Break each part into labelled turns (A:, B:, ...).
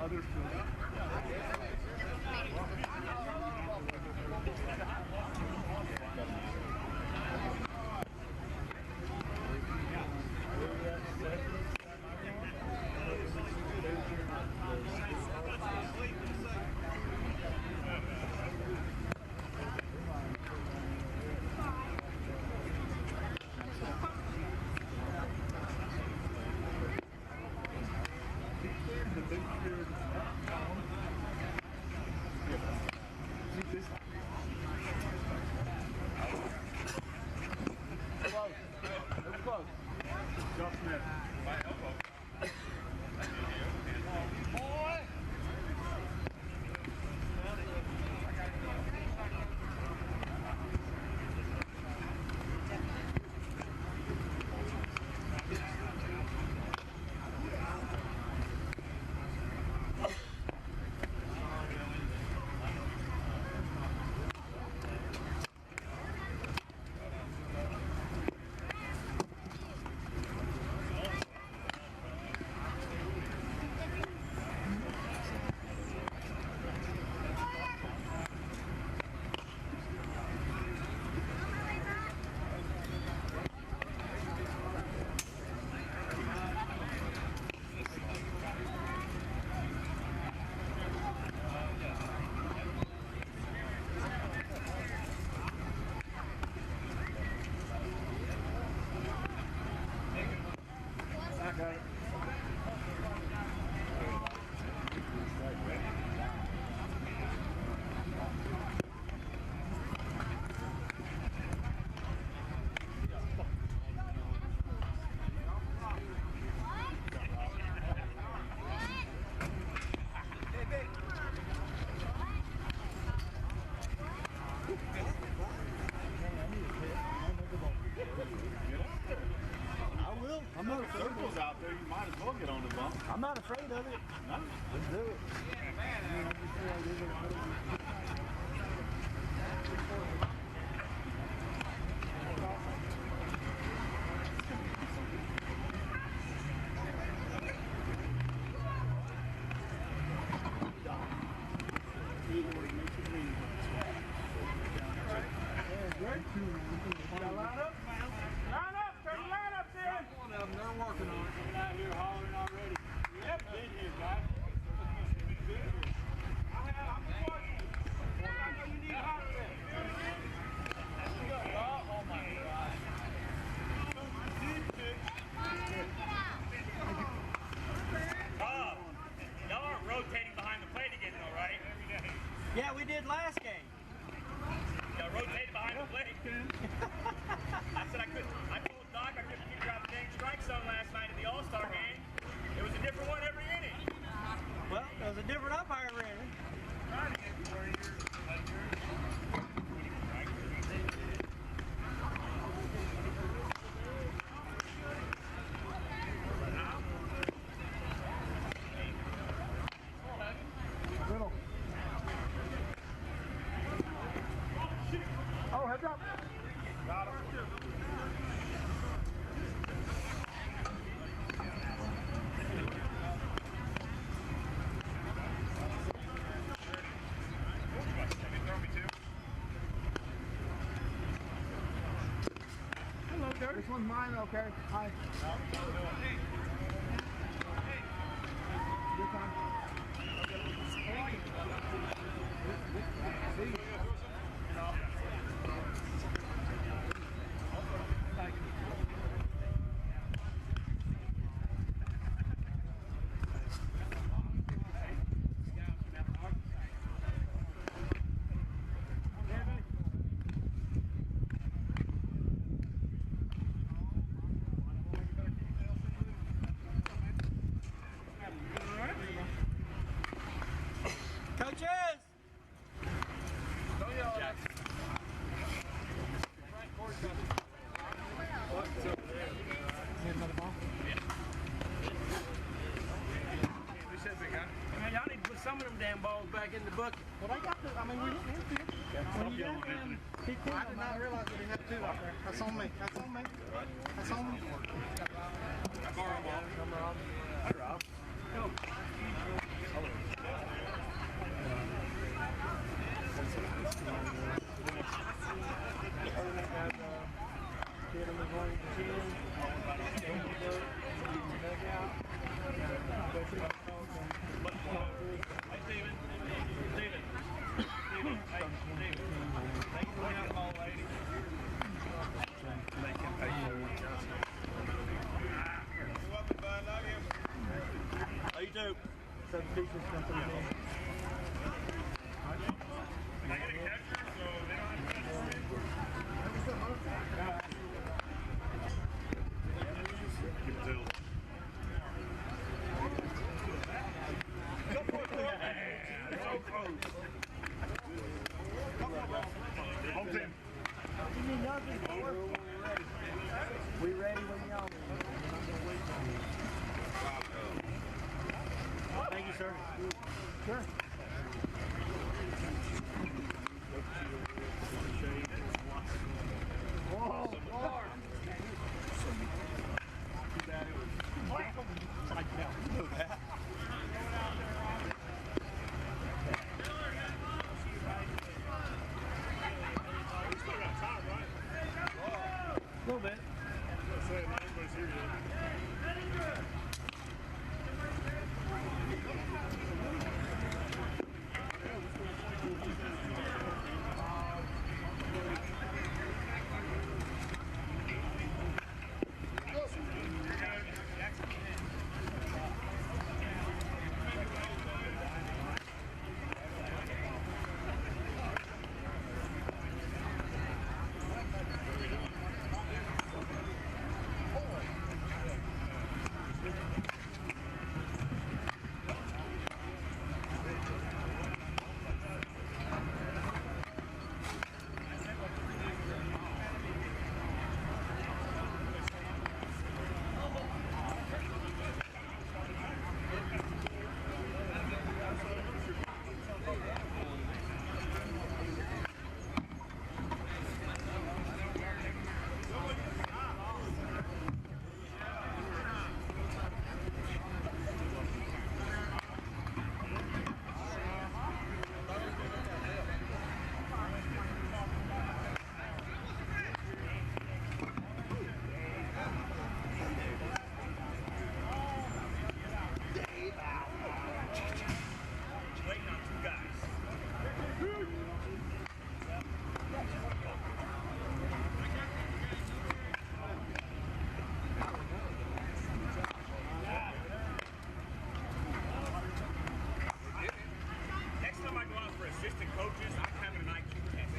A: other field. Close. Josh Smith. My elbow. Boy! I'm not afraid. Circles out there, you might as well get on the bump. I'm not afraid of it. No. Let's do it.
B: Line up, man. Line up, turn the line up there. One of them, they're working on it. They're out here hollering already. Yep, been here, guys. I'm watching. I know you need to holler at. Oh my God.
C: Y'all aren't rotating behind the plate again, though, right?
B: Yeah, we did last game.
C: Y'all rotated behind the plate. I said I couldn't. I told Doc I couldn't figure out the dang strike zone last night in the All-Star game. It was a different one every inning.
B: Well, there was a different umpire every inning.
A: Middle. Oh, heads up. Got him. Hello, Dirk. This one's mine, okay? Hi. Good time.
B: Coaches!
A: Don't yell at us. What's over there? Another ball? Yeah. We said big guy.
B: Man, y'all need to put some of them damn balls back in the bucket. Well, they got the, I mean, we didn't have to. When you got them, I did not realize that he had two out there. That's on me. That's on me. That's on me.
A: I borrow a ball. Hi, Rob. scoop.
B: Subspecies company name.
C: Can I get a catcher so they don't have to catch me?
A: You can tell. Go for it, boy. So close. Home team.
B: You need nothing. We ready when y'all Thank you, sir. Sure. Whoa, Lord.
A: You know that.
C: We still got time, right?
B: A little bit.
C: I was saying, not everybody's here yet. Waiting on two guys. Next time I go out for assistant coaches, I'm having an IQ test.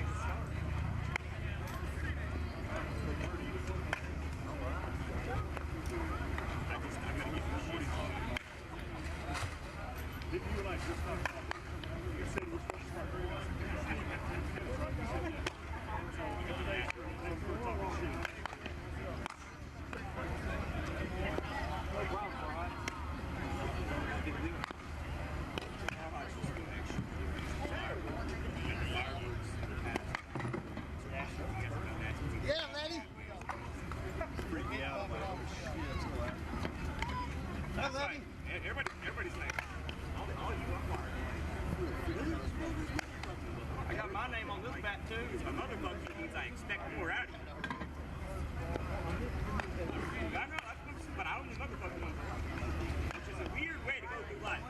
C: I gotta get my shooting.
A: Didn't you like this stuff? You said we're supposed to start very much. So today, we're talking shit.
B: Yeah, Letty.
A: Freak me out.
C: That's right. Everybody's like, I got my name on this bat too. My motherfucker means I expect more out of you. I know, but I only motherfucking one. Which is a weird way to go through life.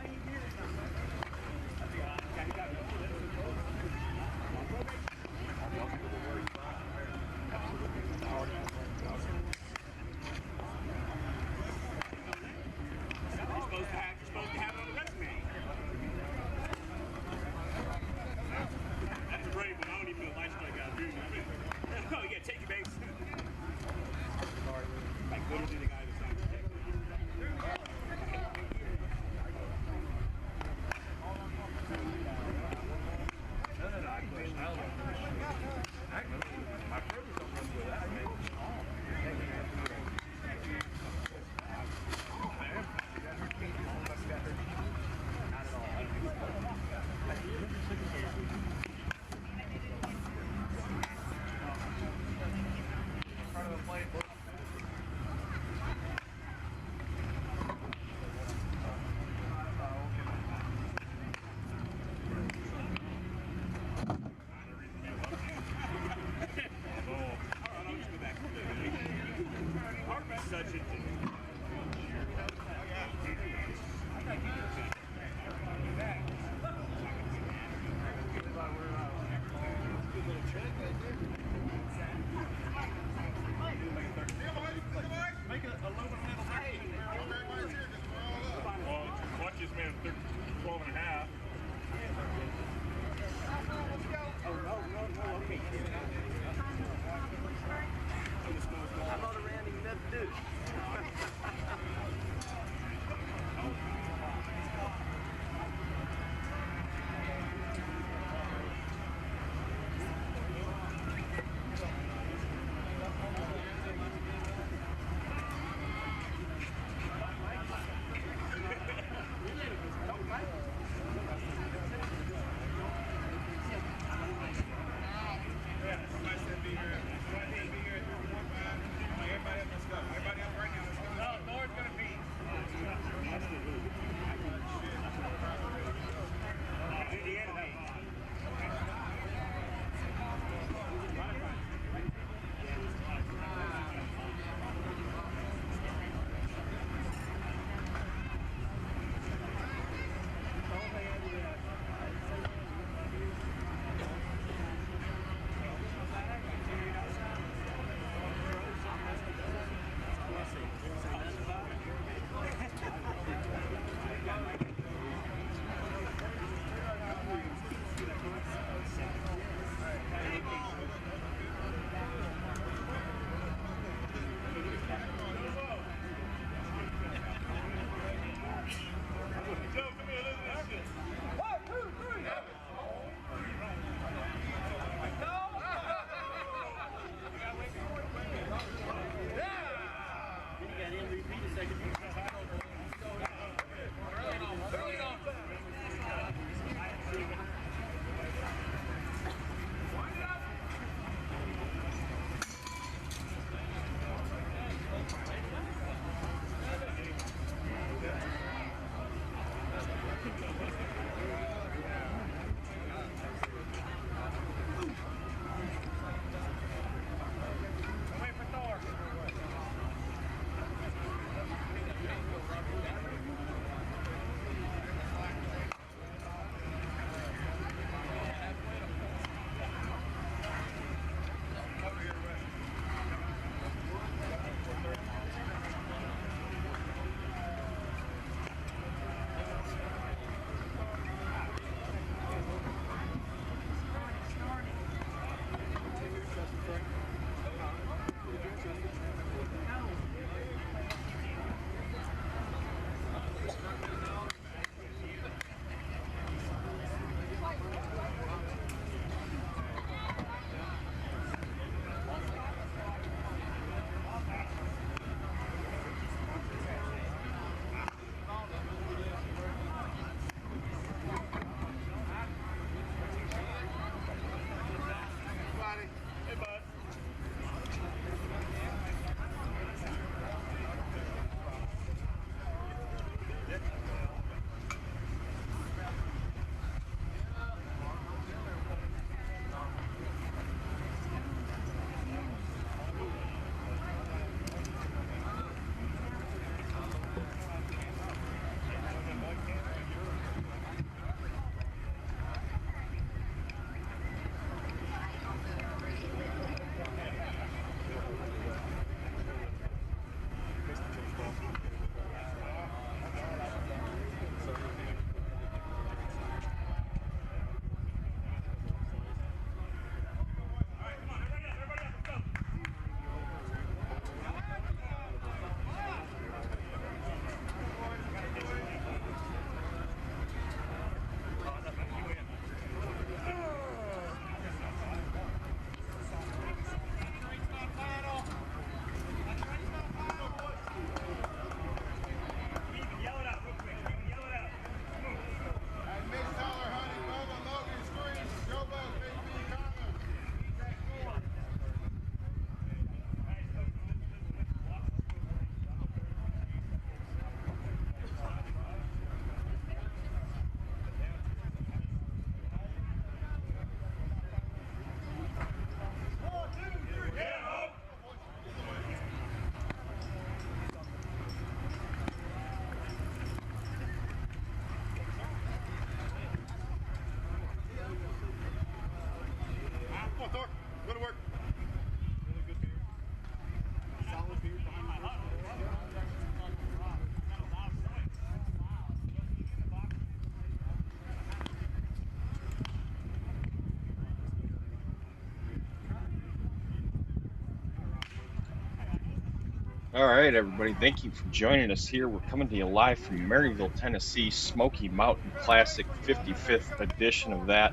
D: All right, everybody. Thank you for joining us here. We're coming to you live from Maryville, Tennessee, Smoky Mountain Classic, 55th edition of that.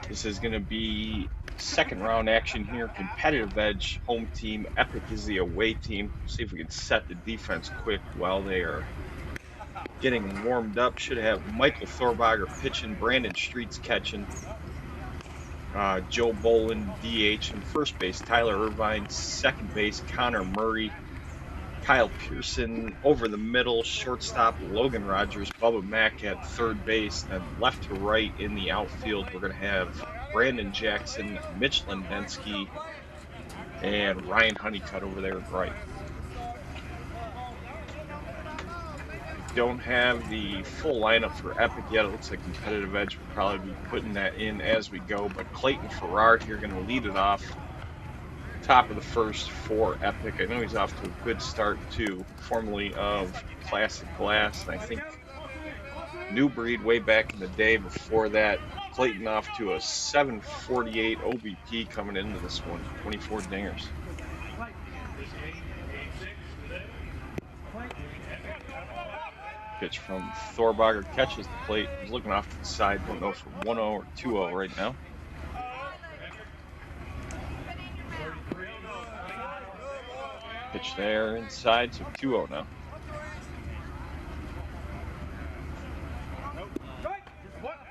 D: This is going to be second round action here. Competitive edge, home team. Epic is the away team. See if we can set the defense quick while they are getting warmed up. Should have Michael Thorbager pitching, Brandon Streets catching, Joe Bolin DH in first base, Tyler Irvine second base, Connor Murray, Kyle Pearson over the middle, shortstop Logan Rogers, Bubba Mack at third base, then left to right in the outfield we're going to have Brandon Jackson, Mitch Lindensky, and Ryan Honeycutt over there at right. Don't have the full lineup for Epic yet. It looks like Competitive Edge will probably be putting that in as we go, but Clayton Farrar here going to lead it off. Top of the first for Epic. I know he's off to a good start too, formerly of Classic Glass, and I think New Breed way back in the day before that. Clayton off to a 748 OBP coming into this one, 24 dingers. Pitch from Thorbager, catches the plate. He's looking off to the side, don't know if we're 1-0 or 2-0 right now. Pitch there inside, so 2-0 now.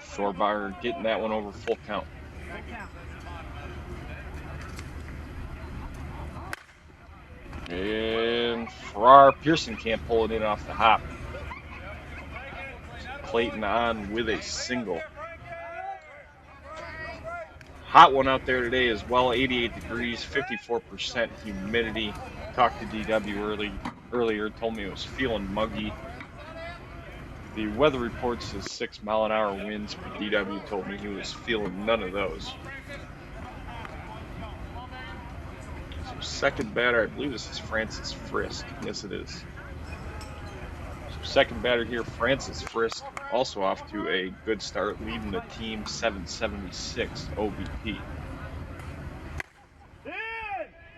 D: Thorbager getting that one over full count. And Farrar, Pearson can't pull it in off the hop. Clayton on with a single. Hot one out there today as well, 88 degrees, 54% humidity. Talked to DW earlier, told me it was feeling muggy. The weather report says 6-mile-an-hour winds, but DW told me he was feeling none of those. So second batter, I believe this is Francis Frisk. Yes, it is. So second batter here, Francis Frisk, also off to a good start, leading the team 776 OBP.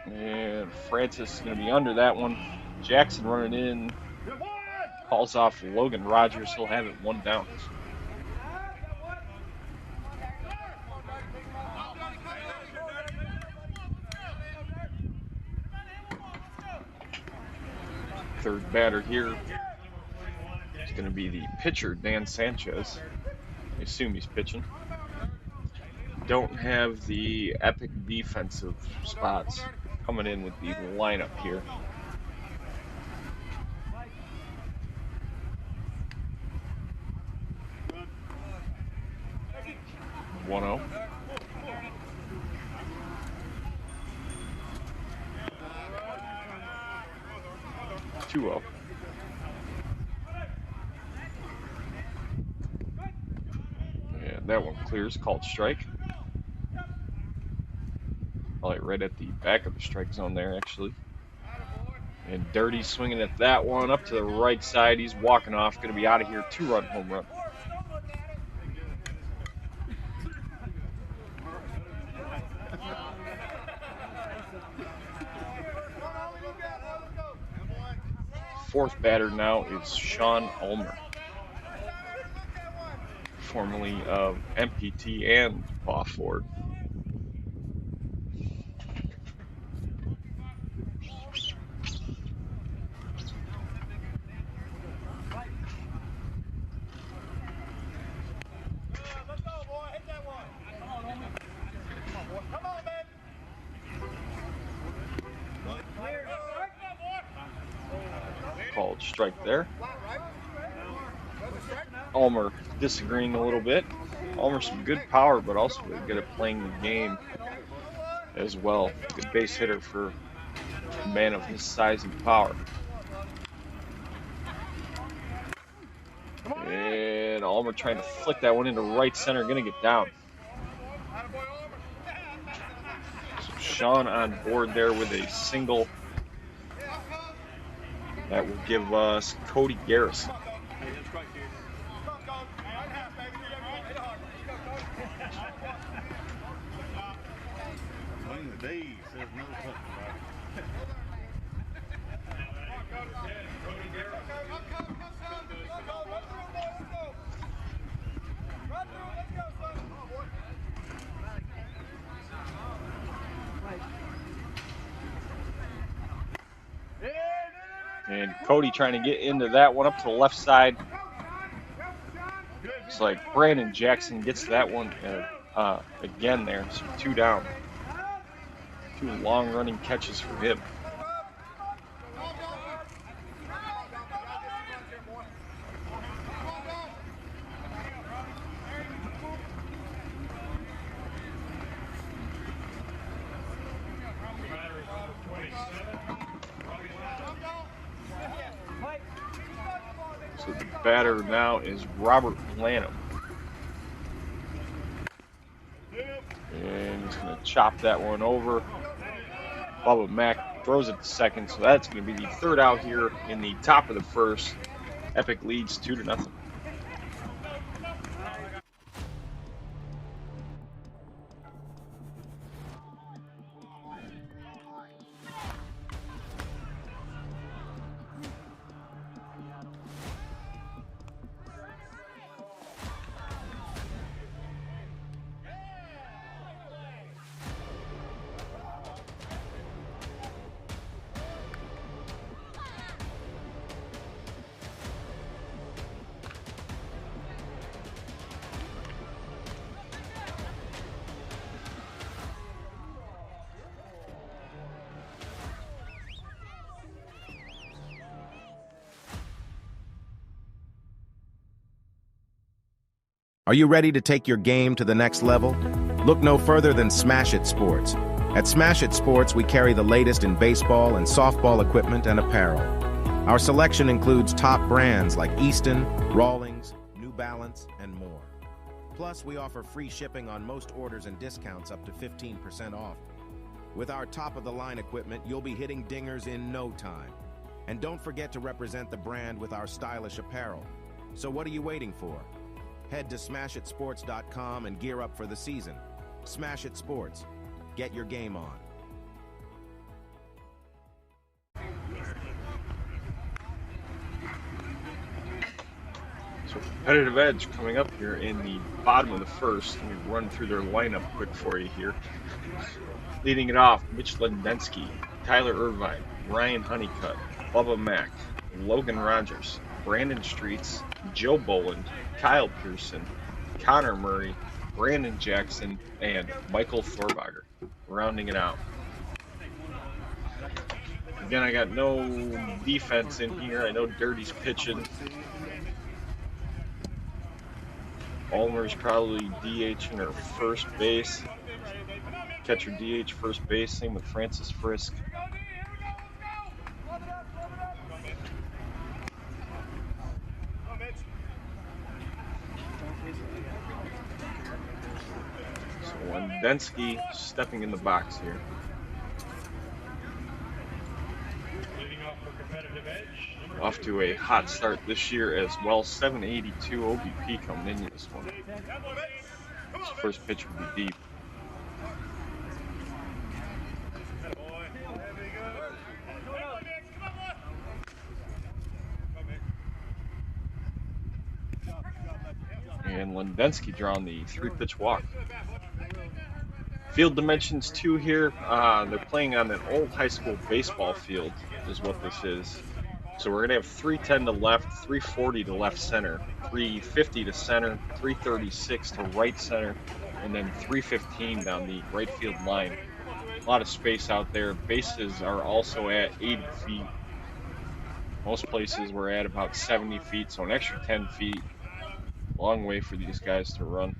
D: And Francis is going to be under that one. Jackson running in. Calls off Logan Rogers. He'll have it one down. Third batter here is going to be the pitcher, Dan Sanchez. I assume he's pitching. Don't have the Epic defensive spots coming in with the lineup here. One-0. Two-0. Yeah, that one clears, called strike. Like right at the back of the strike zone there, actually. And Dirty swinging at that one up to the right side. He's walking off, going to be out of here. 2-run home run. Fourth batter now is Sean Ulmer, formerly of MPT and Paw Ford. Called strike there. Ulmer disagreeing a little bit. Ulmer some good power, but also good at playing the game as well. Good base hitter for a man of his size and power. And Ulmer trying to flick that one into right center, gonna get down. So Sean on board there with a single. That will give us Cody Garrison. And Cody trying to get into that one up to the left side. It's like Brandon Jackson gets that one again there. So 2 down. 2 long running catches for him. So the batter now is Robert Lanham. And he's going to chop that one over. Bubba Mack throws it to second, so that's going to be the 3rd out here in the top of the 1st. Epic leads 2-0.
E: Are you ready to take your game to the next level? Look no further than Smash It Sports. At Smash It Sports, we carry the latest in baseball and softball equipment and apparel. Our selection includes top brands like Easton, Rawlings, New Balance, and more. Plus, we offer free shipping on most orders and discounts up to 15% off. With our top-of-the-line equipment, you'll be hitting dingers in no time. And don't forget to represent the brand with our stylish apparel. So what are you waiting for? Head to smashitsports.com and gear up for the season. Smash It Sports. Get your game on.
D: So competitive edge coming up here in the bottom of the 1st. Let me run through their lineup quick for you here. Leading it off, Mitch Lendensky, Tyler Irvine, Ryan Honeycutt, Bubba Mack, Logan Rogers, Brandon Streets, Joe Boland, Kyle Pearson, Connor Murray, Brandon Jackson, and Michael Thorbager, rounding it out. Again, I got no defense in here. I know Dirty's pitching. Ulmer's probably DHing or first base. Catcher DH first base, same with Francis Frisk. Lendensky stepping in the box here. Off to a hot start this year as well. 782 OBP coming in this one. His first pitch will be deep. And Lendensky drawing the 3-pitch walk. Field dimensions 2 here. They're playing on an old high school baseball field is what this is. So we're going to have 310 to left, 340 to left center, 350 to center, 336 to right center, and then 315 down the right field line. A lot of space out there. Bases are also at 80 feet. Most places we're at about 70 feet, so an extra 10 feet. Long way for these guys to run.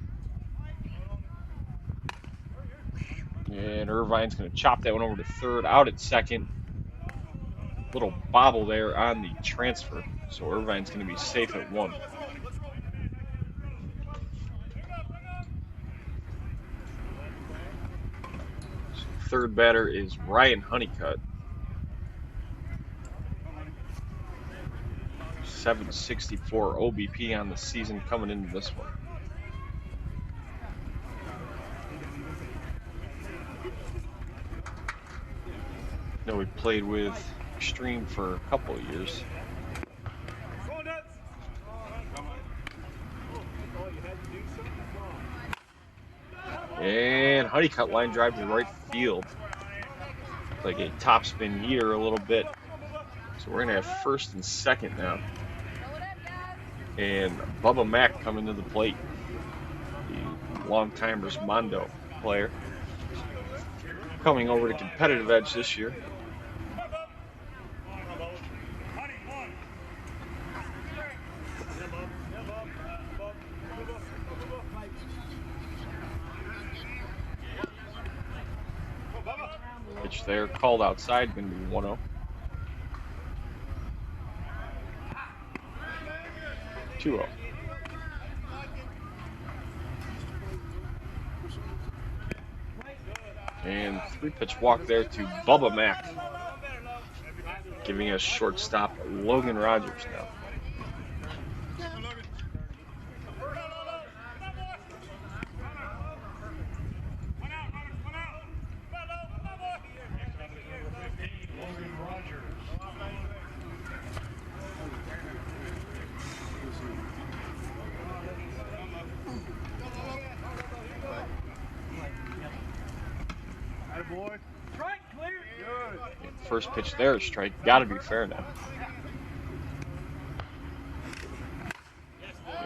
D: And Irvine's going to chop that one over to third, out at second. Little bobble there on the transfer, so Irvine's going to be safe at 1. So third batter is Ryan Honeycutt. 764 OBP on the season coming into this one. No, we played with extreme for a couple of years. And Honeycutt line drive to right field. Like a topspin heater a little bit. So we're gonna have first and second now. And Bubba Mack coming to the plate. The longtime Resmondo player. Coming over to competitive edge this year. Pitch there, called outside, going to be 1-0. 2-0. And 3-pitch walk there to Bubba Mack, giving us shortstop Logan Rogers now. First pitch there, strike. Got to be fair now.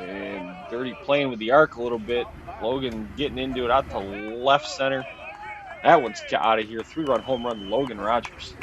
D: And Dirty playing with the arc a little bit. Logan getting into it out to left center. That one's out of here. 3-run home run, Logan Rogers.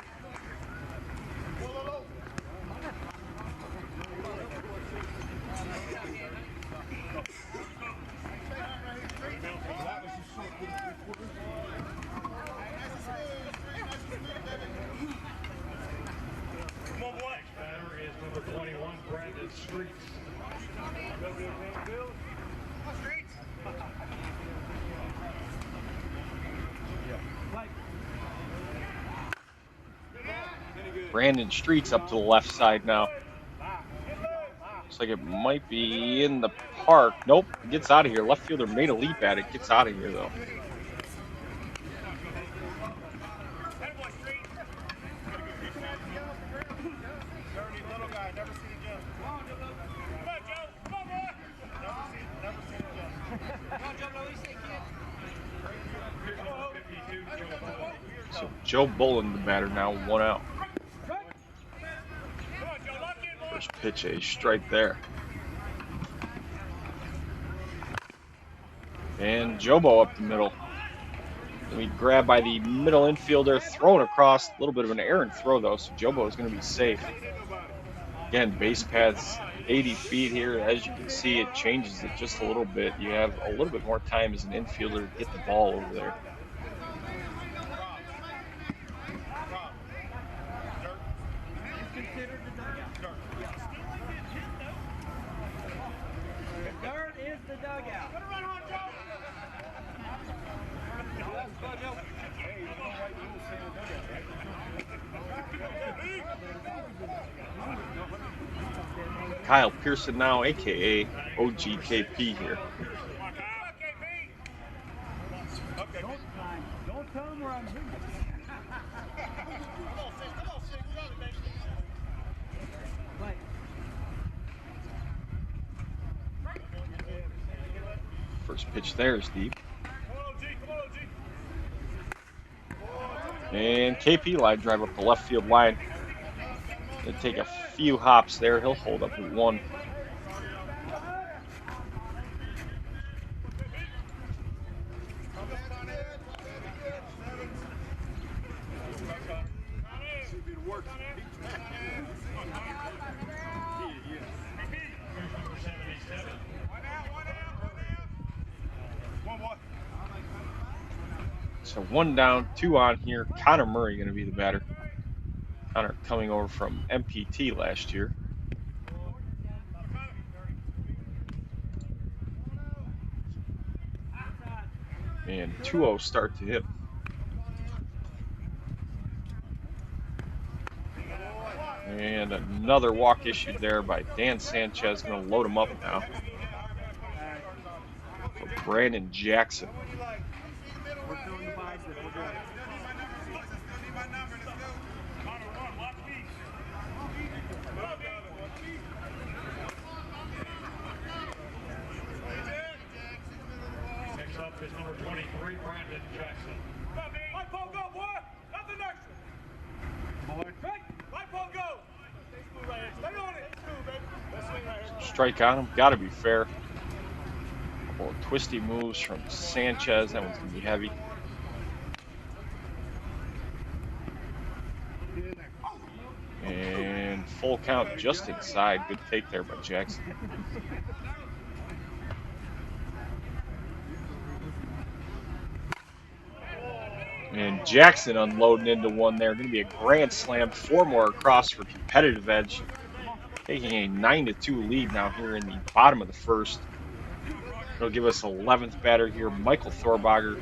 D: Brandon Streets up to the left side now. Looks like it might be in the park. Nope, it gets out of here. Left fielder made a leap at it. Gets out of here though. So Joe Bullen, the batter, now 1 out. First pitch, a strike there. And Jobo up the middle. We grab by the middle infielder, thrown across. A little bit of an errant throw though, so Jobo is going to be safe. Again, base path's 80 feet here. As you can see, it changes it just a little bit. You have a little bit more time as an infielder to get the ball over there.
B: Dirt is the dugout.
D: Kyle Pearson now, aka OGKP here.
A: Don't tell him where I'm hitting.
D: First pitch there is deep. And KP line drive up the left field line. Gonna take a few hops there. He'll hold up at 1. So 1 down, 2 on here. Connor Murray going to be the batter. Connor coming over from MPT last year. And 2-0 start to him. And another walk issued there by Dan Sanchez. Going to load him up now for Brandon Jackson.
F: is number 23, Brandon Jackson.
C: Light pole go, boy! Nothing extra!
A: Boy.
C: Hey! Light pole go! Stay smooth right here. Stay on it! Smooth, baby. Let's swing right here.
D: Strike on him. Got to be fair. Couple of twisty moves from Sanchez. That one's going to be heavy. And full count just inside. Good take there by Jackson. And Jackson unloading into one there. Going to be a grand slam. 4 more across for competitive edge. Taking a 9-2 lead now here in the bottom of the first. It'll give us 11th batter here, Michael Thorbager.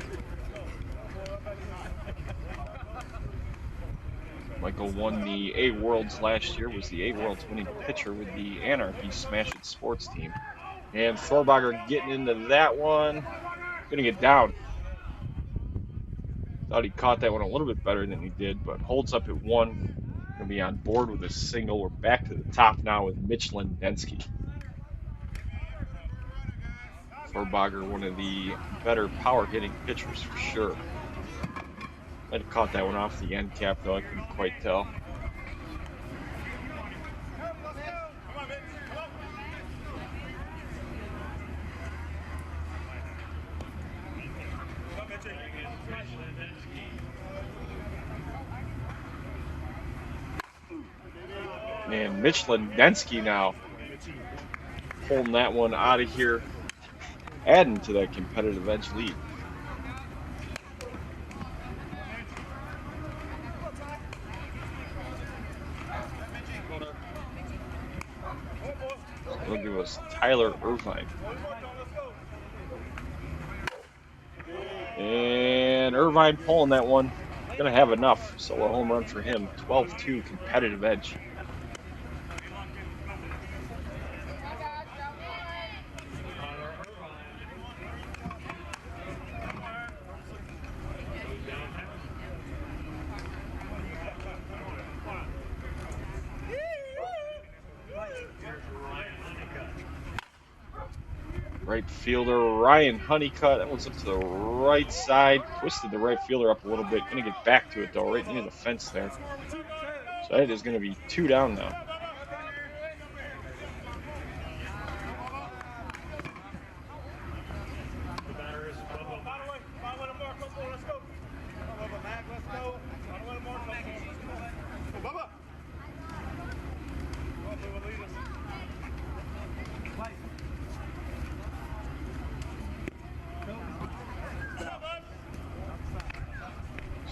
D: Michael won the A Worlds last year, was the A Worlds winning pitcher with the Anarchy Smash It Sports team. And Thorbager getting into that one. Gonna get down. Thought he caught that one a little bit better than he did, but holds up at 1. Gonna be on board with a single. We're back to the top now with Mitch Lendensky. Thorbager, one of the better power hitting pitchers for sure. Might have caught that one off the end cap though, I couldn't quite tell. And Mitch Lendensky now pulling that one out of here, adding to that competitive edge lead. It'll give us Tyler Irvine. And Irvine pulling that one. Gonna have enough, so a home run for him. 12-2 competitive edge. Right fielder Ryan Honeycutt. That one's up to the right side. Twisted the right fielder up a little bit. Gonna get back to it though, right near the fence there. So that is gonna be 2 down now.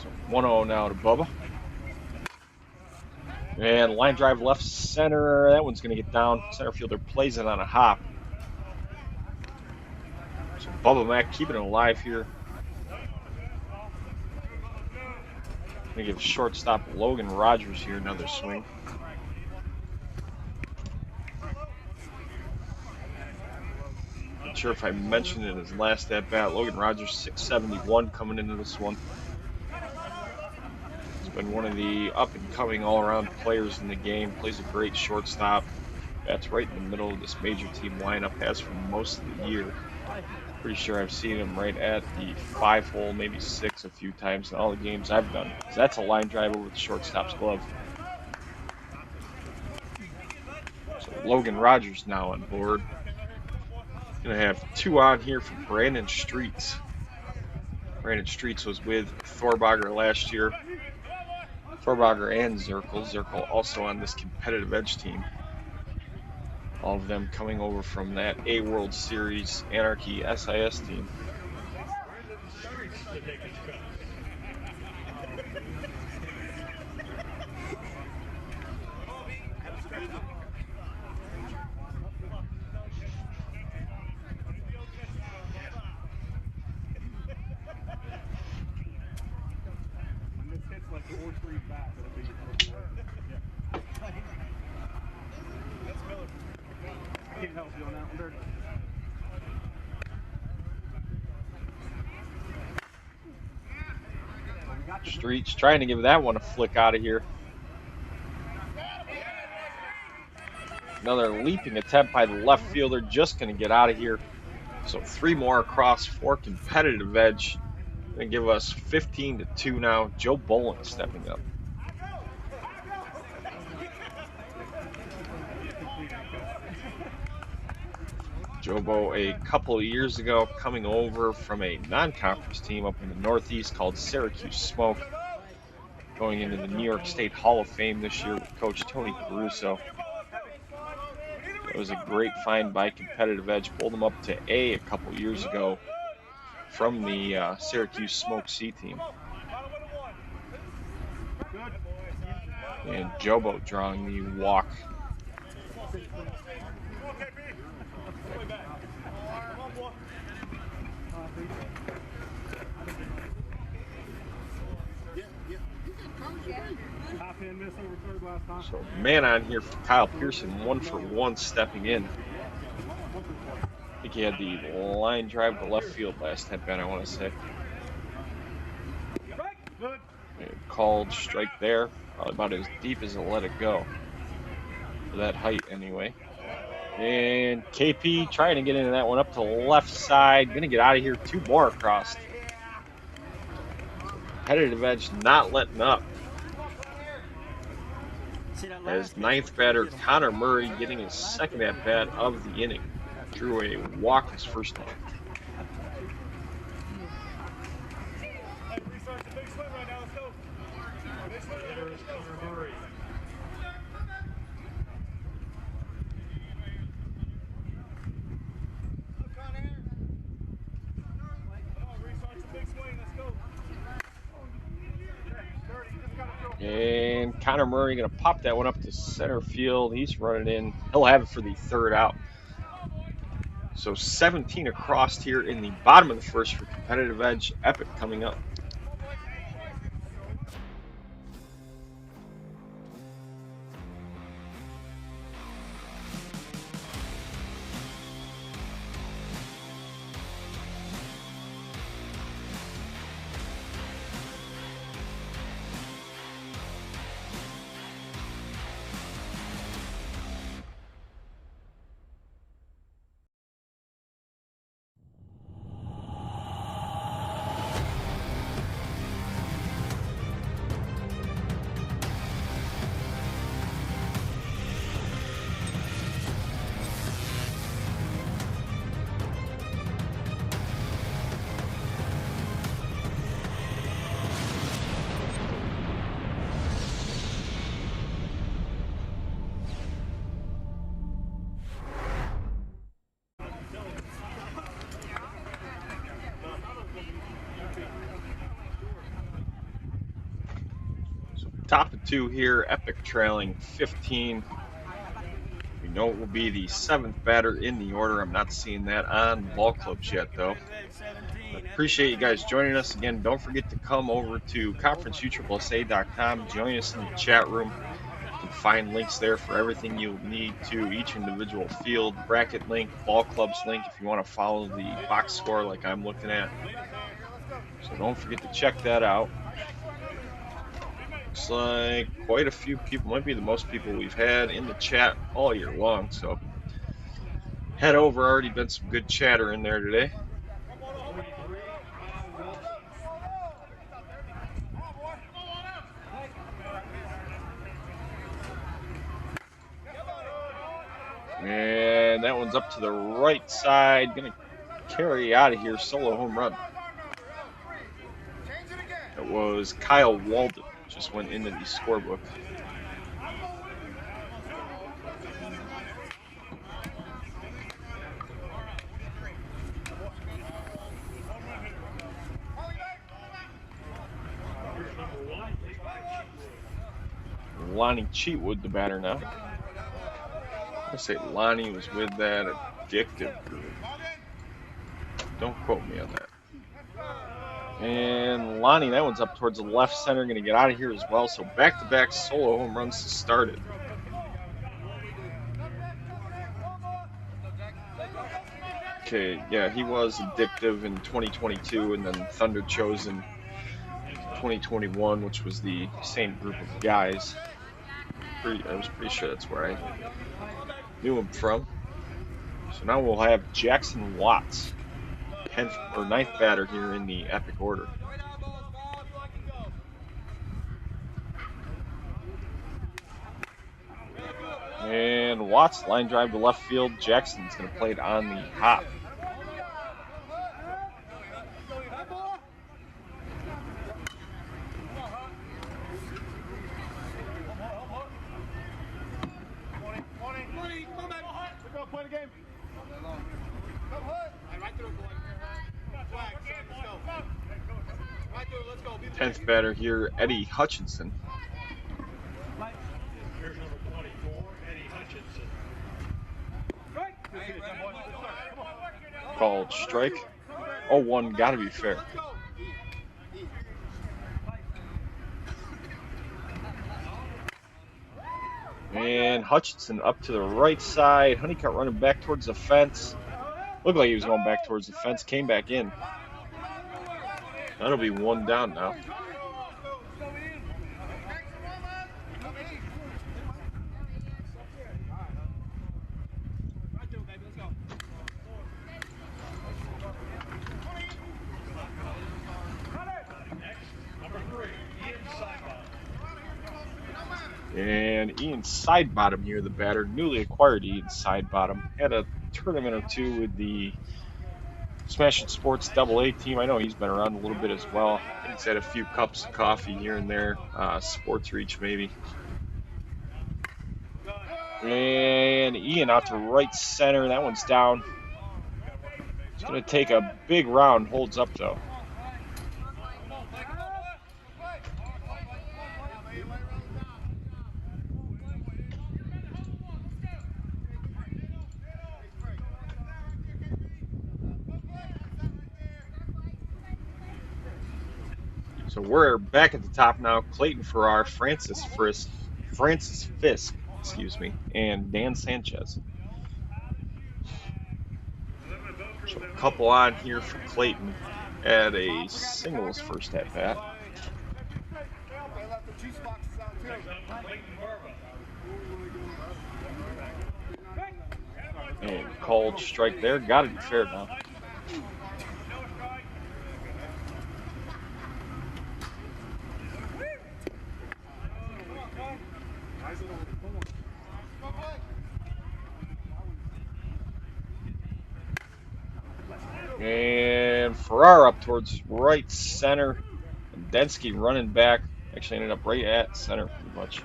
D: So 1-0 now to Bubba. And line drive left center. That one's going to get down. Center fielder plays it on a hop. So Bubba Mack keeping it alive here. Going to give shortstop Logan Rogers here another swing. Not sure if I mentioned it in his last at bat. Logan Rogers 671 coming into this one. Been one of the up-and-coming all-around players in the game. Plays a great shortstop. That's right in the middle of this major team lineup. Has for most of the year. Pretty sure I've seen him right at the 5-hole, maybe 6 a few times in all the games I've done. So that's a line drive over the shortstop's glove. So Logan Rogers now on board. Gonna have 2 on here for Brandon Streets. Brandon Streets was with Thorbager last year. Thorbager and Zirkle. Zirkle also on this competitive edge team. All of them coming over from that A World Series Anarchy SIS team. Streets trying to give that one a flick out of here. Another leaping attempt by the left fielder, just going to get out of here. So 3 more across for competitive edge. Going to give us 15-2 now. Joe Bolin stepping up. Jobo, a couple of years ago, coming over from a non-conference team up in the Northeast called Syracuse Smoke, going into the New York State Hall of Fame this year with Coach Tony Caruso. It was a great find by competitive edge. Pulled him up to A couple years ago from the Syracuse Smoke C team. And Jobo drawing the walk. So man on here for Kyle Pearson, 1-for-1 stepping in. I think he had the line drive to left field last at bat, I want to say. And called strike there, probably about as deep as it'll let it go. For that height anyway. And KP trying to get into that one up to the left side. Gonna get out of here, 2 more across. Competitive edge not letting up. As 9th batter Connor Murray getting his 2nd at bat of the inning. Drew a walk his first one. And Connor Murray going to pop that one up to center field. He's running in. He'll have it for the 3rd out. So 17 across here in the bottom of the 1st for competitive edge. Epic coming up. Top of 2 here, Epic trailing 15. We know it will be the 7th batter in the order. I'm not seeing that on ball clubs yet, though. But appreciate you guys joining us. Again, don't forget to come over to conferenceussa.com. Join us in the chat room. You can find links there for everything you'll need to each individual field, bracket link, ball clubs link if you want to follow the box score like I'm looking at. So don't forget to check that out. Looks like quite a few people, might be the most people we've had in the chat all year long. So head over, already been some good chatter in there today. And that one's up to the right side, gonna carry out of here, solo home run. It was Kyle Walden. Just went into the scorebook. Lonnie Cheatwood, the batter now. I say Lonnie was with that addictive group. Don't quote me on that. And Lonnie, that one's up towards the left center, going to get out of here as well. So back-to-back solo home runs to start it. Okay, yeah, he was addictive in 2022, and then Thunder chose in 2021, which was the same group of guys. I was pretty sure that's where I knew him from. So now we'll have Jackson Watts, 10th or 9th batter here in the Epic order. And Watts line drive to left field. Jackson's going to play it on the hop.
A: Play the game.
D: 10th batter here, Eddie Hutchinson.
F: Here's number 24, Eddie Hutchinson.
D: Called strike. 0-1, gotta be fair. And Hutchinson up to the right side. Honeycutt running back towards the fence. Looked like he was going back towards the fence. Came back in. That'll be 1 down now. And Ian Sidebottom here, the batter, newly acquired Ian Sidebottom. Had a tournament or two with the Smash It Sports AA team. I know he's been around a little bit as well. I think he's had a few cups of coffee here and there. Sports Reach maybe. And Ian out to right center. That one's down. It's going to take a big round. Holds up though. So we're back at the top now. Clayton Farrar, Francis Fisk, excuse me, and Dan Sanchez. So a couple on here for Clayton at a singles first at bat. And called strike there. Got to be fair now. And Farrar up towards right center. And Densky running back. Actually ended up right at center pretty much.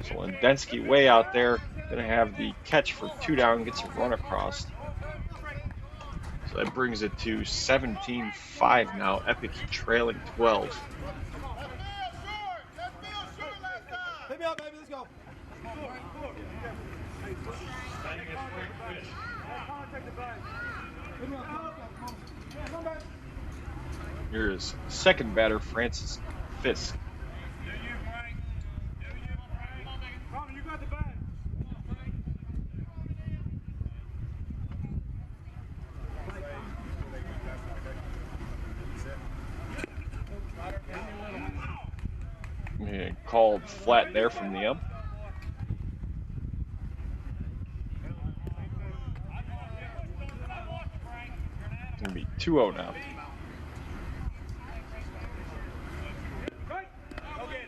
D: So Densky way out there. Going to have the catch for 2 down. Gets a run across. So that brings it to 17-5 now. Epic trailing 12.
A: Hit me up, baby. Let's go.
D: Here's second batter, Francis Fisk. And called flat there from the ump. It's going to be 2-0 now.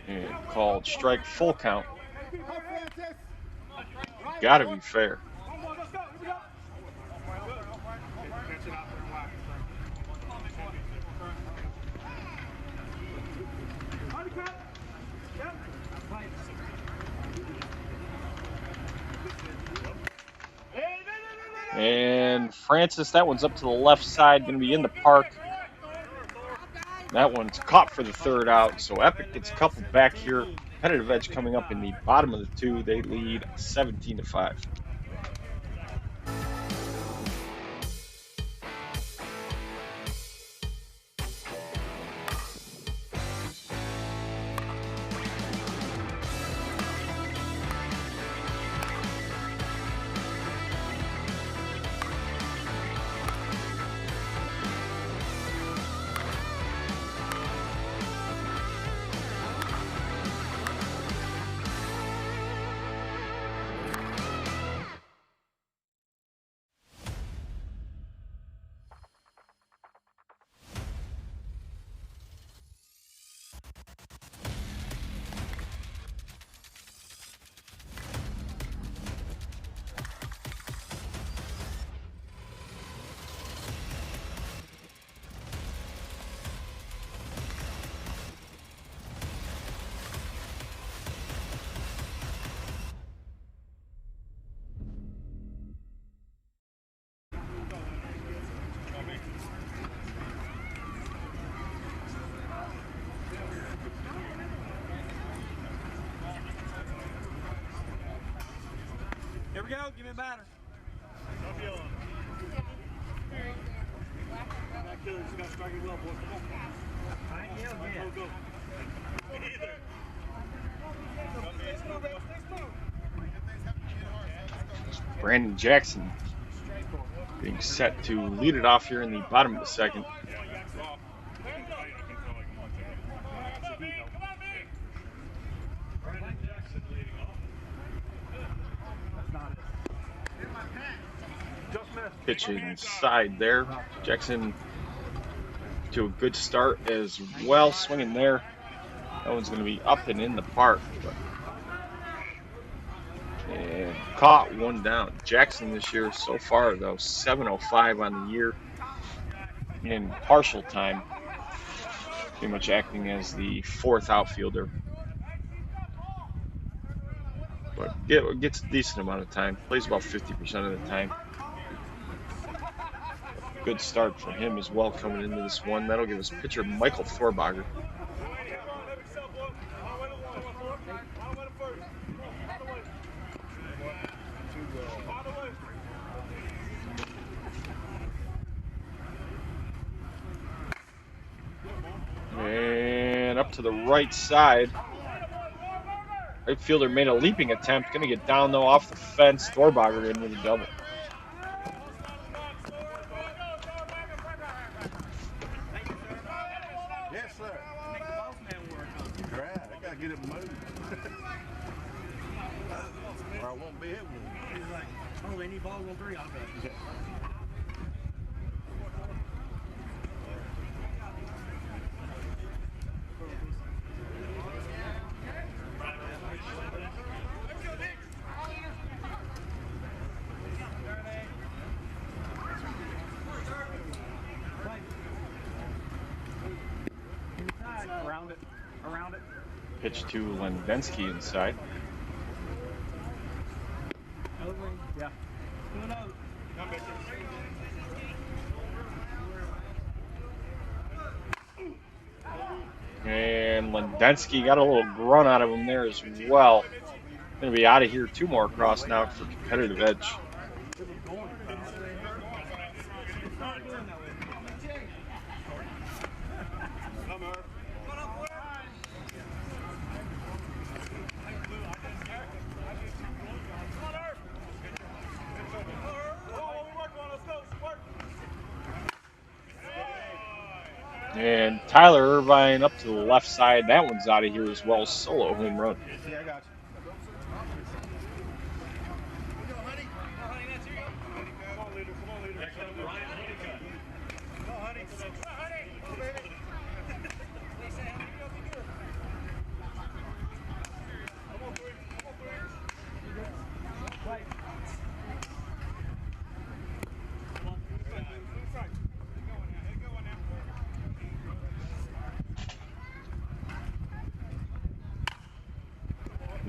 D: And called strike, full count. Gotta be fair. And Francis, that one's up to the left side, going to be in the park. That one's caught for the 3rd out, so Epic gets coupled back here. Competitive edge coming up in the bottom of the 2. They lead 17-5.
B: we go. Give me a batter.
A: Stop yelling. That killer's got to strike it well, boy. Come on.
B: I ain't yelling yet.
A: Go, go. Me either.
D: Brandon Jackson being set to lead it off here in the bottom of the second. Pitch inside there. Jackson to a good start as well, swinging there. That one's going to be up and in the park. And caught one down. Jackson this year so far, though, 7.05 on the year in partial time. Pretty much acting as the fourth outfielder. But gets a decent amount of time. Plays about 50% of the time. Good start for him as well coming into this one. That'll give us pitcher Michael Thorbogger. And up to the right side. Right fielder made a leaping attempt. Going to get down, though, off the fence. Thorbogger in with a double.
A: Yes, sir. Right. I got to get it moved. Or I won't be able to.
B: He's like, oh, any balls on 3, I'll go. Around it.
D: Pitch to Lendensky inside.
B: Over. Yeah. Doing over.
D: And Lendensky got a little grunt out of him there as well. Going to be out of here. 2 more across now for competitive edge. And Tyler Irvine up to the left side. That one's out of here as well. Solo home run.
A: Yeah, I got you.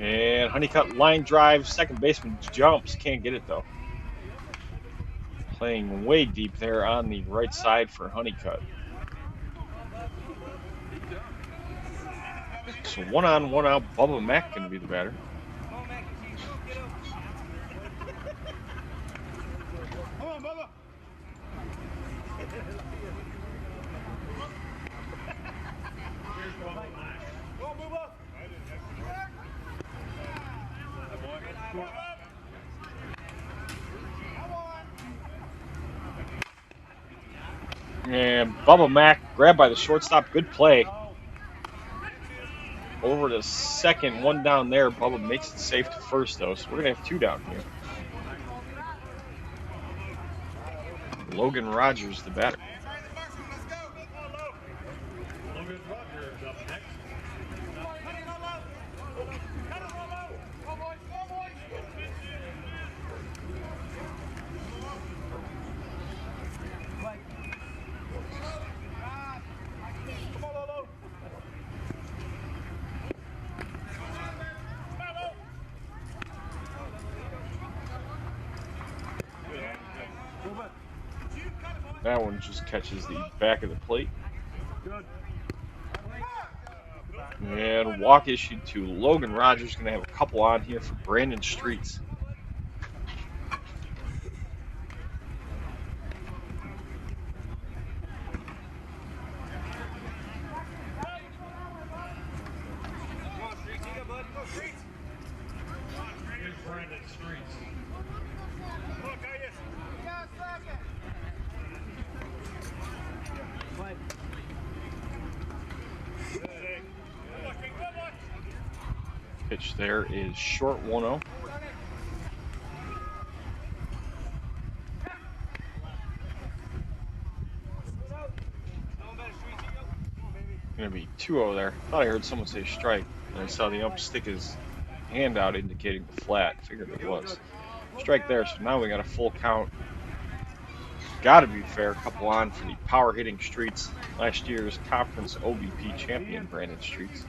D: And Honeycutt line drive. Second baseman jumps. Can't get it, though. Playing way deep there on the right side for Honeycutt. So 1 on, 1 out. Bubba Mack going to be the batter.
A: Come on, Bubba. Go on, move up.
D: And Bubba Mack grabbed by the shortstop. Good play. Over to second. 1 down there. Bubba makes it safe to first, though. So we're going to have 2 down here. Logan Rogers, the batter.
F: Logan Rogers up next.
D: That one just catches the back of the plate. And walk issued to Logan Rogers. Going to have a couple on here for Brandon Streets. Pitch there is short 1-0. Gonna be 2-0 there. Thought I heard someone say strike, and I saw the ump stick his hand out indicating the flat. Figured it was. Strike there, so now we got a full count. Gotta be fair, couple on for the power hitting Streets, last year's conference OBP champion Brandon Streets.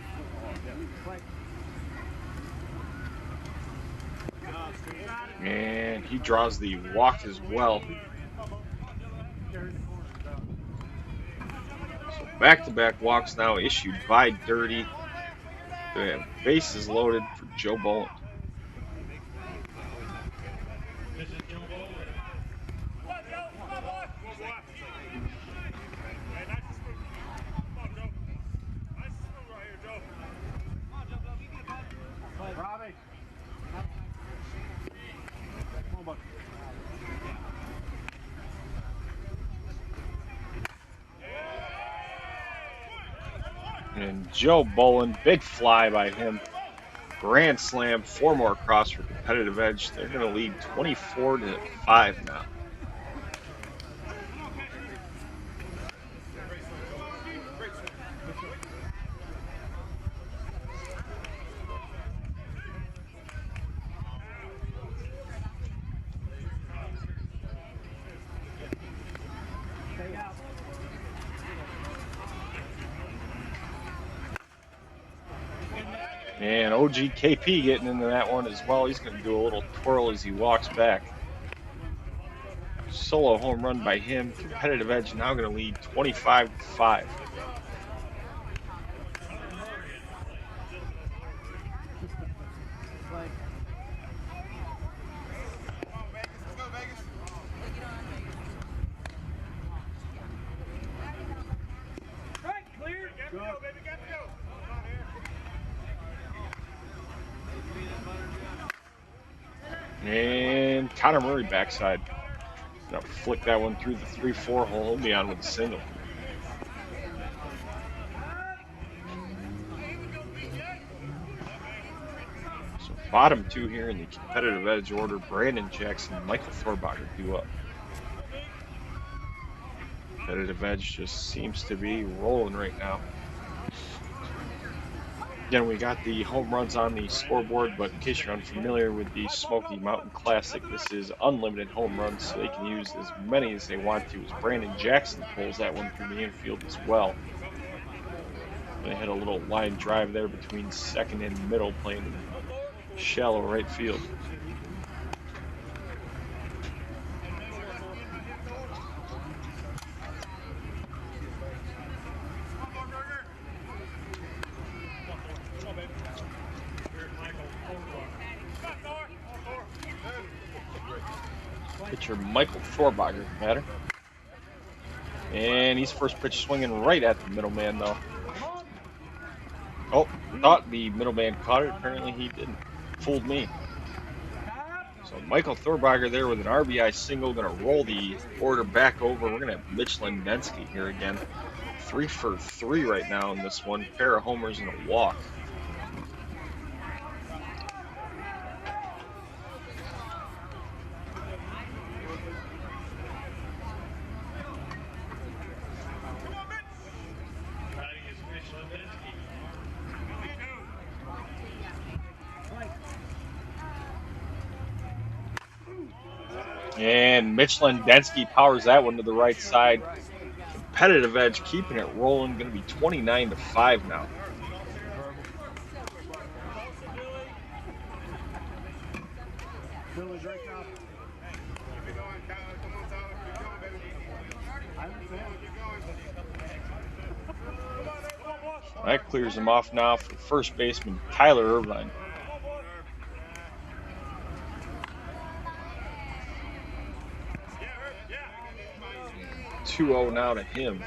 D: And he draws the walk as well. So back-to-back walks now issued by Dirty. The bases loaded for Joe Boland. And Joe Boland, big fly by him. Grand slam, 4 more across for competitive edge. They're going to lead 24-5 now. And OGKP getting into that one as well. He's going to do a little twirl as he walks back. Solo home run by him. Competitive edge now going to lead 25-5. And Connor Murray backside. Gonna flick that one through the 3-4 hole. He'll be on with a single. So bottom 2 here in the competitive edge order. Brandon Jackson, Michael Thorbacher due up. Competitive edge just seems to be rolling right now. Again, we got the home runs on the scoreboard, but in case you're unfamiliar with the Smoky Mountain Classic, this is unlimited home runs, so they can use as many as they want to, as Brandon Jackson pulls that one through the infield as well. They had a little line drive there between second and middle, playing in shallow right field. Pitcher Michael Thorbacher, batter. And he's first pitch swinging right at the middleman, though. Oh, thought the middleman caught it. Apparently he didn't. Fooled me. So Michael Thorbacher there with an RBI single. Going to roll the order back over. We're going to have Mitch Lendensky here again. 3 for 3 right now in this one. Pair of homers and a walk. And Mitch Lendensky powers that one to the right side. Competitive edge, keeping it rolling. Going to be 29-5 now. That clears him off now for first baseman Tyler Irvine. 2-0 now to him.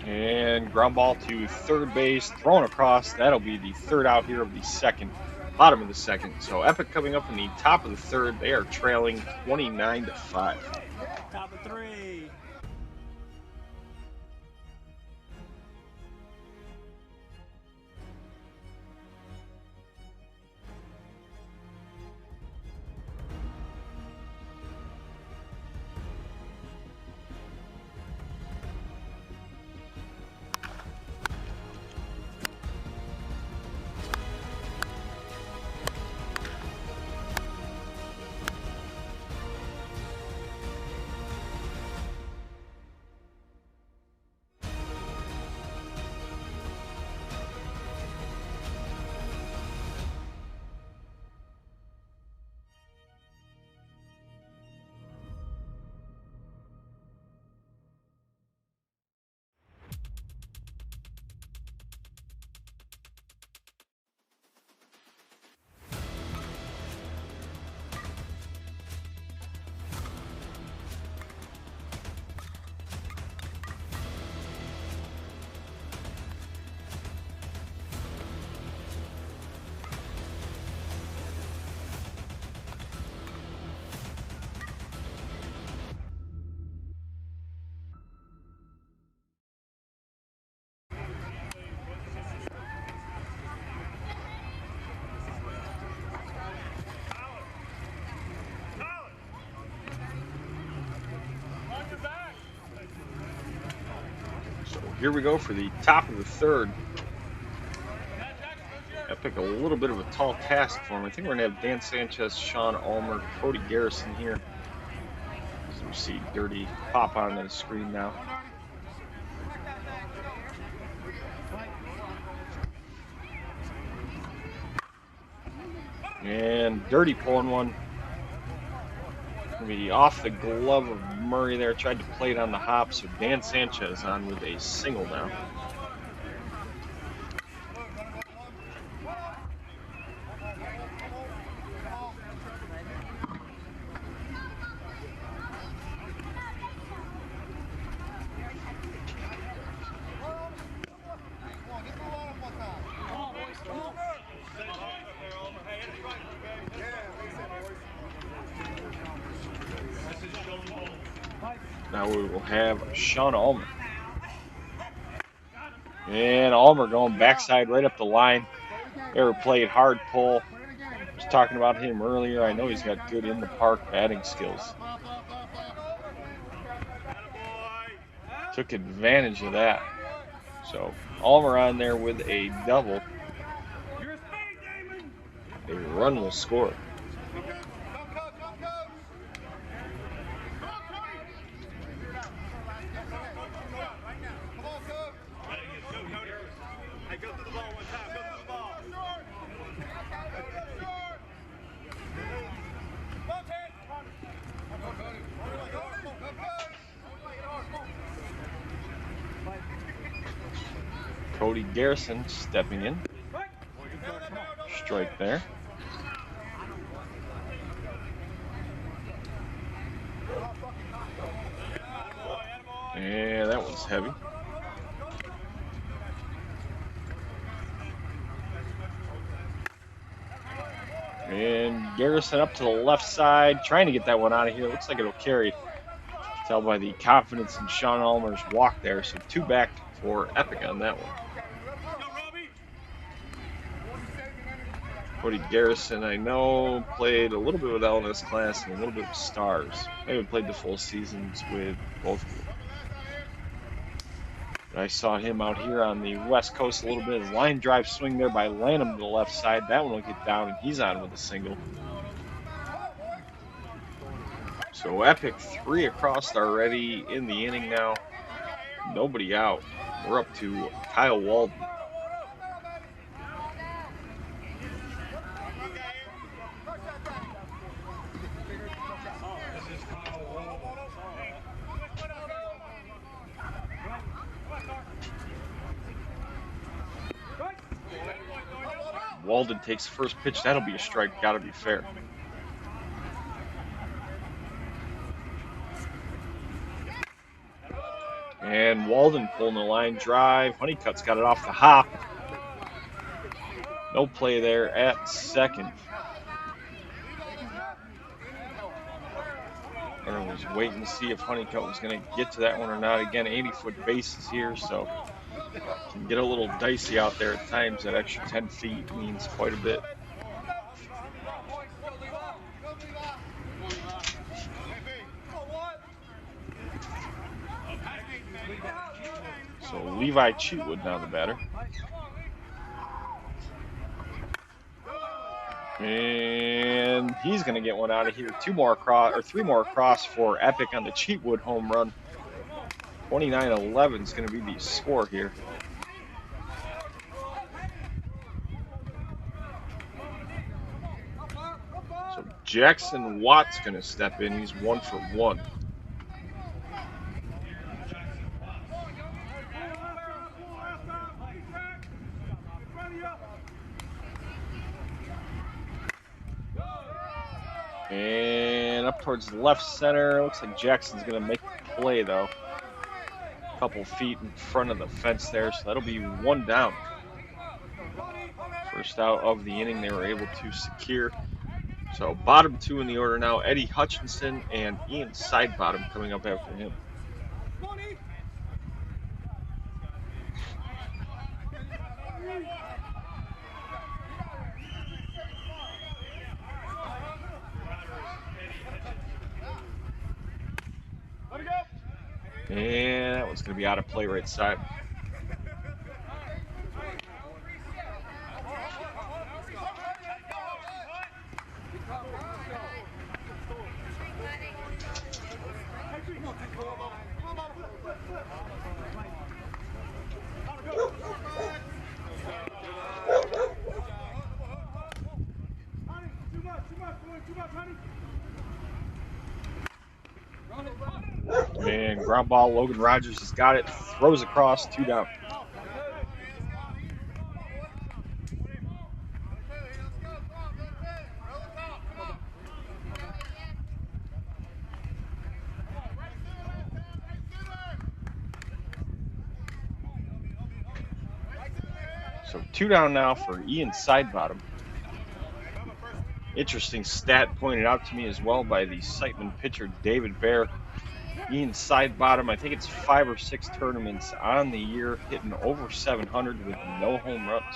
D: And ground ball to third base, thrown across. That'll be the third out here of the second, bottom of the second. So Epic coming up in the top of the third. They are trailing 29-5.
B: Top of 3.
D: Here we go for the top of the third. Epic, a little bit of a tall task for him. I think we're going to have Dan Sanchez, Sean Ulmer, Cody Garrison here. As we see Dirty pop onto the screen now. And Dirty pulling one. Gonna be off the glove of Murray there. Tried to play it on the hop, so Dan Sanchez on with a single now. Now we will have Sean Ulmer. And Ulmer going backside right up the line. Ever played hard pull. I was talking about him earlier. I know he's got good in the park batting skills. Took advantage of that. So Ulmer on there with a double. A run will score. Cody Garrison stepping in. Strike there. And that one's heavy. And Garrison up to the left side, trying to get that one out of here. Looks like it'll carry. Tell by the confidence in Sean Ulmer's walk there. So 2 back for Epic on that one. Cody Garrison, I know, played a little bit with LNS class and a little bit with Stars. I haven't played the full seasons with both of them. But I saw him out here on the West Coast a little bit. His line drive swing there by Lanham to the left side. That one will get down, and he's on with a single. So Epic 3 across already in the inning now. Nobody out. We're up to Kyle Walden. Walden takes the first pitch. That'll be a strike. Gotta be fair. And Walden pulling the line drive. Honeycutt's got it off the hop. No play there at second. I was waiting to see if Honeycutt was going to get to that one or not. Again, 80-foot bases here, so can get a little dicey out there at times. That extra 10 feet means quite a bit. So Levi Cheatwood now the batter. And he's going to get one out of here. 3 more across for Epic on the Cheatwood home run. 29-11 is going to be the score here. So Jackson Watt's going to step in. He's 1 for 1. And up towards the left center. Looks like Jackson's going to make the play, though. A couple feet in front of the fence there, so that'll be 1 down. First out of the inning they were able to secure. So bottom 2 in the order now. Eddie Hutchinson and Ian Sidebottom coming up after him. And that one's going to be out of play right side. And ground ball, Logan Rogers has got it, throws across, 2 down. So 2 down now for Ian Sidebottom. Interesting stat pointed out to me as well by the Siteman pitcher David Bear. Ian Sidebottom, I think it's 5 or 6 tournaments on the year, hitting over 700 with no home runs.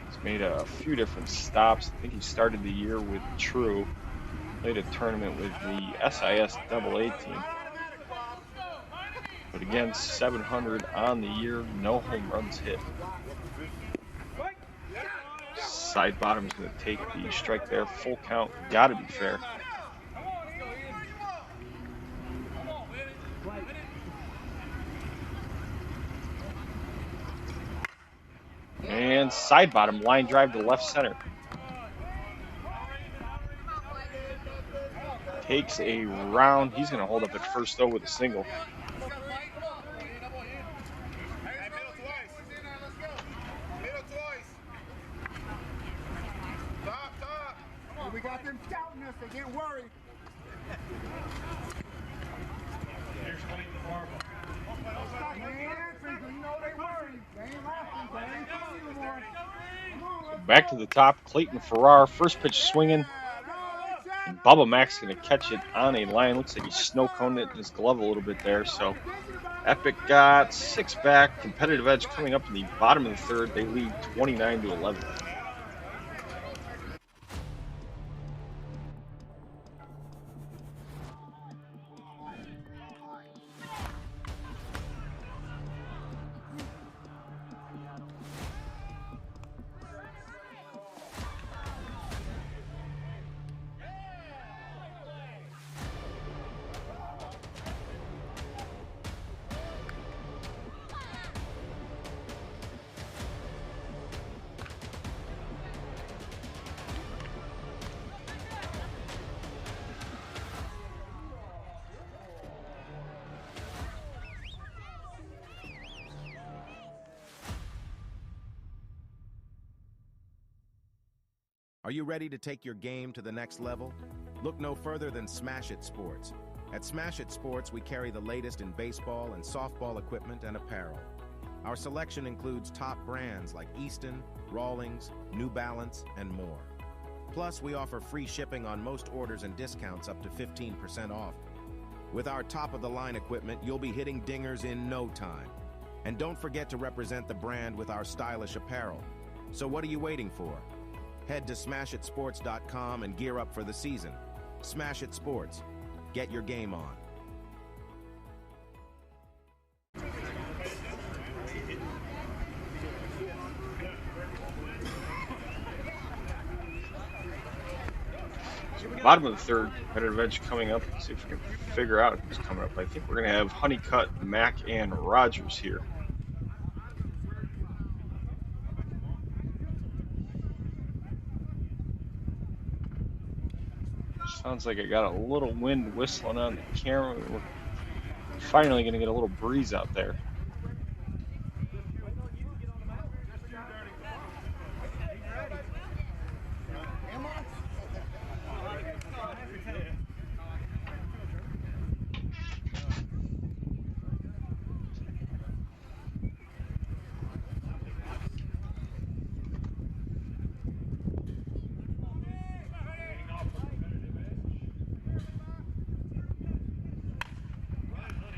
D: He's made a few different stops. I think he started the year with True, played a tournament with the SIS AA team. But again, 700 on the year, no home runs hit. Sidebottom's going to take the strike there, full count, got to be fair. And Sidebottom, line drive to left center. Takes a round. He's going to hold up at first, though, with a single.
A: We got them scouting us. They can't worry.
F: Here's Clayton Farmer.
A: You know they worry. They ain't laughing. They ain't coming anymore.
D: Back to the top, Clayton Farrar, first pitch swinging. And Bubba Mack's going to catch it on a line. Looks like he snow-coned it in his glove a little bit there. So Epic got 6 back. Competitive edge coming up in the bottom of the third. They lead 29-11.
E: Are you ready to take your game to the next level? Look no further than Smash It Sports. At Smash It Sports, we carry the latest in baseball and softball equipment and apparel. Our selection includes top brands like Easton, Rawlings, New Balance, and more. Plus, we offer free shipping on most orders and discounts up to 15% off. With our top-of-the-line equipment, you'll be hitting dingers in no time. And don't forget to represent the brand with our stylish apparel. So what are you waiting for? Head to smashitsports.com and gear up for the season. Smash It Sports. Get your game on.
D: So the bottom of the third, competitive edge coming up. Let's see if we can figure out who's coming up. I think we're going to have Honeycutt, Mack, and Rogers here. Sounds like I got a little wind whistling on the camera. We're finally going to get a little breeze out there.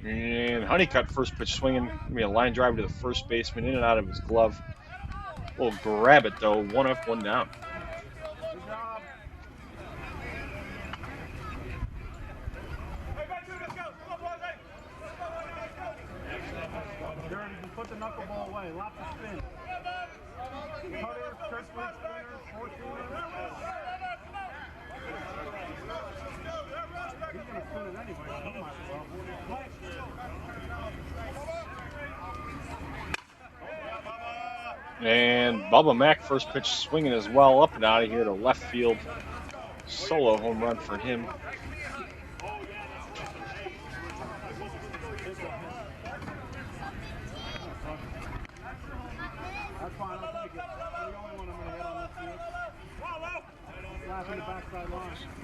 D: And Honeycutt, first pitch swinging. Gonna be a line drive to the first baseman, in and out of his glove. We'll grab it though. 1 up, 1 down.
A: Put the knuckleball away. Lots of spin. Cutter, church spinner, 14. He's going to spin it anyway. So he might as well.
D: And Bubba Mack, first pitch swinging as well, up and out of here to left field. Solo home run for him.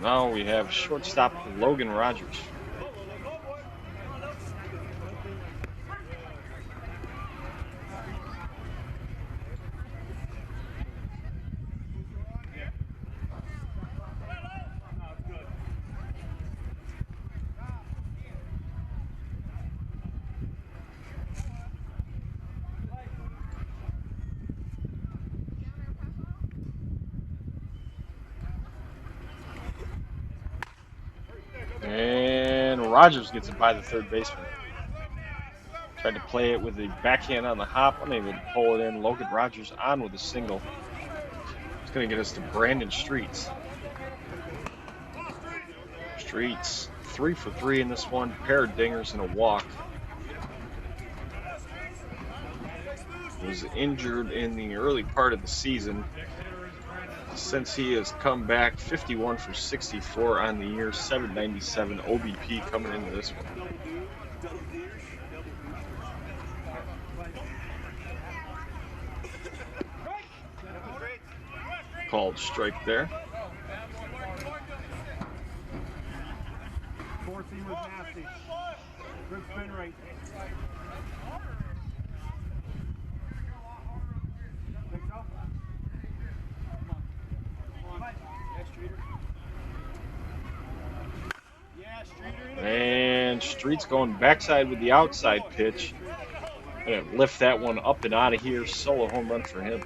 D: Now we have shortstop Logan Rogers. And Rogers gets it by the third baseman. Tried to play it with the backhand on the hop, unable to pull it in. Logan Rogers on with a single. It's going to get us to Brandon Streets. Streets 3 for 3 in this one, pair of dingers and a walk. Was injured in the early part of the season. Since he has come back, 51 for 64 on the year, 797 OBP coming into this one. Called strike there.
F: Four seam was nasty. Good spin rate.
D: And Street's going backside with the outside pitch. Gonna lift that one up and out of here. Solo home run for him.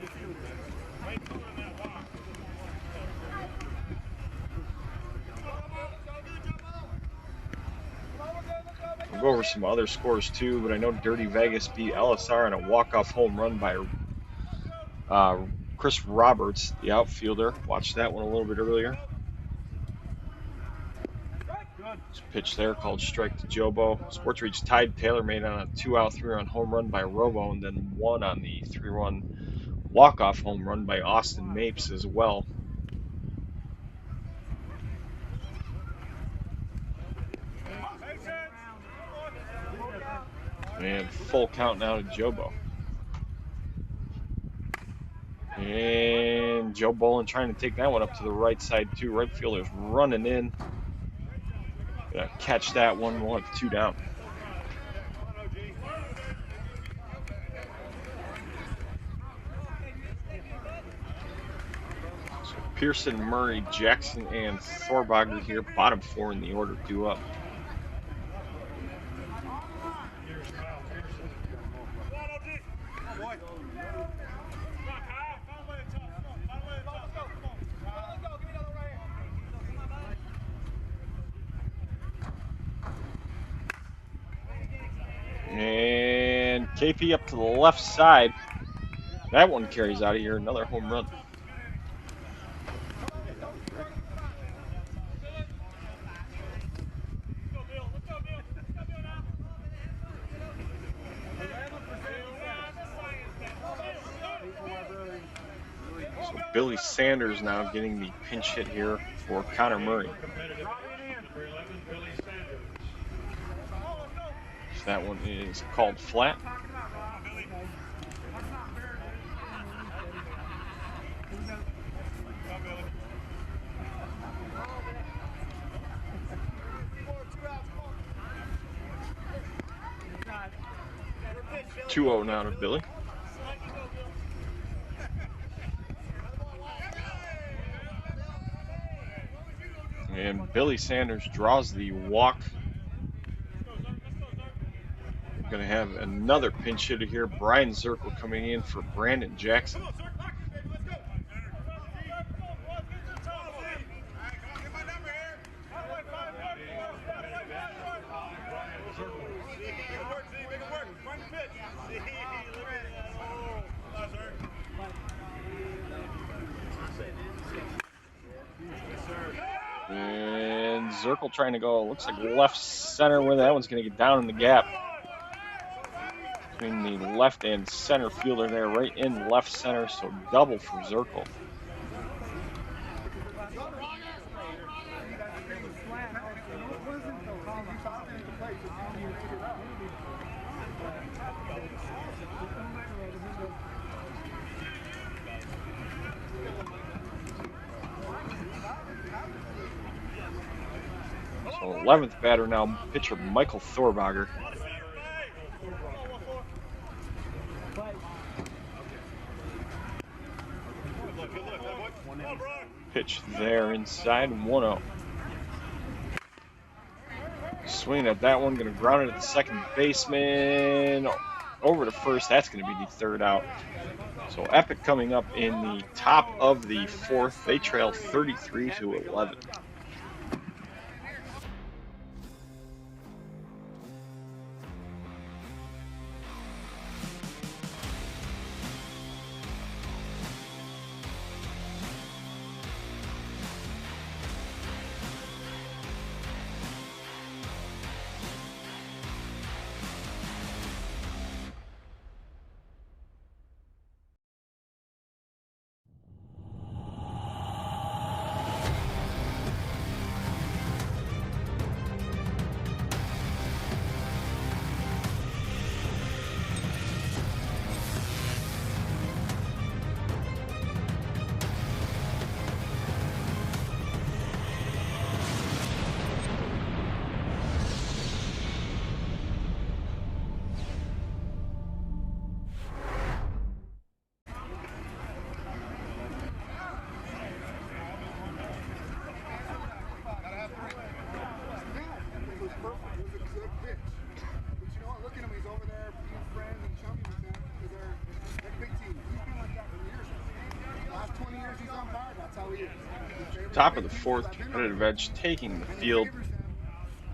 D: We'll go over some other scores too, but I know Dirty Vegas beat LSR on a walk-off home run by Chris Roberts, the outfielder. Watched that one a little bit earlier. Pitch there called strike to Jobo. Sports Reach tied TaylorMade on a 2-out, 3-run home run by Robo, and then won on the 3-run walk-off home run by Austin Mapes as well. And full count now to Jobo. And Joe Bolin trying to take that one up to the right side too. Right fielder's running in. Gonna catch that one. We'll have 2 down. So Pearson, Murray, Jackson, and Thorbager here. Bottom 4 in the order due up. And KP up to the left side. That one carries out of here. Another home run. So Billy Sanders now getting the pinch hit here for Connor Murray. That one is called flat. Two-0 now to Billy. And Billy Sanders draws the walk. Going to have another pinch hitter here. Brian Zirkle coming in for Brandon Jackson. And Zirkle trying to go, looks like left center, where that one's going to get down in the gap. Between the left and center fielder there, right in left center, so double for Zirkle. So 11th batter now, pitcher Michael Thorbager. Pitch there inside, 1-0. Swing at that one, going to ground it at the second baseman. Over to first, that's going to be the third out. So Epic coming up in the top of the fourth. They trail 33-11. Top of the fourth, competitive edge taking the field.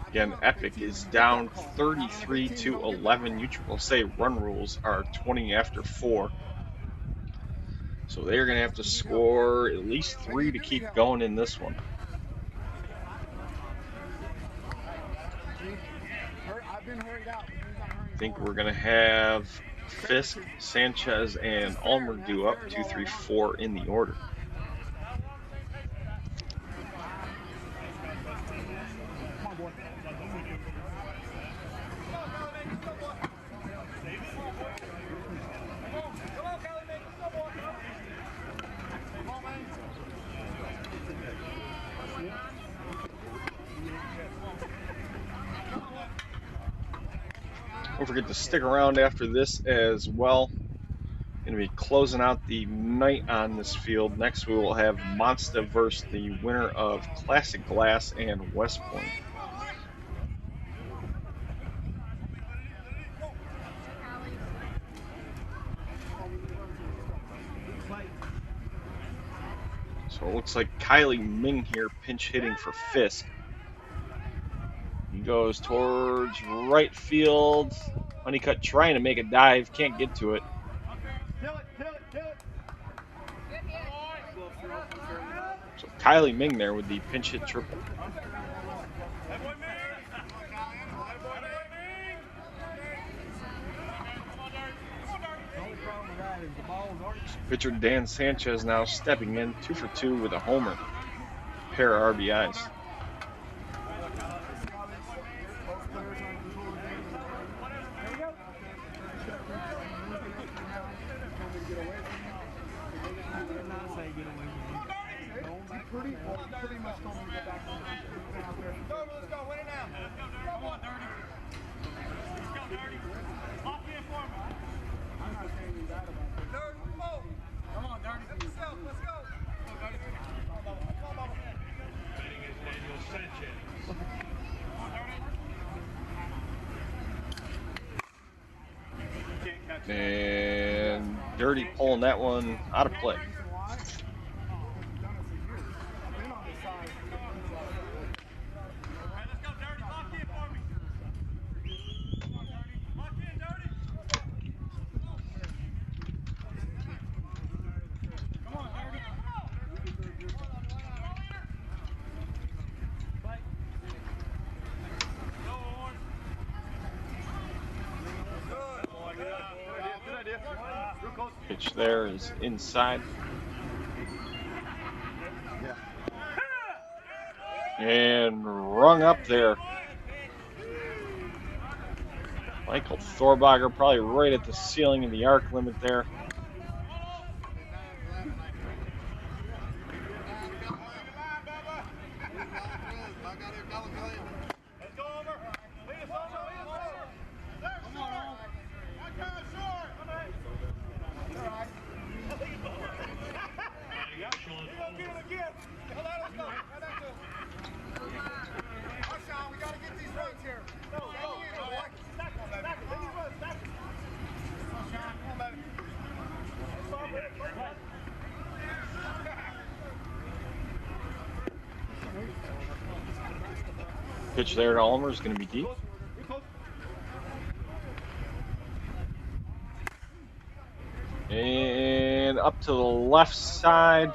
D: Again, Epic is down 33-11. USSSA run rules are 20 after 4. So they're going to have to score at least 3 to keep going in this one. I think we're going to have Fisk, Sanchez, and Ulmer due up 2, 3, 4 in the order. Don't forget to stick around after this as well. Going to be closing out the night on this field. Next we will have Monster versus the winner of Classic Glass and West Point. So it looks like Kylie Ming here pinch hitting for Fisk. He goes towards right field. Honeycutt trying to make a dive, can't get to it. So Kylie Ming there with the pinch hit triple. Pitcher Dan Sanchez now stepping in, 2 for 2 with a homer. Pair of RBIs.
F: Pretty much told me to go back on. Let's go, win it now. Come on, Dirty. Let's go, Dirty. Lock in for me. I'm not saying you bad about it. Dirty, come on. Come on, Dirty. Let's go. Let's go. Come on, Dirty. Come on, Bubba. Betting is Daniel Sanchez. Come on, Dirty.
D: And Dirty pulling that one out of play. Pitch there is inside. And rung up there. Michael Thorbager probably right at the ceiling of the arc limit there. Pitch there to Ulmer is going to be deep. And up to the left side.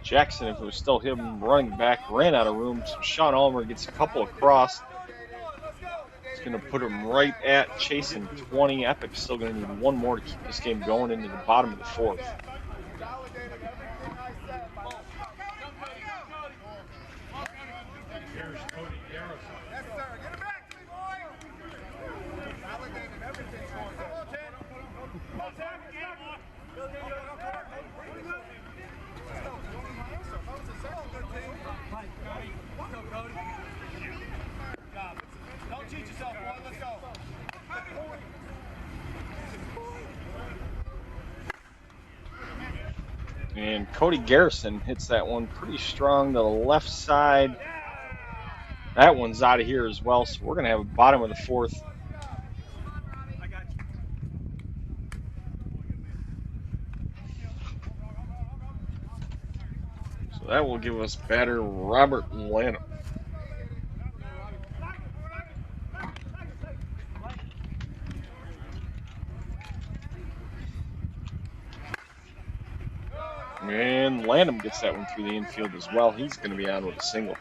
D: Jackson, if it was still him running back, ran out of room. So Sean Ulmer gets a couple across. It's going to put him right at chasing 20. Epic's still going to need one more to keep this game going into the bottom of the fourth.
F: Don't cheat yourself, boy. Let's go.
D: And Cody Garrison hits that one pretty strong to the left side. That one's out of here as well, so we're going to have a bottom of the fourth. So that will give us batter Robert Lanham. And Lanham gets that one through the infield as well. He's going to be on with a single.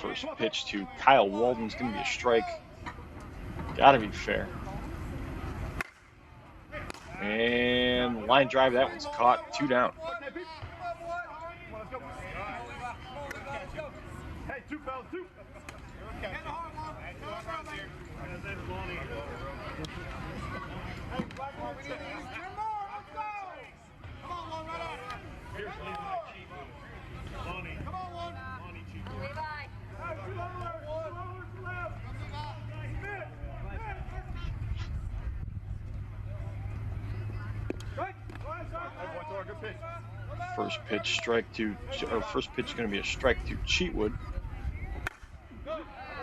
D: First pitch to Kyle Walden's going to be a strike. Got to be fair. And line drive, that one's caught. 2 down.
A: Hey, 2 fouls, 2.
D: First pitch strike to, or first pitch is going to be a strike to Cheatwood.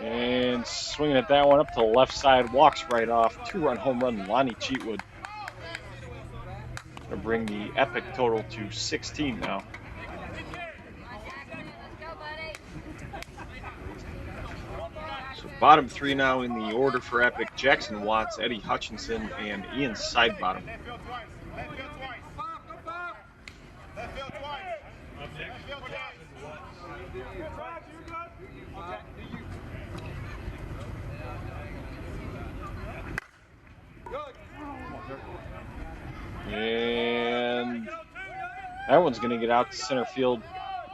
D: And swinging at that one up to the left side, walks right off. 2-run home run, Lonnie Cheatwood. Going to bring the Epic total to 16 now. So bottom 3 now in the order for Epic: Jackson Watts, Eddie Hutchinson, and Ian Sidebottom. And that one's going to get out to center field.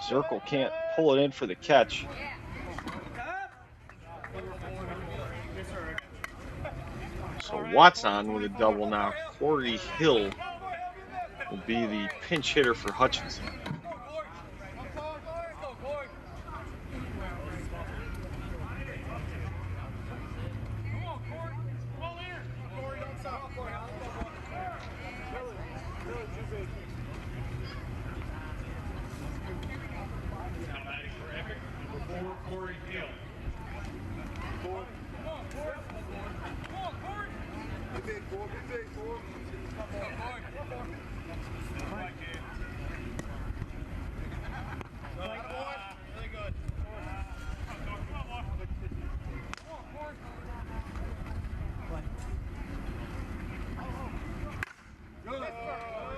D: Zirkle can't pull it in for the catch. So Watts on with a double now. Corey Hill will be the pinch hitter for Hutchinson.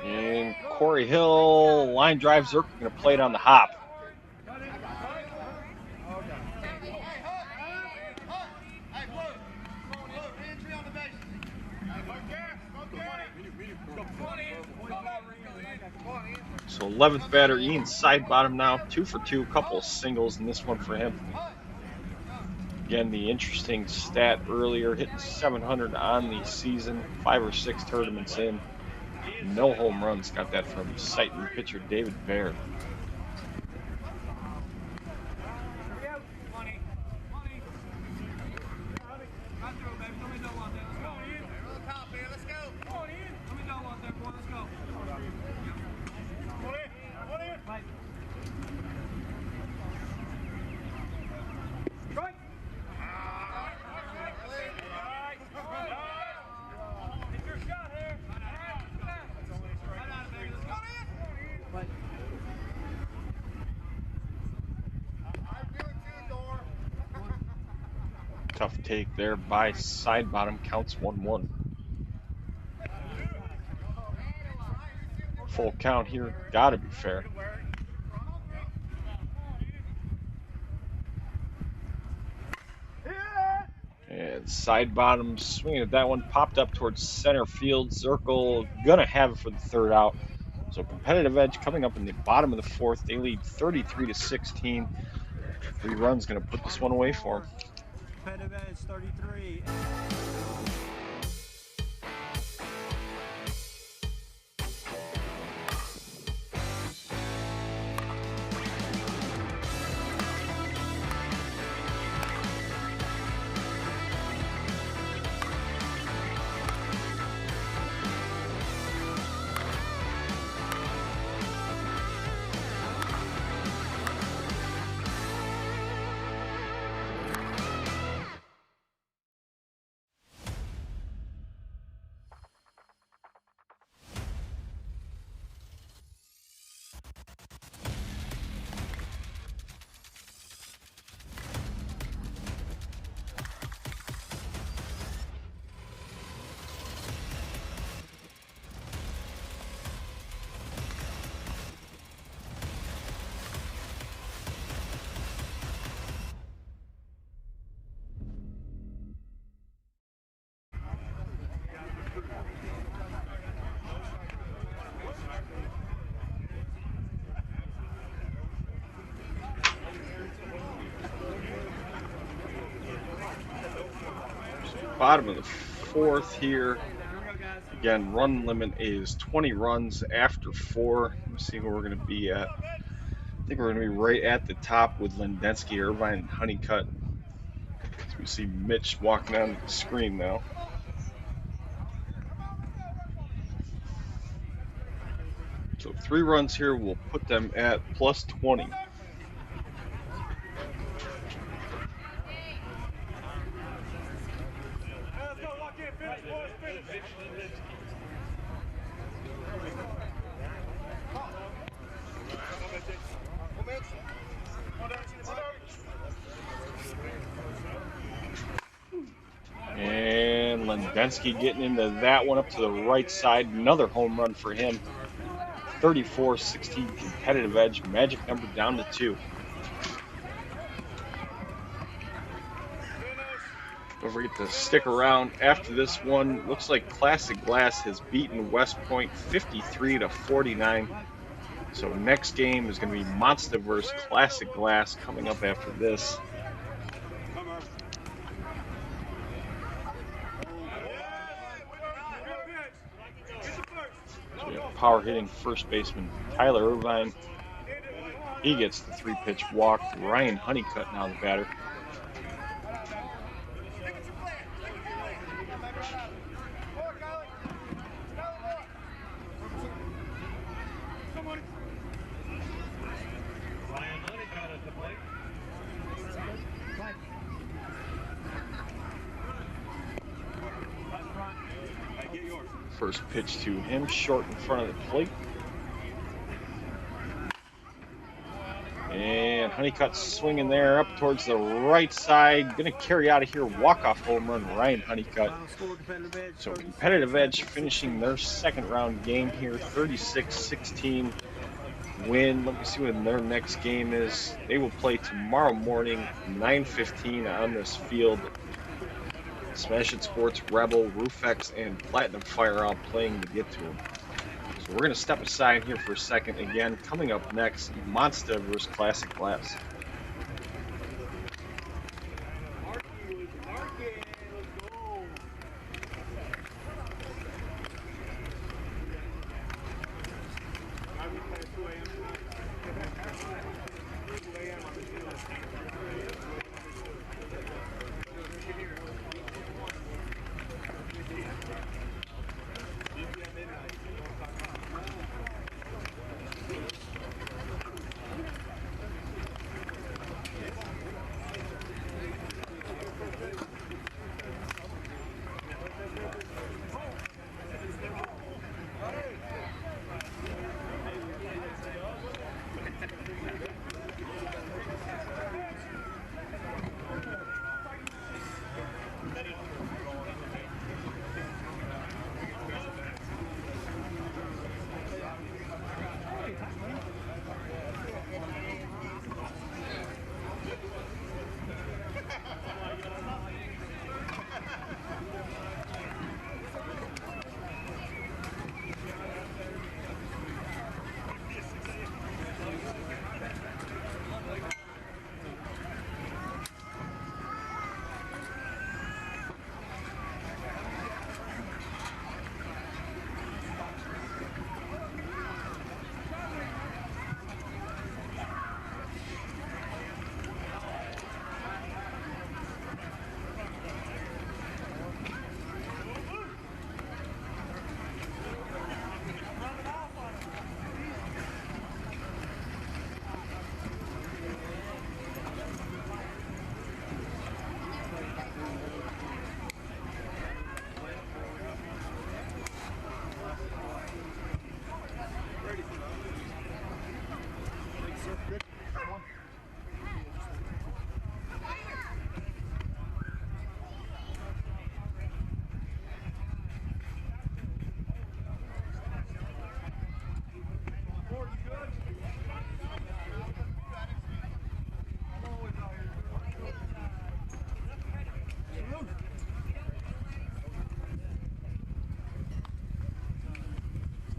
D: And Corey Hill, line drive, Zirkle going to play it on the hop. So 11th batter, Ian Sidebottom now, 2 for 2, couple of singles in this one for him. Again, the interesting stat earlier, hitting 700 on the season, 5 or 6 tournaments in, no home runs. Got that from Sighton pitcher David Baird. Tough take there by side bottom, counts 1-1. Full count here, gotta be fair. And side bottom swinging at that one, popped up towards center field. Zirkle gonna have it for the third out. So competitive edge coming up in the bottom of the fourth. They lead 33-16. 3 runs gonna put this one away for them.
A: Competitive edge 33.
D: Bottom of the fourth here. Again, run limit is 20 runs after 4. Let me see where we're going to be at. I think we're going to be right at the top with Lindensky, Irvine, and Honeycutt. So we see Mitch walking on the screen now. So 3 runs here will put them at plus 20. And Lindensky getting into that one up to the right side. Another home run for him. 34-16 competitive edge. Magic number down to 2. Don't forget to stick around after this one. Looks like Classic Glass has beaten West Point 53-49. So next game is going to be Monster versus Classic Glass coming up after this. So we have power hitting first baseman Tyler Irvine. He gets the 3-pitch walk. Ryan Honeycutt now the batter. First pitch to him, short in front of the plate. And Honeycutt swinging there up towards the right side. Going to carry out of here, walk-off home run, Ryan Honeycutt. So competitive edge finishing their second round game here, 36-16 win. Let me see when their next game is. They will play tomorrow morning, 9:15 on this field. Smash It Sports, Rebel, Roofex, and Platinum Fire all playing to get to them. So we're going to step aside here for a second. Again, coming up next, Monster versus Classic Glass.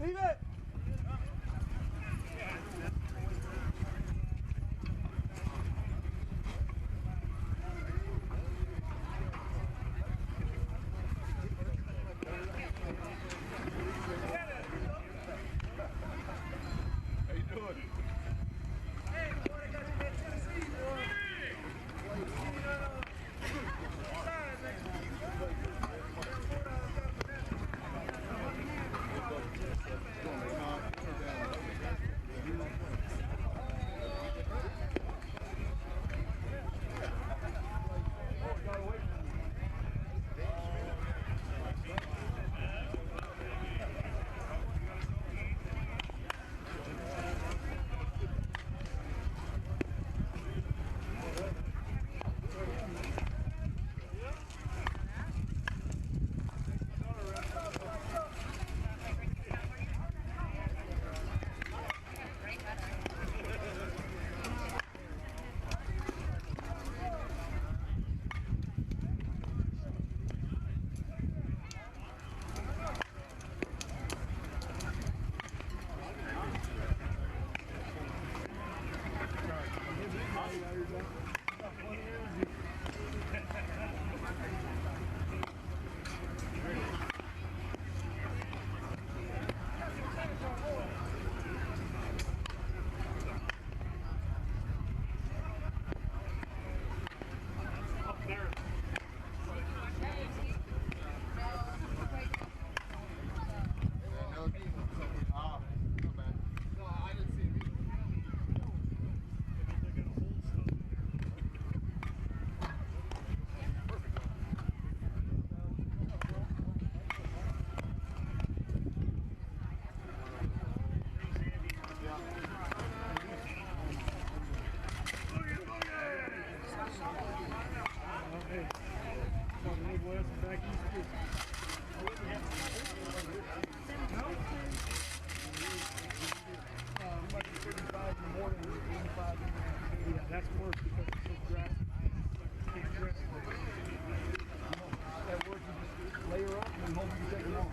F: Leave it.
A: That's worse because it's so grassy. That works, you just layer up and hope you can take them off.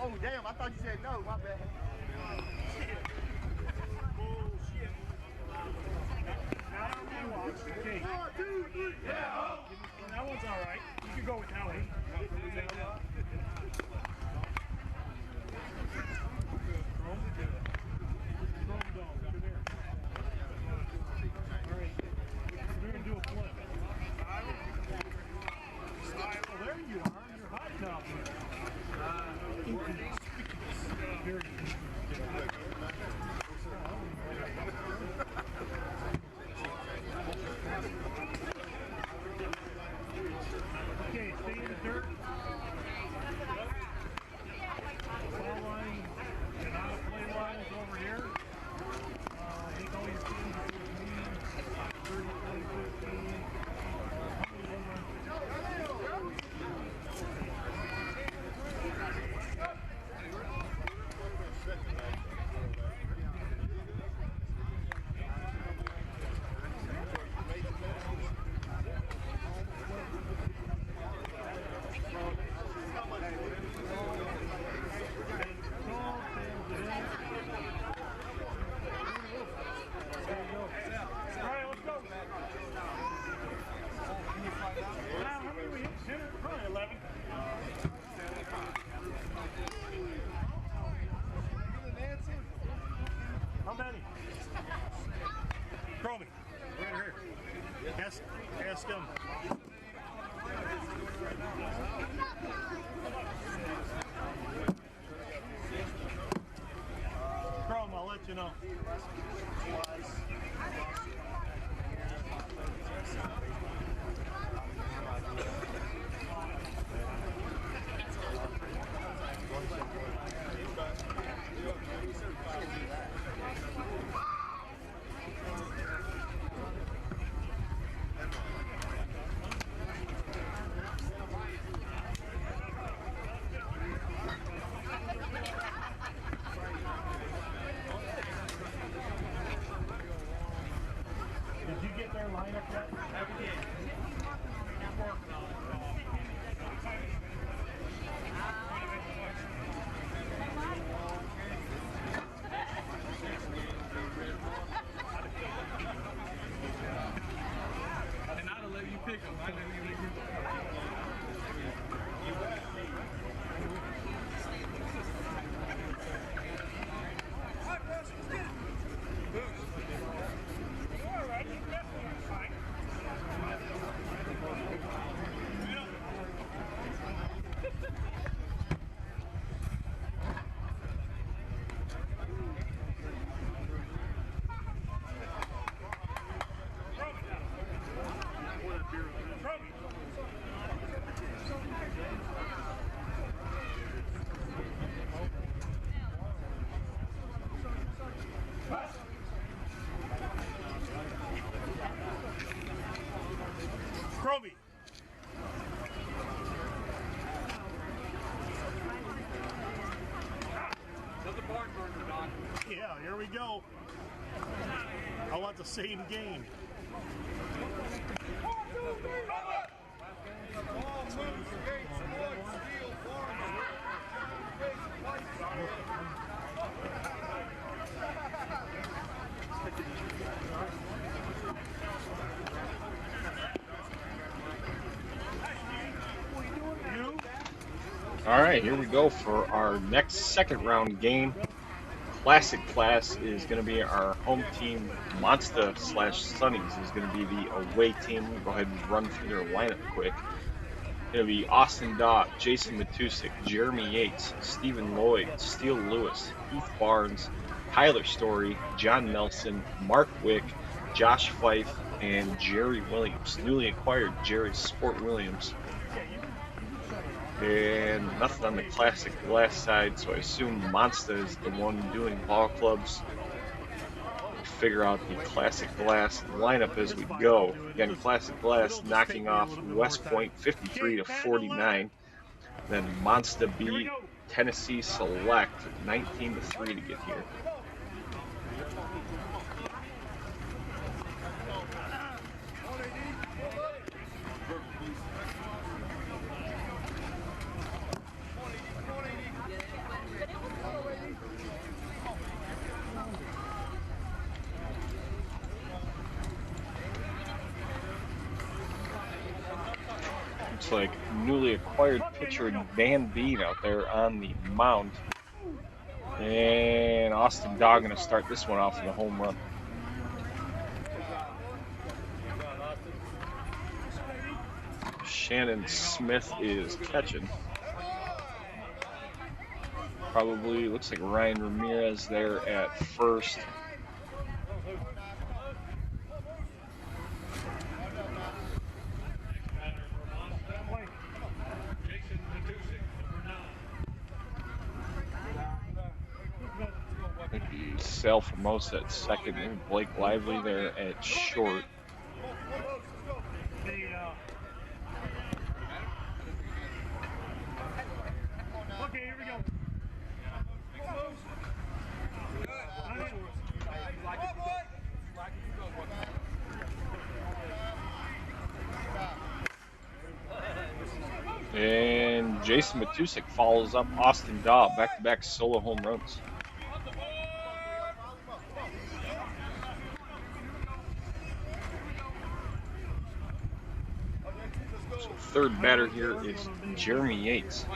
F: Oh, damn, I thought you said no, my bad.
A: Okay. 1, 2, 3, yeah. That one's all right. You can go with that one. We're going to do a flip. Well, there you are. You're hot top. Very good. Okay, stay in the dirt. Ball line and out of play line is over here. Make all your teams with me. 30, 20, 15. Yeah, here we go. I want the same game.
D: All right, here we go for our next second round game. Classic class is going to be our home team. Monster / Sunnies is going to be the away team. We'll go ahead and run through their lineup quick. It'll be Austin Daw, Jason Matusik, Jeremy Yates, Stephen Lloyd, Steele Lewis, Heath Barnes, Tyler Story, John Nelson, Mark Wick, Josh Fife, and Jerry Williams. Newly acquired Jerry Sport Williams. And nothing on the classic glass side, so I assume Monster is the one doing ball clubs. We'll figure out the classic glass lineup as we go. Again, classic glass knocking off West Point 53-49. Then Monster beat Tennessee Select 19-3 to get here. Looks like newly acquired pitcher Dan Bean out there on the mound. And Austin Daw going to start this one off with a home run. Shannon Smith is catching. Probably looks like Ryan Ramirez there at first. Sal Formosa at second, and Blake Lively there at short.
A: Okay, here we go.
D: And Jason Matusik follows up Austin Daw, back-to-back solo home runs. So third batter here is Jeremy Yates.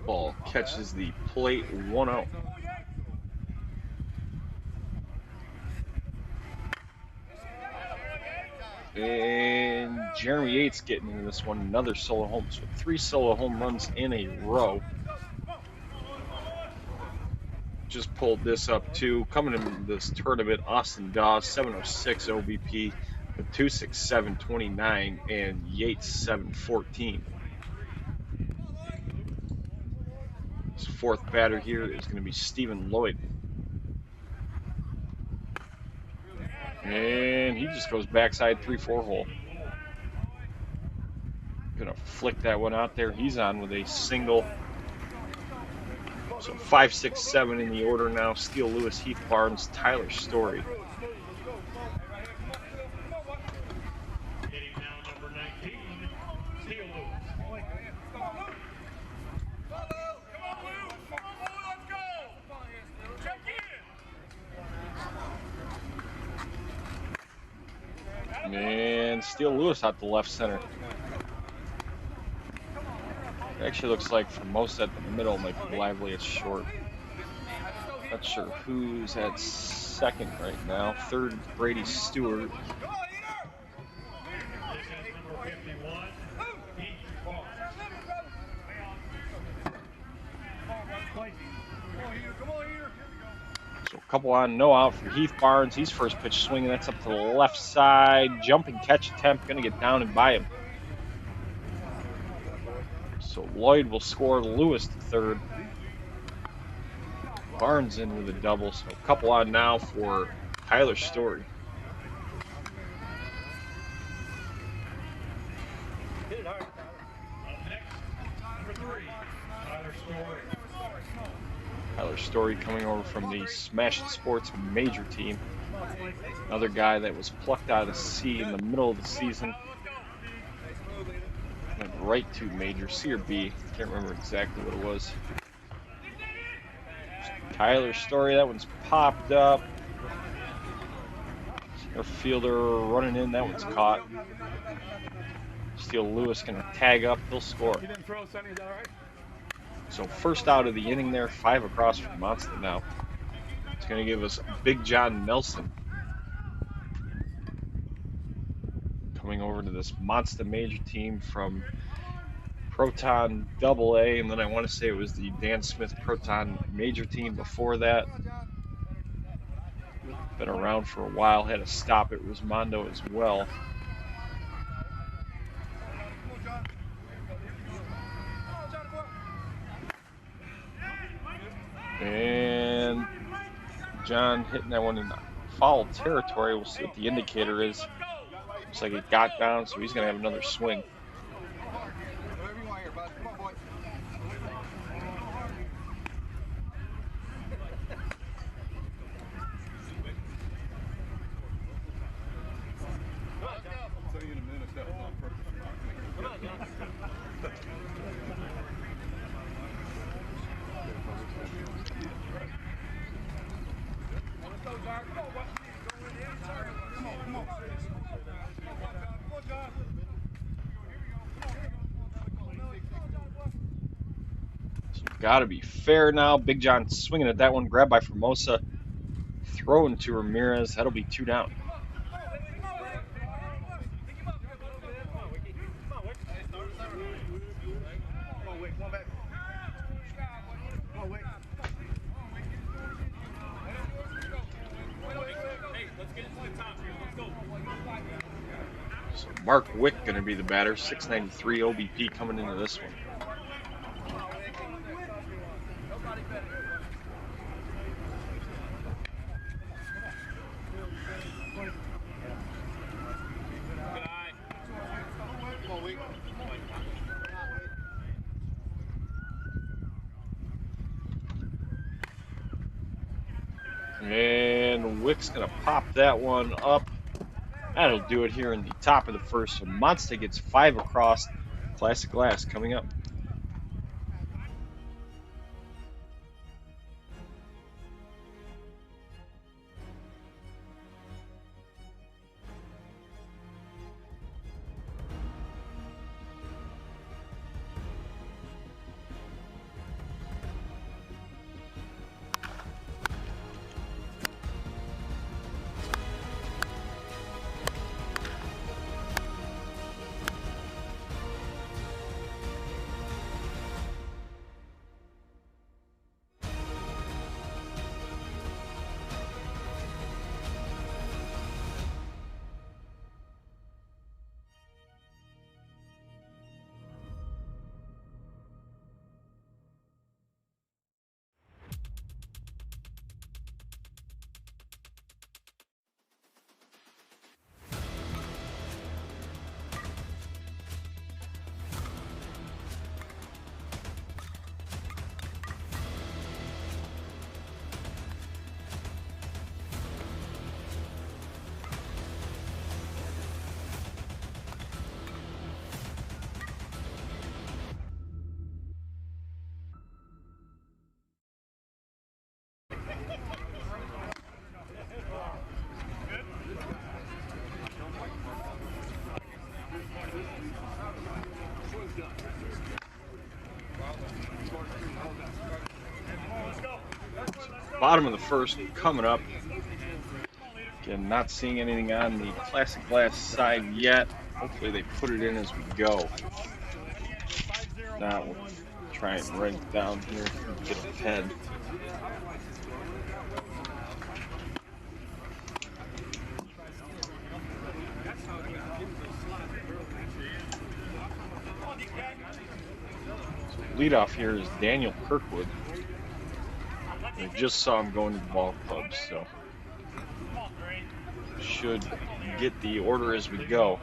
D: Ball catches the plate 1-0. And Jeremy Yates getting into this one, another solo home. So 3 solo home runs in a row. Just pulled this up too. Coming into this tournament, Austin Daw 706 OBP, Matusik 729, and Yates 714. This fourth batter here is going to be Stephen Lloyd. And he just goes backside 3-4 hole. Gonna flick that one out there. He's on with a single. So 5, 6, 7 in the order now. Steele Lewis, Heath Barnes, Tyler Story.
A: Hitting now number 19, Steele Lewis.
D: And Steele Lewis out the left center. It actually looks like for most at the middle might be Lively at short. Not sure who's at second right now. Third, Brady Stewart. So a couple on, no out for Heath Barnes. He's first pitch swinging. That's up to the left side. Jumping catch attempt. Going to get down and by him. So Lloyd will score Lewis to third. Barnes in with a double. So a couple on now for Tyler Story.
B: Hit it hard.
D: Tyler Story coming over from the Smash It Sports major team. Another guy that was plucked out of C in the middle of the season. Went right to major, C or B. Can't remember exactly what it was. Tyler Story, that one's popped up. Center fielder running in, that one's caught. Steele Lewis gonna tag up, he'll score.
B: You didn't throw, Sonny, is that all right?
D: So first out of the inning there, 5 across from Monster now. It's gonna give us Big John Nelson coming over to this Monster major team from Proton AA, and then I want to say it was the Dan Smith Proton major team before that. Been around for a while, had a stop at Resmondo as well. And John hitting that one in foul territory. We'll see what the indicator is. Looks like it got down, so he's going to have another swing. Got to be fair now. Big John swinging at that one. Grabbed by Formosa. Throwing to Ramirez. That'll be 2 down. So Mark Wick going to be the batter. 693 OBP coming into this one. And Wick's going to pop that one up. That'll do it here in the top of the first. So Monster gets 5 across. Classic Glass coming up. Bottom of the first coming up. Again, not seeing anything on the Classic Glass side yet. Hopefully they put it in as we go. Now we'll try and write it down here and get a pen. So leadoff here is Daniel Kirkwood. I just saw him going to the ball club, so should get the order as we go.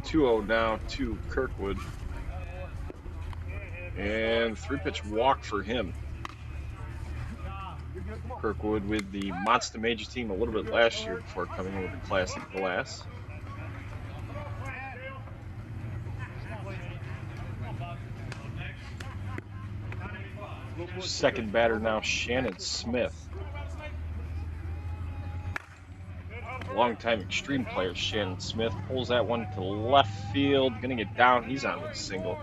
D: 2-0 now to Kirkwood. And 3-pitch walk for him. Kirkwood with the Monster Major team a little bit last year before coming over to Classic Glass. Second batter now, Shannon Smith. Longtime Extreme player Shannon Smith pulls that one to left field. Gonna get down. He's on with a single.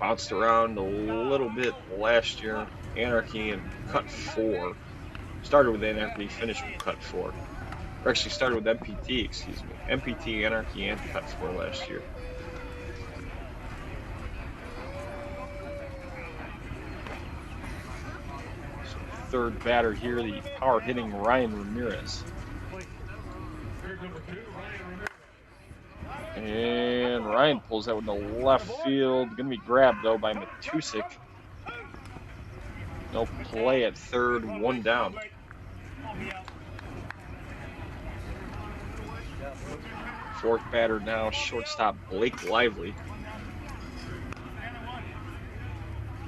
D: Bounced around a little bit last year. Anarchy and cut 4. Started with Anarchy, finished with cut 4. Or actually started with MPT, excuse me. MPT, Anarchy, and cut 4 last year. So third batter here, the power hitting Ryan Ramirez. And Ryan pulls that one to left field. Going to be grabbed, though, by Matusik. No play at third, 1 down. Fourth batter now, shortstop Blake Lively.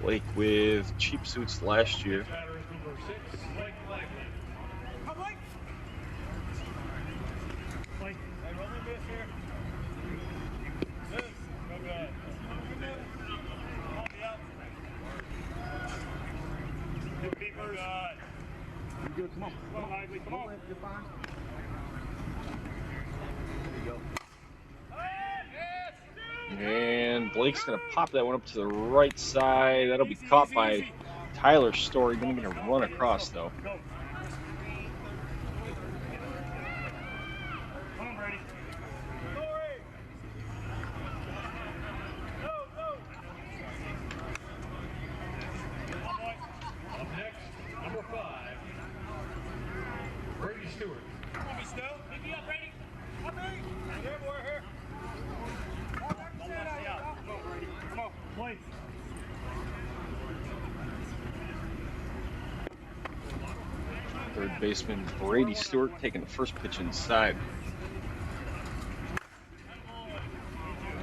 D: Blake with cheap suits last year.
F: Good, come on. Come on, Lively, come on. You're fine. There you go.
D: And Blake's going to pop that one up to the right side. That'll be caught by Tyler Story. Going to run across, though. Third baseman Brady Stewart taking the first pitch inside.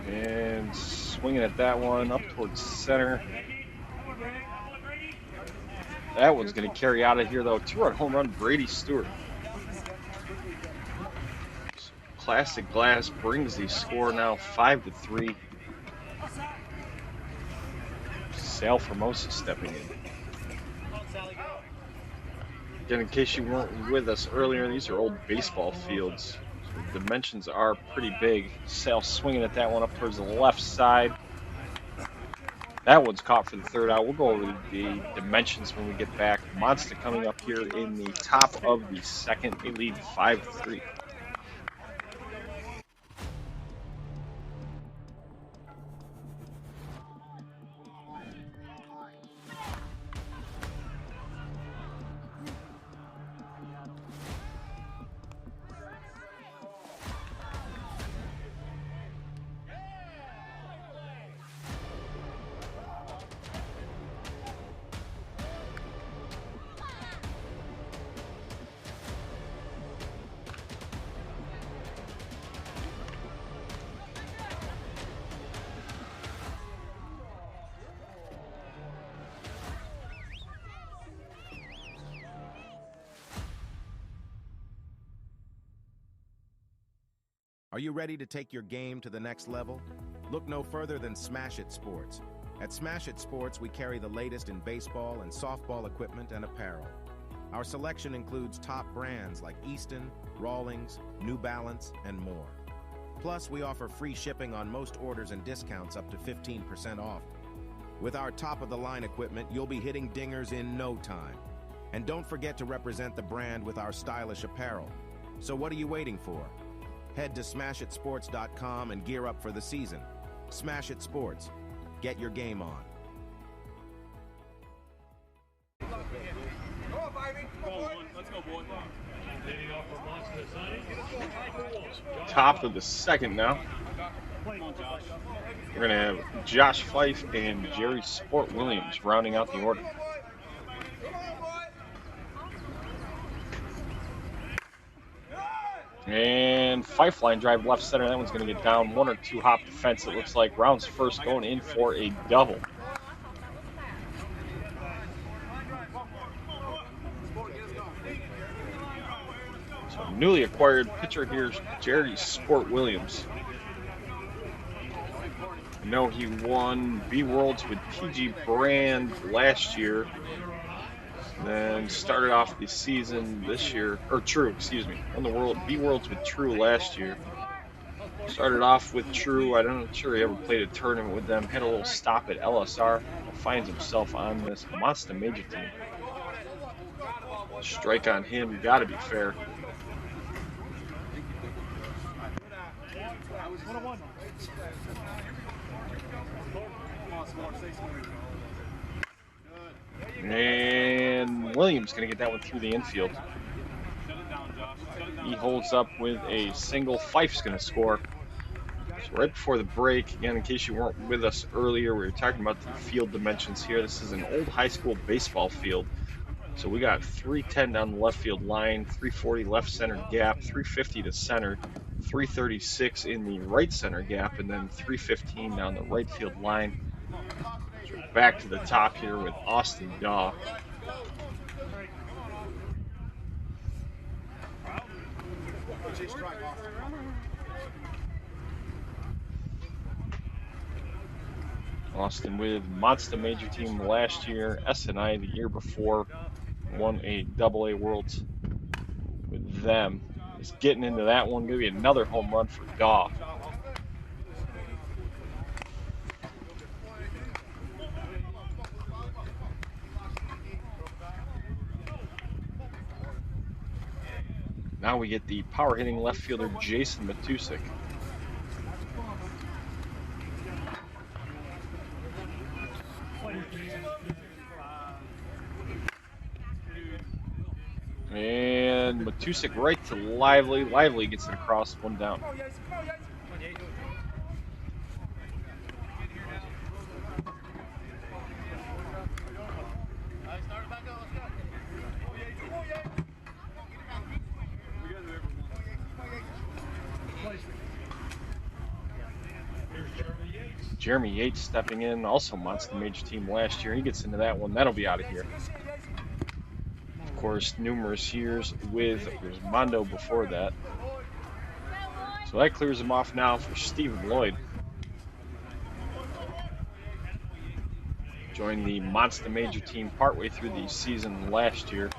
D: And swinging at that one up towards center. That one's going to carry out of here, though. 2-run home run, Brady Stewart. Classic Glass brings the score now 5-3. Sal Formosa stepping in. Again, in case you weren't with us earlier, these are old baseball fields. The dimensions are pretty big. Sal swinging at that one up towards the left side. That one's caught for the third out. We'll go over the dimensions when we get back. Monster coming up here in the top of the second. They lead 5-3.
E: Are you ready to take your game to the next level? Look no further than Smash It Sports. At Smash It Sports, we carry the latest in baseball and softball equipment and apparel. Our selection includes top brands like Easton, Rawlings, New Balance, and more. Plus, we offer free shipping on most orders and discounts up to 15% off. With our top-of-the-line equipment, you'll be hitting dingers in no time. And don't forget to represent the brand with our stylish apparel. So what are you waiting for? Head to smashitsports.com and gear up for the season. Smash It Sports. Get your game on.
C: Let's go, boy.
D: Top of the second now. We're going to have Josh Fife and Jerry Sport Williams rounding out the order. And Fife line drive left center. That one's going to get down. 1 or 2 hop defense, it looks like. Rounds first going in for a double. So newly acquired pitcher here, Jerry Sport Williams. I know he won B Worlds with PG Brand last year. Then started off the season this year, or True, excuse me, won the B Worlds with True last year. Started off with True. I'm not sure he ever played a tournament with them. Had a little stop at LSR. Finds himself on this Monster Major team. Strike on him, got to be fair. And Williams going to get that one through the infield. He holds up with a single. Fife's going to score. So right before the break, again, in case you weren't with us earlier, we were talking about the field dimensions here. This is an old high school baseball field. So we got 310 down the left field line, 340 left center gap, 350 to center, 336 in the right center gap, and then 315 down the right field line. So back to the top here with Austin Daw. Austin with Monster Major team last year, SNI the year before, won a AA Worlds with them. He's getting into that one, going to be another home run for Daw. Now we get the power hitting left fielder Jason Matusik. And Matusik right to Lively. Lively gets it across, one down. Jeremy Yates stepping in, also Monster Major team last year. He gets into that one. That'll be out of here. Of course, numerous years with Resmondo before that. So that clears him off now for Stephen Lloyd. Joined the Monster Major team partway through the season last year.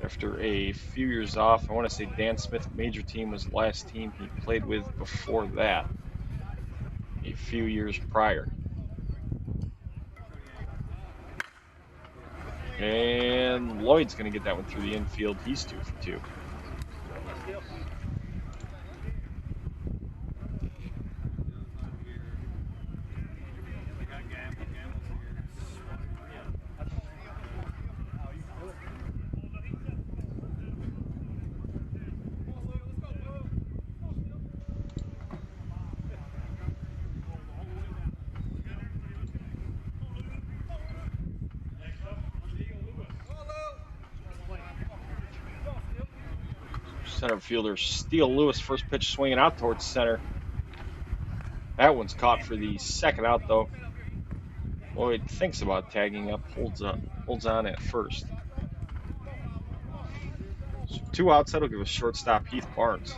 D: After a few years off, I want to say Dan Smith Major team was the last team he played with before that, a few years prior. And Lloyd's going to get that one through the infield. He's 2 for 2. Center fielder Steele Lewis, first pitch swinging out towards center. That one's caught for the second out though. Lloyd thinks about tagging up, holds on at first. So 2 outs, that'll give us shortstop Heath Barnes.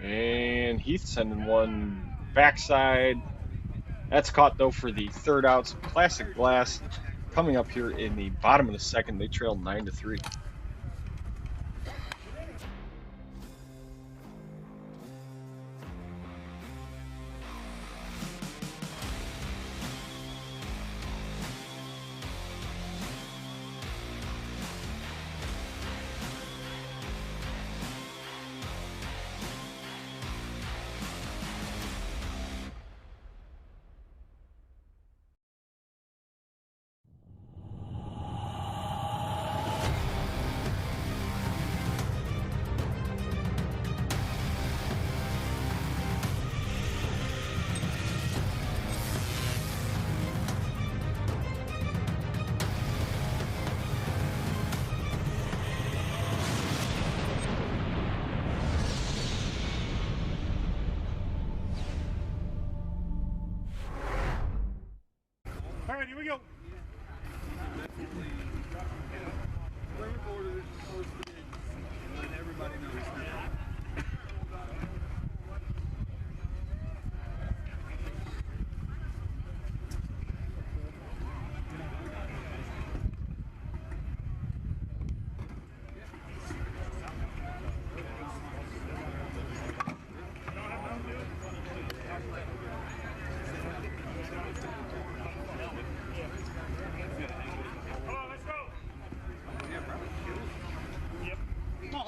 D: And Heath sending one backside. That's caught though for the third out. So classic Glass coming up here in the bottom of the second. They trail 9-3.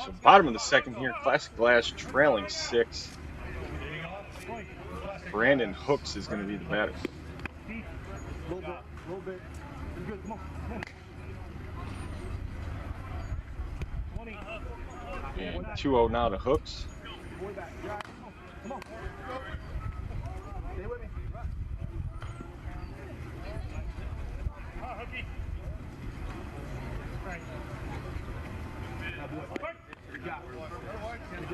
D: So bottom of the second here, Classic Glass trailing 6. Brandon Hooks is going to be the batter.
A: Little bit. You're good. Come on. 20.
D: And 2-0 now to Hooks.
A: Boy back. Come on. Stay with me.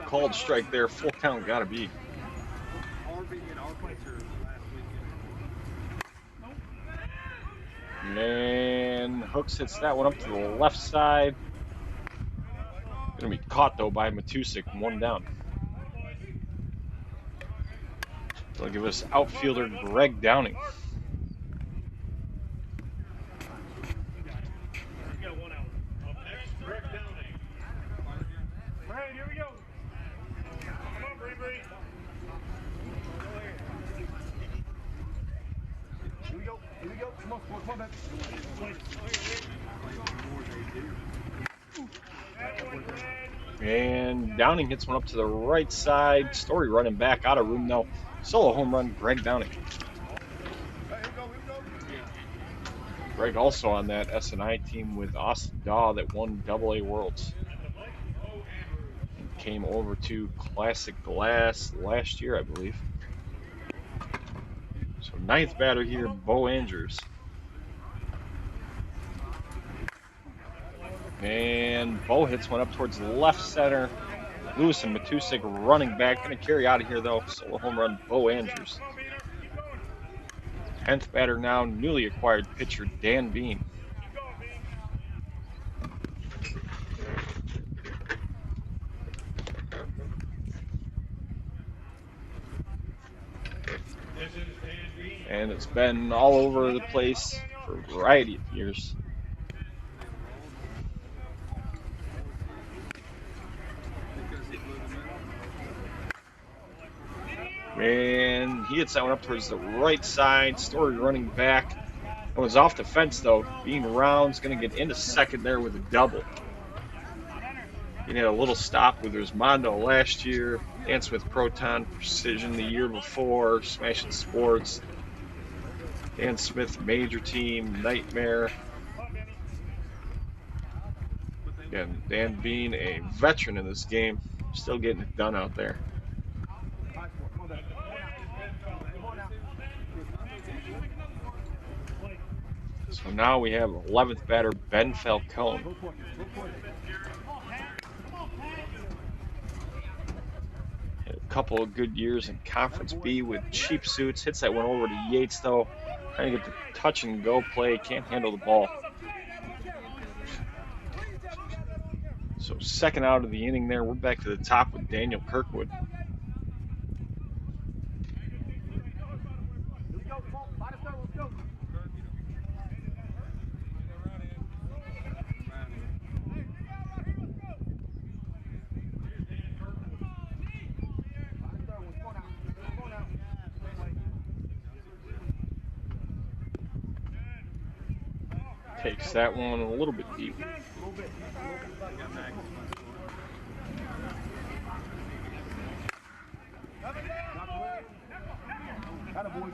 D: Called strike there, full count, gotta be. And Hooks hits that one up to the left side. Gonna be caught though by Matusik, 1 down. They'll give us outfielder Greg Downing.
A: Here we go. Come on, Bree. Here we go. Come on back.
D: And Downing hits one up to the right side. Story running back out of room though. Solo home run, Greg Downing. Greg also on that S&I team with Austin Daw that won AA Worlds. And came over to Classic Glass last year, I believe. So 9th batter here, Bo Andrews. And Bo hits one up towards the left center. Lewis and Matusik running back. Going to carry out of here, though. Solo home run, Bo Andrews. 10th batter now, newly acquired pitcher Dan Bean. And it's been all over the place for a variety of years. And he hits that one up towards the right side. Story running back. It was off the fence though. Being Round's going to get into second there with a double. He had a little stop with Resmondo last year. Dance with Proton Precision the year before. Smashing Sports. Dan Smith Major Team. Nightmare. Again, Dan Bean, a veteran in this game. Still getting it done out there. So now we have 11th batter Ben Falcone. Had a couple of good years in Conference B with cheap suits. Hits that one over to Yates though. Trying to get the touch and go play. Can't handle the ball. So second out of the inning there. We're back to the top with Daniel Kirkwood. Takes that one a little bit deep.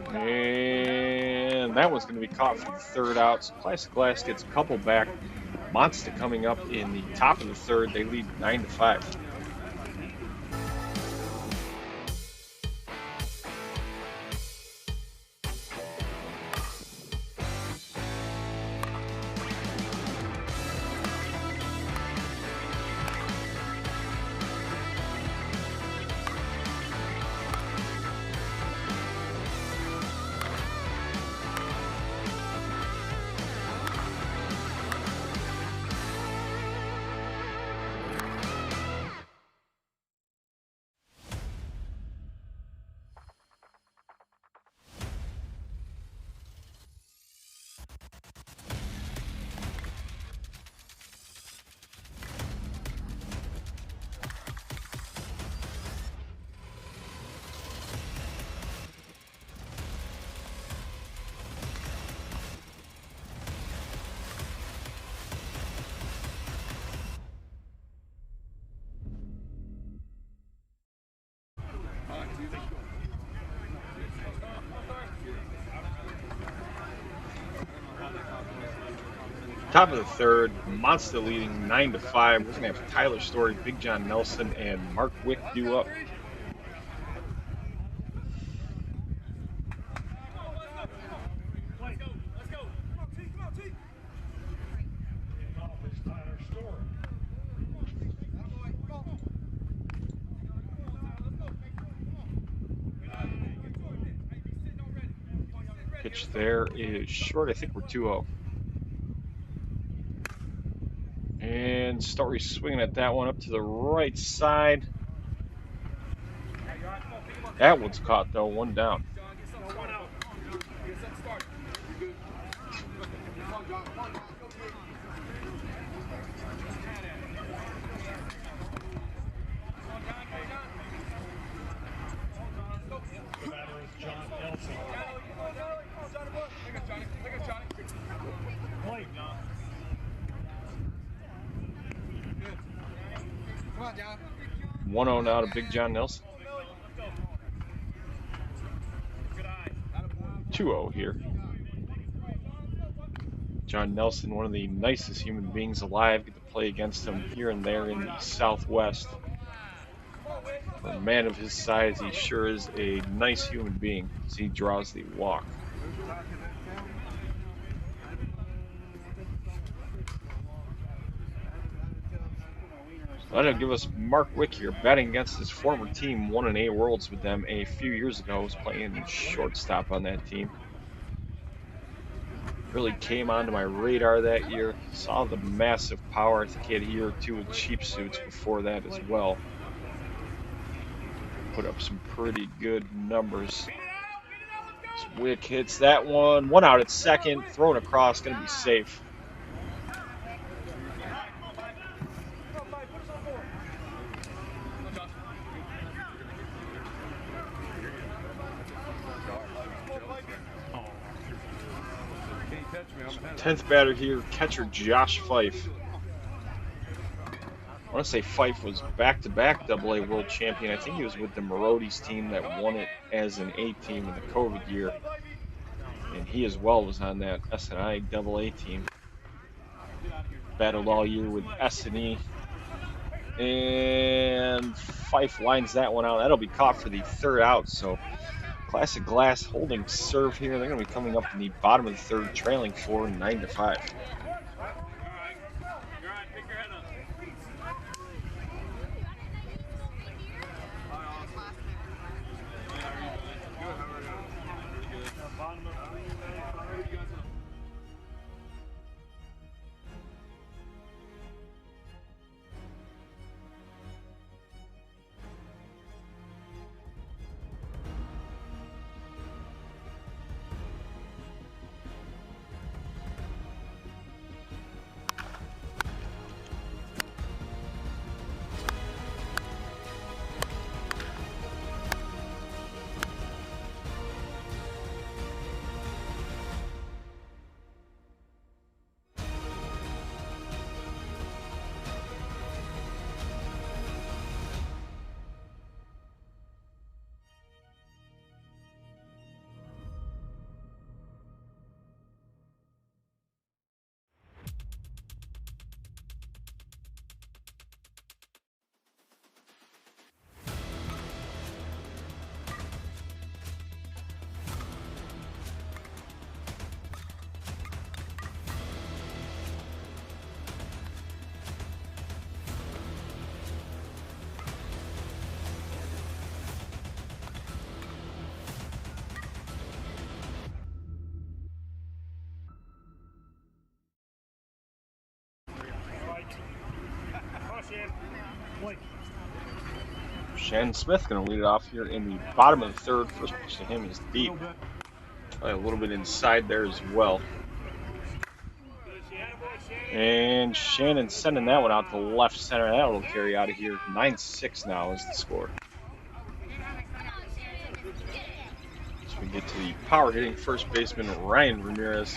D: And that one's going to be caught for the third out. So Classic Glass gets a couple back. Monster coming up in the top of the third. They lead 9-5. Top of the third, Monster leading 9-5. We're gonna have Tyler Story, Big John Nelson, and Mark Wick due up. Pitch there is short. I think we're 2-0. And Story swinging at that one up to the right side. That one's caught though, 1 down.
F: Come on, John.
D: 1-0 now to Big John Nelson. 2-0 here. John Nelson, one of the nicest human beings alive. Get to play against him here and there in the Southwest. For a man of his size, he sure is a nice human being as he draws the walk. That'll give us Mark Wick here, batting against his former team. Won an A Worlds with them a few years ago. Was playing shortstop on that team. Really came onto my radar that year. Saw the massive power. I think he had a year or two with cheap suits before that as well. Put up some pretty good numbers. As Wick hits that one. 1 out at second. Thrown across. Going to be safe. So 10th batter here, catcher Josh Fife. I want to say Fife was back-to-back AA world champion. I think he was with the Marodi's team that won it as an A team in the COVID year. And he as well was on that S&I AA team. Battled all year with S&E. And Fife lines that one out. That'll be caught for the 3rd out. So Classic Glass holding serve here. They're going to be coming up in the bottom of the 3rd, trailing 9-5. Shannon Smith going to lead it off here in the bottom of the 3rd. First pitch to him is deep. Probably a little bit inside there as well. And Shannon sending that one out to left center. That'll carry out of here. 9-6 now is the score. So we get to the power hitting first baseman Ryan Ramirez.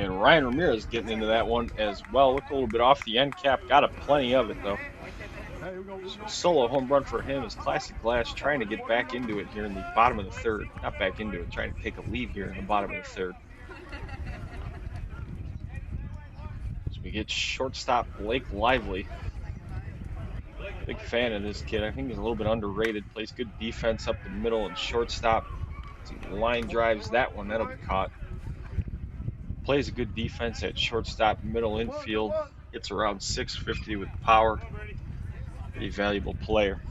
D: And Ryan Ramirez getting into that one as well. Looked a little bit off the end cap. Got a plenty of it, though. So solo home run for him is Classic Glass trying to get back into it here in the bottom of the third. Not back into it, trying to take a lead here in the bottom of the third. So we get shortstop Blake Lively. Big fan of this kid. I think he's a little bit underrated. Plays good defense up the middle and shortstop. Line drives that one. That'll be caught. Plays a good defense at shortstop, middle infield. Gets around 650 with power. Pretty valuable player.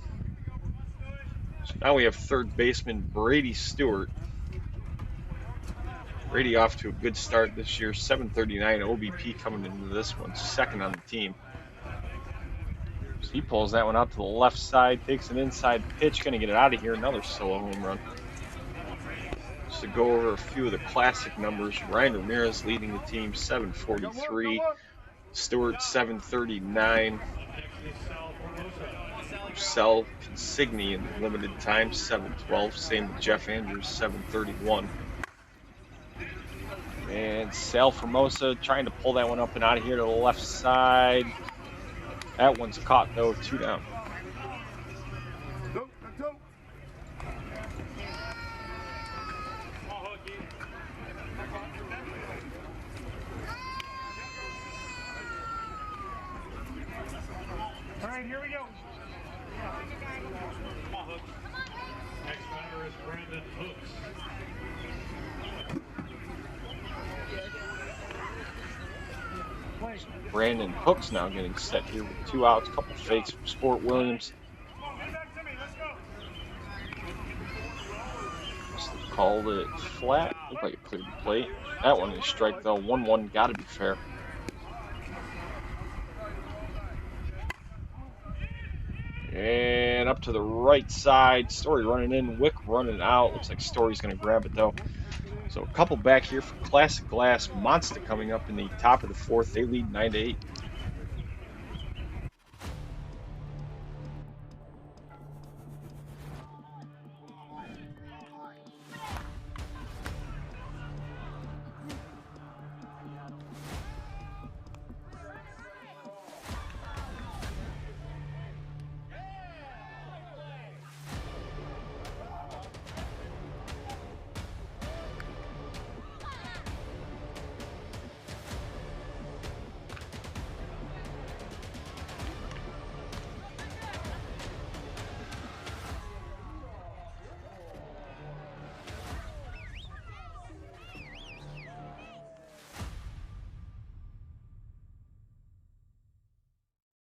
D: So now we have third baseman Brady Stewart. Brady off to a good start this year. 739 OBP coming into this one. Second on the team. So he pulls that one out to the left side. Takes an inside pitch. Going to get it out of here. Another solo home run. Just to go over a few of the classic numbers. Ryan Ramirez leading the team. 743. Stewart 739. Sell Consigne in limited time, 712. Same with Jeff Andrews, 731. And Sal Formosa trying to pull that one up and out of here to the left side. That one's caught though, 2 down.
A: All right, here we go. Next runner is Brandon Hooks.
D: Brandon Hooks now getting set here with 2 outs, couple fakes from Sport Williams. Called it flat. Looked like it cleared the plate. That one is strike though. 1-1, gotta be fair. And up to the right side. Story running in. Wick running out. Looks like Story's going to grab it, though. So a couple back here for Classic Glass. Monster coming up in the top of the 4th. They lead 9-8.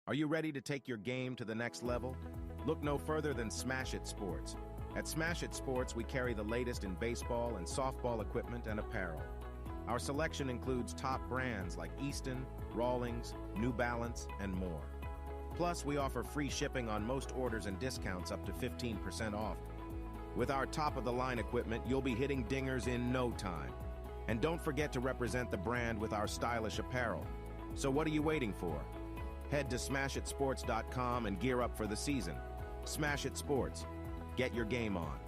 E: Are you ready to take your game to the next level? Look no further than Smash It Sports. At Smash It Sports, we carry the latest in baseball and softball equipment and apparel. Our selection includes top brands like Easton, Rawlings, New Balance, and more. Plus, we offer free shipping on most orders and discounts up to 15% off. With our top-of-the-line equipment, you'll be hitting dingers in no time. And don't forget to represent the brand with our stylish apparel. So what are you waiting for? Head to smashitsports.com and gear up for the season. Smash It Sports. Get your game on.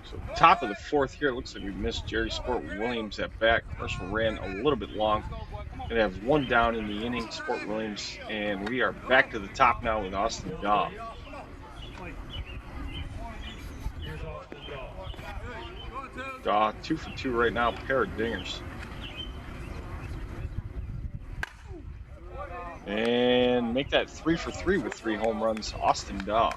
D: So top of the 4th here. It looks like we missed Jerry Sport Williams at bat. Commercial ran a little bit long. Gonna have 1 down in the inning, Sport Williams, and we are back to the top now with Austin Daw. Daw 2 for 2 right now, pair of dingers. And make that 3 for 3 with 3 home runs, Austin Daw.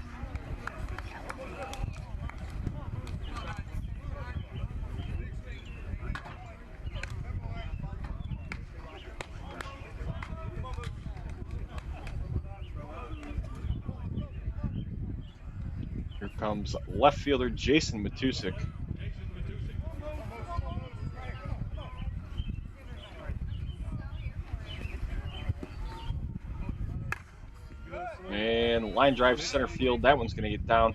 D: Here comes left fielder Jason Matusik. And line drive center field. That one's going to get down.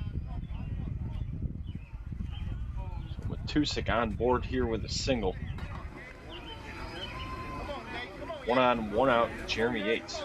D: So Tusick on board here with a single. 1 on, 1 out, Jeremy Yates.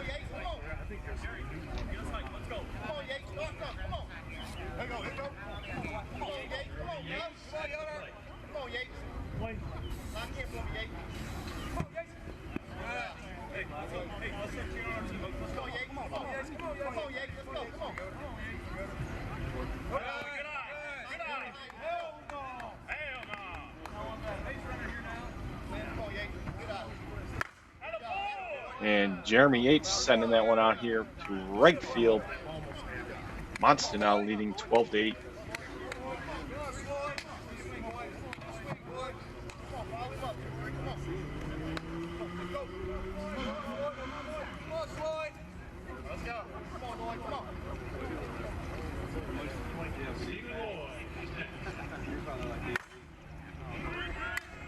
D: And Jeremy Yates sending that one out here to right field. Monster now leading 12-8.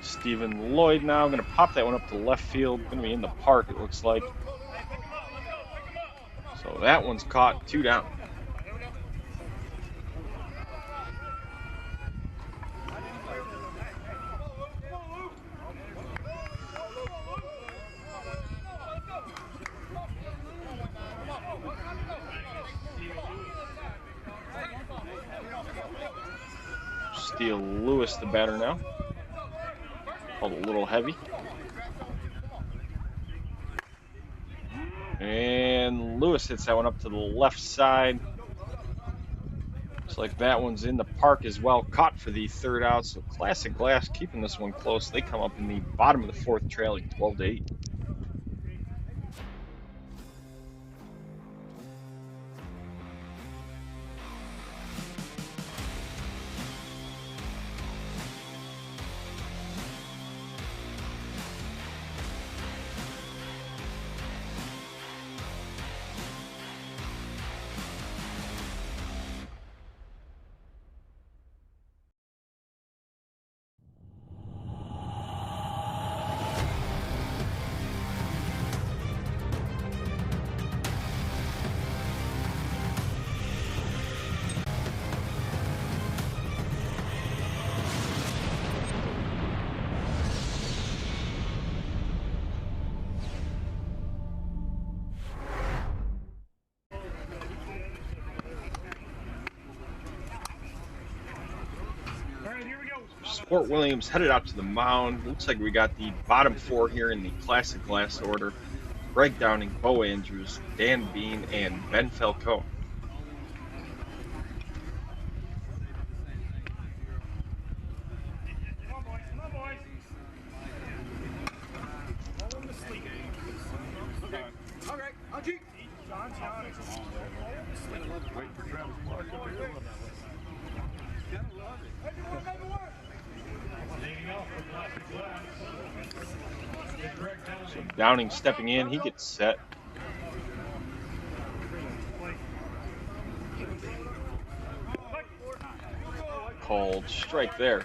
D: Stephen Lloyd now going to pop that one up to left field. Going to be in the park, it looks like. So that one's caught, 2 down. Steele Lewis, the batter now. Called a little heavy. And Lewis hits that one up to the left side. Looks like that one's in the park as well. Caught for the 3rd out. So Classic Glass keeping this one close. They come up in the bottom of the 4th, trailing 12-8. Sport Williams headed out to the mound. Looks like we got the bottom 4 here in the Classic Glass order. Greg Downing, Bo Andrews, Dan Bean, and Ben Falcone. So Downing stepping in, he gets set. Called strike there.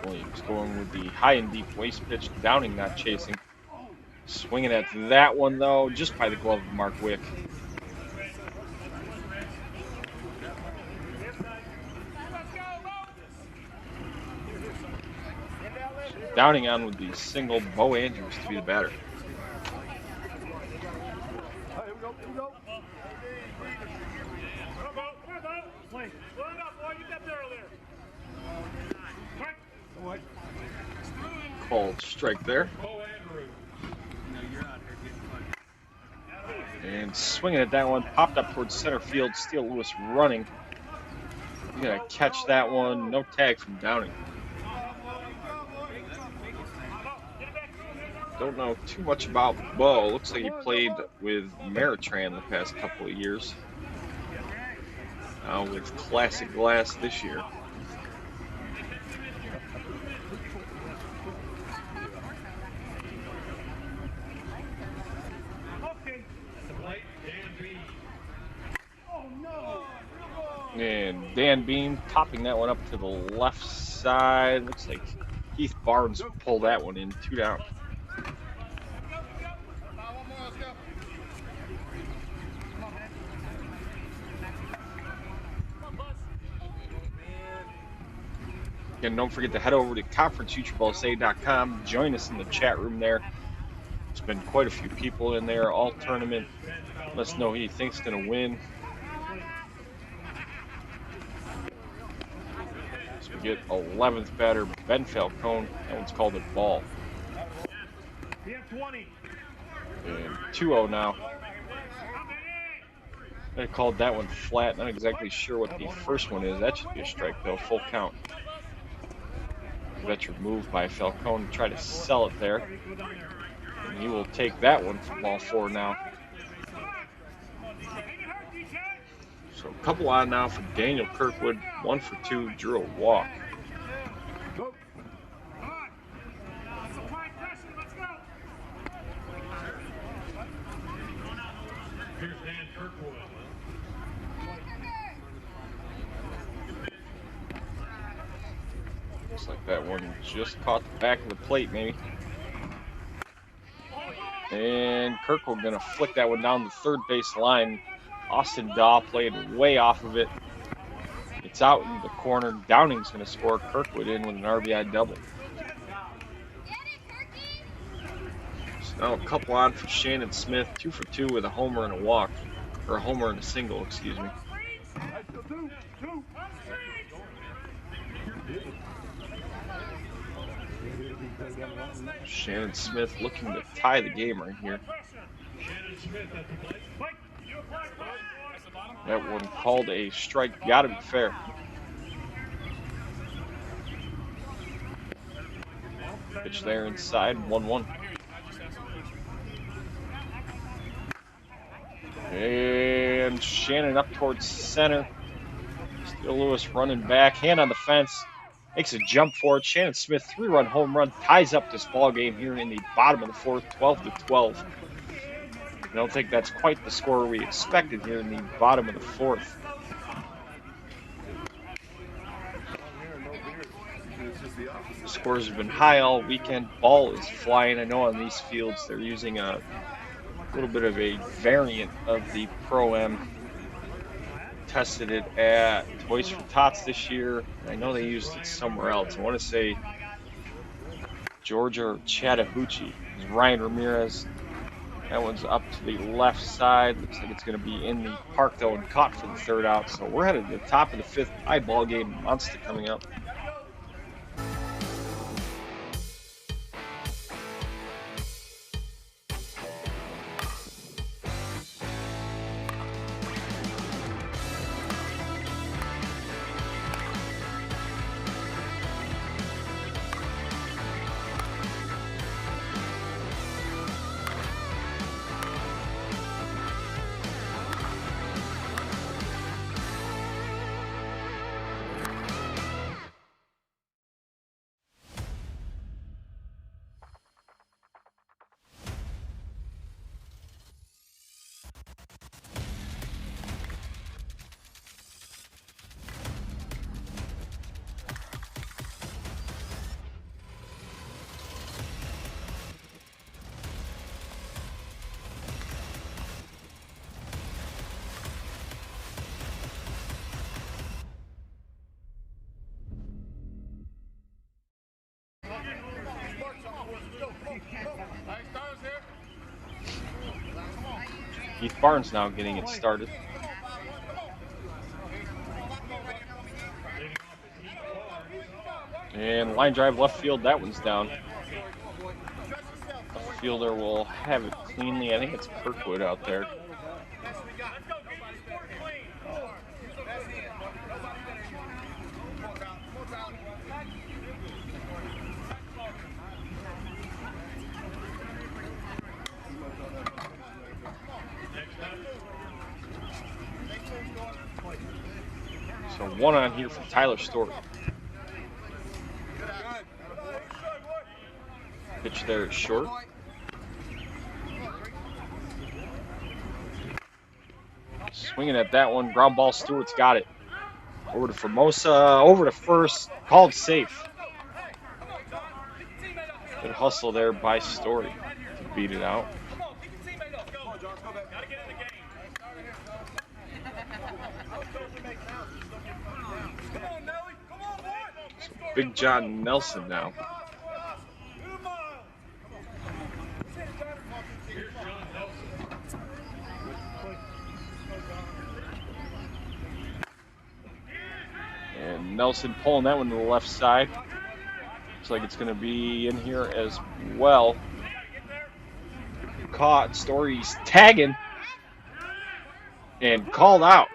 D: Williams going with the high and deep waist pitch. Downing not chasing. Swinging at that one though, just by the glove of Mark Wick. Downing on with the single, Bo Andrews to be the batter. Called strike there. And swinging at that one, popped up towards center field. Steele Lewis running. He's going to catch that one. No tag from Downing. Don't know too much about Bo. Looks like he played with Maritran the past couple of years. With Classic Glass this year. And Dan Bean popping that one up to the left side. Looks like Keith Barnes pulled that one in, 2 down. Again, don't forget to head over to conferencefutureballusa.com. Join us in the chat room there. It's been quite a few people in there all tournament. Let us know who you think's going to win. So we get 11th batter, Ben Falcone. That one's called a ball. And 2-0 now. I called that one flat. Not exactly sure what the first one is. That should be a strike, though. Full count. That's removed by Falcone to try to sell it there. And he will take that one for ball 4 now. So a couple on now for Daniel Kirkwood. 1 for 2, drew a walk. Looks like that one just caught the back of the plate, maybe. And Kirkwood gonna flick that one down the third base line. Austin Daw played way off of it. It's out in the corner. Downing's gonna score Kirkwood in with an RBI double. So now a couple on for Shannon Smith. 2 for 2 with a homer and a walk. Or a homer and a single, excuse me. Shannon Smith looking to tie the game right here. That one called a strike. Gotta be fair. Pitch there inside, 1-1. And Shannon up towards center. Still Lewis running back, hand on the fence. Makes a jump for it. Shannon Smith, 3-run home run, ties up this ball game here in the bottom of the 4th, 12-12. I don't think that's quite the score we expected here in the bottom of the 4th. The scores have been high all weekend. Ball is flying. I know on these fields they're using a little bit of a variant of the Pro-Am. Tested it at Toys for Tots this year. I know they used it somewhere else. I want to say Georgia or Chattahoochee. It's Ryan Ramirez. That one's up to the left side. Looks like it's going to be in the park, though, and caught for the 3rd out. So we're headed to the top of the 5th. High ball game. Monster coming up. Keith Barnes now getting it started. And line drive left field, that one's down. Left fielder will have it cleanly. I think it's Kirkwood out there. So 1 on here for Tyler Story. Pitch there short. Swinging at that one. Ground ball, Stewart's got it. Over to Formosa, over to first. Called safe. Good hustle there by Story to beat it out. Big John Nelson now. And Nelson pulling that one to the left side. Looks like it's going to be in here as well. Caught. Story's tagging and called out.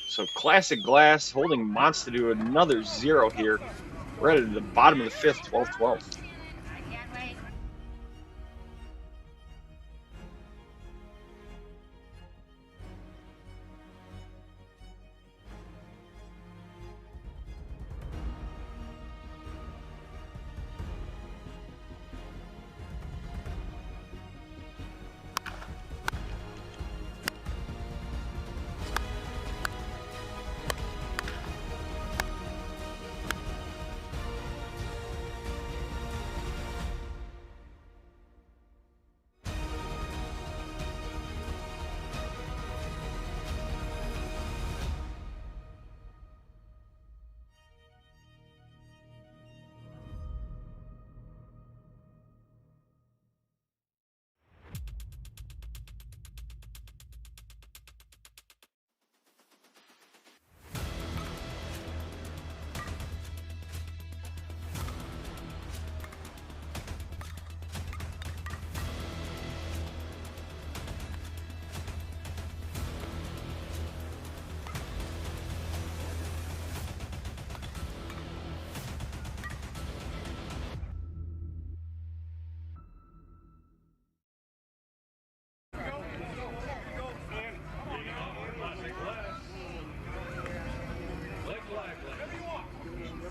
D: So Classic Glass holding Monster to another 0 here. We're at the bottom of the 5th, 12-12.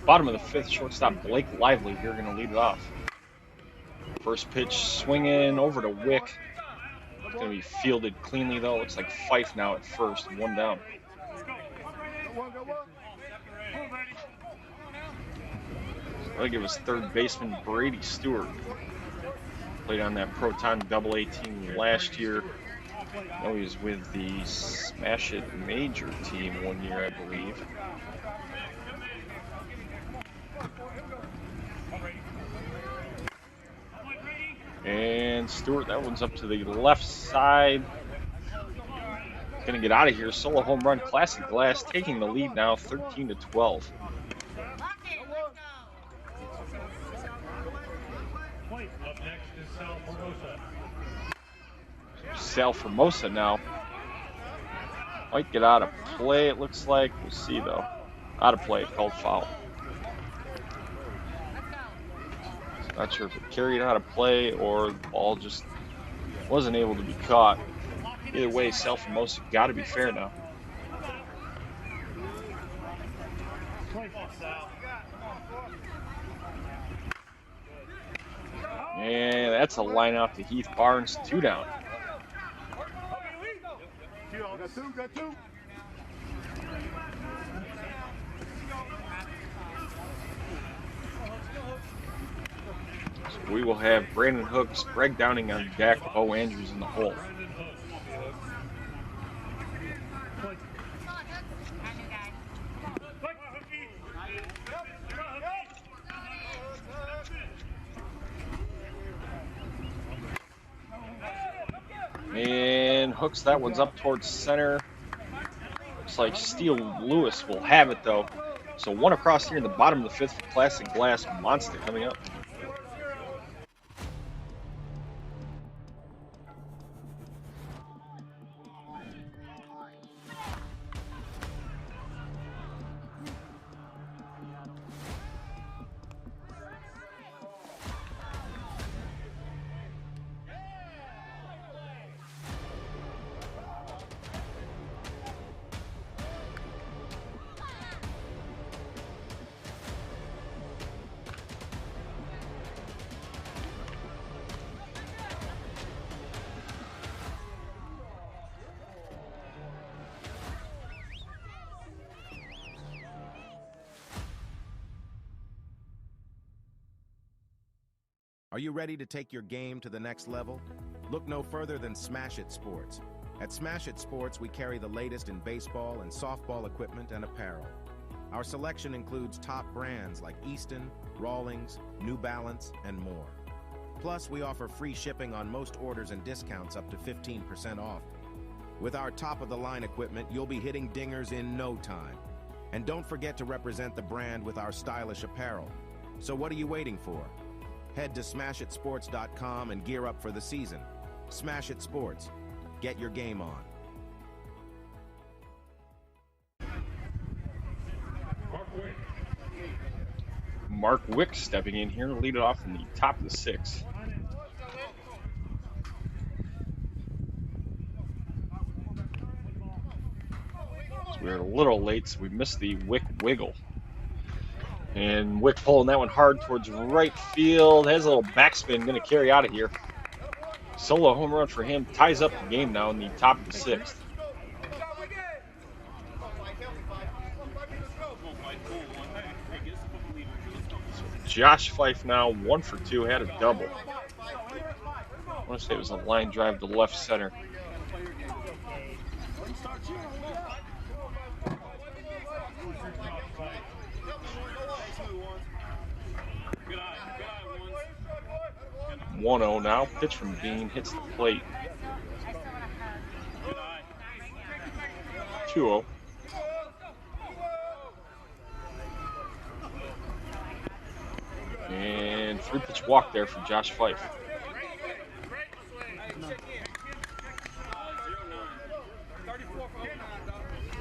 D: Bottom of the 5th, shortstop Blake Lively here going to lead it off. First pitch swinging over to Wick. It's going to be fielded cleanly though. Looks like Fife now at first, 1 down. I think it was third baseman Brady Stewart. Played on that Proton AA team last year. I know he was with the Smash It Major team 1 year, I believe. And Stewart, that one's up to the left side. Gonna get out of here. Solo home run. Classic Glass taking the lead now, 13-12. Sal Formosa now. Might get out of play, it looks like. We'll see though. Out of play, called foul. Not sure if it carried out of play or the ball just wasn't able to be caught. Either way, Sal Formosa got to be fair now. And that's a line out to Heath Barnes, 2 down.
F: Got two.
D: So we will have Brandon Hooks, Greg Downing on deck, Bo Andrews in the hole. And Hooks, that one's up towards center. Looks like Steele Lewis will have it though. So 1 across here in the bottom of the 5th for Classic Glass. Monster coming up.
E: Are you ready to take your game to the next level? Look no further than Smash It Sports. At Smash It Sports, we carry the latest in baseball and softball equipment and apparel. Our selection includes top brands like Easton, Rawlings, New Balance, and more. Plus, we offer free shipping on most orders and discounts up to 15% off. With our top-of-the-line equipment, you'll be hitting dingers in no time. And don't forget to represent the brand with our stylish apparel. So what are you waiting for? Head to smashitsports.com and gear up for the season. Smash It Sports. Get your game on.
D: Mark Wick stepping in here to lead it off in the top of the 6th. So we were a little late, so we missed the Wick wiggle. And Wick pulling that one hard towards right field. Has a little backspin, going to carry out of here. Solo home run for him. Ties up the game now in the top of the 6th. So Josh Fife now 1 for 2. Had a double. I want to say it was a line drive to left center.
C: Good eye,
D: 1-0 now. Pitch from Bean. Hits the plate. 2-0. And 3-pitch walk there for Josh Fife.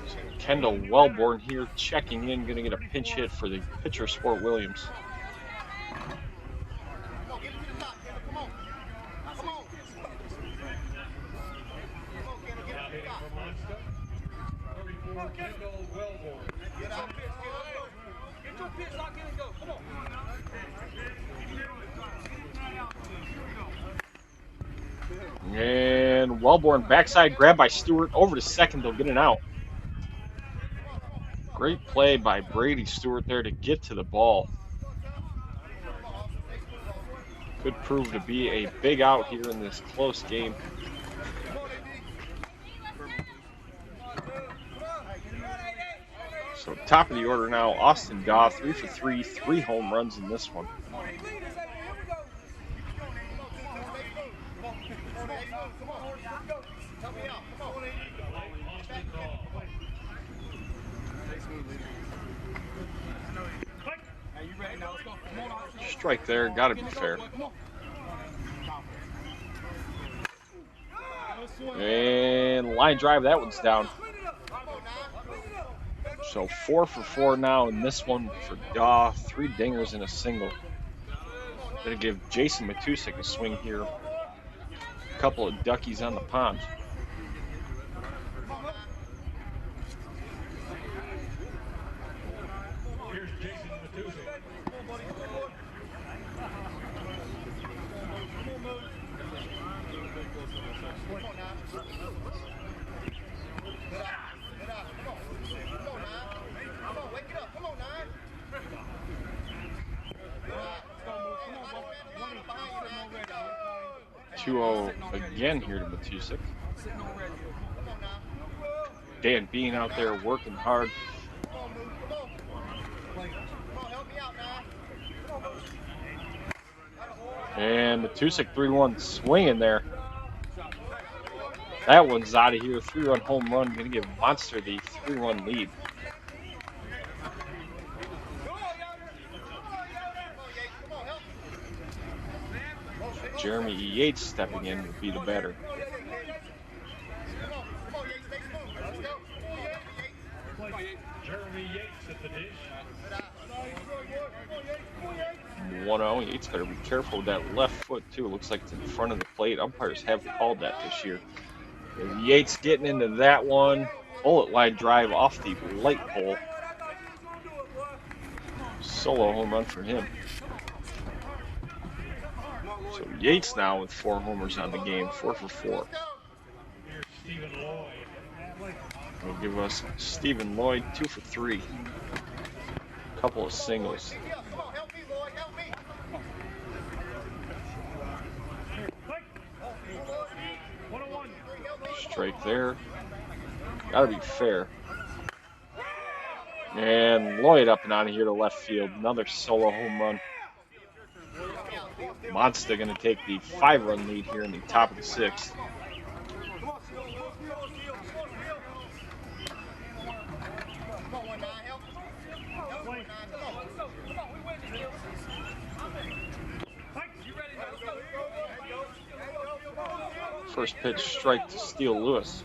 D: So Kendall Wellborn here checking in. Going to get a pinch hit for the pitcher, Sport Williams. And Wellborn backside grab by Stewart over to second. They'll get an out. Great play by Brady Stewart there to get to the ball. Could prove to be a big out here in this close game. So top of the order now, Austin Daw, 3 for 3, 3 home runs in this one. Strike there, gotta be fair. And line drive, that one's down. So 4 for 4 now in this one for Daw. 3 dingers and a single. Gonna give Jason Matusik a swing here. A couple of duckies on the pond.
A: Here's Jason Matusik.
F: Come on,
D: 2-0 again here to Matusik. Dan Bean out there working hard. And Matusik 3-1 swinging there. That one's out of here. 3-run home run. Going to give Monster the 3-1 lead. Jeremy Yates stepping in would be the batter.
A: Jeremy Yates at the dish.
D: 1-0. Yates better be careful with that left foot too. It looks like it's in front of the plate. Umpires have called that this year. And Yates getting into that one. Bullet line drive off the light pole. Solo home run for him. So Yates now with 4 homers on the game, 4 for 4.
A: Here's Stephen Lloyd.
D: Will give us Stephen Lloyd 2 for 3. Couple of singles. Strike there. Gotta be fair. And Lloyd up and out of here to left field. Another solo home run. Monster going to take the 5-run lead here in the top of the 6th. First pitch strike to Steele Lewis.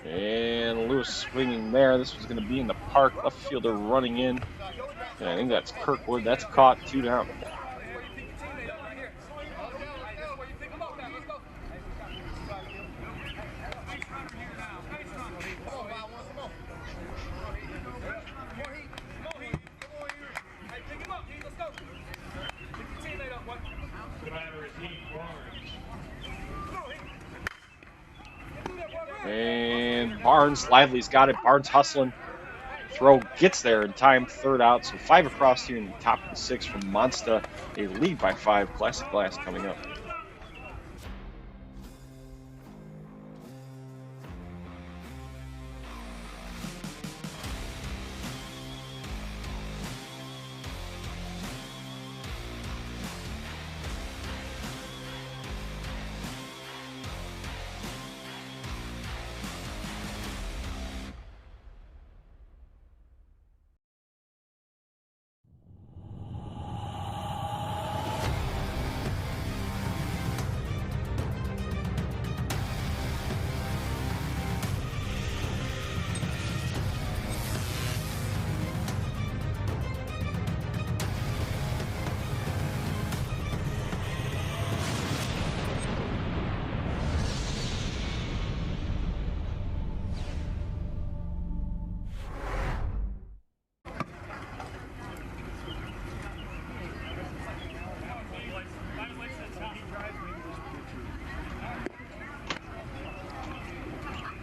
D: And Lewis swinging there. This was going to be in the park. Left fielder running in. And I think that's Kirkwood. That's caught. 2 down. And Barnes, Lively's got it. Barnes hustling. Throw gets there in time. 3rd out. So 5 across here in the top of the 6th from Monster. A lead by 5. Classic Glass coming up.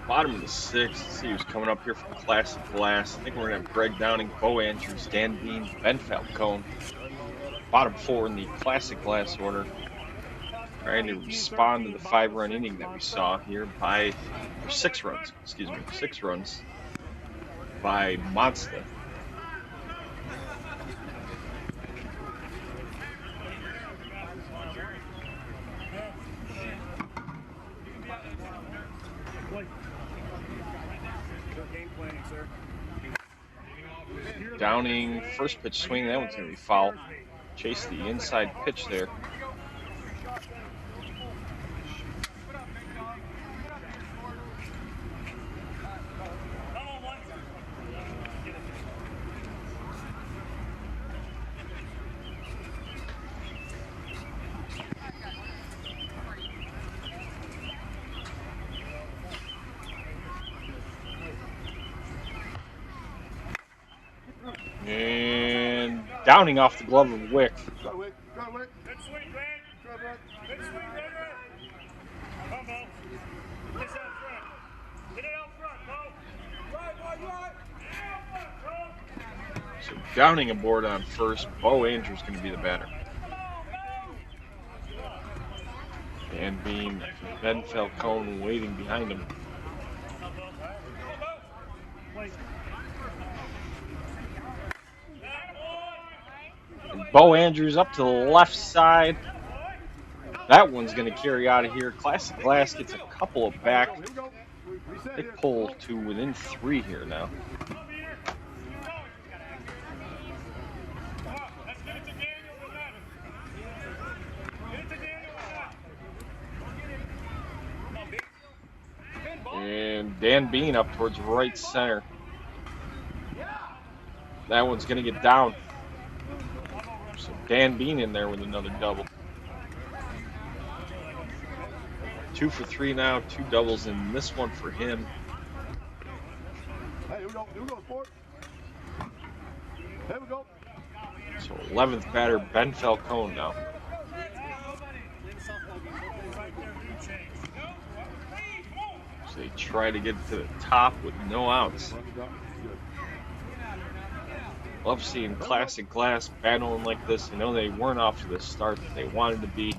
D: Bottom of the 6th. Let's see who's coming up here for Classic Glass. I think we're going to have Greg Downing, Bo Andrews, Dan Bean, Ben Falcone. Bottom 4 in the Classic Glass order. Trying to respond to the 5-run inning that we saw here by, or 6 runs, excuse me, 6 runs by Monster. Downing, first pitch swing, that one's going to be foul. Chase the inside pitch there. And Downing off the glove of Wick.
F: Good swing, Greg. Good swing, Greg. Come, Bo. Get out front. Get it out front, Bo. Right, right. Out front, Bo.
D: So Downing aboard on first. Bo Andrews going to be the batter. Dan Bean, Ben Falcone waiting behind him. Bo Andrews up to the left side. That one's going to carry out of here. Classic Glass gets a couple of back. They pull to within 3 here now. And Dan Bean up towards right center. That one's going to get down. So Dan Bean in there with another double. 2 for 3 now, 2 doubles in this one for him.
F: Hey, here we go, sport. There we go.
D: So 11th batter, Ben Falcone now. So they try to get to the top with no outs. Love seeing Classic Glass battling like this. I know they weren't off to the start that they wanted to be.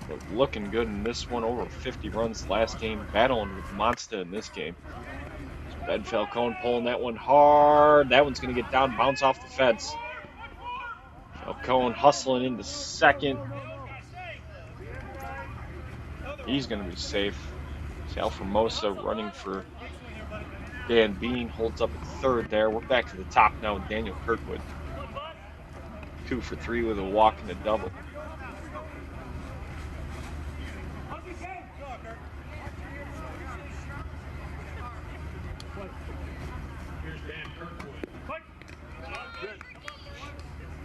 D: But looking good in this one, over 50 runs last game, battling with Monster in this game. Ben Falcone pulling that one hard. That one's going to get down, bounce off the fence. Falcone hustling into second. He's going to be safe. Sal Formosa running for Dan Bean, holds up at third there. We're back to the top now with Daniel Kirkwood. 2 for 3 with a walk and a double.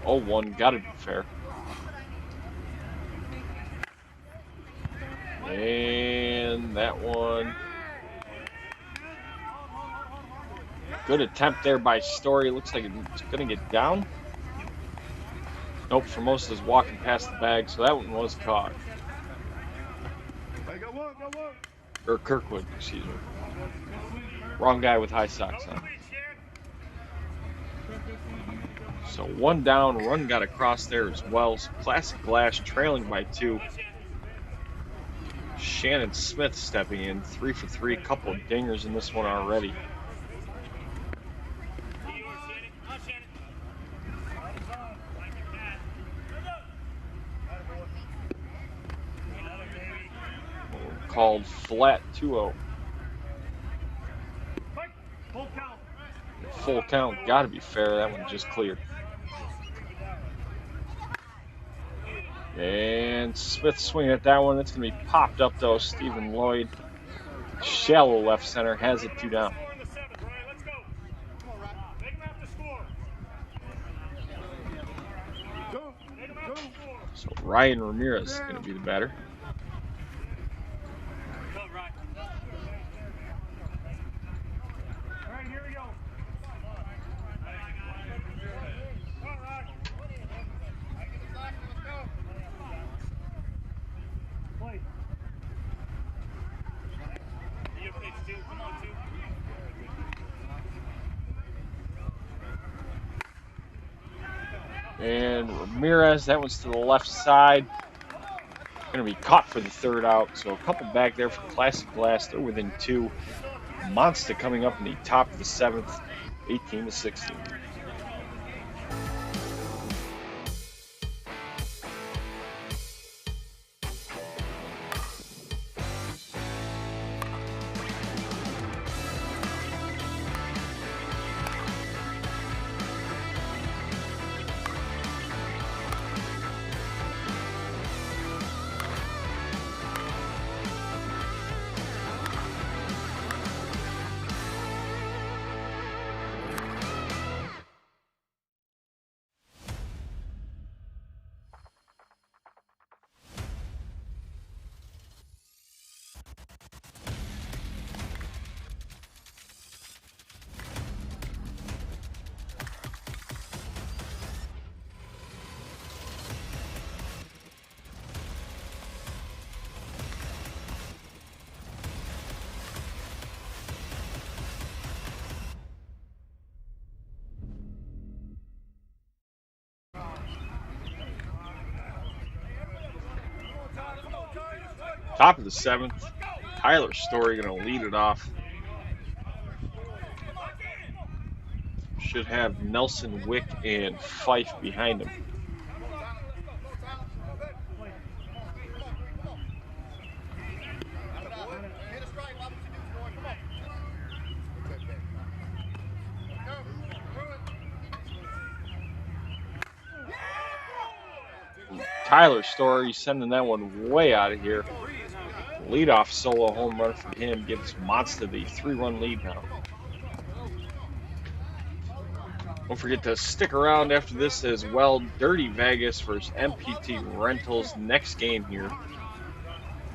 D: Oh, 1, gotta be fair. And that one. Good attempt there by Story. Looks like it's gonna get down. Nope, Formosa's walking past the bag, so that one was caught. Or Kirkwood, excuse me. Wrong guy with high socks on. So 1 down, run got across there as well. So Classic Glass trailing by 2. Shannon Smith stepping in, 3 for 3, couple of dingers in this one already. Called flat 2-0. Full count, gotta be fair. That one just cleared. And Smith swinging at that one. That's going to be popped up, though. Stephen Lloyd, shallow left center, has it 2 down. So Ryan Ramirez is going to be the batter. And Ramirez, that one's to the left side. Going to be caught for the 3rd out. So a couple back there for Classic Glass. They're within 2. Monster coming up in the top of the 7th, 18-16. Top of the 7th, Tyler Story going to lead it off. Should have Nelson Wick and Fife behind him. Tyler Story sending that one way out of here. Leadoff solo home run from him gives Monster the 3-run lead now. Don't forget to stick around after this as well. Dirty Vegas versus MPT Rentals next game here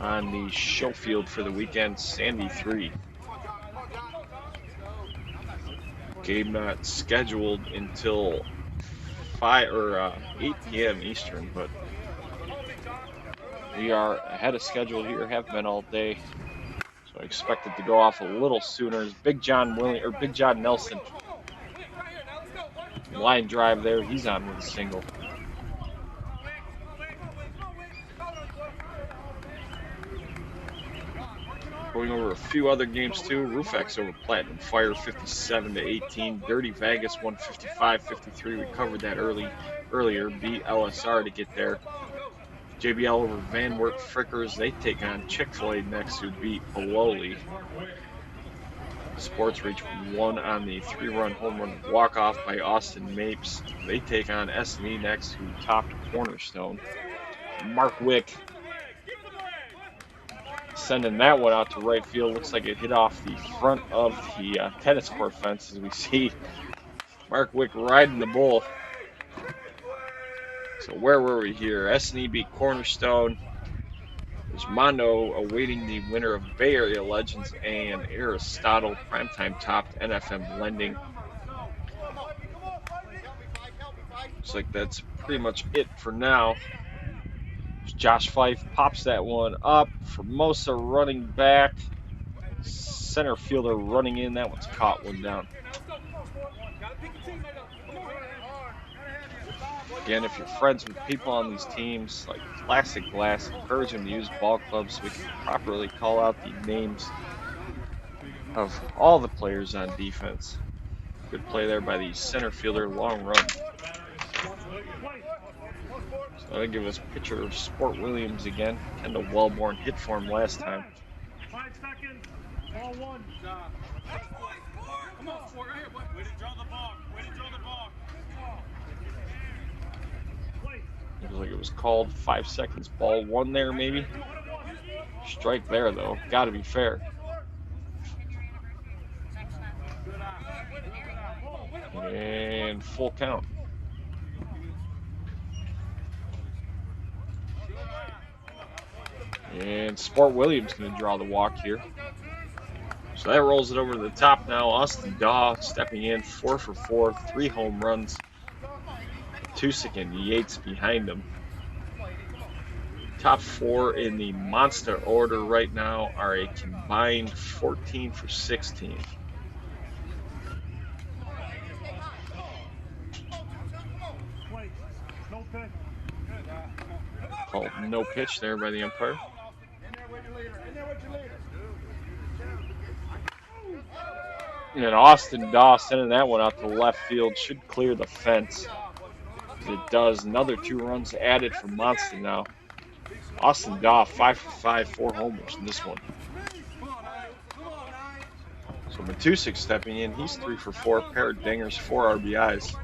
D: on the show field for the weekend, Sandy 3. Game not scheduled until 8 p.m. Eastern, but we are ahead of schedule here, have been all day. So I expect it to go off a little sooner. As Big John Nelson line drive there, he's on with a single. Going over a few other games too. Rufex over Platinum Fire 57-18. Dirty Vegas won 55-53. We covered that earlier. Beat LSR to get there. JBL over Van Wert Frickers. They take on Chick-fil-A next, who beat Bololi. Sports Reach won on the 3-run home run walk-off by Austin Mapes. They take on S&E next, who topped Cornerstone. Mark Wick sending that one out to right field. Looks like it hit off the front of the tennis court fence, as we see Mark Wick riding the bull. So where were we here? S&E beat Cornerstone. Resmondo awaiting the winner of Bay Area Legends, and Aristotle primetime topped NFM Lending. Looks like that's pretty much it for now. Josh Fife pops that one up. Formosa running back. Center fielder running in. That one's caught, one down. Again, if you're friends with people on these teams, like Classic Glass, encourage them to use ball clubs so we can properly call out the names of all the players on defense. Good play there by the center fielder, long run. So that'll give us pitcher of Sport Williams again. Kendall Wellborn hit for him last time.
A: 5 seconds. Ball 1. Come on, Sport, right here, boy. Way to draw the ball. Way to draw the ball.
D: Looks like it was called. 5 seconds. Ball 1 there, maybe. Strike there, though. Got to be fair. And full count. And Sport Williams going to draw the walk here. So that rolls it over to the top now. Austin Daw stepping in, 4 for 4, 3 home runs. Tusick and Yates behind him. Top 4 in the monster order right now are a combined 14 for 16. Called no pitch there by the umpire. And Austin Daw sending that one out to left field. Should clear the fence. It does. Another 2 runs added for Monster now. Austin Daw 5 for 5, 4 homers in this one. So Matusik stepping in. He's 3 for 4, pair of dingers, 4 RBIs.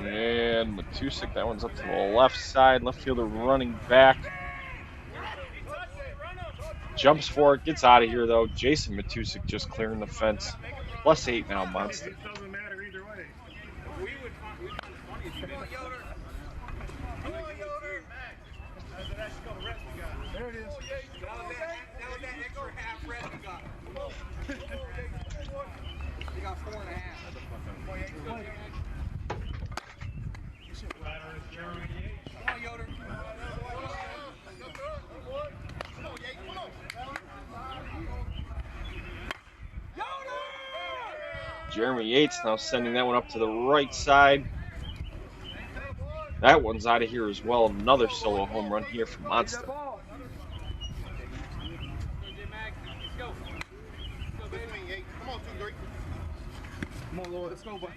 D: And Matusik, that one's up to the left side. Left fielder running back. Jumps for it, gets out of here though. Jason Matusik just clearing the fence. +8 now, Monster.
A: It doesn't matter either way.
F: There it is. That was that extra half rest we got. You got 4.5. Come on, Yoder.
D: Jeremy Yates now sending that one up to the right side. That one's out of here as well. Another solo home run here for Monster.
F: Come on, Lloyd. Let's go, boy.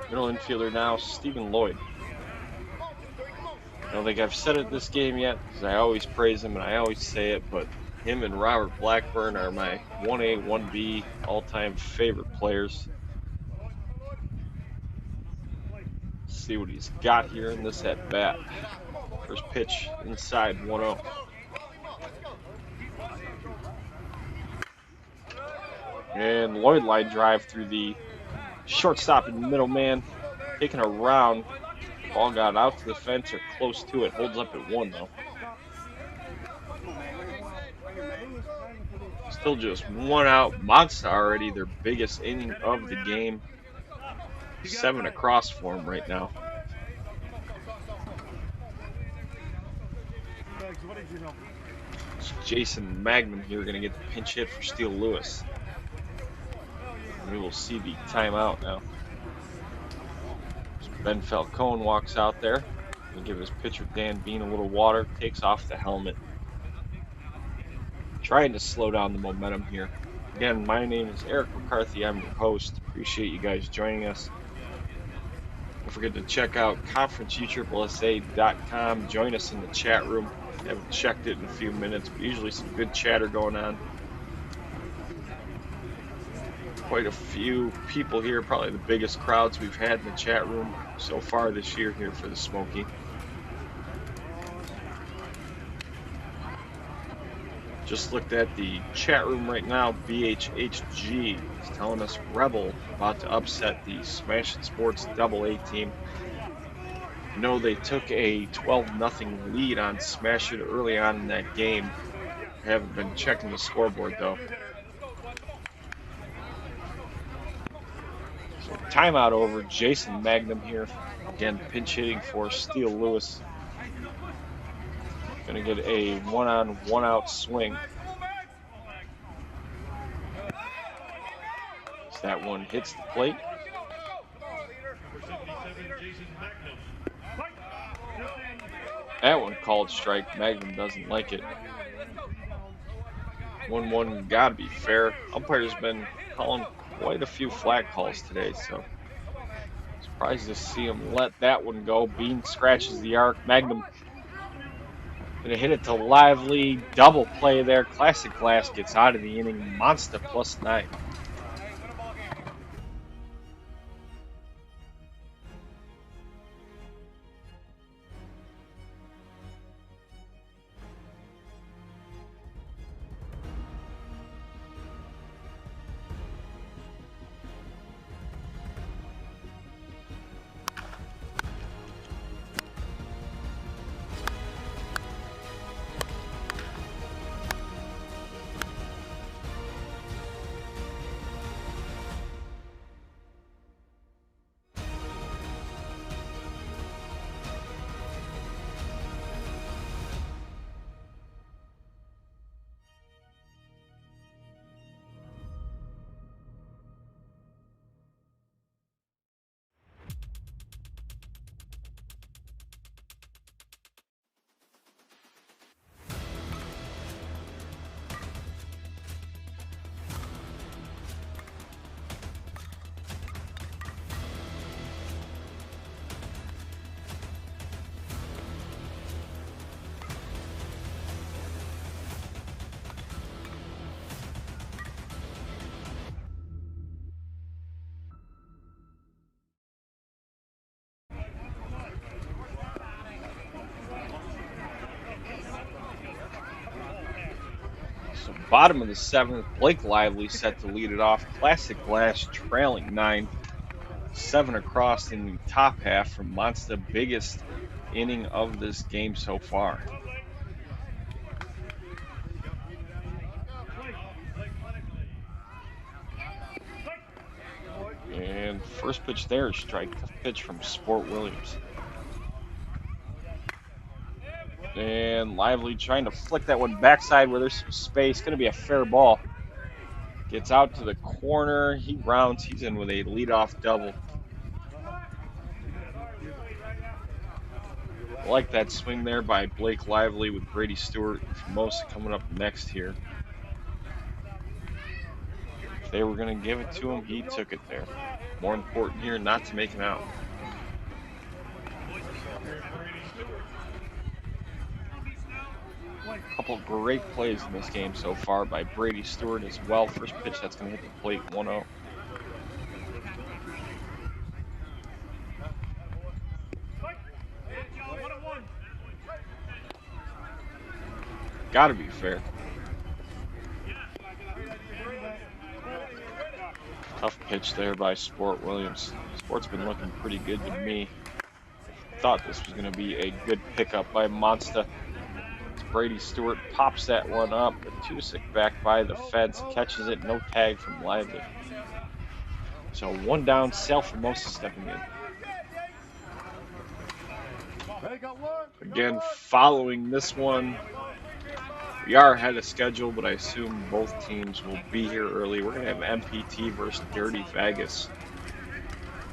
D: Middle infielder now, Stephen Lloyd. I don't think I've said it this game yet, because I always praise him and I always say it, but him and Robert Blackburn are my 1A, 1B all-time favorite players. Let's see what he's got here in this at-bat. First pitch inside, 1-0. And Lloyd line drive through the shortstop and middleman, taking a round. Ball got out to the fence or close to it. Holds up at 1 though. Still just 1 out. Monster already their biggest inning of the game. 7 across for him right now. It's Jason Magnum here going to get the pinch hit for Steele Lewis. We will see the timeout now. Ben Falcone walks out there and give his pitcher Dan Bean a little water, takes off the helmet. Trying to slow down the momentum here. Again, my name is Eric McCarthy. I'm your host. Appreciate you guys joining us. Don't forget to check out conferenceussa.com. Join us in the chat room. I haven't checked it in a few minutes, but usually some good chatter going on. Quite a few people here, probably the biggest crowds we've had in the chat room so far this year here for the Smoky. Just looked at the chat room right now. BHHG is telling us Rebel about to upset the Smash It Sports AA team. You know, they took a 12-0 lead on Smash It early on in that game. I haven't been checking the scoreboard though. So timeout over. Jason Magnum here. Again, pinch hitting for Steele Lewis. Gonna get a one-on, one-out swing. As that one hits the plate. That one called strike. Magnum doesn't like it. 1-1 gotta be fair. Umpire's been calling quite a few flag calls today, so surprised to see him let that one go. Bean scratches the arc. Magnum gonna hit it to Lively. Double play there. Classic Glass gets out of the inning. Monster +9. So bottom of the 7th, Blake Lively set to lead it off. Classic Glass trailing 9. 7 across in the top half from Monster. Biggest inning of this game so far. And first pitch there is strike. Tough pitch from Sport Williams. And Lively trying to flick that one backside where there's some space. Going to be a fair ball. Gets out to the corner. He rounds. He's in with a leadoff double. I like that swing there by Blake Lively with Brady Stewart and Formosa coming up next here. If they were going to give it to him, he took it there. More important here, not to make an out. A couple great plays in this game so far by Brady Stewart as well. First pitch that's going to hit the plate, 1-0. Gotta be fair. Tough pitch there by Sport Williams. Sport's been looking pretty good to me. Thought this was going to be a good pickup by Monster. Brady Stewart pops that one up, but Tusick back by the fence, catches it, no tag from Lively. So one down, Formosa stepping in. Again, following this one, we are ahead of schedule, but I assume both teams will be here early. We're going to have MPT versus Dirty Vegas.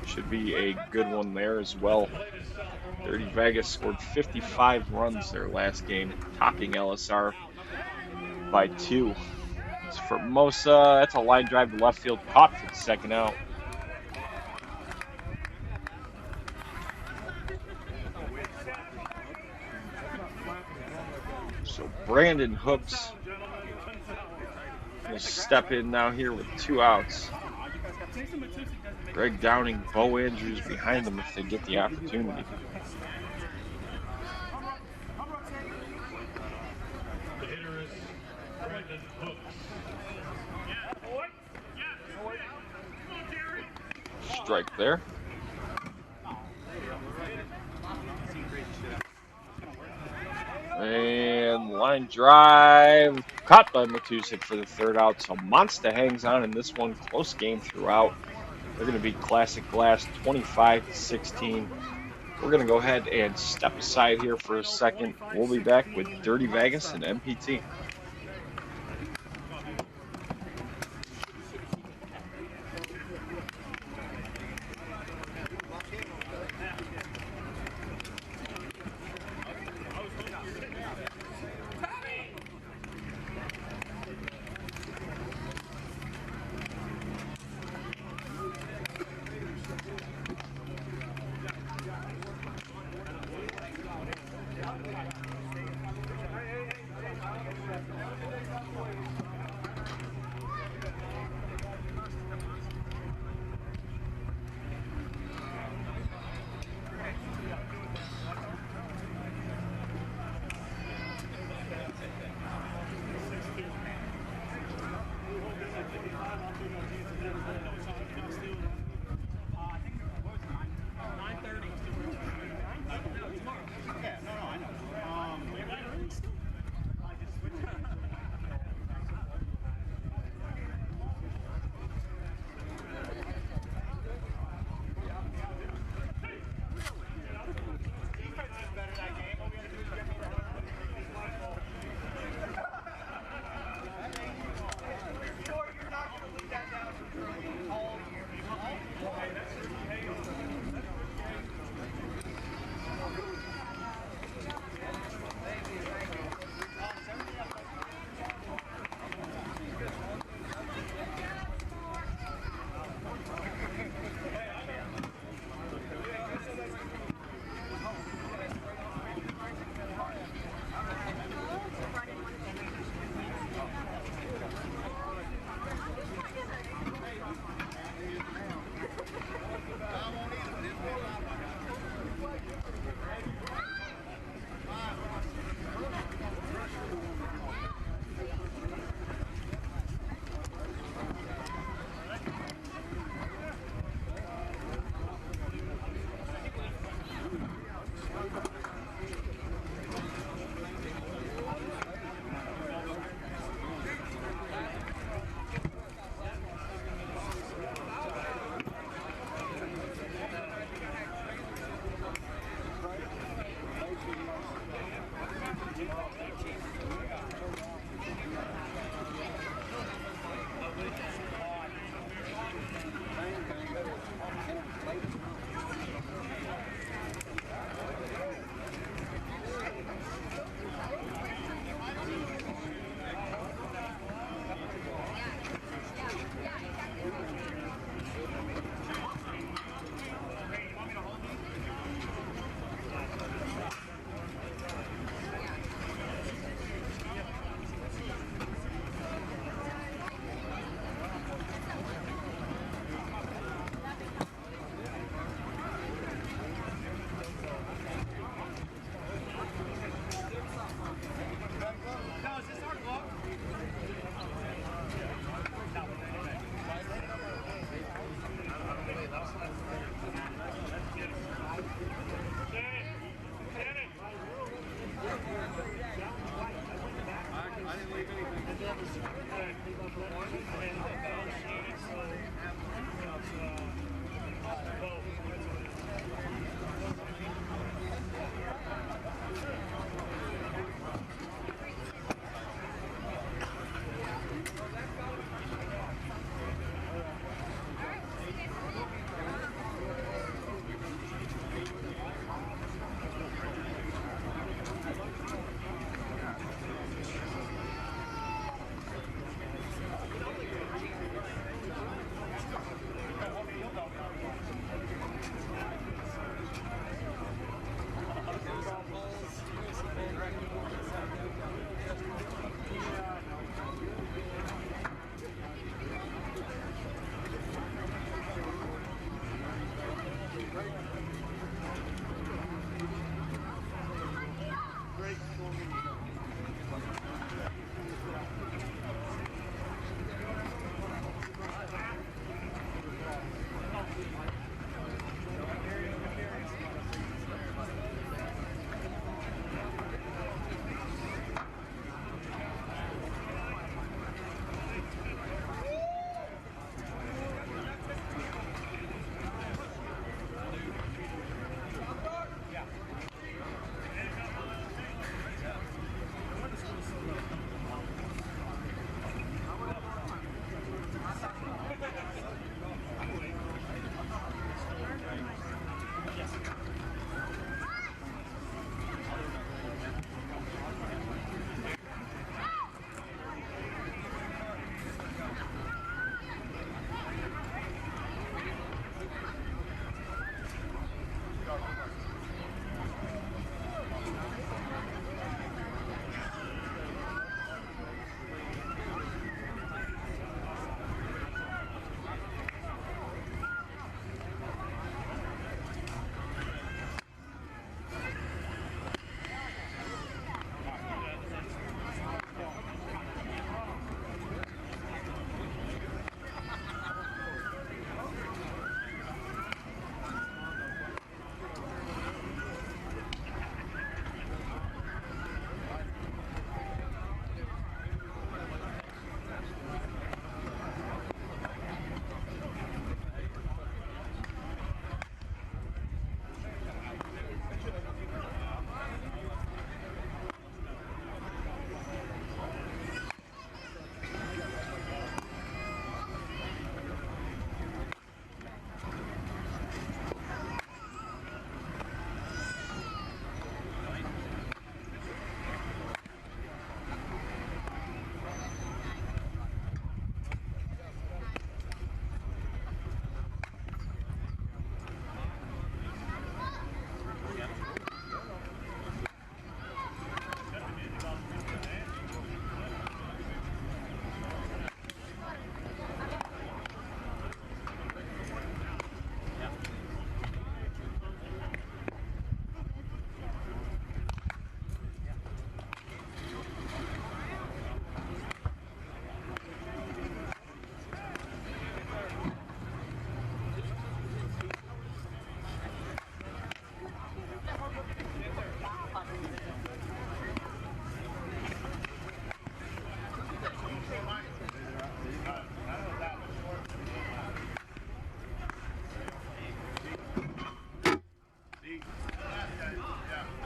D: Should be a good one there as well. Dirty Vegas scored 55 runs their last game, topping LSR by 2. So for Mosa, that's a line drive to left field, caught for the second out. So Brandon Hooks will step in now here with 2 outs. Greg Downing, Bo Andrews behind them if they get the opportunity. Strike there. And line drive caught by Matusik for the 3rd out. So Monsta hangs on in this one. Close game throughout. They're going to beat Classic Glass 25-16. We're going to go ahead and step aside here for a second. We'll be back with Dirty Vegas and MPT.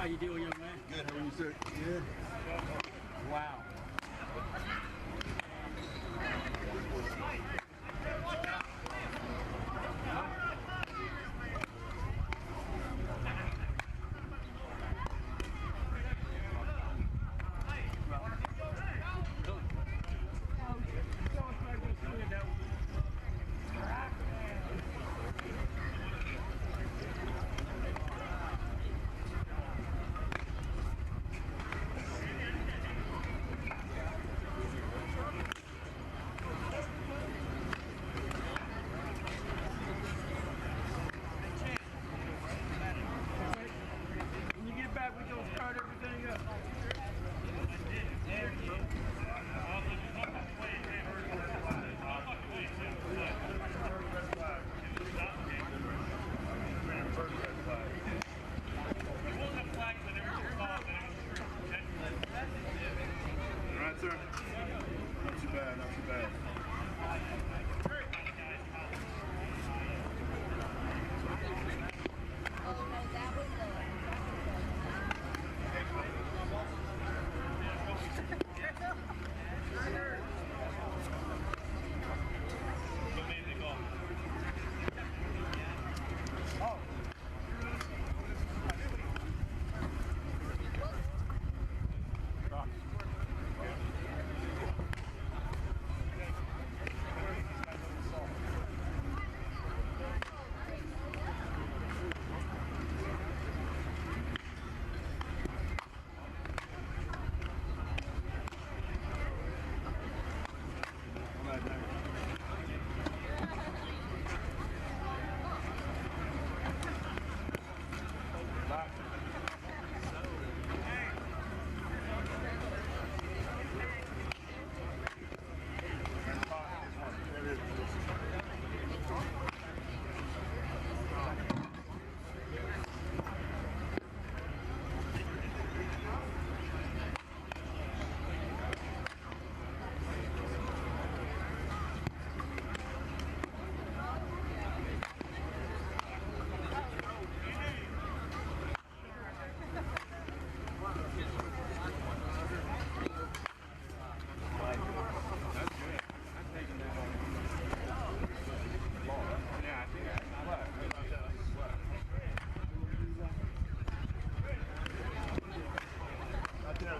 B: How you doing, young man?
G: Good, how are you, sir? Good.
B: Wow.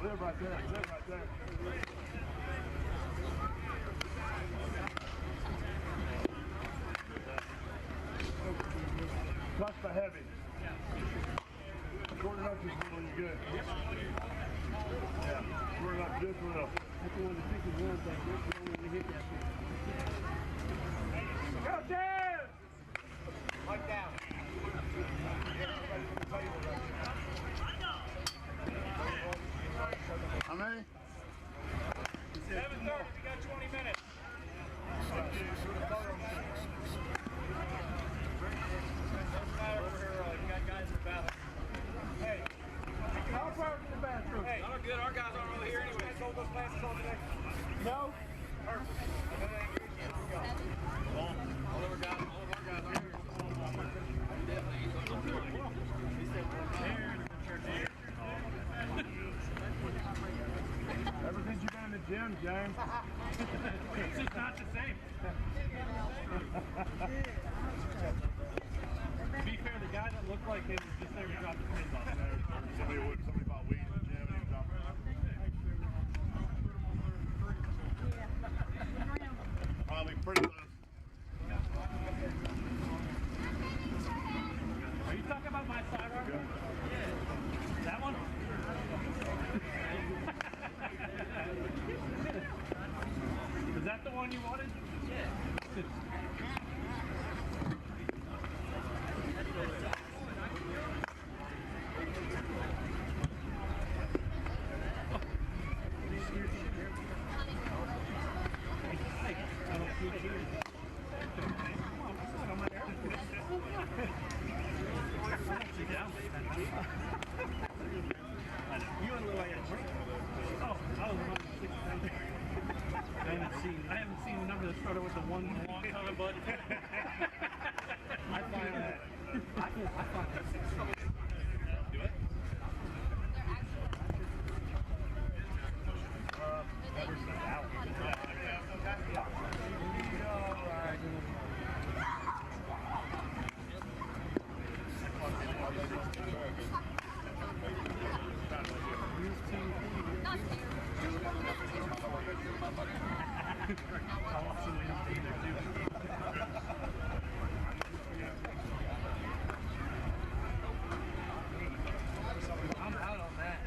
A: Live right there. Live right there. Plus the heavy. Short enough is when you're good. Yeah. Short enough this one up.
B: That's one of the biggest ones that you don't hit that thing.
A: Go, Dave!
F: Like down.
A: How many?
C: 7:30, we got 20 minutes. Doesn't matter over here, you got guys in the bathroom. Hey,
A: How far from the bathroom?
C: hey, I'm good. Our guys aren't really here anyway. Let's hold those classes on today.
A: No?
C: Perfect. All of our guys are here.
A: Ever since you've been in the gym, James.
C: It's just not the same. To be fair, the guy that looked like him was just there to drop his pins off.
A: Somebody bought weed in the gym and he was dropping it. Probably pretty close.
C: Are you talking about my sidearm? That one? Is that the one you wanted? Yeah. You and Lil had a drink. Oh, I was about 6 I haven't seen a number that started with the one long color bud. I find that. Do it. I'm out on that.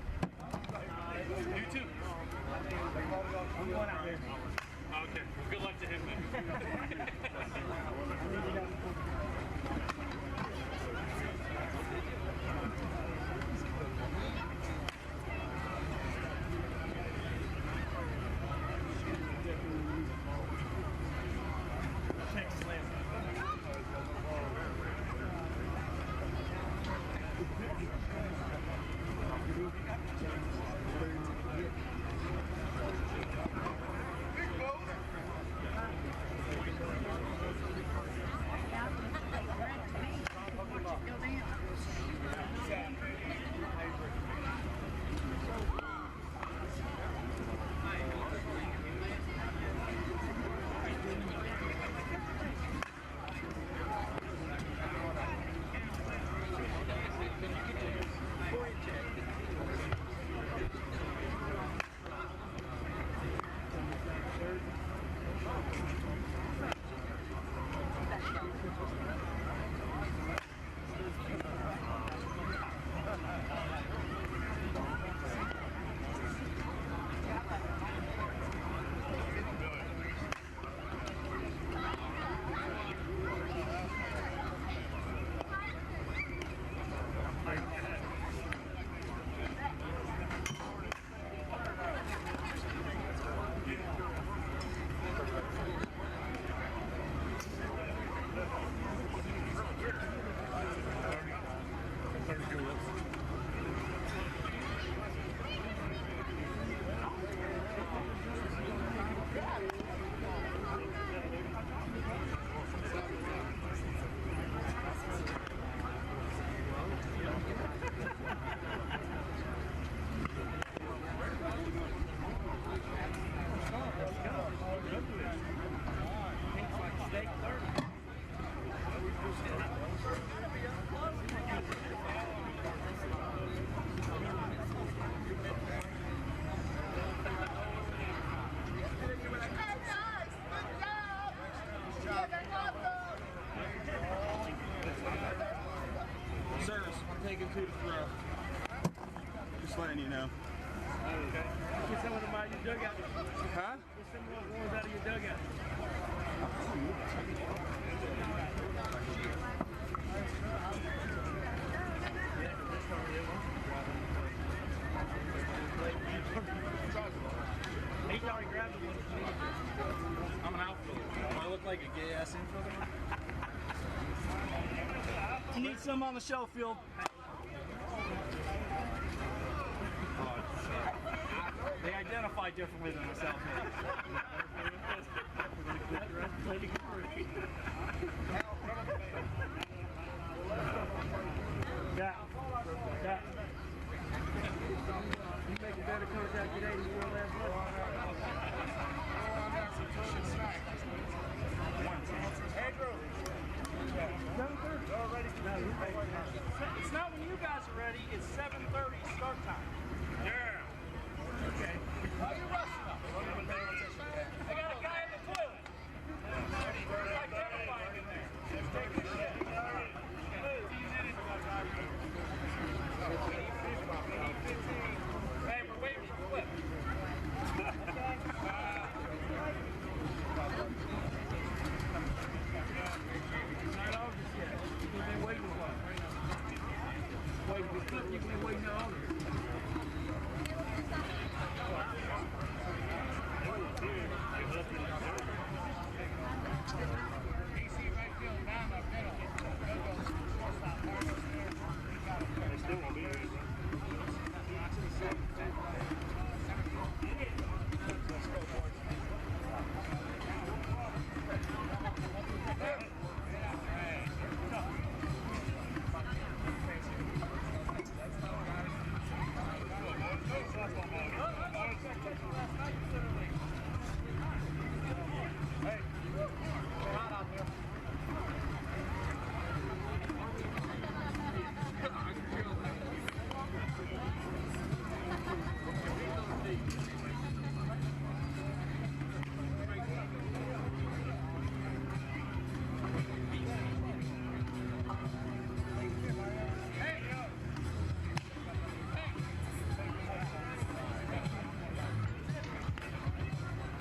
C: You too. I'm going out there. Okay. Well, good luck to him then.
B: 2 to throw. Just letting you know.
C: Okay. Get some of them out of your dugout.
B: Huh?
C: Get some of those ones out of your dugout. He's already grabbed the one.
B: I'm an outfielder. Do I look like a gay ass infielder? You need some on the show field.
C: They identify differently than myself. Yeah. You make a better contact today than you were last month. It's not when you guys are ready, it's 7:30 start time. Yeah. Okay. How you rushing up? I got a guy in the toilet. There's identifying in there. Let's take this shit. Hey, we're waiting for Flip. Not August yet. You've been waiting a while. Waiting for Flip, you've been waiting all August.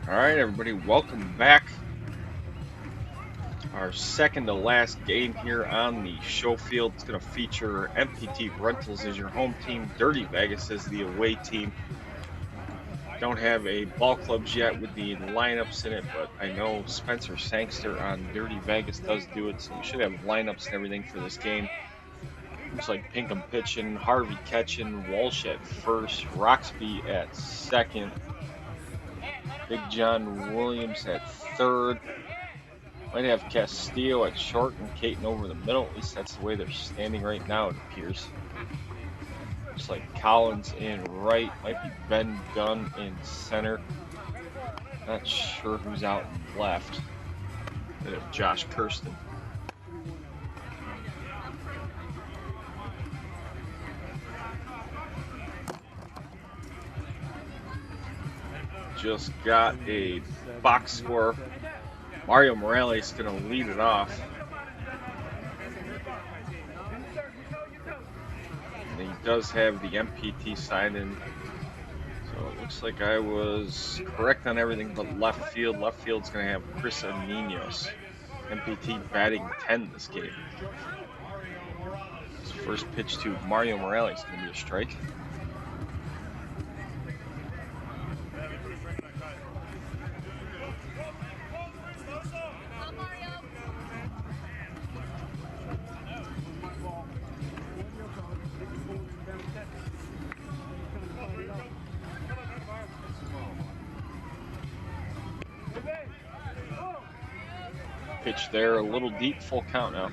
D: All right, everybody, welcome back. Our second to last game here on the show field. It's going to feature MPT Rentals as your home team, Dirty Vegas as the away team. Don't have a ball clubs yet with the lineups in it, but I know Spencer Sangster on Dirty Vegas does do it, so we should have lineups and everything for this game. Looks like Pinkham pitching, Harvey catching, Walsh at first, Roxby at second, Big John Williams at third. Might have Castillo at short and Caton over the middle. At least that's the way they're standing right now, it appears. Looks like Collins in right. Might be Ben Gunn in center. Not sure who's out in left. They have Josh Kirsten. Just got a box score. Mario Morales is going to lead it off. And he does have the MPT sign in. So it looks like I was correct on everything but left field. Left field's going to have Chris Ninos. MPT batting 10 this game. His first pitch to Mario Morales is going to be a strike. Pitch there, a little deep, full count now.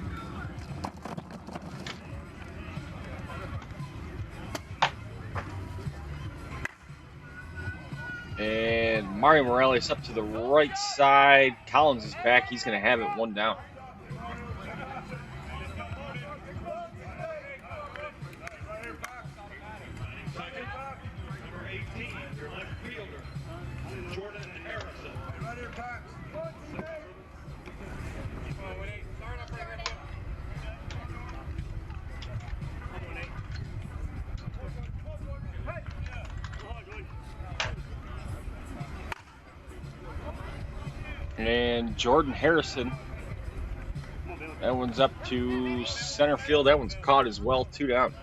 D: And Mario Morales up to the right side. Collins is back. He's going to have it one down. And Jordan Harrison. That one's up to center field. That one's caught as well. 2 down.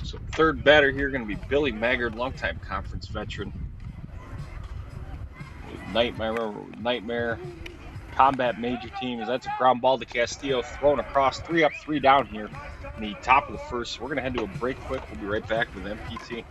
D: So third batter here going to be Billy Maggard, longtime conference veteran. Nightmare combat major teams. That's a ground ball to Castillo, thrown across, 3 up, 3 down here in the top of the first. We're going to head to a break quick. We'll be right back with MPT.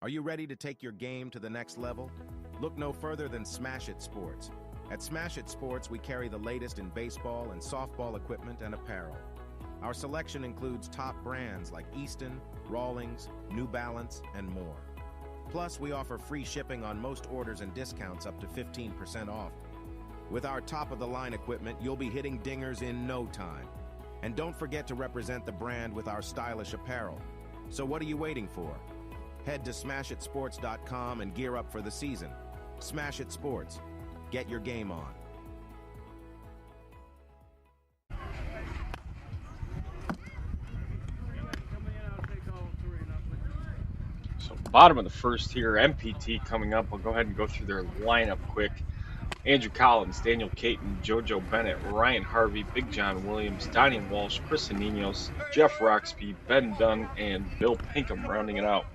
E: Are you ready to take your game to the next level? Look no further than Smash It Sports. At Smash It Sports, we carry the latest in baseball and softball equipment and apparel. Our selection includes top brands like Easton, Rawlings, New Balance, and more. Plus, we offer free shipping on most orders and discounts up to 15% off. With our top-of-the-line equipment, you'll be hitting dingers in no time. And don't forget to represent the brand with our stylish apparel. So what are you waiting for? Head to smashitsports.com and gear up for the season. Smash It Sports. Get your game on.
D: So bottom of the first here, MPT coming up. We'll go ahead and go through their lineup quick. Andrew Collins, Daniel Caton, JoJo Bennett, Ryan Harvey, Big John Williams, Donnie Walsh, Chris Ninos, Jeff Roxby, Ben Dunn, and Bill Pinkham rounding it out.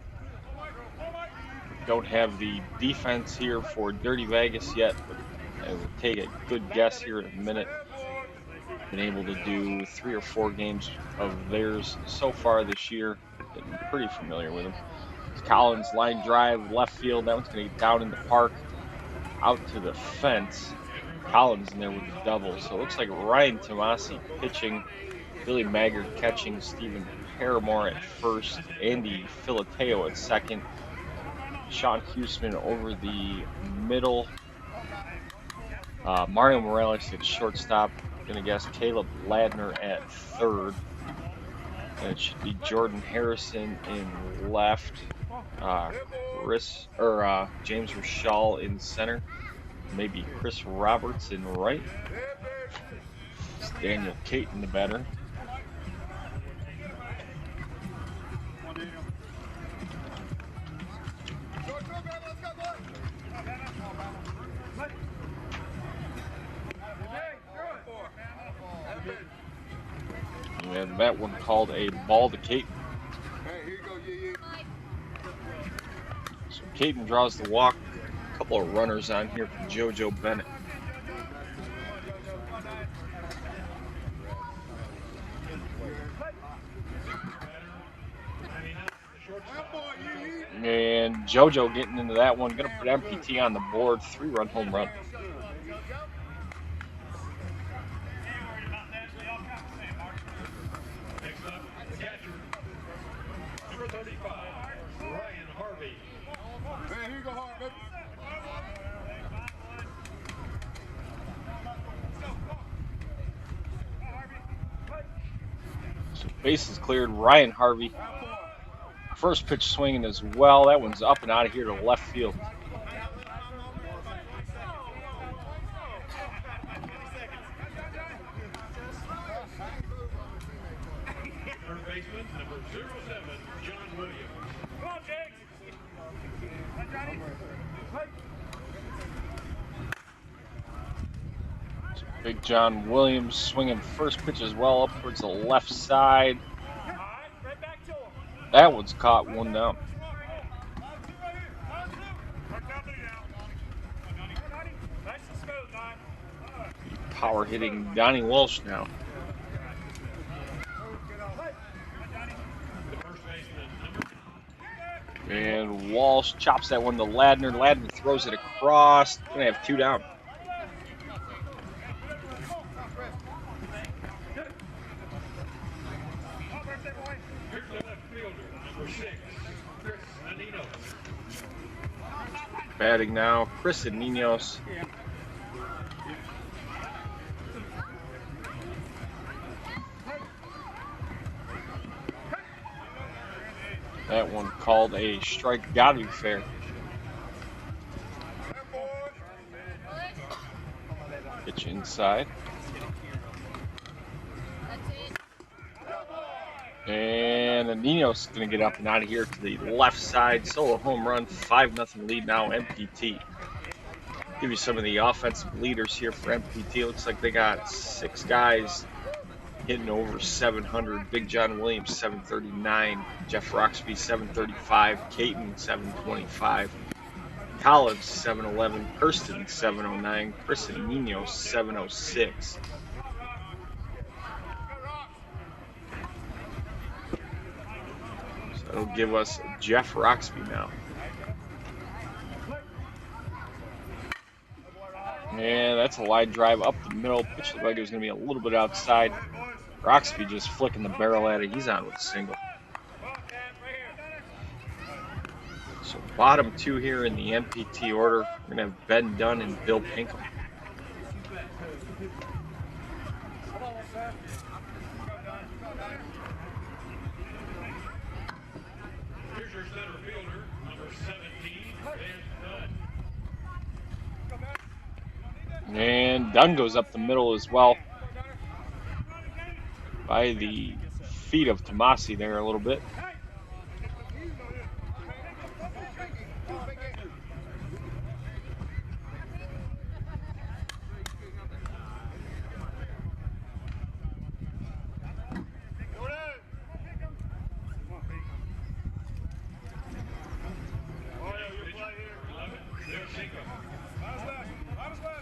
D: Don't have the defense here for Dirty Vegas yet, but I will take a good guess here in a minute. Been able to do 3 or 4 games of theirs so far this year. Getting pretty familiar with them. Collins, line drive, left field. That one's going to get down in the park, out to the fence. Collins in there with the double. So it looks like Ryan Tomasi pitching, Billy Maggard catching, Stephen Paramore at first, Andy Filateo at second. Sean Huseman over the middle. Mario Morales at shortstop. Gonna guess Caleb Ladner at third. And it should be Jordan Harrison in left. James Rochelle in center. Maybe Chris Roberts in right. It's Daniel Caton, the batter. And that one called a ball to Caton. So Caton draws the walk. A couple of runners on here for JoJo Bennett. And JoJo getting into that one. Going to put MPT on the board. 3-run home run. Bases cleared. Ryan Harvey. First pitch swinging as well. That one's up and out of here to left field.
A: Third baseman, number 07, John Williams. Come on, Jake.
D: Big John Williams swinging first pitch as well up towards the left side. That one's caught, 1 down. Power hitting Donnie Walsh now. And Walsh chops that one to Ladner. Ladner throws it across. Gonna have 2 down. Batting now, Chris and Ninos. That one called a strike, gotta be fair. Pitch inside. And Ninos is going to get up and out of here to the left side. Solo home run, 5-0 lead now, MPT. Give you some of the offensive leaders here for MPT. Looks like they got 6 guys hitting over 700. Big John Williams, 739. Jeff Roxby, 735. Caton, 725. Collins, 711. Kirsten, 709. Chris and Ninos, 706. That'll give us Jeff Roxby now. And that's a line drive up the middle. Pitch looked like it was going to be a little bit outside. Roxby just flicking the barrel at it. He's on with a single. So bottom 2 here in the MPT order. We're going to have Ben Dunn and Bill Pinkham. And Dunn goes up the middle as well. By the feet of Tomasi there a little bit.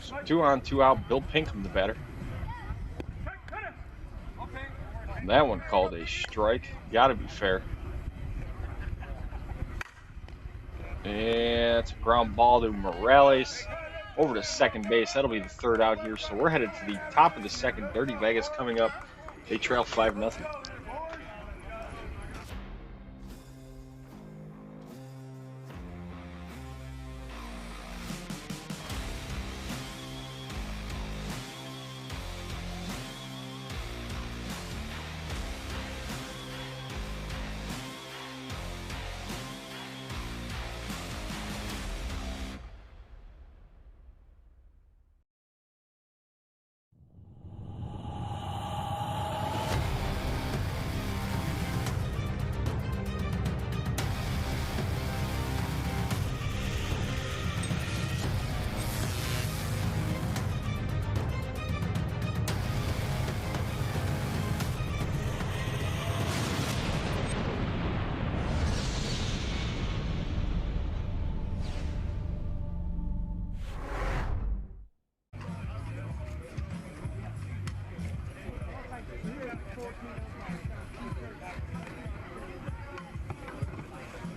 D: So 2 on, 2 out. Bill Pinkham, the batter. And that one called a strike. Gotta be fair. And it's a ground ball to Morales. Over to second base. That'll be the 3rd out here. So we're headed to the top of the 2nd. Dirty Vegas coming up. They trail 5-0.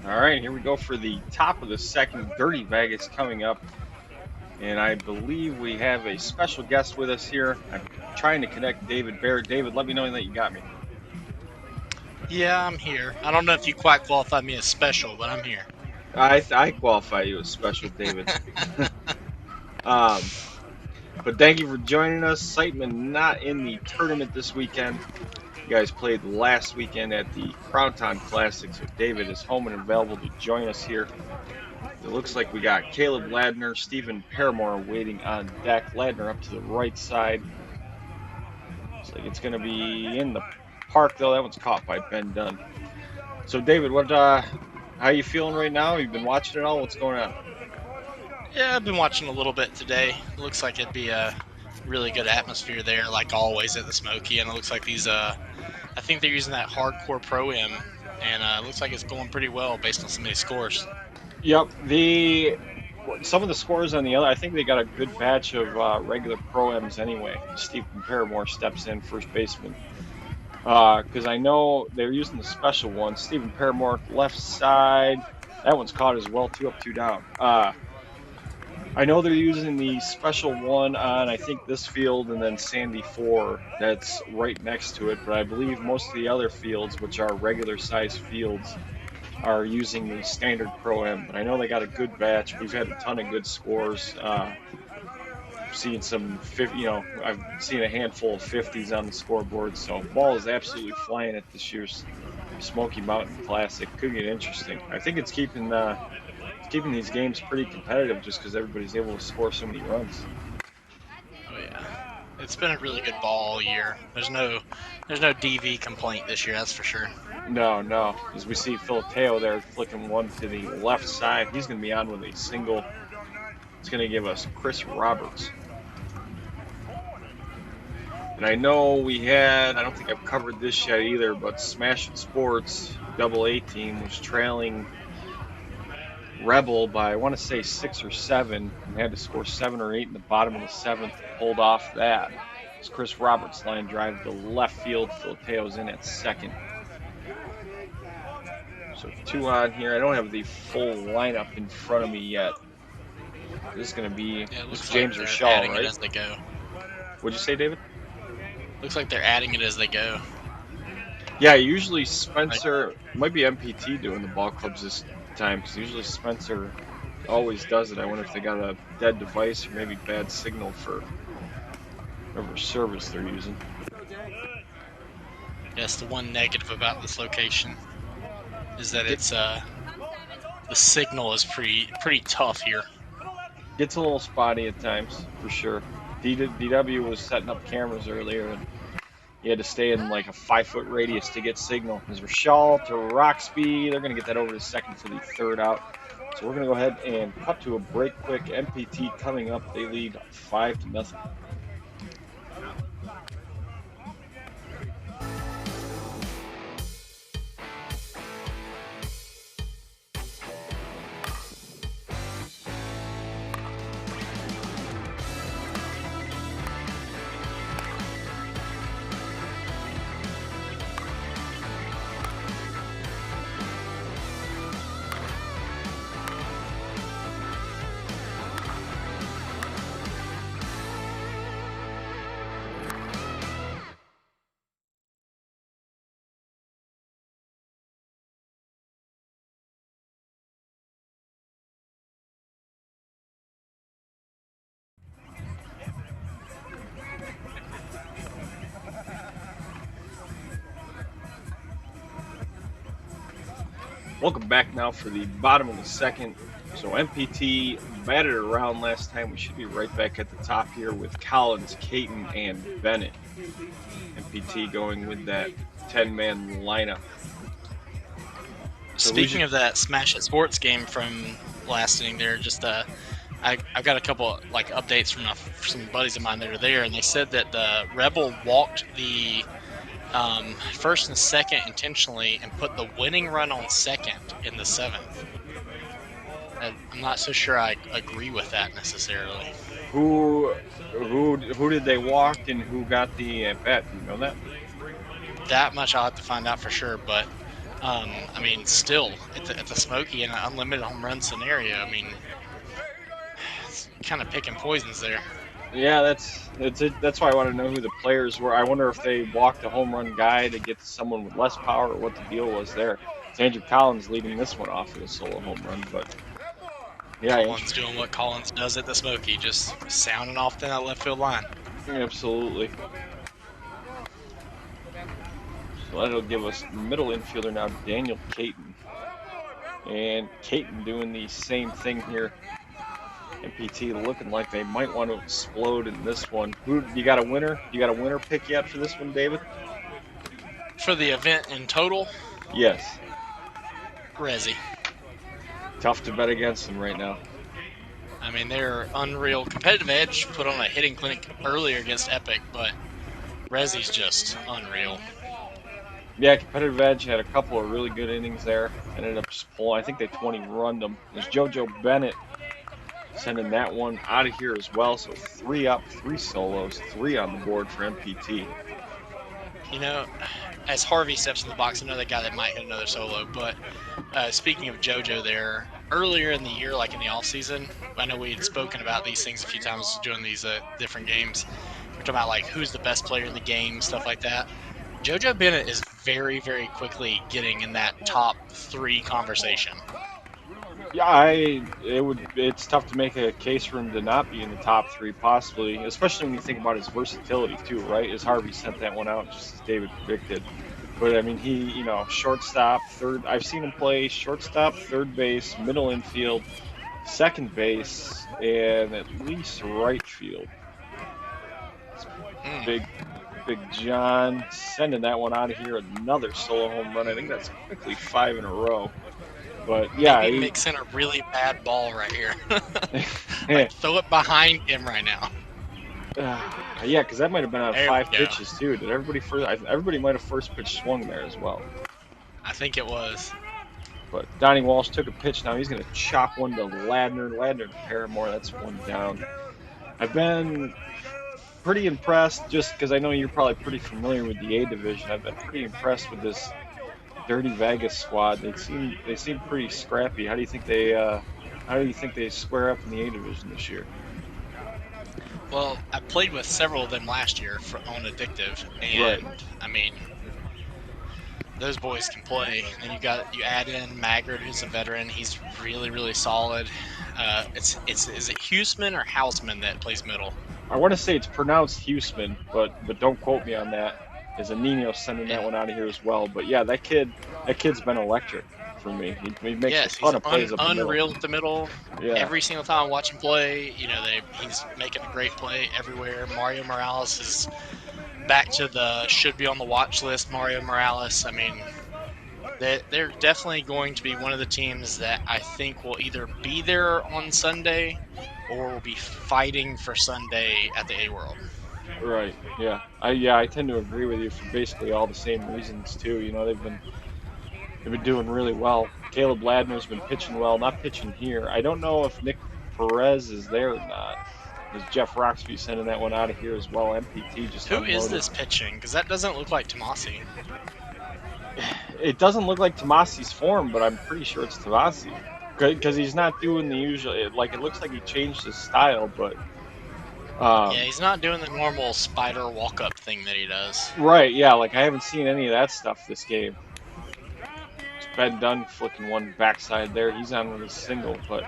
D: All right, here we go for the top of the 2nd. Dirty Vegas coming up. And I believe we have a special guest with us here. I'm trying to connect David Baird. David, let me know that you got me.
G: Yeah, I'm here. I don't know if you quite qualify me as special, but I'm here.
D: I qualify you as special, David. But thank you for joining us. Sightman not in the tournament this weekend. You guys played last weekend at the Crowntown Classic, so David is home and available to join us here. It looks like we got Caleb Ladner, Stephen Paramore waiting on deck. Ladner up to the right side. Looks like it's going to be in the park, though. That one's caught by Ben Dunn. So, David, how you feeling right now? You've been watching it all? What's going on?
G: Yeah, I've been watching a little bit today. Looks like it'd be a really good atmosphere there, like always at the Smoky. And it looks like these, I think they're using that Hardcore Pro-Am and looks like it's going pretty well based on some of these scores.
D: Yep. Some of the scores on the other, I think they got a good batch of regular pro-ams anyway. Stephen Paramore steps in, first baseman. Because I know they're using the special one. Stephen Paramore, left side. That one's caught as well, 2 up, 2 down. I know they're using the special one on, I think, this field and then Sandy 4 that's right next to it. But I believe most of the other fields, which are regular size fields, are using the standard Pro-Am. But I know they got a good batch. We've had a ton of good scores. Seen some, I've seen a handful of 50s on the scoreboard. So ball is absolutely flying at this year's Smoky Mountain Classic. Could get interesting. I think it's keeping these games pretty competitive just because everybody's able to score so many runs.
G: Oh yeah, it's been a really good ball all year. There's no DV complaint this year, that's for sure.
D: No. As we see Filateo there flicking one to the left side, he's going to be on with a single. It's going to give us Chris Roberts. And I know I don't think I've covered this yet either, but Smash It Sports AA team was trailing Rebel by, I want to say 6 or 7, and had to score 7 or 8 in the bottom of the 7th to hold off that. It's Chris Roberts' line drive to left field. Filateo's in at second. So 2 on here. I don't have the full lineup in front of me yet. This is going to be James or Shaw, right?
G: As they go.
D: What'd you say, David?
G: Looks like they're adding it as they go.
D: Yeah, usually Spencer, might be MPT doing the ball clubs this time, because usually Spencer always does it. I wonder if they got a dead device or maybe bad signal for whatever service they're using.
G: Yes, the one negative about this location is that it's the signal is pretty tough here.
D: Gets a little spotty at times, for sure. DW was setting up cameras earlier, and you had to stay in like a 5-foot radius to get signal. As Rashal to Roxby, they're going to get that over to second for the 3rd out. So we're going to go ahead and cut to a break quick. MPT coming up. They lead 5-0. Welcome back now for the bottom of the 2nd. So MPT batted around last time. We should be right back at the top here with Collins, Caton, and Bennett. MPT going with that 10-man lineup. So
G: Speaking of that Smash It Sports game from last inning there, just I've got a couple like updates from some buddies of mine that are there, and they said that the Rebel walked the first and second intentionally and put the winning run on second in the 7th. I'm not so sure I agree with that necessarily.
D: Who did they walk and who got the at bat? Do you know that?
G: That much I'll have to find out for sure, but I mean, still at the Smoky in an unlimited home run scenario, I mean, it's kind of picking poisons there.
D: Yeah, that's why I want to know who the players were. I wonder if they walked a home run guy to get someone with less power or what the deal was there. It's Andrew Collins leading this one off with a solo home run, but yeah.
G: Collins doing what Collins does at the Smoky, just sounding off that left field line.
D: Absolutely. So that'll give us middle infielder now, Daniel Caton. And Caton doing the same thing here. MPT looking like they might want to explode in this one. You got a winner? You got a winner pick yet for this one, David?
G: For the event in total?
D: Yes.
G: Resi.
D: Tough to bet against them right now.
G: I mean, they're unreal. Competitive Edge put on a hitting clinic earlier against Epic, but Resi's just unreal.
D: Yeah, competitive edge had a couple of really good innings there. Ended up just pulling. I think they 20-runned them. There's JoJo Bennett sending that one out of here as well. So 3 up, 3 solos, 3 on the board for MPT.
G: You know, as Harvey steps in the box, another guy that might hit another solo. But speaking of JoJo there, earlier in the year, like in the off season, I know we had spoken about these things a few times during these different games. We're talking about like who's the best player in the game, stuff like that. JoJo Bennett is very, very quickly getting in that top 3 conversation.
D: Yeah, it's tough to make a case for him to not be in the top 3 possibly, especially when you think about his versatility too, right? As Harvey sent that one out, just as David predicted. But I mean, he, shortstop, third. I've seen him play shortstop, third base, middle infield, second base, and at least right field. Big John sending that one out of here. Another solo home run. I think that's quickly 5 in a row. But yeah,
G: maybe mix in a really bad ball right here. Like, throw it behind him right now.
D: Yeah, because that might have been on 5 pitches too. Did everybody might have first pitch swung there as well?
G: I think it was.
D: But Donnie Walsh took a pitch. Now he's going to chop one to Ladner. Ladner to Paramore. That's 1 down. I've been pretty impressed, just because I know you're probably pretty familiar with the A division. I've been pretty impressed with this Dirty Vegas squad. They seem pretty scrappy. How do you think they square up in the A division this year?
G: Well, I played with several of them last year on Addictive, and right. I mean, those boys can play. And you add in Maggard, who's a veteran. He's really, really solid. Is it Huseman or Hausman that plays middle?
D: I want to say it's pronounced Huseman, but don't quote me on that. Is a Nino sending that one out of here as well? But yeah, that kid's been electric for me. He makes a ton of plays up the middle.
G: Unreal at the middle.
D: Yeah.
G: Every single time I watch him play, he's making a great play everywhere. Mario Morales is back to the should be on the watch list. Mario Morales. I mean, they're definitely going to be one of the teams that I think will either be there on Sunday or will be fighting for Sunday at the A World.
D: Right. Yeah. I tend to agree with you for basically all the same reasons too. They've been doing really well. Caleb Ladner's been pitching well. Not pitching here. I don't know if Nick Perez is there or not. Is Jeff Roxby sending that one out of here as well? MPT just.
G: Who is this pitching? Because that doesn't look like Tomasi.
D: It doesn't look like Tomasi's form, but I'm pretty sure it's Tomasi. Because he's not doing the usual. It looks like he changed his style, but.
G: Yeah, he's not doing the normal spider walk-up thing that he does.
D: Right, yeah, I haven't seen any of that stuff this game. It's Ben Dunn flicking one backside there. He's on with a single, but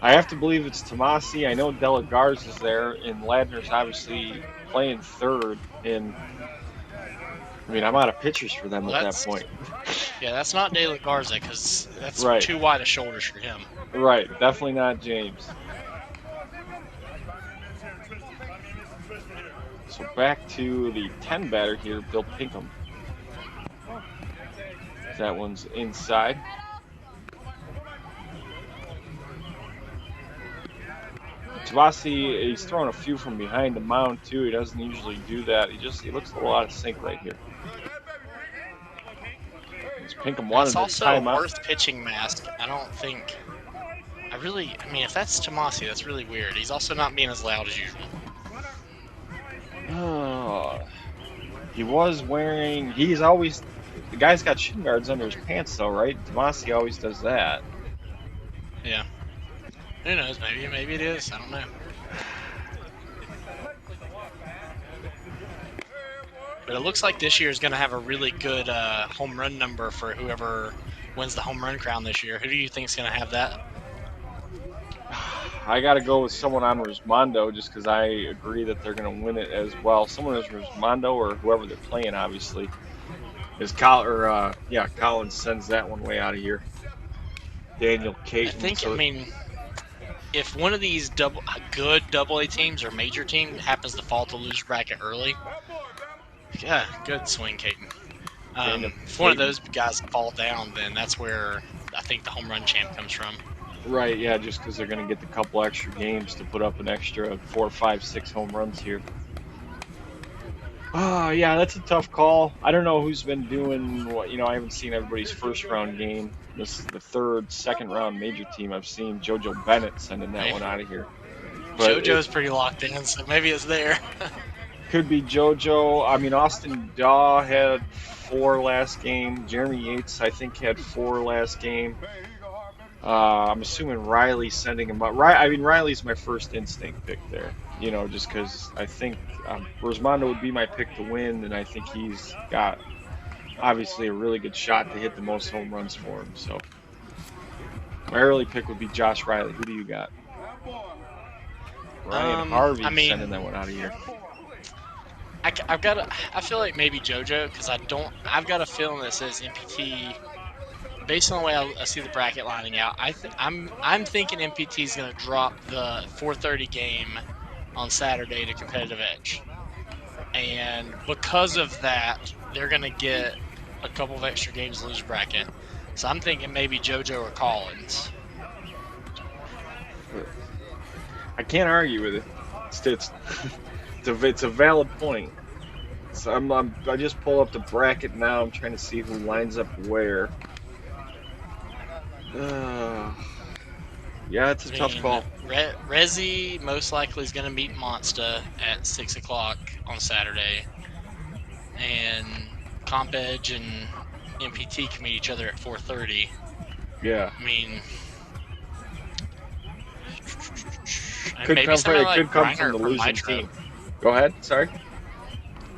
D: I have to believe it's Tomasi. I know Dela Garza is there, and Ladner's obviously playing third. And I mean, I'm out of pitchers for them at that point.
G: Yeah, that's not De La Garza, because that's
D: right.
G: Too wide of shoulders for him.
D: Right, definitely not James. So back to the 10 batter here, Bill Pinkham. That one's inside. Tomasi, he's throwing a few from behind the mound too. He doesn't usually do that. He looks a little out of sync right here. Pinkham wanted
G: it's also
D: time
G: a
D: out.
G: worth pitching mask. I mean, if that's Tomasi, that's really weird. He's also not being as loud as usual.
D: He was wearing. The guy's got shin guards under his pants, though, right? Tomasi always does that.
G: Yeah. Who knows? Maybe it is. I don't know. But it looks like this year is going to have a really good home run number for whoever wins the home run crown this year. Who do you think is going to have that?
D: I got to go with someone on Resmondo just because I agree that they're going to win it as well. Someone is Resmondo or whoever they're playing, obviously. Collins sends that one way out of here. Daniel Caton.
G: I mean, if one of these good AA teams or major team happens to fall to loser bracket early, yeah, good swing, Caton. If one of those guys fall down, then that's where I think the home run champ comes from.
D: Right, yeah, just because they're going to get the couple extra games to put up an extra 4, 5, 6 home runs here. Yeah, that's a tough call. I don't know who's been doing what. I haven't seen everybody's first round game. This is the third, second round major team I've seen. JoJo Bennett sending that
G: Hey,
D: one out of here. But it
G: JoJo's pretty locked in, so maybe it's there.
D: could be JoJo. I mean, Austin Daw had 4 last game. Jeremy Yates, I think, had 4 last game. I'm assuming Riley's sending him up. I mean, Riley's my first instinct pick there. Just because I think Resmondo would be my pick to win, and I think he's got obviously a really good shot to hit the most home runs for him. So my early pick would be Josh Riley. Who do you got? Ryan Harvey sending that one out of here.
G: I feel like maybe JoJo because I've got a feeling that says MPT. Based on the way I see the bracket lining out, I'm thinking MPT is going to drop the 4:30 game on Saturday to competitive edge, and because of that, they're going to get a couple of extra games to lose bracket. So I'm thinking maybe JoJo or Collins.
D: I can't argue with it. It's a valid point. So I just pull up the bracket now. I'm trying to see who lines up where. Yeah, it's a tough call.
G: Rezi most likely is going to meet Monsta at 6 o'clock on Saturday, and Comp Edge and MPT can meet each other at 4:30.
D: Yeah.
G: I mean,
D: could
G: maybe
D: come
G: somebody
D: from
G: like
D: the
G: Griner from
D: losing
G: Nitro.
D: team. Go ahead. Sorry.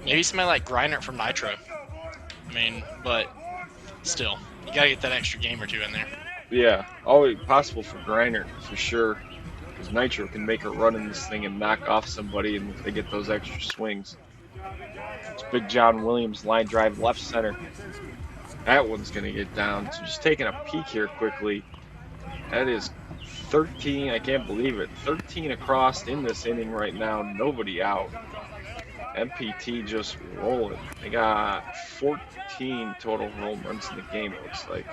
G: Maybe somebody like Griner from Nitro. I mean, but still, you gotta get that extra game or two in there.
D: Yeah, always possible for Griner for sure. Because Nitro can make a run in this thing and knock off somebody, and if they get those extra swings. It's Big John Williams line drive left center. That one's gonna get down. So just taking a peek here quickly. That is 13. I can't believe it. 13 across in this inning right now. Nobody out. MPT just rolling. They got 14 total home runs in the game, it looks like.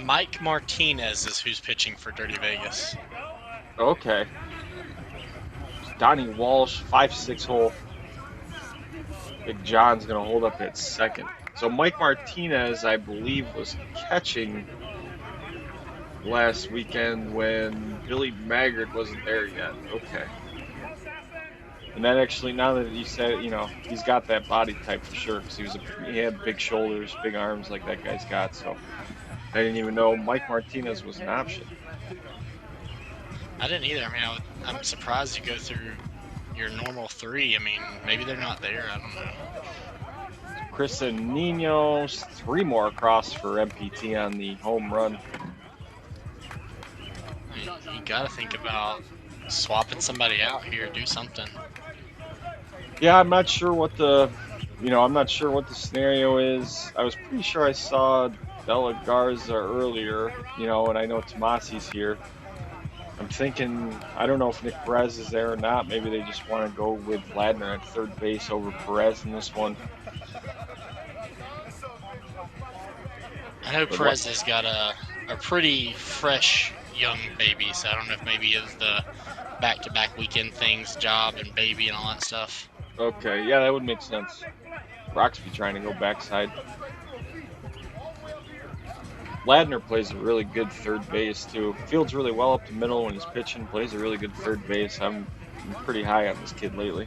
G: Mike Martinez is who's pitching for Dirty Vegas.
D: Okay. Donnie Walsh, 5-6 hole. Big John's going to hold up at second. So Mike Martinez, I believe, was catching last weekend when Billy Maggard wasn't there yet. Okay. And that actually, now that you said it, he's got that body type for sure. Because he had big shoulders, big arms like that guy's got. So I didn't even know Mike Martinez was an option.
G: I didn't either. I mean, I'm surprised you go through your normal 3. I mean, maybe they're not there. I don't know.
D: Chris and Nino, 3 more across for MPT on the home run.
G: I mean, you got to think about swapping somebody out here, do something.
D: Yeah, I'm not sure what the scenario is. I was pretty sure I saw Della Garza earlier, and I know Tomasi's here. I'm thinking, I don't know if Nick Perez is there or not. Maybe they just want to go with Ladner at third base over Perez in this one.
G: I know Perez has got a pretty fresh young baby, so I don't know if maybe it's the back-to-back weekend things, job and baby and all that stuff.
D: Okay, yeah, that would make sense. Roxby trying to go backside. Ladner plays a really good third base too. Fields really well up the middle when he's pitching. Plays a really good third base. I'm pretty high on this kid lately.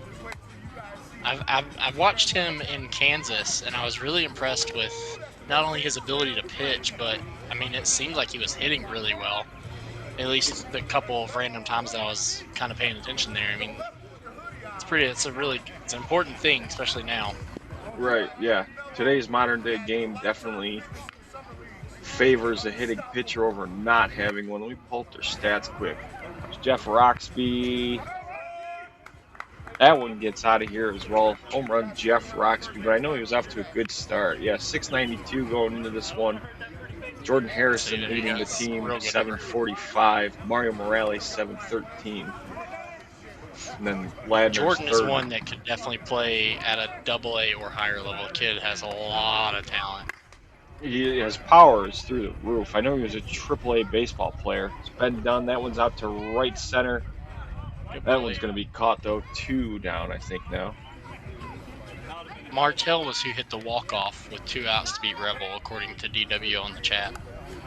G: I've watched him in Kansas, and I was really impressed with not only his ability to pitch, but I mean, it seemed like he was hitting really well. At least the couple of random times that I was kind of paying attention there. I mean, it's an important thing, especially now. Right. Yeah.
D: Today's modern day game definitely favors a hitting pitcher over not having one. Let me pull up their stats quick. There's Jeff Roxby. That one gets out of here as well. Home run Jeff Roxby, but I know he was off to a good start. Yeah, 692 going into this one. Jordan Harrison leading the team, 745. Mario Morales, 713. And then Ladner's
G: Jordan
D: third.
G: is one that could definitely play at a AA or higher level. The kid has a lot of talent.
D: His power is through the roof. I know he was a AAA baseball player. It's been done. That one's out to right center. That one's going to be caught, though. 2 down, I think, now.
G: Martell was who hit the walk-off with 2 outs to beat Rebel, according to DW on the chat.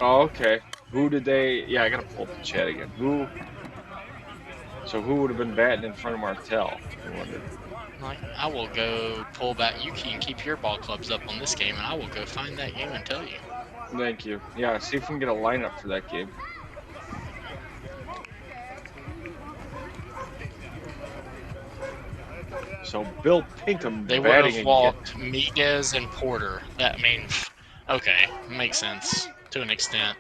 D: Oh, okay. Who did they? Yeah, I gotta pull up the chat again. Who? So who would have been batting in front of Martell? I wonder.
G: Like, I will go pull back. You can keep your ball clubs up on this game, and I will go find that game and tell you.
D: Thank you. Yeah, see if we can get a lineup for that game. So Bill Pinkham
G: They would
D: batting
G: have
D: again.
G: walked Miguez and Porter. That means, okay, makes sense to an extent.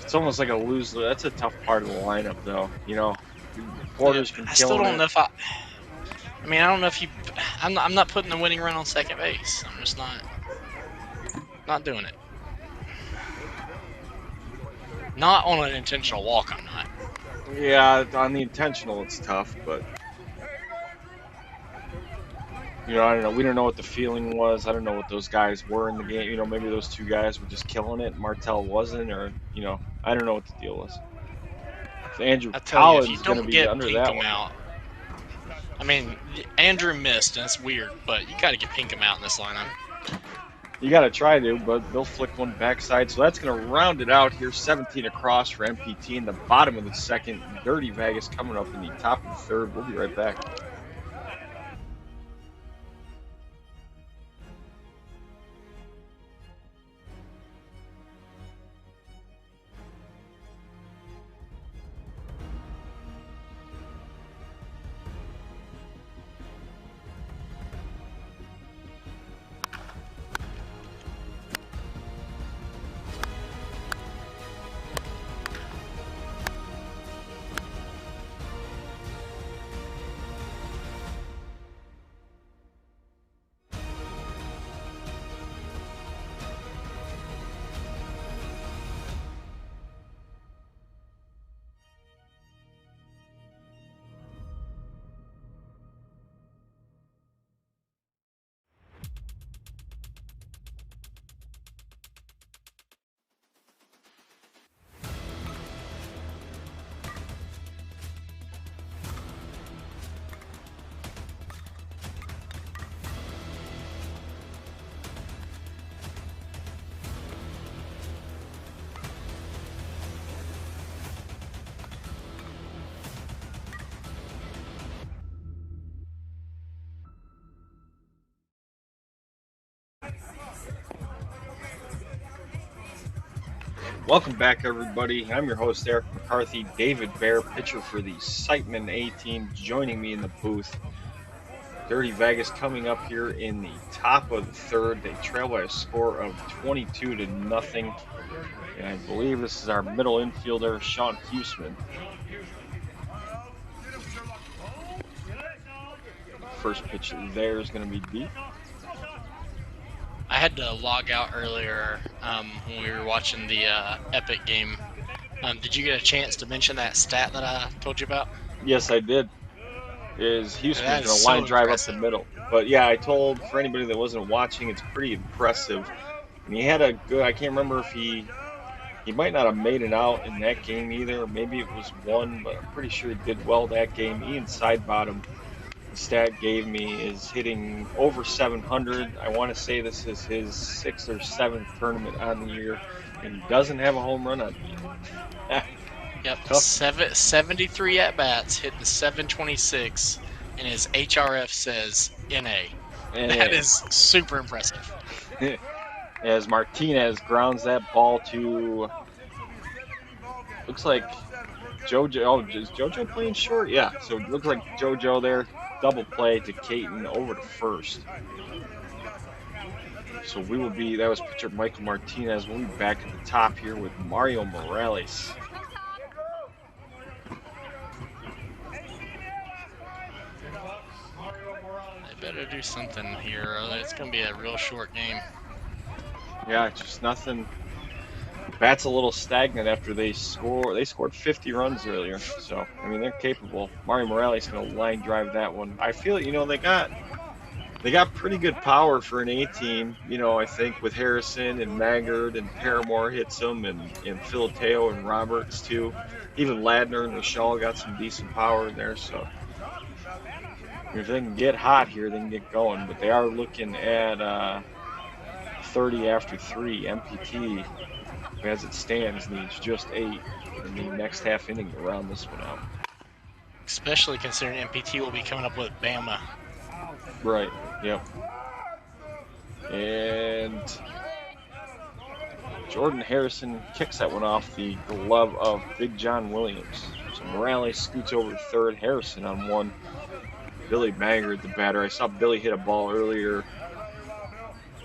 D: It's almost like a lose. That's a tough part of the lineup, though. You know, Porter's been
G: I still
D: killing
G: don't
D: it.
G: know if I mean, I don't know if you. I'm not putting the winning run on second base. I'm just not doing it. Not on an intentional walk. I'm not.
D: Yeah, on the intentional, it's tough, but you know, I don't know. We don't know what the feeling was. I don't know what those guys were in the game. You know, maybe those two guys were just killing it, and Martell wasn't, or you know, I don't know what the deal was. So Andrew
G: I tell you, if
D: Collins
G: you
D: is going to
G: don't
D: be
G: get
D: under that
G: Pinkham
D: one.
G: out, I mean, Andrew missed, and it's weird, but you got to get Pinkham out in this lineup.
D: You got to try to, but they'll flick one backside. So that's going to round it out here. 17 across for MPT in the bottom of the second. Dirty Vegas coming up in the top of the third. We'll be right back. Welcome back, everybody. I'm your host, Eric McCarthy. David Bear, pitcher for the Siteman A team, joining me in the booth. Dirty Vegas coming up here in the top of the third. They trail by a score of 22-0. And I believe this is our middle infielder, Sean Huseman. First pitch there is going to be deep.
G: I had to log out earlier when we were watching the Epic game. Did you get a chance to mention that stat that I told you about?
D: Yes, I did. Houston's
G: That
D: going
G: is
D: to line
G: so
D: drive
G: impressive.
D: up the middle. But yeah, I told, for anybody that wasn't watching, it's pretty impressive. And he had a good, I can't remember if he might not have made it out in that game either. Maybe it was one, but I'm pretty sure he did well that game. Ian Sidebottom, the stat gave me, is hitting over 700. I want to say this is his 6th or 7th tournament on the year, and he doesn't have a home run on the year.
G: Yep,
D: Tough.
G: 73 at-bats, hit the 726, and his HRF says NA. That is super impressive.
D: As Martinez grounds that ball to, looks like JoJo. Oh, is JoJo playing short? Yeah, so it looks like JoJo there. Double play to Caton over to first. So we will be, that was pitcher Michael Martinez. We'll be back at the top here with Mario Morales.
G: They better do something here, or it's going to be a real short game.
D: Yeah, just nothing. Bat's a little stagnant after they score. They scored 50 runs earlier, so I mean they're capable. Mario Morales going to line drive that one. I feel they got pretty good power for an A team. I think with Harrison and Maggard and Paramore hits them, and Filateo and Roberts too. Even Ladner and Michelle got some decent power in there. So If they can get hot here, they can get going. But they are looking at 30 after 3. MPT, as it stands, needs just 8 in the next half inning to round this one out.
G: Especially considering MPT will be coming up with Bama.
D: Right, yep. And Jordan Harrison kicks that one off the glove of Big John Williams. So Morales scoots over to third. Harrison on one. Billy Maggard, the batter. I saw Billy hit a ball earlier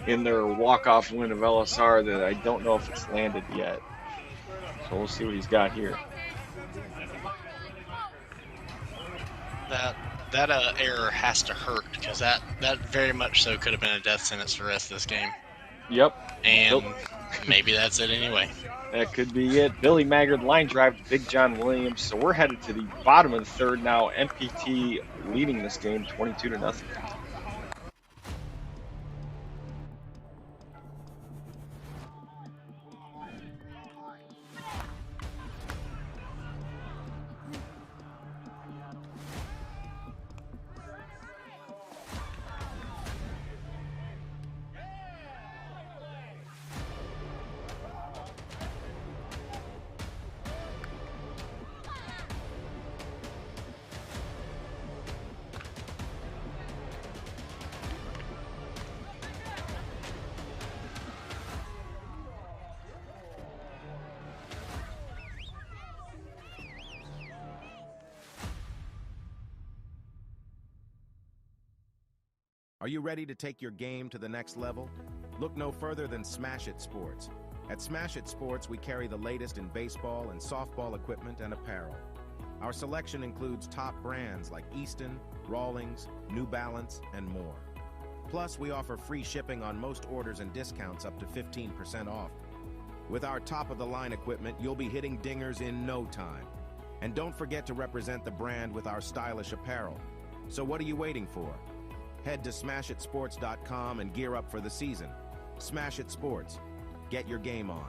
D: in their walk-off win of LSR that I don't know if it's landed yet. So we'll see what he's got here.
G: That error has to hurt, because that very much so could have been a death sentence for the rest of this game.
D: Yep.
G: And maybe that's it anyway.
D: That could be it. Billy Maggard line drive to Big John Williams. So we're headed to the bottom of the third now. MPT leading this game 22-0.
E: Are you ready to take your game to the next level? Look no further than Smash It Sports. At Smash It Sports, we carry the latest in baseball and softball equipment and apparel. Our selection includes top brands like Easton, Rawlings, New Balance, and more. Plus, we offer free shipping on most orders and discounts up to 15% off. With our top-of-the-line equipment, you'll be hitting dingers in no time. And don't forget to represent the brand with our stylish apparel. So what are you waiting for? Head to smashitsports.com and gear up for the season. Smash It Sports. Get your game on.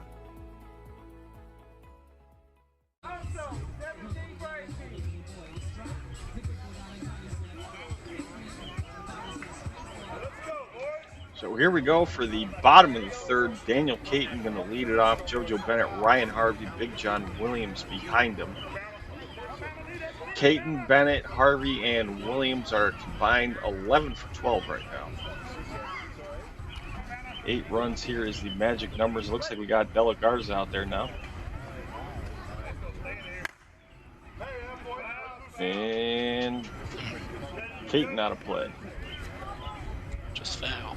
D: So here we go for the bottom of the third. Daniel Caton going to lead it off. JoJo Bennett, Ryan Harvey, Big John Williams behind him. Caton, Bennett, Harvey, and Williams are combined 11 for 12 right now. 8 runs here is the magic numbers. Looks like we got Della Garza out there now. And Caton out of play.
G: Just foul.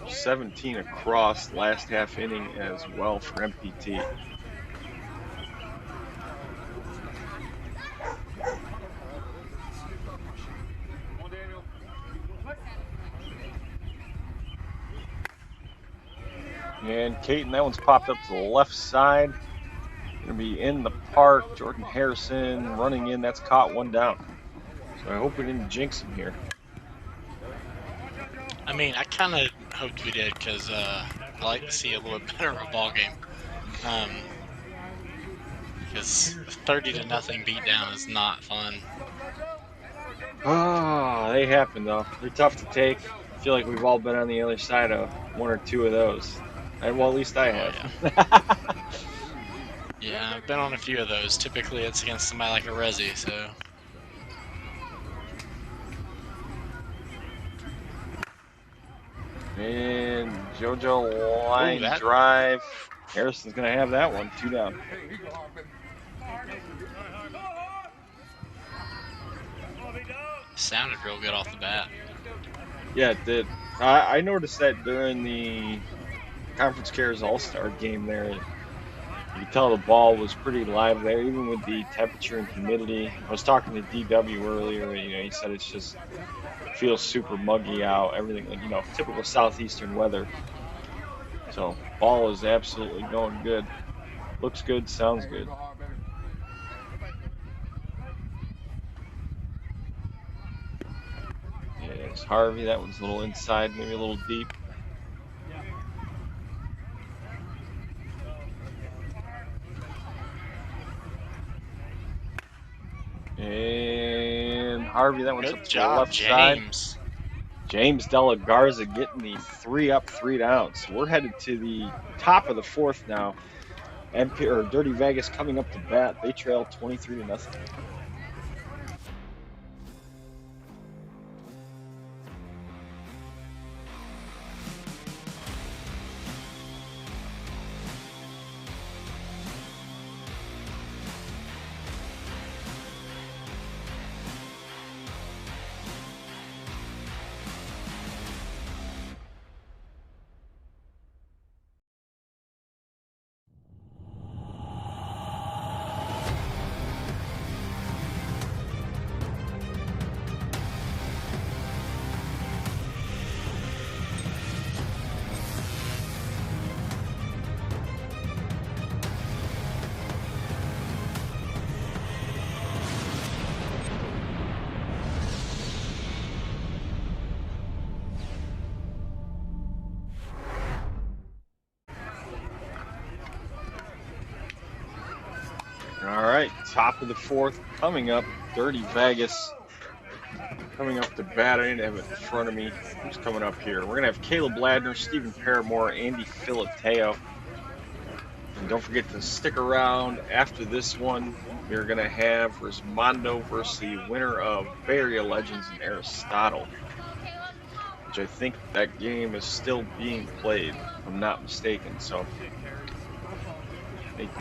D: 17 across last half inning as well for MPT. And Caton, that one's popped up to the left side. Gonna be in the park. Jordan Harrison running in. That's caught, one down. So I hope we didn't jinx him here.
G: I mean, I kind of hoped we did, because I like to see a little bit better of a ball game. Because 30-0 beatdown is not fun.
D: Ah, they happen though. They're tough to take. I feel like we've all been on the other side of one or two of those. Well, at least I have.
G: Yeah. Yeah, I've been on a few of those. Typically, it's against somebody like a Resi, so.
D: And JoJo line drive. Harrison's going to have that one. 2 down.
G: Sounded real good off the bat.
D: Yeah, it did. I noticed that during the Conference Cares All-Star game there. You could tell the ball was pretty live there, even with the temperature and humidity. I was talking to DW earlier, he said it's just feels super muggy out, everything, typical southeastern weather. So, ball is absolutely going good. Looks good, sounds good. Yeah, it's Harvey, that one's a little inside, maybe a little deep. And Harvey. That one's
G: Good
D: up to the
G: job,
D: left side.
G: James.
D: James Della Garza getting the 3 up, 3 down. So we're headed to the top of the 4th now. Dirty Vegas coming up to bat. They trail 23-0. All right, top of the 4th coming up. Dirty Vegas coming up to bat. I didn't have it in front of me. Who's coming up here? We're going to have Caleb Ladner, Stephen Paramore, Andy Filateo. And don't forget to stick around after this one. We're going to have Resmondo versus the winner of Bay Area Legends and Aristotle, which I think that game is still being played, if I'm not mistaken. So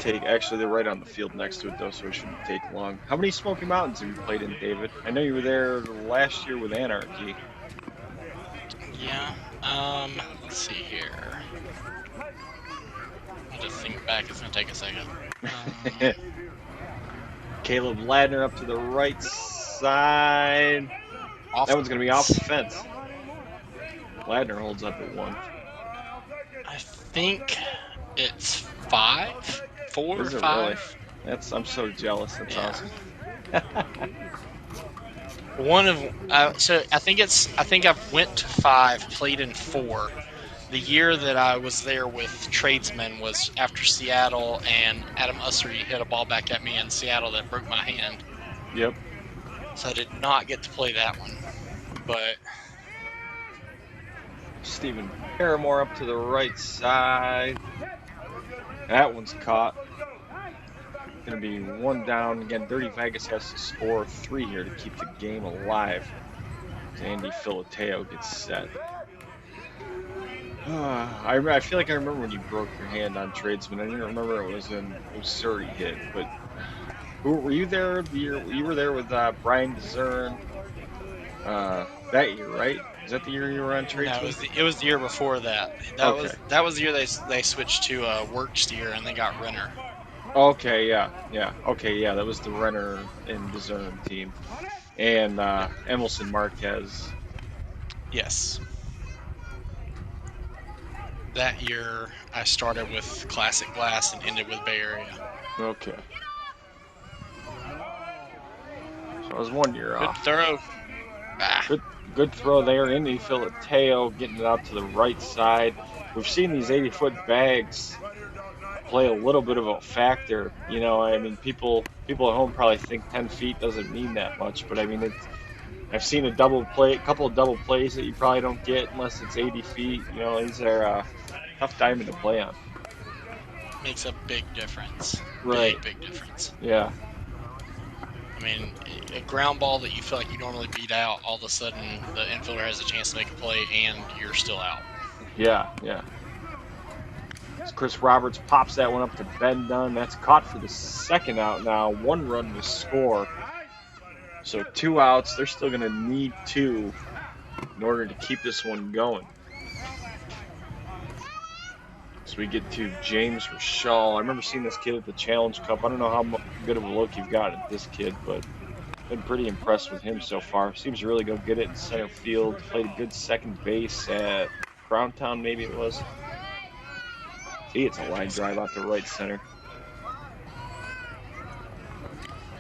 D: actually they're right on the field next to it though, so it shouldn't take long. How many Smoky Mountains have you played in, David? I know you were there last year with Anarchy.
G: Yeah. Let's see here. I'll just think back. It's gonna take a second.
D: Caleb Ladner up to the right side. That one's gonna be off the fence. Ladner holds up at 1.
G: I think it's 5, 4 or 5.
D: Really? I'm so jealous. That's awesome.
G: One of so I think I've went to 5, played in 4. The year that I was there with Tradesmen was after Seattle, and Adam Ussery hit a ball back at me in Seattle that broke my hand.
D: Yep.
G: So I did not get to play that one, but
D: Stephen Paramore up to the right side. That one's caught. Going to be 1 down. Again, Dirty Vegas has to score 3 here to keep the game alive. Andy Filateo gets set. I feel like I remember when you broke your hand on Tradesman. I didn't remember it was in Surrey hit. But were you there the year you were there with Brian DeZern that year, right? Is that the year you were on Tradesman?
G: No, it was the year before that. That was the year they switched to work steer and they got Renner.
D: Okay, yeah. Okay, yeah, that was the Renner and DeZern team. And Emerson Marquez.
G: Yes. That year, I started with Classic Glass and ended with Bay Area.
D: Okay. So I was 1 year off.
G: Good throw.
D: Good throw there. Andy Filateo getting it out to the right side. We've seen these 80-foot bags play a little bit of a factor. You know, I mean, people at home probably think 10 feet doesn't mean that much, but I mean, I've seen a couple of double plays that you probably don't get unless it's 80 feet. You know, these are tough diamond to play on.
G: Makes a big difference.
D: Right.
G: Big difference.
D: Yeah.
G: I mean, a ground ball that you feel like you normally beat out, all of a sudden the infielder has a chance to make a play and you're still out.
D: Yeah. Chris Roberts pops that one up to Ben Dunn. That's caught for the 2nd out now. 1 run to score. So 2 outs. They're still going to need 2 in order to keep this one going. So we get to James Rashall. I remember seeing this kid at the Challenge Cup. I don't know how good of a look you've got at this kid, but been pretty impressed with him so far. Seems to really go get it in center field. Played a good second base at Browntown, maybe it was. See, it's a line drive out to right center.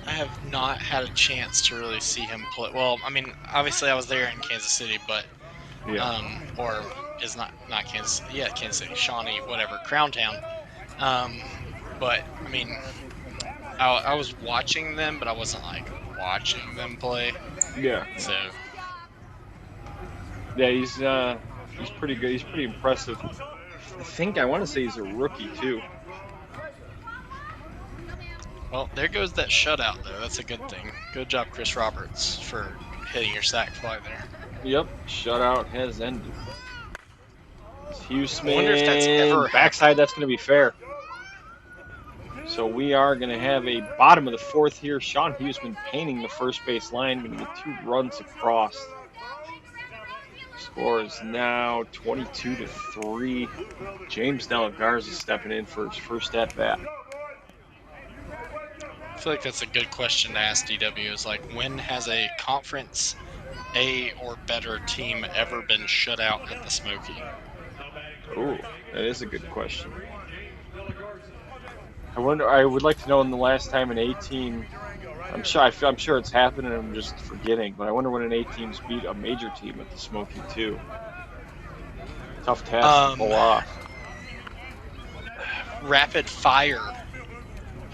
G: I have not had a chance to really see him play. Well, I mean, obviously I was there in Kansas City, but or is not Kansas. Yeah, Kansas City, Shawnee, whatever, Crown Town. But I mean, I was watching them, but I wasn't like watching them play.
D: Yeah.
G: So
D: Yeah, he's pretty good. He's pretty impressive. I want to say he's a rookie too.
G: well, there goes that shutout though. That's a good thing. Good job, Chris Roberts, for hitting your sack fly there.
D: Yep, shutout has ended. Huseman,
G: I wonder if that's ever
D: backside, that's going to be fair. So we are going to have a bottom of the fourth here. Sean Huseman painting the first base line. Going to get 2 runs across. Score is now 22-3. James De La Garza stepping in for his first at bat.
G: I feel like that's a good question to ask DW. Is like, when has a conference A or better team ever been shut out at the Smoky?
D: Ooh, that is a good question. I would like to know when the last time an A team. I'm sure it's happened and I'm just forgetting. But I wonder when an A team's beat a major team at the Smoky too. Tough task to pull off.
G: Rapid Fire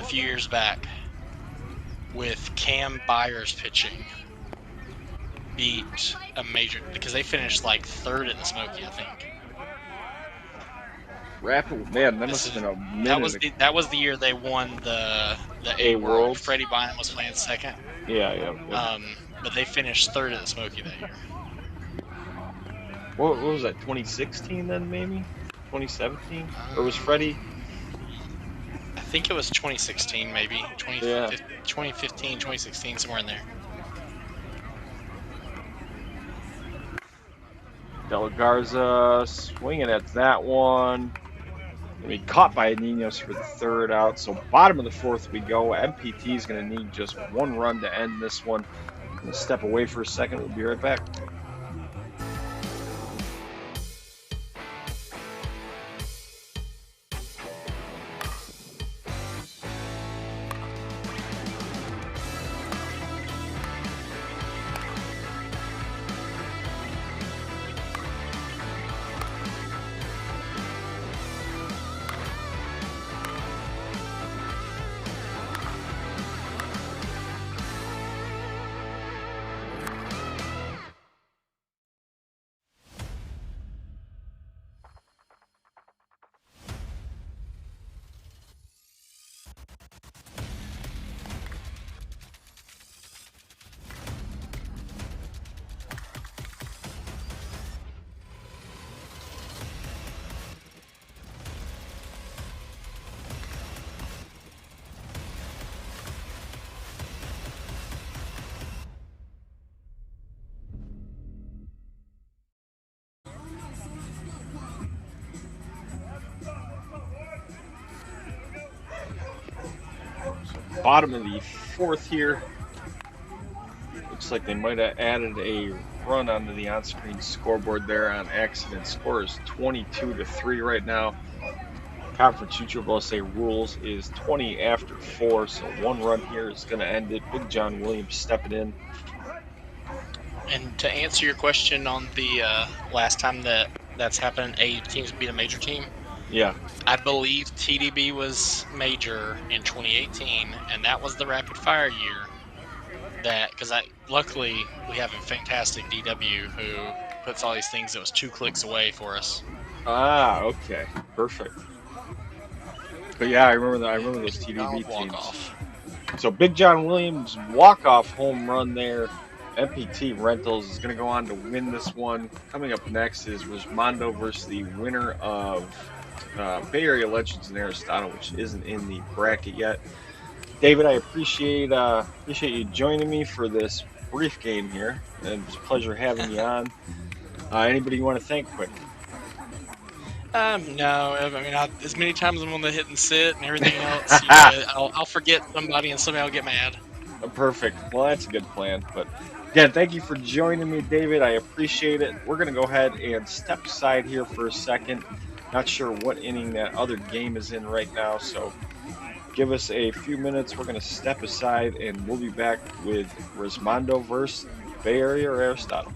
G: a few years back with Cam Byers pitching beat a major, because they finished like 3rd at the Smoky, I think.
D: Rapid, man, that must have been a minute.
G: That was the year they won the A World. Freddie Bynum was playing second.
D: Yeah.
G: But they finished 3rd at the Smoky that year.
D: What was that? 2016 then, maybe? 2017? Or was Freddie?
G: I think it was 2016, maybe 2015, 2016, somewhere in there.
D: De La Garza swinging at that one. Gonna be caught by Ninos for the 3rd out. So bottom of the 4th we go. MPT is going to need just 1 run to end this one. I'm going to step away for a second. We'll be right back. Bottom of the 4th here. Looks like they might have added a run onto the on-screen scoreboard there on accident. Score is 22-3 right now. Conference USSSA rules is 20 after 4, so 1 run here is going to end it. Big John Williams stepping in.
G: And to answer your question on the last time that's happened, A teams beat a major team.
D: Yeah.
G: I believe TDB was major in 2018, and that was the rapid fire year. Because luckily we have a fantastic DW who puts all these things that was 2 clicks away for us.
D: Ah, okay, perfect. But yeah, I remember those TDB teams.
G: Walk-off.
D: So Big John Williams walk-off home run there. MPT Rentals is going to go on to win this one. Coming up next is Resmondo versus the winner of Bay Area Legends and Aristotle, which isn't in the bracket yet. David, I appreciate you joining me for this brief game here. It was a pleasure having you on. Anybody you want to thank quick?
G: No, I mean, as many times as I'm on the hit and sit and everything else, I'll forget somebody and somebody will get mad.
D: Perfect. Well, that's a good plan. But again, thank you for joining me, David. I appreciate it. We're going to go ahead and step aside here for a second. Not sure what inning that other game is in right now, so give us a few minutes. We're going to step aside, and we'll be back with Resmondo versus Bay Area or Aristotle.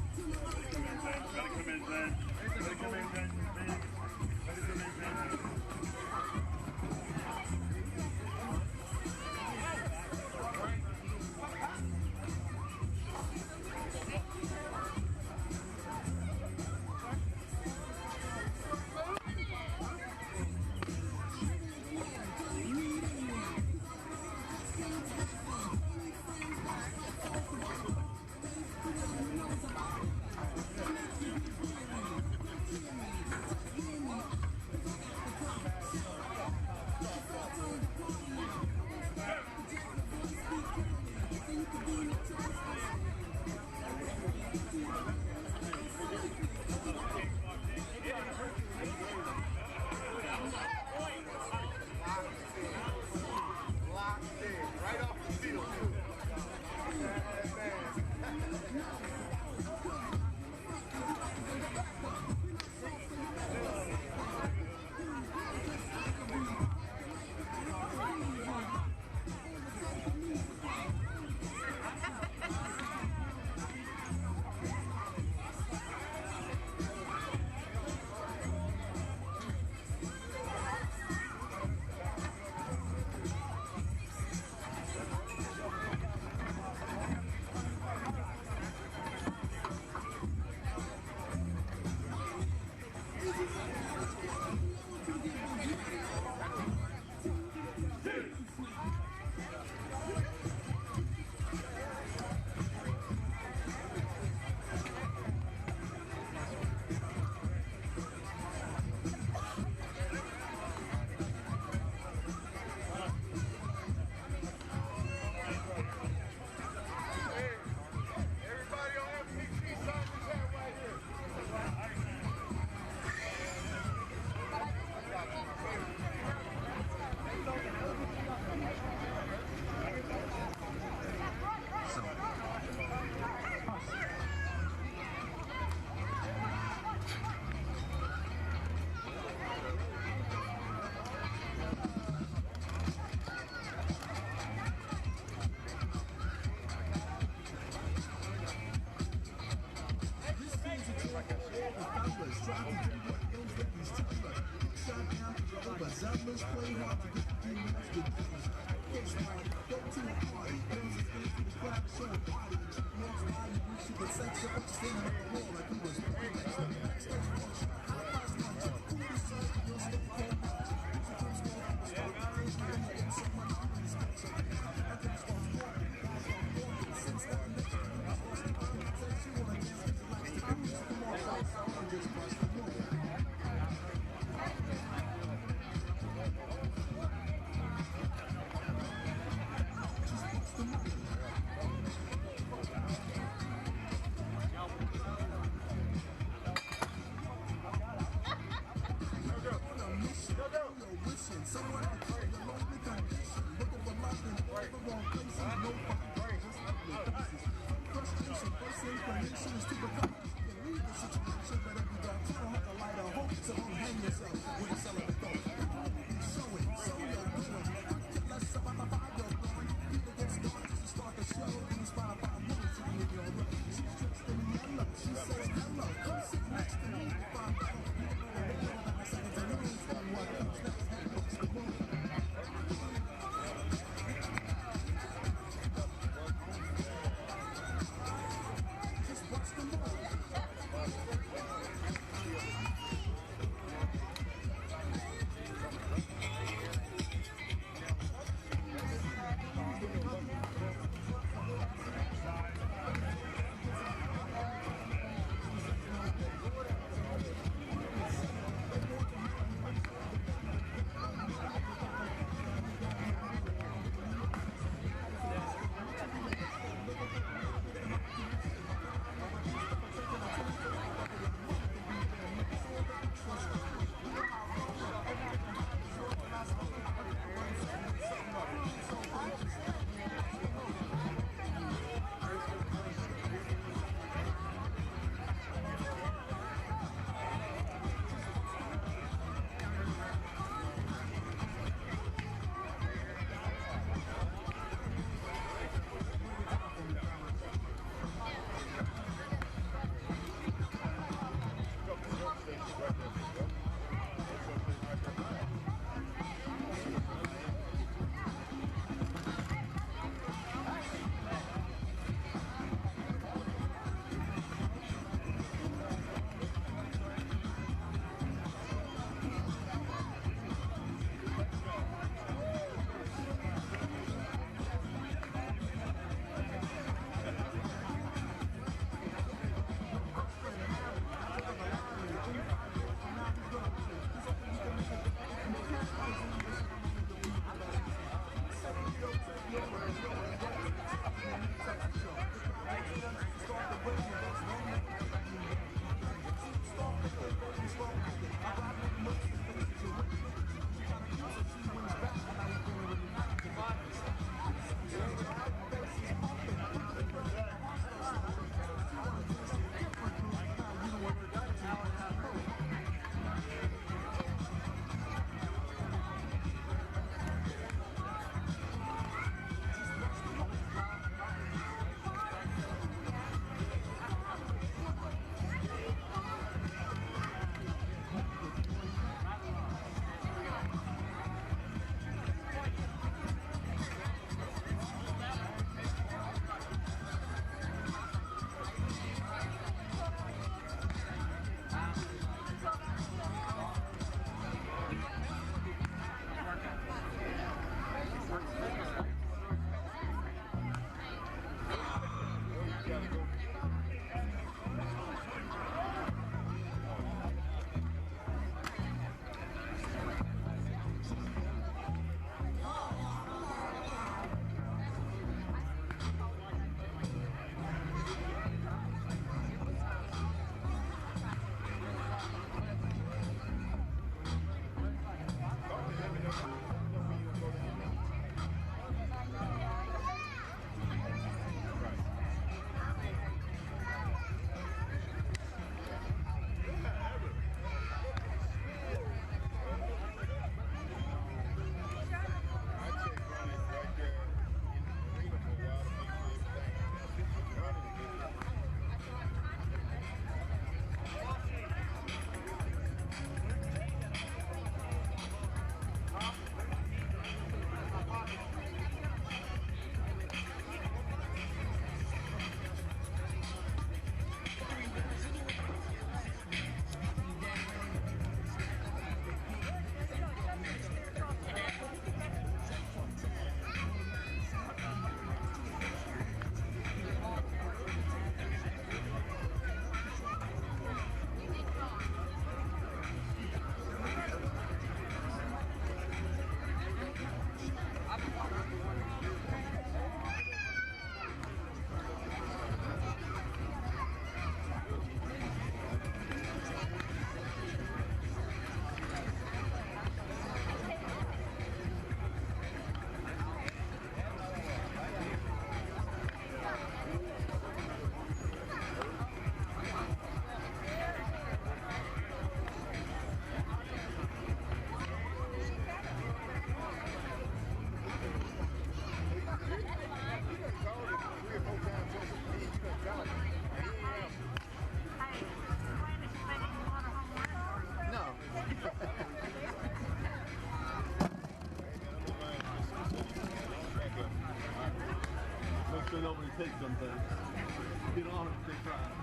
C: take some things. Get on it, they try.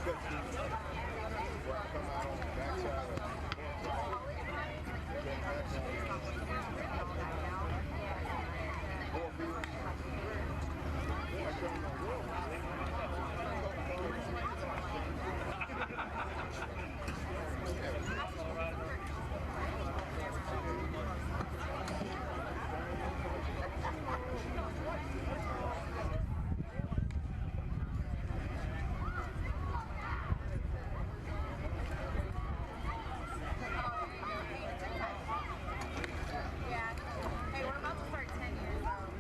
H: Hey, we're about to start 10 years old.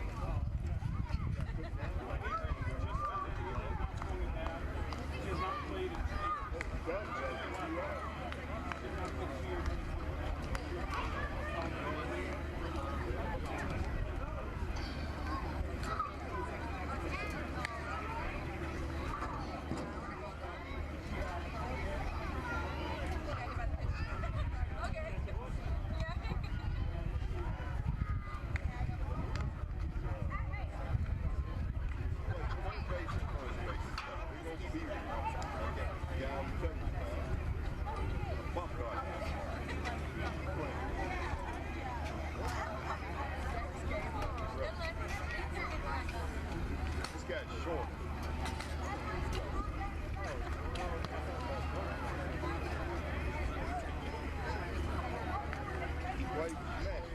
H: Okay. Yeah.
F: This guy's short. He plays smash.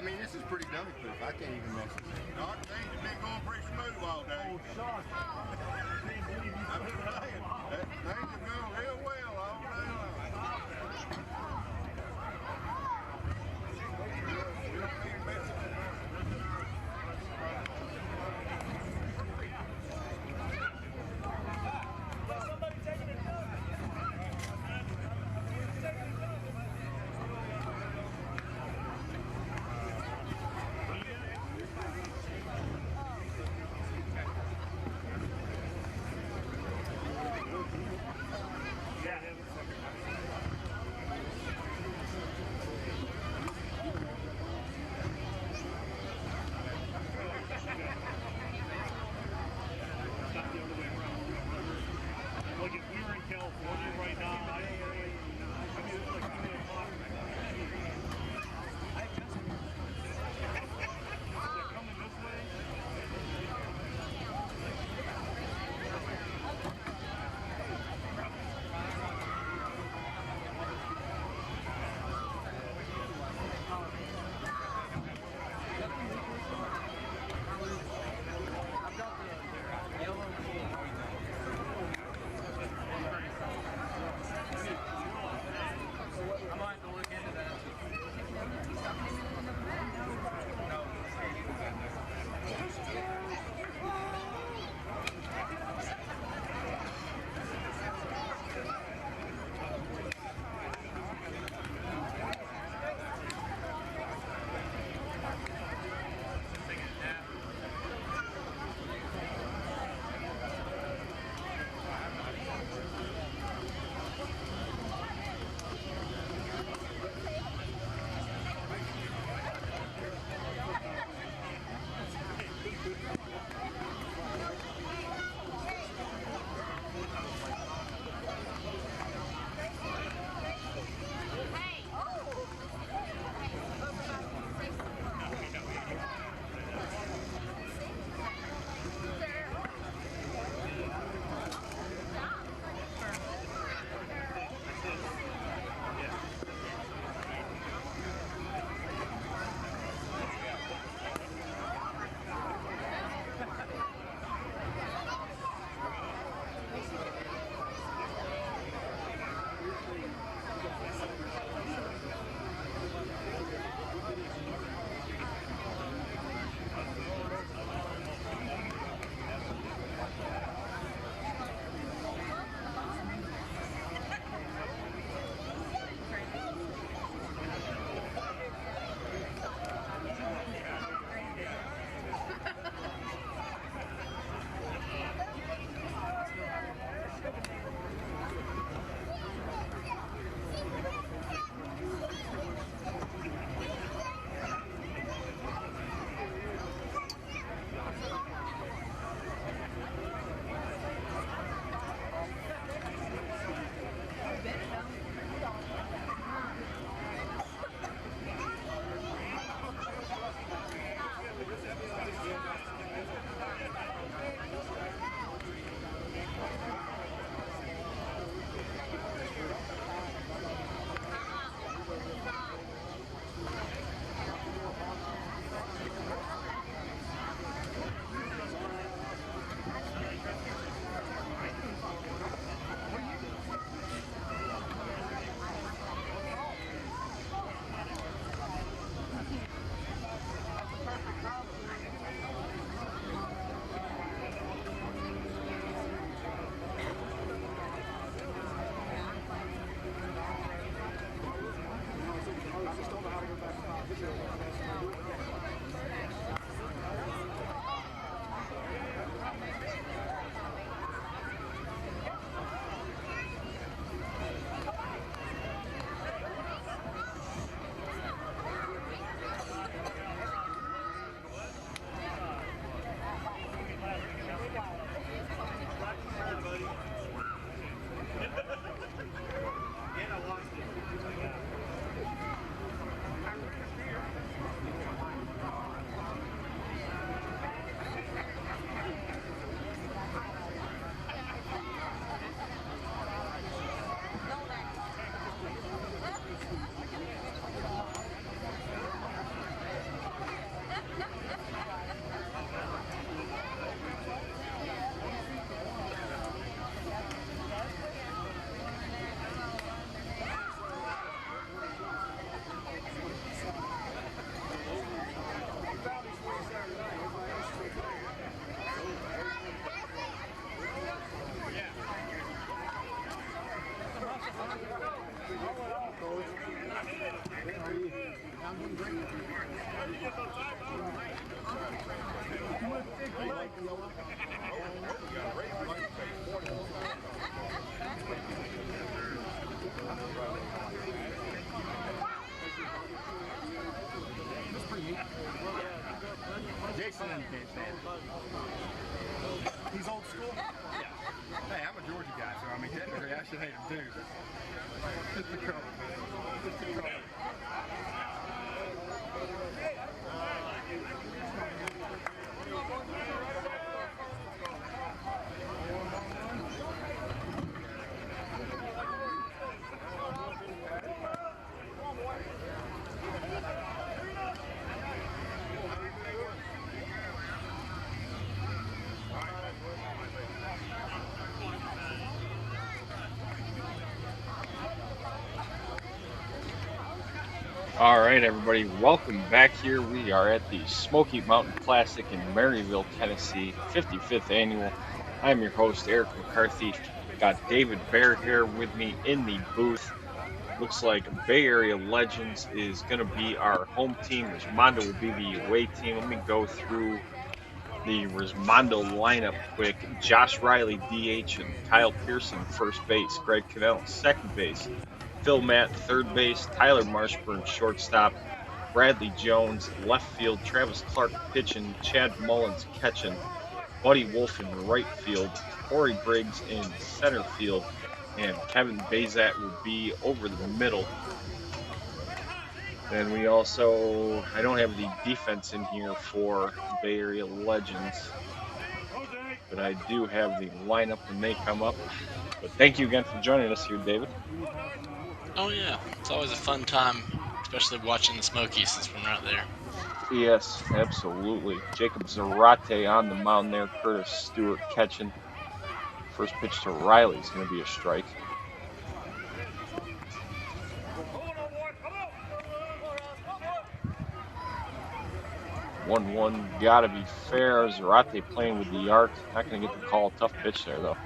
F: mean, this is pretty dummy proof. I can't even mess with it. No, things have been going pretty smooth all day. Oh, shucks. I'm just saying, things have gone real well all day long. Jason can't stand it. He's old school? Yeah. Hey, I'm a Georgia guy, so I mean, technically I should hate him too. Just the color, man. Just the color.
D: All right, everybody, welcome back here. We are at the Smoky Mountain Classic in Maryville, Tennessee, 55th annual. I'm your host, Eric McCarthy. Got David Baird here with me in the booth. Looks like Bay Area Legends is going to be our home team. Resmondo will be the away team. Let me go through the Resmondo lineup quick. Josh Riley, DH, and Kyle Pearson, first base. Greg Cannell, second base. Phil Matt, third base. Tyler Marshburn, shortstop. Bradley Jones, left field. Travis Clark, pitching. Chad Mullins, catching. Buddy Wolf in right field. Corey Briggs in center field. And Kevin Bazat will be over the middle. Then we also, I don't have the defense in here for Bay Area Legends, but I do have the lineup when they come up. But thank you again for joining us here, David.
G: Oh yeah, it's always a fun time, especially watching the Smoky since we're not there.
D: Yes, absolutely. Jacob Zarate on the mound there. Curtis Stewart catching. First pitch to Riley is going to be a strike. 1-1, gotta be fair. Zarate playing with the arc. Not going to get the call. Tough pitch there, though.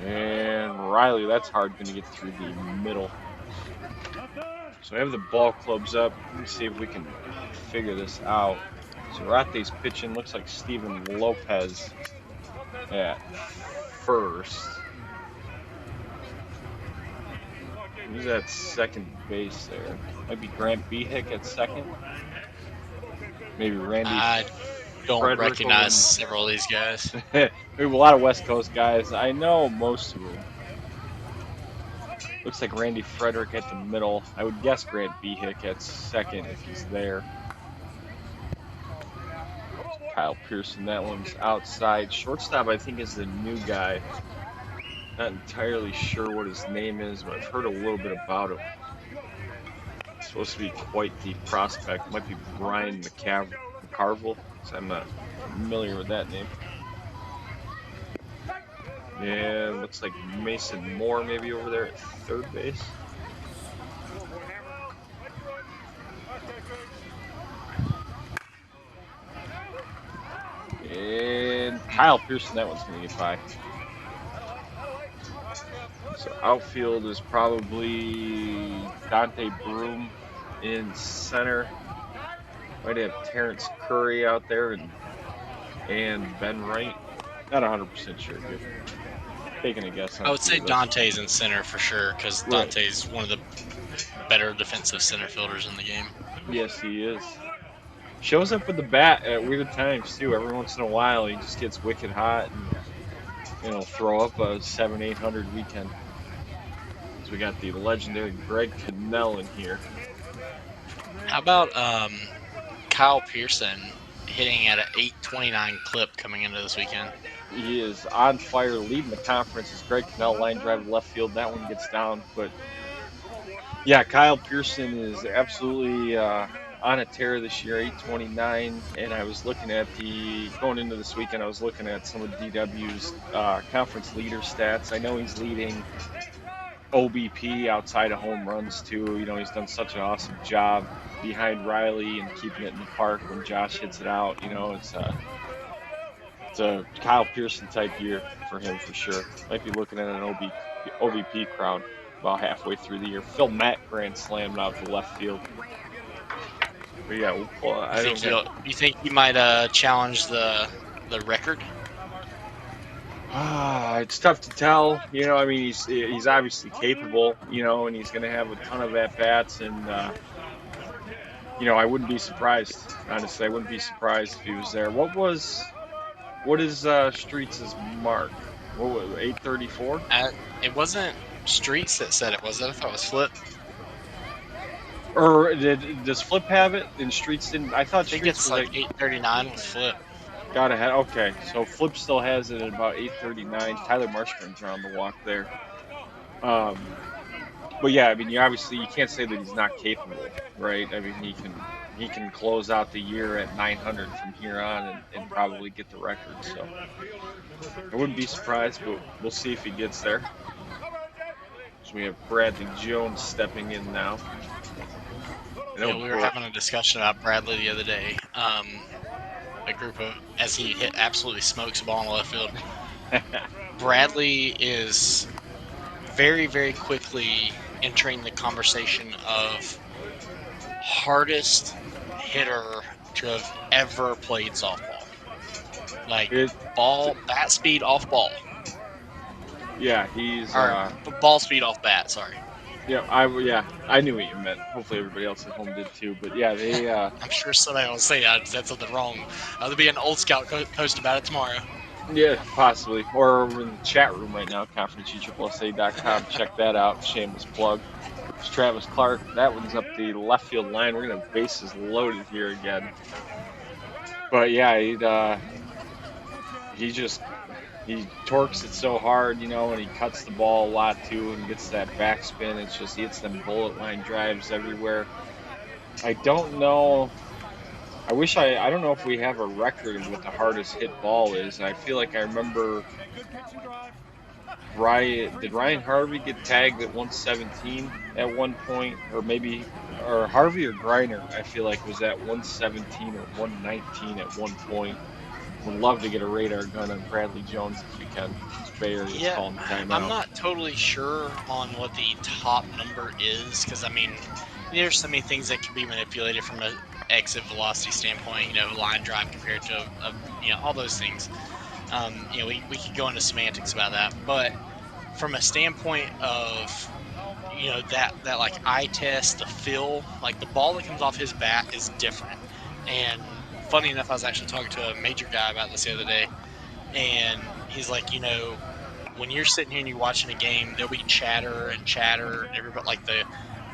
D: And Riley, that's hard, going to get through the middle. So I have the ball clubs up. Let me see if we can figure this out. Zarate's pitching. Looks like Steven Lopez at first. Who's at second base there? Might be Grant Behick at second. Maybe Randy.
G: I don't
D: Frederick
G: recognize several of these guys.
D: We have a lot of West Coast guys. I know most of them. Looks like Randy Frederick at the middle. I would guess Grant Behick at second if he's there. Kyle Pearson, that one's outside. Shortstop, I think, is the new guy. Not entirely sure what his name is, but I've heard a little bit about him. It's supposed to be quite the prospect. Might be Brian McCarville, so I'm not familiar with that name. And looks like Mason Moore maybe over there at third base. And Kyle Pearson, that one's going to get by. So outfield is probably Dante Broom in center. Might have Terrence Curry out there and Ben Wright. Not 100% sure, dude. Taking a guess on
G: I would say
D: those.
G: Dante's in center for sure, because Dante's one of the better defensive center fielders in the game.
D: Yes, he is. Shows up with the bat at weird times too. Every once in a while, he just gets wicked hot and throw up a 700-800 weekend. So we got the legendary Greg Cannell in here.
G: How about Kyle Pearson hitting at an 829 clip coming into this weekend?
D: He is on fire, leading the conference. As Greg Cannell line drive to left field. That one gets down, but yeah, Kyle Pearson is absolutely on a tear this year, 829. And I was looking at going into this weekend, I was looking at some of DW's conference leader stats. I know he's leading OBP outside of home runs too. He's done such an awesome job behind Riley and keeping it in the park when Josh hits it out. It's It's a Kyle Pearson type year for him for sure. Might be looking at an OVP crowd about halfway through the year. Phil Matt grand slammed out to left field. But yeah, we'll pull,
G: You think he might challenge the record?
D: It's tough to tell. You know, I mean, he's obviously capable. You know, and he's going to have a ton of at bats, and you know, I wouldn't be surprised. Honestly, I wouldn't be surprised if he was there. What is Streets' mark? What was it, 834?
G: It wasn't Streets that said it, was it? I thought it was Flip.
D: Or does Flip have it? And Streets didn't. I thought
G: I think
D: Streets
G: it's
D: was
G: like 839 with Flip.
D: got ahead. Okay, so Flip still has it at about 839. Tyler Marshman's around the walk there. But yeah, I mean, you can't say that he's not capable, right? I mean, he can close out the year at 900 from here on and probably get the record. So I wouldn't be surprised, but we'll see if he gets there. So we have Bradley Jones stepping in now.
G: Yeah, we were having a discussion about Bradley the other day. A group of, as he absolutely smokes a ball in the left field. Bradley is very, very quickly entering the conversation of hardest hitter to have ever played softball. Like bat speed off ball.
D: Yeah, he's
G: ball speed off bat. Sorry.
D: Yeah, I knew what you meant. Hopefully everybody else at home did too. But yeah, they.
G: I'm sure somebody will say I said something wrong. There'll be an old scout post about it tomorrow.
D: Yeah, possibly. Or we're in the chat room right now, conference.USSSA.com. Check that out. Shameless plug. It's Travis Clark. That one's up the left field line. We're gonna have bases loaded here again. But yeah, he torques it so hard, you know, and he cuts the ball a lot too and gets that backspin. It's just, he hits them bullet line drives everywhere. I don't know. I don't know if we have a record of what the hardest hit ball is. I feel like I remember did Ryan Harvey get tagged at 117 at one point? Or Harvey or Griner, I feel like, was at 117 or 119 at one point. Would love to get a radar gun on Bradley Jones if we can. Bayer is calling timeout.
G: I'm not totally sure on what the top number is, because I mean, there's so many things that can be manipulated from an exit velocity standpoint. You know, line drive compared to all those things. We could go into semantics about that, but from a standpoint of that like eye test, the feel, like the ball that comes off his bat is different. And funny enough, I was actually talking to a major guy about this the other day, and he's like, when you're sitting here and you're watching a game, there'll be chatter, and everybody, like the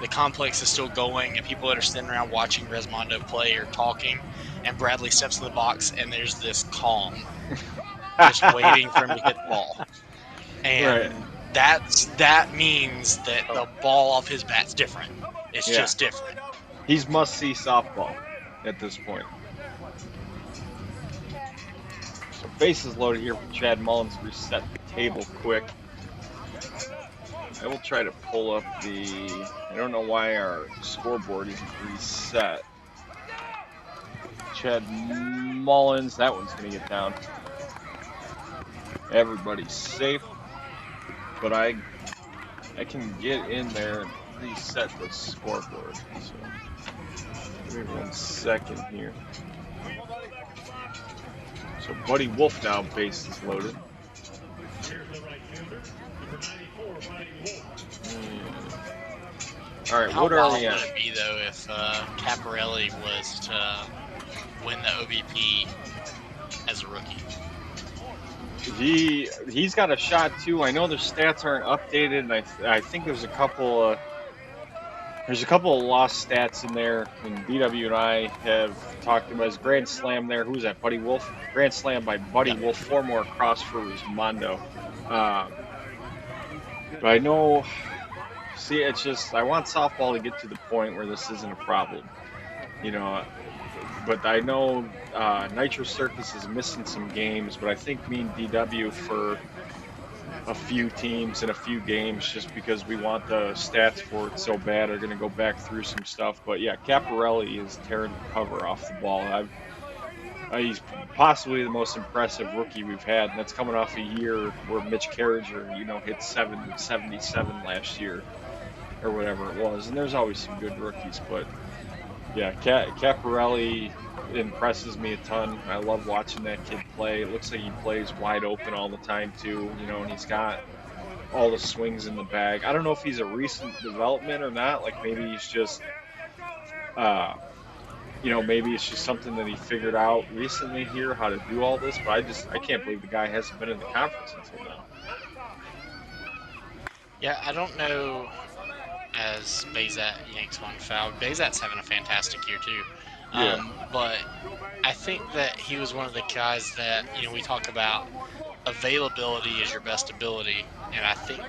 G: complex is still going, and people that are sitting around watching Resmondo play are talking, and Bradley steps in the box, and there's this calm, just waiting for him to hit the ball. And that means that the ball off his bat's different. It's just different.
D: He's must-see softball at this point. So bases loaded here for Chad Mullins. Reset the table quick. I will try to pull up I don't know why our scoreboard isn't reset. Chad Mullins, that one's going to get down. Everybody's safe, but I can get in there and reset the scoreboard. So give me 1 second here. So Buddy Wolf now, bases loaded. All right, what are we at?
G: How wild would it be though if Caparelli was to win the OVP as a rookie?
D: He's got a shot too. I know their stats aren't updated, and I think there's a couple of lost stats in there. And BW and I have talked about his grand slam there. Who's that? Buddy Wolf. Grand slam by Buddy Wolf. 4 more across for Resmondo. But I know. See, it's just I want softball to get to the point where this isn't a problem, But I know Nitro Circus is missing some games, but I think me and DW for a few teams and a few games, just because we want the stats for it so bad, are going to go back through some stuff. But yeah, Caparelli is tearing the cover off the ball. He's possibly the most impressive rookie we've had, and that's coming off a year where Mitch Carriger, hit 777 last year or whatever it was. And there's always some good rookies, but yeah, Caparelli impresses me a ton. I love watching that kid play. It looks like he plays wide open all the time too, and he's got all the swings in the bag. I don't know if he's a recent development or not. Like maybe he's just, maybe it's just something that he figured out recently here how to do all this. But I can't believe the guy hasn't been in the conference until now.
G: Yeah, I don't know. As Bezat yanks one foul, Bezat's having a fantastic year too. But I think that he was one of the guys that we talk about availability is your best ability, and I think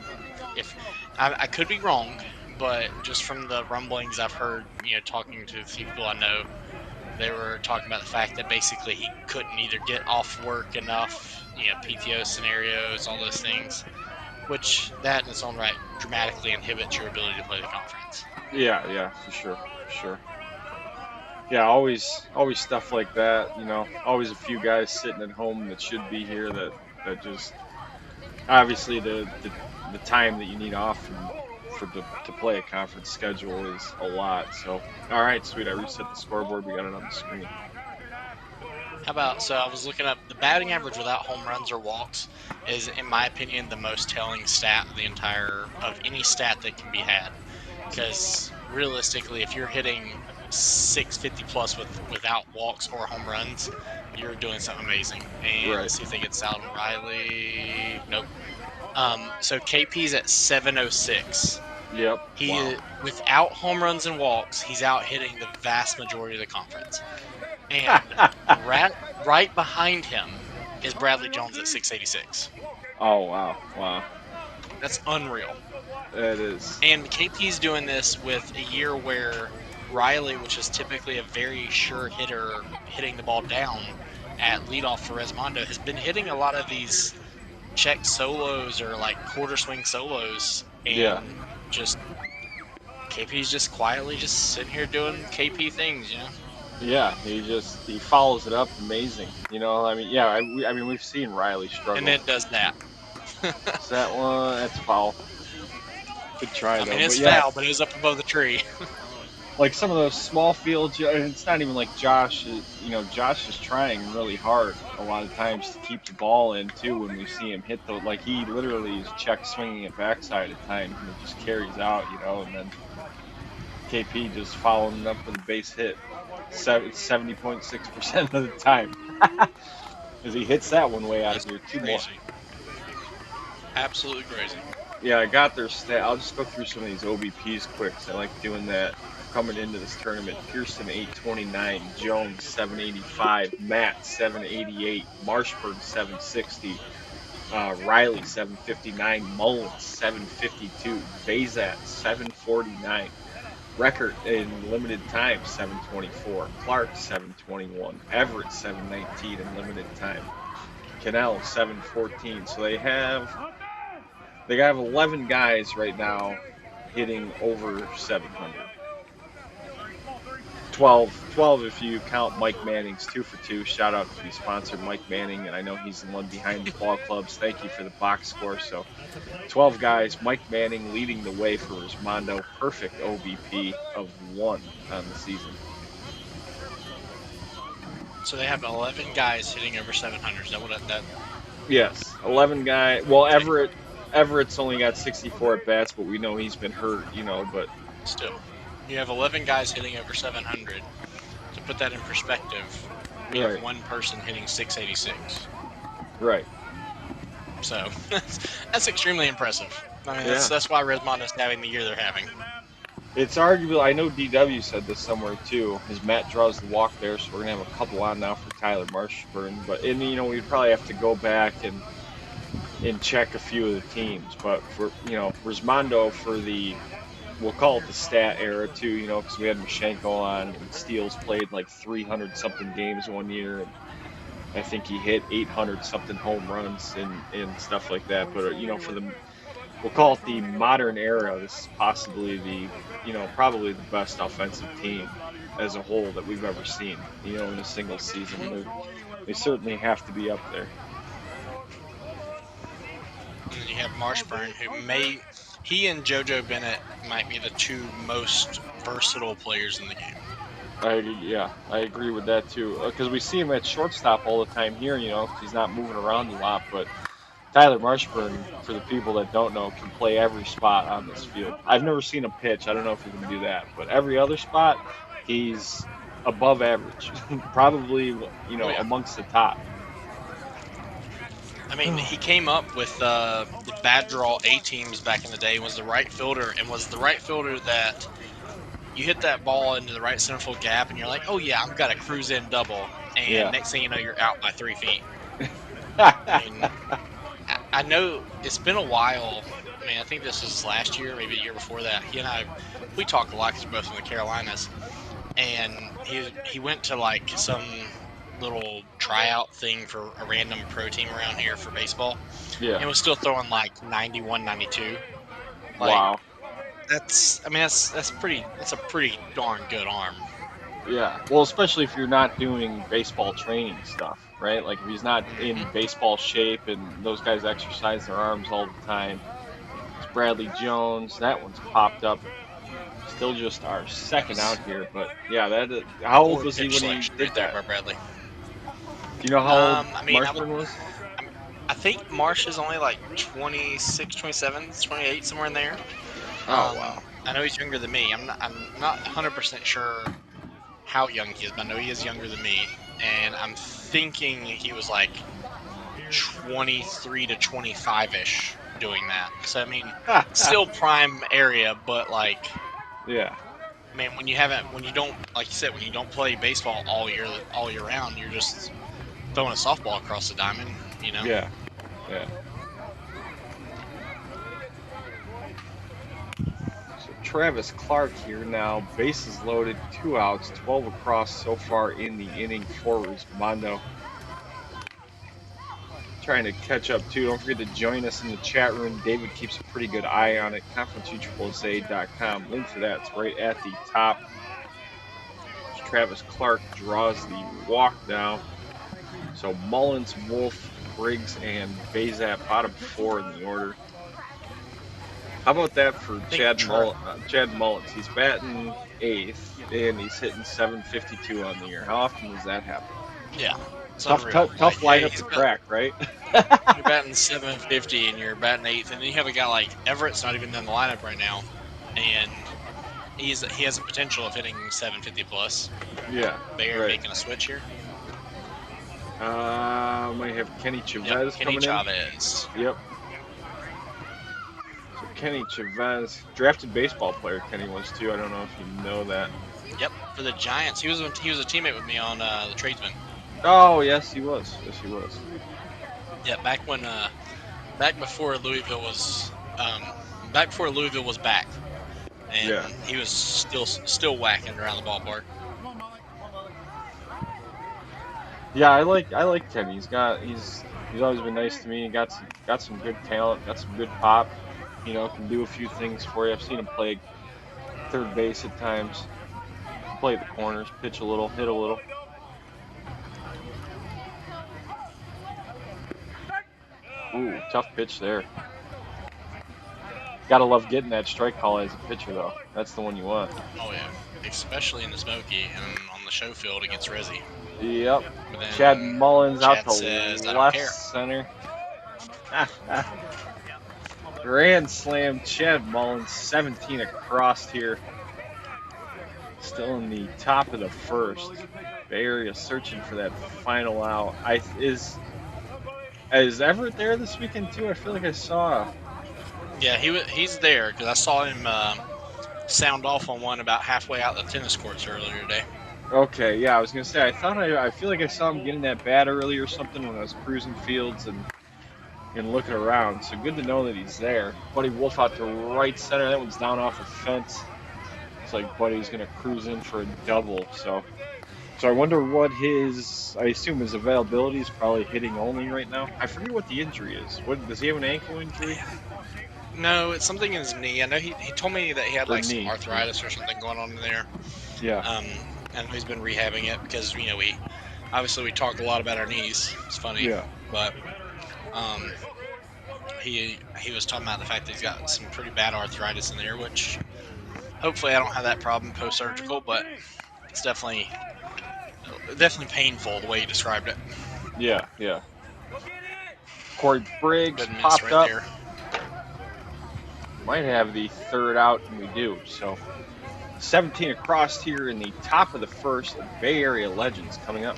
G: if I could be wrong, but just from the rumblings I've heard, talking to a few people I know, they were talking about the fact that basically he couldn't either get off work enough, PTO scenarios, all those things, which that in its own right dramatically inhibits your ability to play the conference.
D: Yeah, for sure. Yeah, always stuff like that, always a few guys sitting at home that should be here that just obviously the time that you need off to play a conference schedule is a lot. So, all right, sweet. I reset the scoreboard. We got it on the screen.
G: How about, so I was looking up the batting average without home runs or walks is, in my opinion, the most telling stat of any stat that can be had. Because realistically, if you're hitting 650 plus without walks or home runs, you're doing something amazing. And let's see if they get this out on Riley. Nope. So KP's at 706.
D: Yep.
G: Without home runs and walks, he's out hitting the vast majority of the conference. And right behind him is Bradley Jones at 686.
D: Oh, wow.
G: That's unreal.
D: It is.
G: And KP's doing this with a year where Riley, which is typically a very sure hitter hitting the ball down at leadoff for Resmondo, has been hitting a lot of these check solos or like quarter swing solos. And just KP's just quietly just sitting here doing KP things,
D: Yeah, he follows it up amazing. We've seen Riley struggle.
G: And then does that.
D: Is that one? That's foul. Good try, though.
G: It's foul, but it was up above the tree.
D: Like some of those small fields, it's not even like Josh. Josh is trying really hard a lot of times to keep the ball in, too, when we see him hit those. Like, he literally is check swinging it backside at times, and it just carries out, and then KP just following it up with a base hit 70.6% of the time. Because he hits that one way out of here, too.
G: Crazy. Absolutely crazy.
D: Yeah, I got their stat. I'll just go through some of these OBPs quick, because I like doing that coming into this tournament. Pearson 829, Jones 785, Matt 788, Marshburg 760, Riley 759, Mullins 752, Bazat 749, Record in limited time 724, Clark 721, Everett 719 in limited time, Cannell 714. So they have 11 guys right now hitting over 700. 12 if you count Mike Manning's 2 for 2. Shout out to the sponsor, Mike Manning, and I know he's the one behind the ball clubs. Thank you for the box score. So 12 guys, Mike Manning leading the way for Resmondo. Perfect OBP of 1 on the season.
G: So they have 11 guys hitting over 700. Is that what that?
D: Yes, 11 guys. Well, Everett's only got 64 at bats, but we know he's been hurt, but
G: still. You have 11 guys hitting over 700. To put that in perspective, we have one person hitting 686.
D: Right.
G: So that's extremely impressive. I mean, that's why Resmondo's having the year they're having.
D: It's arguable. I know DW said this somewhere too. As Matt draws the walk there, so we're gonna have a couple on now for Tyler Marshburn. But we'd probably have to go back and check a few of the teams. But for Resmondo for the, we'll call it the stat era too, because we had Mashenko on, and Steele's played like 300 something games one year, and I think he hit 800 something home runs and stuff like that. But for the, we'll call it the modern era, this is possibly the probably the best offensive team as a whole that we've ever seen. You know, in a single season, they certainly have to be up there.
G: And then you have Marshburn, he and JoJo Bennett might be the two most versatile players in the game.
D: I agree with that too. Because we see him at shortstop all the time here. You know, he's not moving around a lot. But Tyler Marshburn, for the people that don't know, can play every spot on this field. I've never seen him pitch. I don't know if he can do that, but every other spot, he's above average. Probably, you know, amongst the top.
G: I mean, he came up with the bad draw A teams back in the day. Was the right fielder, and was the right fielder that you hit that ball into the right center field gap, and you're like, oh yeah, I've got a cruise in double, and next thing you know, you're out by 3 feet. I know it's been a while. I mean, I think this was last year, maybe the year before that. He and I, we talked a lot because we're both from the Carolinas, and he went to like some little tryout thing for a random pro team around here for baseball.
D: Yeah.
G: And was still throwing like 91, 92. Like,
D: wow.
G: That's a pretty darn good arm.
D: Yeah. Well, especially if you're not doing baseball training stuff, right? Like if he's not in baseball shape, and those guys exercise their arms all the time. It's Bradley Jones. That one's popped up. Still just our second out here, but yeah, how old was he when he did that?
G: By Bradley.
D: Do you know how old Marshburn was?
G: I think Marsh is only like 26, 27, 28, somewhere in there.
D: Oh, wow.
G: I know he's younger than me. I'm not 100% sure how young he is, but I know he is younger than me. And I'm thinking he was like 23 to 25-ish doing that. So, I mean, still prime area, but like...
D: Yeah.
G: I mean, when you don't, like you said, when you don't play baseball all year round, you're just throwing a softball across the diamond, you know?
D: Yeah. Yeah. So Travis Clark here now, bases loaded, 2 outs, 12 across so far in the inning for Resmondo. Trying to catch up too. Don't forget to join us in the chat room. David keeps a pretty good eye on it. ConferenceUSSSA.com. Link for that's right at the top. Travis Clark draws the walk now. So Mullins, Wolf, Briggs, and Bazap, bottom 4 in the order. How about that for Chad Mullins? He's batting 8th, and he's hitting .752 on the year. How often does that happen?
G: Yeah.
D: Tough lineup to crack, right?
G: You're batting .750 and you're batting 8th, and then you have a guy like Everett's not even in the lineup right now, and he has a potential of hitting .750 plus.
D: Yeah,
G: They're making a switch here.
D: Might have Kenny Chavez coming in.
G: Chavez.
D: Yep. So Kenny Chavez, drafted baseball player. Kenny was too. I don't know if you know that.
G: Yep, for the Giants. He was a teammate with me on the Tradesman.
D: Oh yes, he was. Yes, he was.
G: Yeah, back before Louisville was back, and he was still whacking around the ballpark.
D: Yeah, I like Kenny. He's always been nice to me. He got some good talent, got some good pop. You know, can do a few things for you. I've seen him play third base at times, play the corners, pitch a little, hit a little. Ooh, tough pitch there. Gotta love getting that strike call as a pitcher, though. That's the one you want.
G: Oh, yeah. Especially in the Smoky and on the show field against Rezzy.
D: Yep. Chad Mullins out to left center. Grand slam, Chad Mullins, 17 across here. Still in the top of the first. Bay Area searching for that final out. Is Everett there this weekend too? I feel like I saw.
G: Yeah, he's there because I saw him sound off on one about halfway out the tennis courts earlier today.
D: Okay, yeah, I was gonna say I feel like I saw him getting that bat early or something when I was cruising fields and looking around. So good to know that he's there. Buddy Wolf out to right center. That one's down off the fence. It's like Buddy's gonna cruise in for a double. So I wonder what I assume his availability is probably hitting only right now. I forget what the injury is. What does he have, an ankle injury?
G: No, it's something in his knee. I know he told me that he had like some arthritis or something going on in there.
D: Yeah.
G: I know he's been rehabbing it because we talk a lot about our knees. It's funny,
D: Yeah.
G: but he was talking about the fact that he's got some pretty bad arthritis in there, which hopefully I don't have that problem post-surgical, but it's definitely painful the way he described it.
D: Yeah, yeah. Corey Briggs
G: Good miss
D: popped
G: right
D: up.
G: there.
D: Might have the third out, and we do. So 17 across here in the top of the first. Bay Area Legends coming up.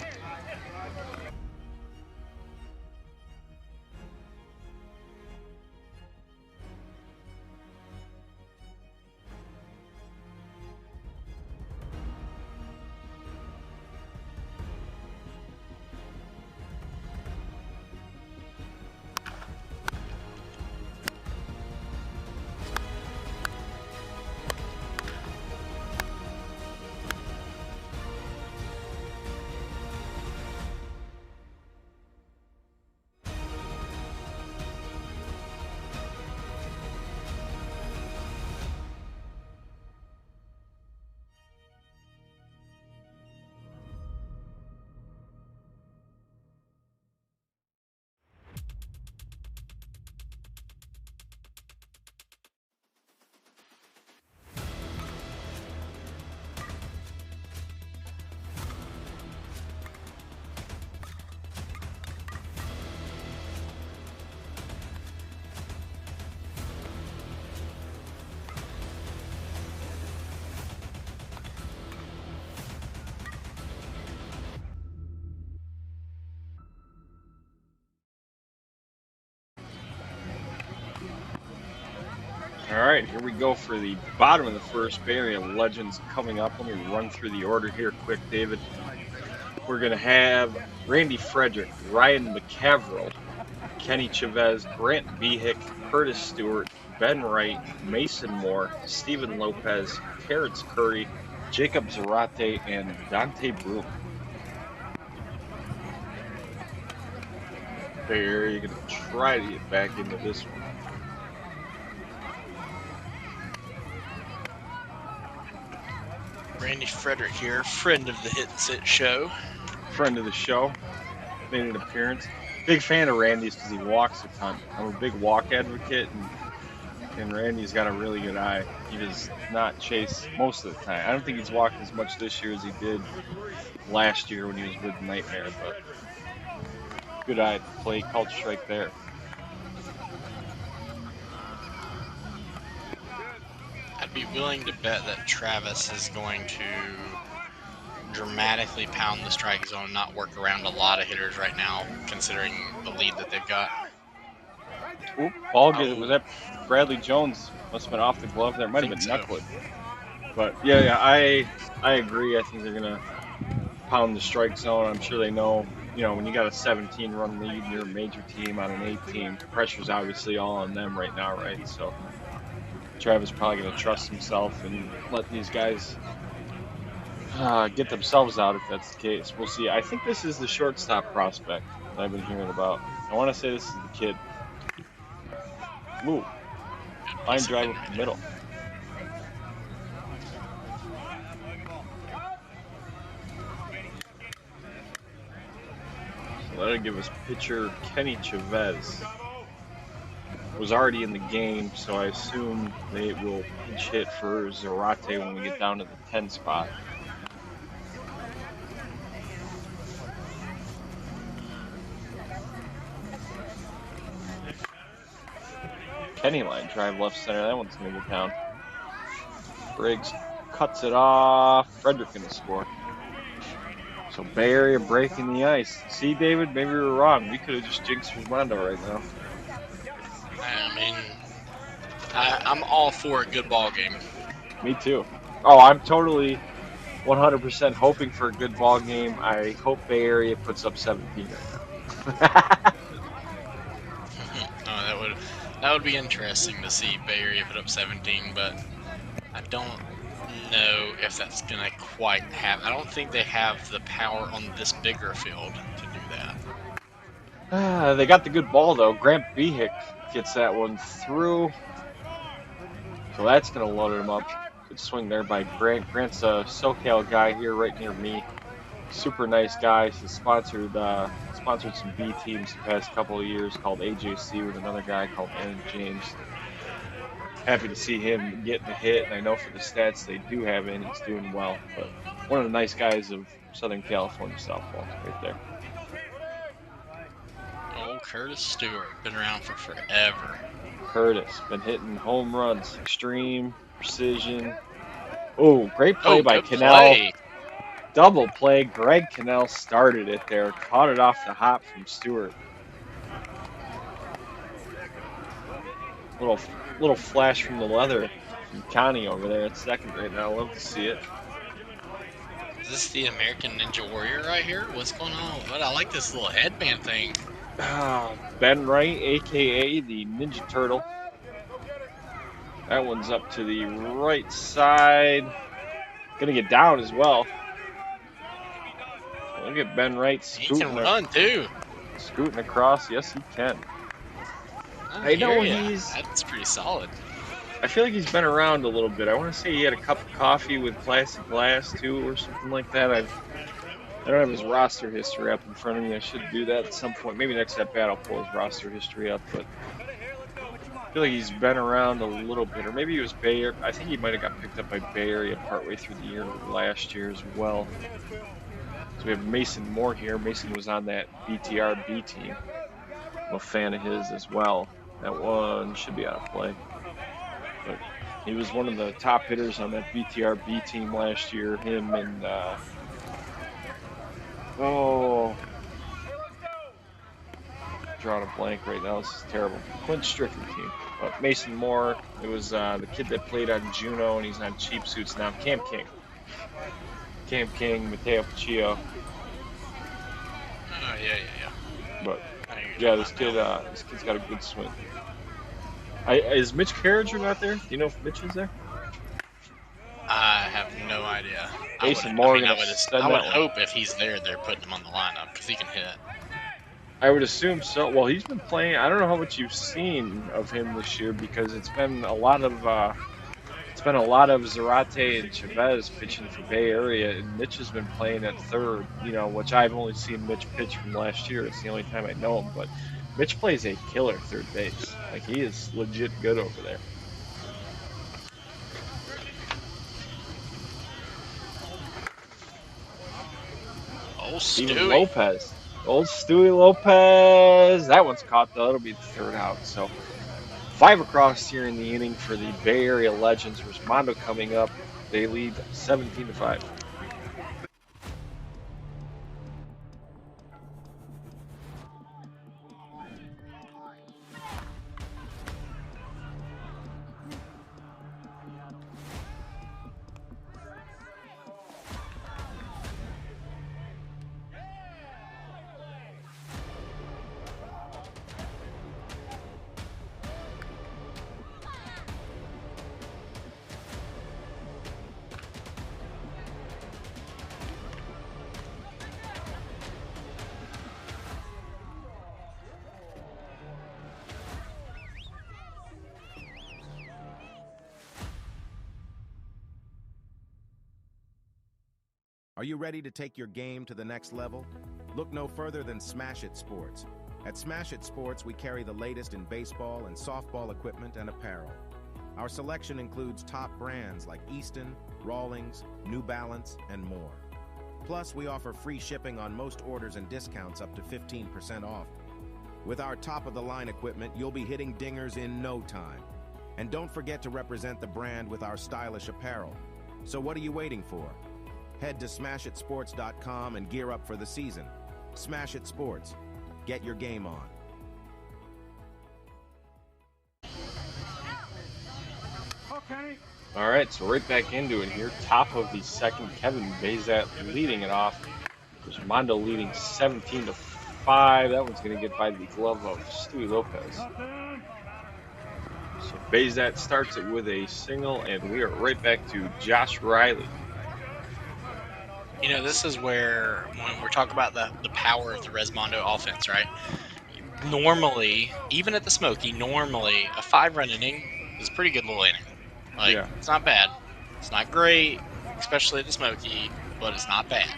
D: All right, here we go for the bottom of the first. Bay Area Legends coming up. Let me run through the order here quick, David. We're going to have Randy Frederick, Ryan McCavril, Kenny Chavez, Grant Behick, Curtis Stewart, Ben Wright, Mason Moore, Steven Lopez, Terrence Curry, Jacob Zarate, and Dante Broom. Bay Area going to try to get back into this one.
G: Randy Frederick here, friend of the Hit and Sit show.
D: Friend of the show, made an appearance. Big fan of Randy's because he walks a ton. I'm a big walk advocate, and Randy's got a really good eye. He does not chase most of the time. I don't think he's walked as much this year as he did last year when he was with Nightmare, but good eye to play, culture strike there.
G: I'd be willing to bet that Travis is going to dramatically pound the strike zone and not work around a lot of hitters right now, considering the lead that they've got.
D: Oop, ball get, was that Bradley Jones? Must have been off the glove there. Might have been Knuckwood. But yeah, I agree. I think they're gonna pound the strike zone. I'm sure they know. You know, when you got a 17-run lead, you're a major team on an 8 team. Pressure's obviously all on them right now, right? So Travis probably gonna trust himself and let these guys get themselves out if that's the case. We'll see. I think this is the shortstop prospect that I've been hearing about. I want to say this is the kid. Ooh, line drive up the middle. So that'll give us pitcher Kenny Chavez. Was already in the game, so I assume they will pinch hit for Zarate when we get down to the 10 spot. Kenny line drive left center. That one's going to get down. Briggs cuts it off. Frederick going to score. So Bay Area breaking the ice. See, David, maybe we were wrong. We could have just jinxed Resmondo right now.
G: I mean, I'm all for a good ball game.
D: Me too. Oh, I'm totally 100% hoping for a good ball game. I hope Bay Area puts up 17 right now.
G: Oh, that would be interesting to see Bay Area put up 17, but I don't know if that's gonna quite have. I don't think they have the power on this bigger field to do that.
D: They got the good ball though. Grant Behick gets that one through, so that's gonna load him up. Good swing there by Grant. Grant's a SoCal guy here right near me. Super nice guy. He's sponsored some B teams the past couple of years called AJC with another guy called Aaron James. Happy to see him getting a hit, and I know for the stats they do have in, he's doing well. But one of the nice guys of Southern California softball right there.
G: Oh, Curtis Stewart, been around for forever.
D: Curtis, been hitting home runs, extreme precision. Oh, great play by
G: good
D: Cannell.
G: play.
D: Double play. Greg Cannell started it there, caught it off the hop from Stewart. Little flash from the leather from Connie over there at second right now. Love to see it.
G: Is this the American Ninja Warrior right here? What's going on? But I like this little headband thing.
D: Ben Wright, aka the Ninja Turtle. That one's up to the right side. Gonna get down as well. Look at Ben Wright
G: He can run too.
D: Scooting across. Yes, he can.
G: I
D: know
G: ya.
D: he's.
G: That's pretty solid.
D: I feel like he's been around a little bit. I want to say he had a cup of coffee with plastic glass too, or something like that. I don't have his roster history up in front of me. I should do that at some point. Maybe next at bat I'll pull his roster history up. But I feel like he's been around a little bit, or maybe he was Bay Area. I think he might have got picked up by Bay Area partway through the year last year as well. So we have Mason Moore here. Mason was on that BTR B team. I'm a fan of his as well. That one should be out of play. But he was one of the top hitters on that BTR B team last year. Him and drawing a blank right now. This is terrible. Clint Strickland team. But Mason Moore, it was the kid that played on Juno, and he's on Cheap Suits now. Cam King, Mateo Paccio.
G: Oh yeah.
D: But yeah, this kid's got a good swing. Is Mitch Carriger not there? Do you know if Mitch is there?
G: I have no idea.
D: Mason
G: I would hope if he's there, they're putting him on the lineup because he can hit.
D: I would assume so. Well, he's been playing. I don't know how much you've seen of him this year because it's been a lot of Zarate and Chavez pitching for Bay Area, and Mitch has been playing at third. Which I've only seen Mitch pitch from last year. It's the only time I know him, but Mitch plays a killer third base. Like, he is legit good over there.
G: Old
D: Steven
G: Stewie.
D: Lopez. Old Stewie Lopez. That one's caught, though. It'll be the third out. So 5 across here in the inning for the Bay Area Legends. Resmondo coming up. They lead 17-5.
E: Are you ready to take your game to the next level? Look no further than Smash It Sports. At Smash It Sports, we carry the latest in baseball and softball equipment and apparel. Our selection includes top brands like Easton, Rawlings, New Balance, and more. Plus, we offer free shipping on most orders and discounts up to 15% off. With our top-of-the-line equipment, you'll be hitting dingers in no time. And don't forget to represent the brand with our stylish apparel. So what are you waiting for? Head to smashitsports.com and gear up for the season. Smash It Sports. Get your game on.
D: All right, so right back into it here. Top of the second, Kevin Bazat leading it off. Resmondo leading 17-5. That one's going to get by the glove of Stewie Lopez. So Bazat starts it with a single, and we are right back to Josh Riley.
G: This is where, when we're talking about the power of the Resmondo offense, right? Normally, even at the Smoky, a 5-run inning is a pretty good little inning. It's not bad. It's not great, especially at the Smoky, but it's not bad.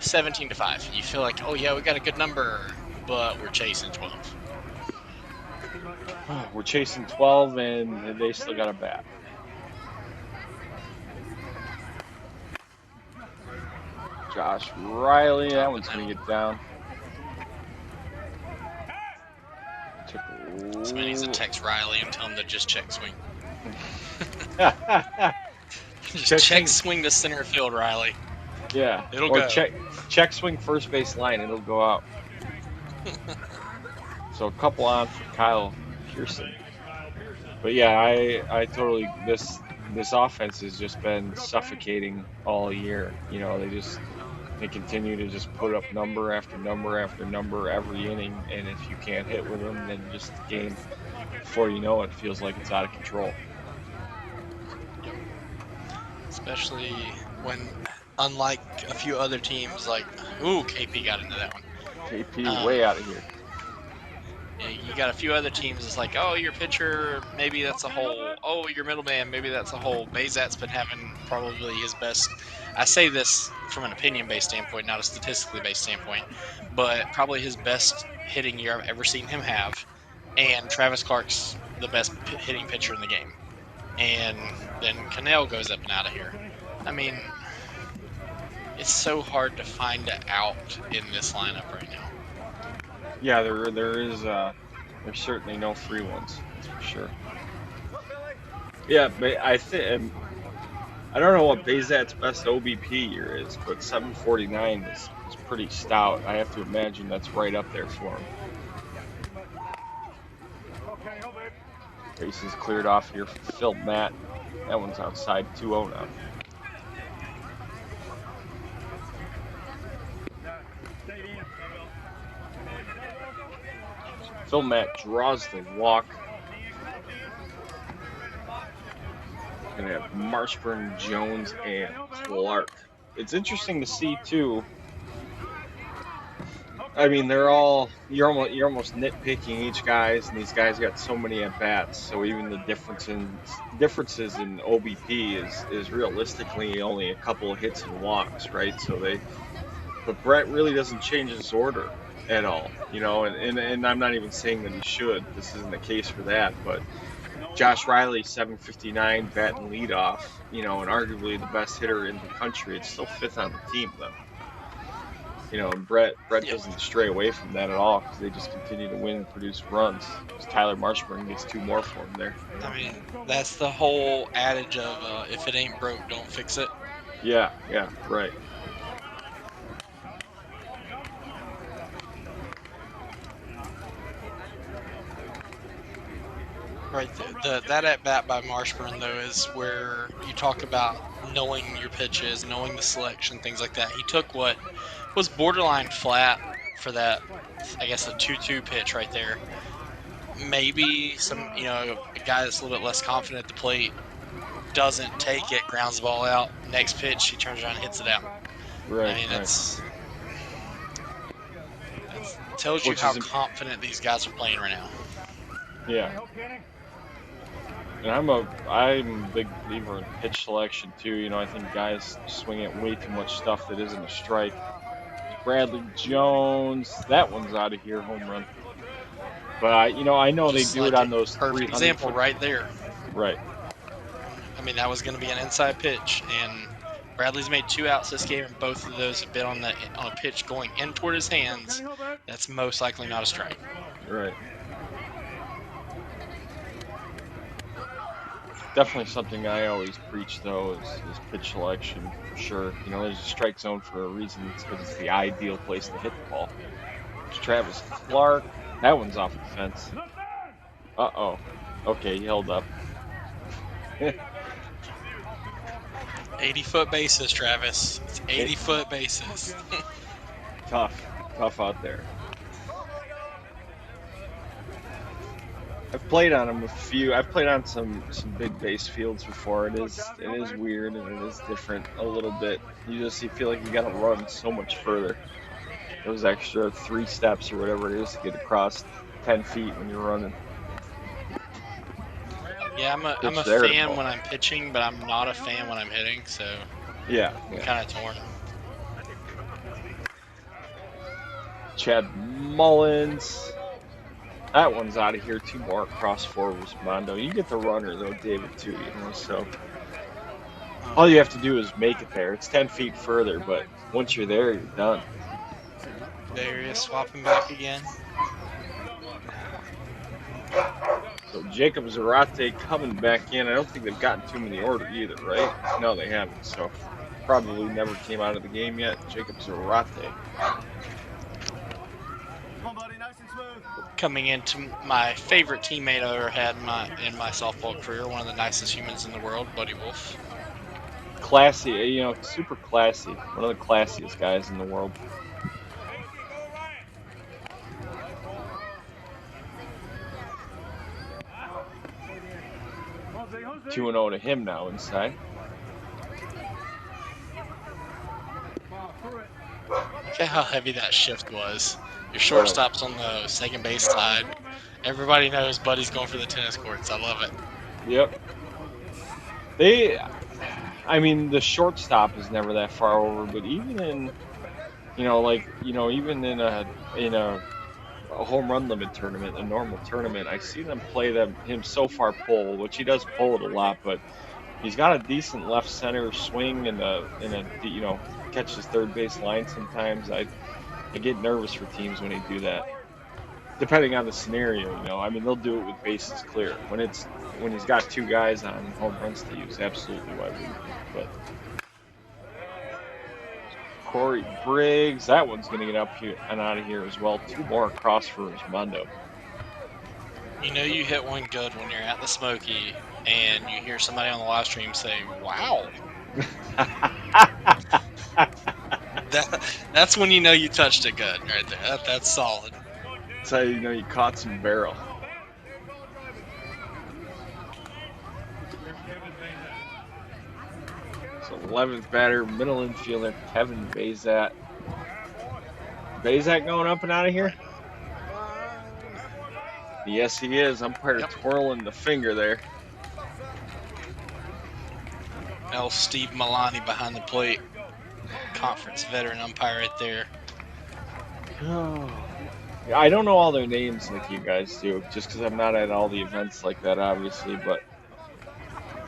G: 17-5. You feel like, oh yeah, we got a good number, but we're chasing 12.
D: We're chasing 12, and they still got a bat. Josh Riley, that one's going to get down.
G: Somebody needs to text Riley and tell him to just check swing. Just check swing to center field, Riley.
D: Yeah.
G: It'll
D: or
G: go.
D: Check swing first base line. It'll go out. So a couple on for Kyle Pearson. But yeah, I totally this offense has just been suffocating all year. You know, they continue to just put up number after number after number every inning, and if you can't hit with them, then just the game, before you know it, feels like it's out of control.
G: Yep. Especially when, unlike a few other teams, like, ooh, KP got into that one.
D: KP way out of here.
G: You got a few other teams. It's like, oh, your pitcher, maybe that's a hole. Oh, your middleman, maybe that's a hole. Bazat's been having probably his best. I say this from an opinion-based standpoint, not a statistically-based standpoint, but probably his best hitting year I've ever seen him have. And Travis Clark's the best hitting pitcher in the game. And then Cannell goes up and out of here. I mean, it's so hard to find an out in this lineup right now.
D: Yeah, there's certainly no free ones, that's for sure. Yeah, but I don't know what Bazat's best OBP year is, but 749 is pretty stout. I have to imagine that's right up there for him. Base is cleared off here for Phil Matt. That one's outside 2-0 now. Phil Matt draws the walk. Gonna have Marshburn, Jones, and Clark. It's interesting to see too. I mean, you're almost nitpicking each guys, and these guys got so many at bats. So even the differences in OBP is realistically only a couple of hits and walks, right? But Brett really doesn't change his order at all, you know, and I'm not even saying that he should. This isn't the case for that, but Josh Riley, 759, batting leadoff, you know, and arguably the best hitter in the country. It's still fifth on the team, though. You know, and Brett doesn't stray away from that at all, because they just continue to win and produce runs. Tyler Marshburn gets 2 more for him there.
G: I mean, that's the whole adage of if it ain't broke, don't fix it.
D: Yeah, right.
G: Right, that at bat by Marshburn though is where you talk about knowing your pitches, knowing the selection, things like that. He took what was borderline flat for that, I guess, a 2-2 pitch right there. Maybe a guy that's a little bit less confident at the plate doesn't take it, grounds the ball out. Next pitch, he turns around and hits it out.
D: Right.
G: I mean, that tells you how confident these guys are playing right now.
D: Yeah. And I'm a big believer in pitch selection too. You know, I think guys swing at way too much stuff that isn't a strike. Bradley Jones, that one's out of here, home run. But I know
G: Just
D: they do
G: like
D: it on those.
G: Perfect example right there.
D: Right.
G: I mean, that was going to be an inside pitch, and Bradley's made 2 outs this game, and both of those have been on a pitch going in toward his hands. That's most likely not a strike.
D: Right. Definitely something I always preach, though, is pitch selection, for sure. You know, there's a strike zone for a reason. It's because it's the ideal place to hit the ball. It's Travis Clark. That one's off the fence. Uh-oh. Okay, he held up.
G: 80-foot bases, Travis. It's 80-foot bases.
D: Tough out there. I've played on them I've played on some big base fields before. It is weird, and it is different a little bit. You feel like you gotta run so much further. Those extra 3 steps or whatever it is to get across 10 feet when you're running.
G: Yeah, I'm a
D: pitch there
G: fan
D: tomorrow.
G: when I'm pitching, but I'm not a fan when I'm hitting, so
D: Yeah,
G: I'm
D: yeah.
G: kind of torn.
D: Chad Mullins. That one's out of here. 2 more across for Resmondo. You get the runner though, David, too. So all you have to do is make it there. It's 10 feet further, but once you're there, you're done.
G: Darius swapping back again.
D: So Jacob Zarate coming back in. I don't think they've gotten to him in the order either, right? No, they haven't. So probably never came out of the game yet. Jacob Zarate.
G: Coming into my favorite teammate I ever had in my softball career, one of the nicest humans in the world, Buddy Wolf.
D: Classy, super classy. One of the classiest guys in the world. 2-0 to him now inside.
G: Look at how heavy that shift was. Your shortstop's on the second base side. Everybody knows Buddy's going for the tennis courts. I love it.
D: Yep. I mean, the shortstop is never that far over, but even in, even in a home run limit tournament, a normal tournament, I see them play him so far pull, which he does pull it a lot, but he's got a decent left center swing and catches third base line sometimes. I get nervous for teams when they do that. Depending on the scenario, I mean, they'll do it with bases clear. When he's got 2 guys on home runs to use, absolutely why wouldn't he? But Corey Briggs, that one's going to get up here and out of here as well. 2 more across for Resmondo.
G: You hit one good when you're at the Smoky and you hear somebody on the live stream say, "Wow." That's when you know you touched it good right there. That's solid.
D: That's how you know you caught some barrel. So 11th batter, middle infielder, Kevin Bazat. Bazat going up and out of here? Yes, he is. Umpire twirling the finger there.
G: Steve Milani behind the plate. Conference veteran umpire right there.
D: I don't know all their names like you guys do, just because I'm not at all the events like that, obviously, but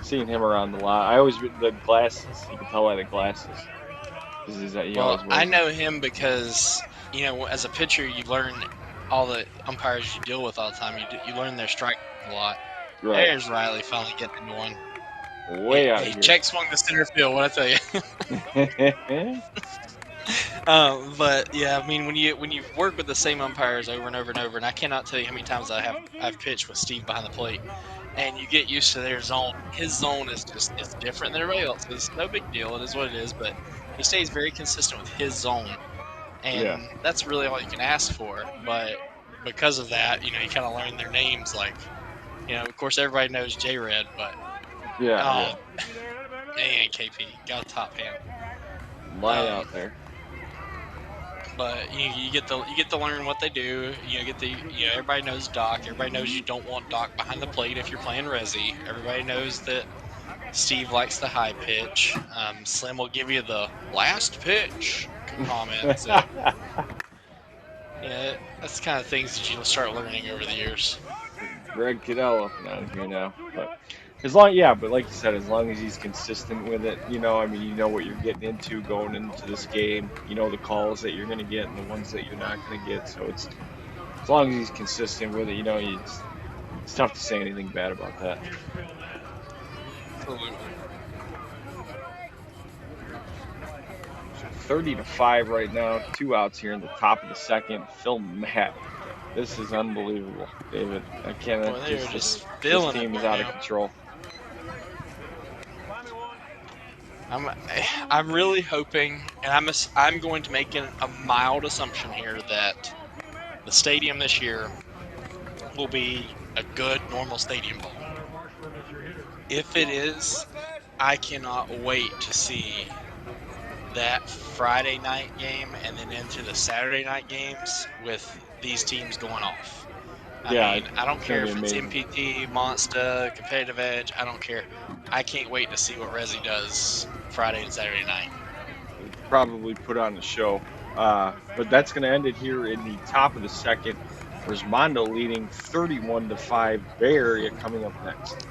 D: seeing him around the lot. I always read the glasses. You can tell by the glasses.
G: I know him because, as a pitcher, you learn all the umpires you deal with all the time. You learn their strike a lot. Right. There's Riley finally getting into one.
D: Way out here.
G: Check swung the center field, what I tell you. But yeah, I mean, when you work with the same umpires over and over and over, and I cannot tell you how many times I've pitched with Steve behind the plate, and you get used to their zone. His zone is different than everybody else's. No big deal. It is what it is, but he stays very consistent with his zone, and that's really all you can ask for. But because of that, you kind of learn their names. Like, of course, everybody knows J-Red, but man, KP got a top hand.
D: Line out there.
G: But you get to learn what they do. Everybody knows Doc. Everybody knows you don't want Doc behind the plate if you're playing Resi. Everybody knows that Steve likes the high pitch. Slim will give you the last pitch comments. That's the kind of things that you'll start learning over the years.
D: Greg Cadell up and out of here now, but but like you said, as long as he's consistent with it, I mean, you know what you're getting into going into this game. You know the calls that you're going to get and the ones that you're not going to get. So it's as long as he's consistent with it, it's tough to say anything bad about that.
G: Absolutely.
D: 30-5 right now. 2 outs here in the top of the second. Phil Matt. This is unbelievable, David. I can't. This team is out of control.
G: I'm really hoping, and I'm going to make a mild assumption here that the stadium this year will be a good, normal stadium ball. If it is, I cannot wait to see that Friday night game and then into the Saturday night games with these teams going off. I mean, I don't
D: it's
G: care
D: gonna
G: if
D: be
G: it's
D: amazing.
G: MPT, Monster, Competitive Edge. I don't care. I can't wait to see what Resi does Friday and Saturday night.
D: Probably put on the show. But that's going to end it here in the top of the second. Resmondo leading 31-5. Bay Area coming up next.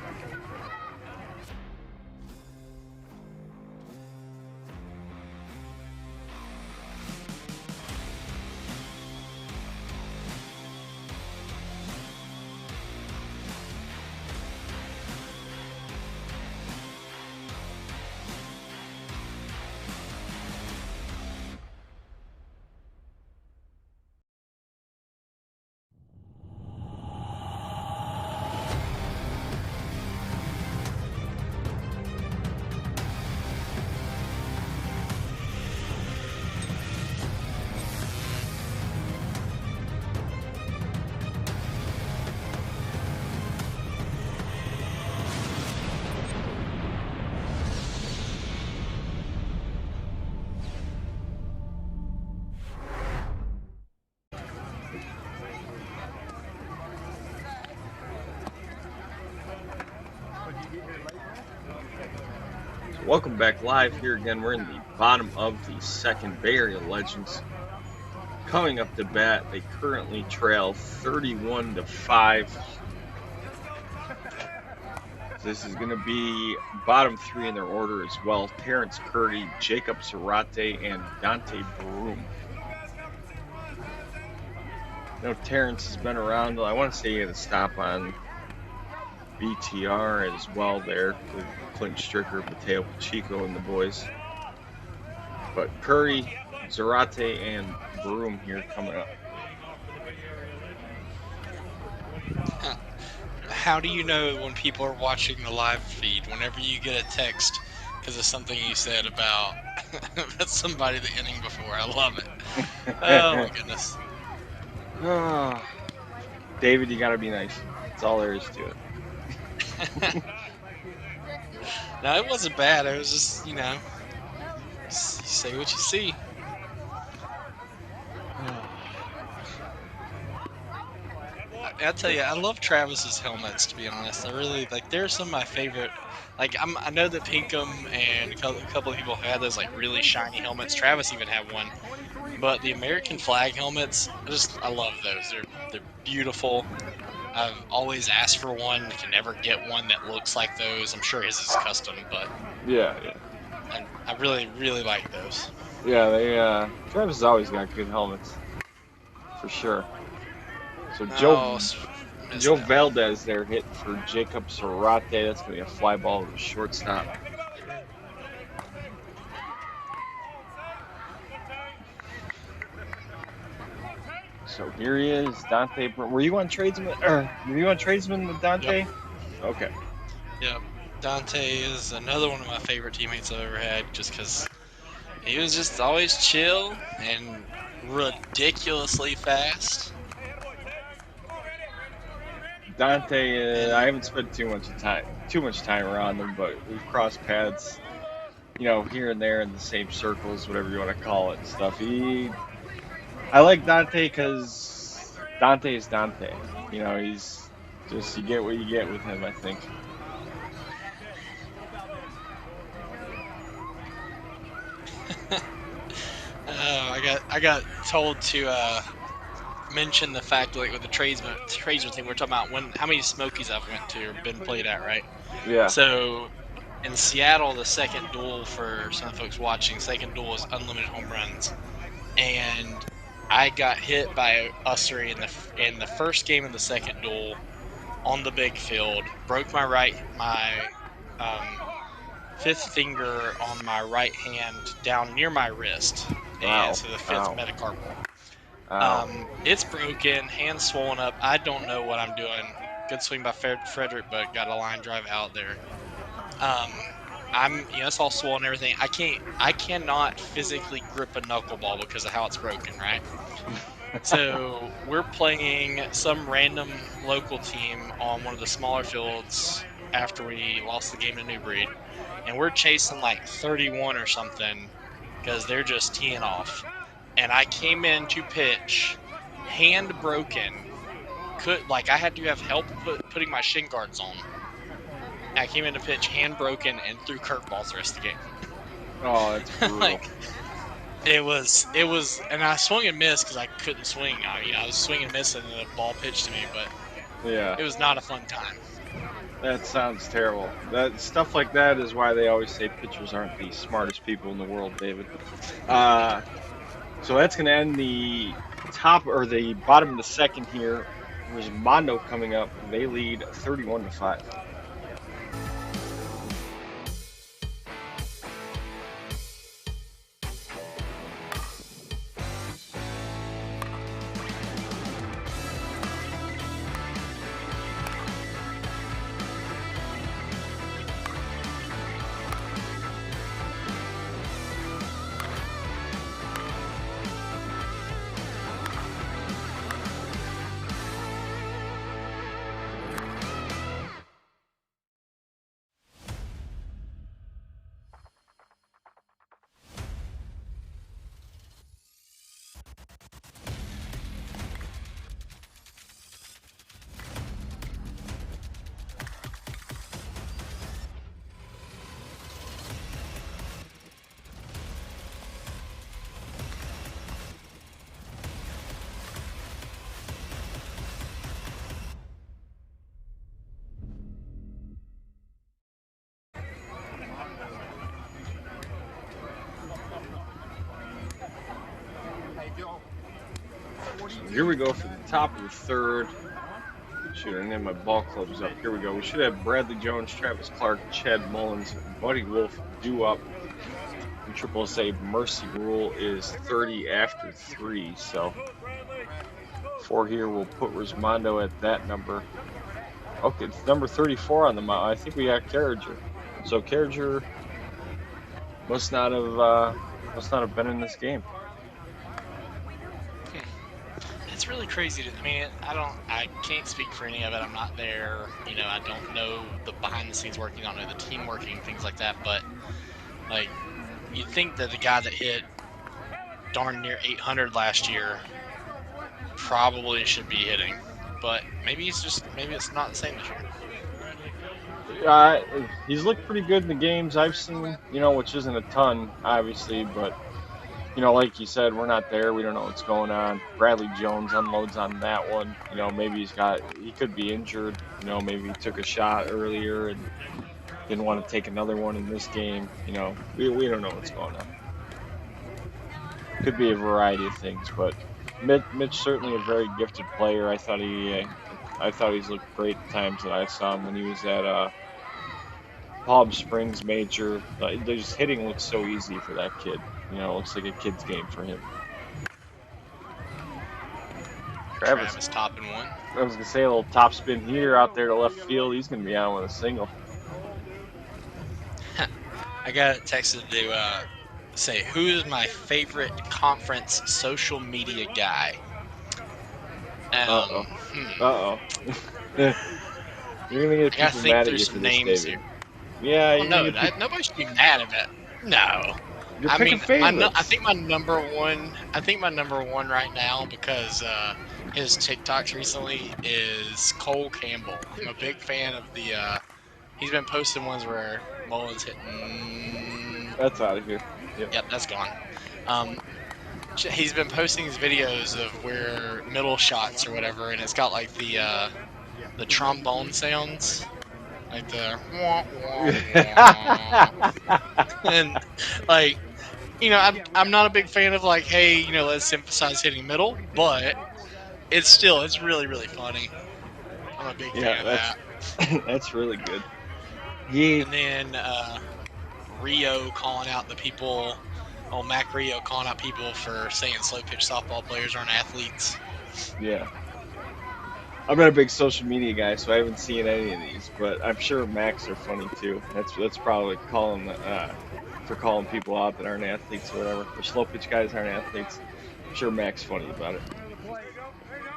D: Welcome back live here again. We're in the bottom of the second. Bay Area Legends coming up to bat. They currently trail 31-5. This is going to be bottom three in their order as well. Terrence Curdy, Jacob Zarate, and Dante Broom. You know, Terrence has been around. I want to say he had a stop on BTR as well there with Clint Stricker, Mateo Pacheco, and the boys. But Curry, Zarate, and Broom here coming up.
G: How do you know when people are watching the live feed? Whenever you get a text because of something you said about somebody the inning before, I love it. Oh my goodness.
D: David, you gotta be nice. That's all there is to it.
G: No, it wasn't bad. It was just, you know, you say what you see. I'll tell you, I love Travis's helmets, to be honest. I really, like, they're some of my favorite. Like, I know that Pinkham and a couple of people had those, like, really shiny helmets. Travis even had one. But the American flag helmets, I love those. They're beautiful. I've always asked for one. Can never get one that looks like those. I'm sure his is custom, but
D: Yeah.
G: I really, really like those.
D: Yeah, Travis has always got good helmets. For sure. So Joe Valdez there hit for Jacob Zarate. That's going to be a fly ball to the shortstop. So here he is, Dante. Were you on tradesman? Were you on tradesman with Dante?
G: Yep.
D: Okay.
G: Yep. Dante is another one of my favorite teammates I've ever had, just because he was just always chill and ridiculously fast.
D: Dante, I haven't spent too much time around him, but we've crossed paths, you know, here and there in the same circles, whatever you want to call it and stuff. I like Dante because Dante is Dante. You know, he's just, you get what you get with him, I think.
G: I got told to mention the fact, like, with the tradesman thing, we're talking about how many Smokies I've went to or been played at, right?
D: Yeah.
G: So in Seattle, the second duel, for some folks watching, second duel is unlimited home runs, and I got hit by Ussery in the first game of the second duel on the big field. Broke my fifth finger on my right hand down near my wrist.
D: Wow.
G: And so the fifth metacarpal. It's broken, hand swollen up. I don't know what I'm doing. Good swing by Frederick, but got a line drive out there. It's all swollen and everything. I cannot physically grip a knuckleball because of how it's broken, right? So we're playing some random local team on one of the smaller fields after we lost the game to New Breed, and we're chasing like 31 or something because they're just teeing off. And I came in to pitch, hand broken, I had to have help putting my shin guards on. I came into pitch hand broken and threw curveballs the rest of the game.
D: Oh, that's brutal.
G: Like, it was, and I swung and missed because I couldn't swing. I was swinging and missing, and the ball pitched to me, but
D: yeah,
G: it was not a fun time.
D: That sounds terrible. That stuff like that is why they always say pitchers aren't the smartest people in the world, David. So that's going to end the top or the bottom of the second here. Resmondo coming up. They lead 31-5. Here we go for the top of the third. Shoot, I named my ball clubs up. Here we go. We should have Bradley Jones, Travis Clark, Chad Mullins, Buddy Wolf due up. The USSSA mercy rule is 30 after 3. So for here, we'll put Resmondo at that number. Okay, it's number 34 on the mound. I think we got Carriger. So Carriger must not have been in this game.
G: It's really crazy. I mean, I can't speak for any of it. I'm not there. I don't know the behind the scenes working. I don't know the team working, things like that. But like, you'd think that the guy that hit darn near 800 last year probably should be hitting, but maybe it's not the same this year.
D: He's looked pretty good in the games I've seen. Which isn't a ton, obviously, but. Like you said, we're not there. We don't know what's going on. Bradley Jones unloads on that one. Maybe he could be injured. Maybe he took a shot earlier and didn't want to take another one in this game. We don't know what's going on. Could be a variety of things, but Mitch certainly a very gifted player. I thought he's looked great at times that I saw him when he was at Palm Springs Major. Just hitting looks so easy for that kid. It looks like a kid's game for him.
G: Travis topping one.
D: I was going to say a little top spin here out there to left field. He's going to be on with a single.
G: I got texted to say, who's my favorite conference social media guy?
D: Uh-oh. You're going to get people mad at you for this, David. Yeah.
G: Well, nobody should be mad at it. No. I think my number one right now, because his TikToks recently, is Cole Campbell. I'm a big fan of the. He's been posting ones where Mullins hitting.
D: That's out of here.
G: Yep, that's gone. He's been posting these videos of where middle shots or whatever, and it's got like the trombone sounds. Like the wah, wah, wah. And like, I'm not a big fan of like, hey, let's emphasize hitting middle, but it's really, really funny. I'm a big fan of that.
D: That's really good. Yeah.
G: And then Rio calling out the people, Mac Rio calling out people for saying Slowpitch softball players aren't athletes.
D: Yeah. I'm not a big social media guy, so I haven't seen any of these, but I'm sure Macs are funny too. That's probably calling people out that aren't athletes or whatever. The Slowpitch guys aren't athletes. I'm sure Mac's funny about it.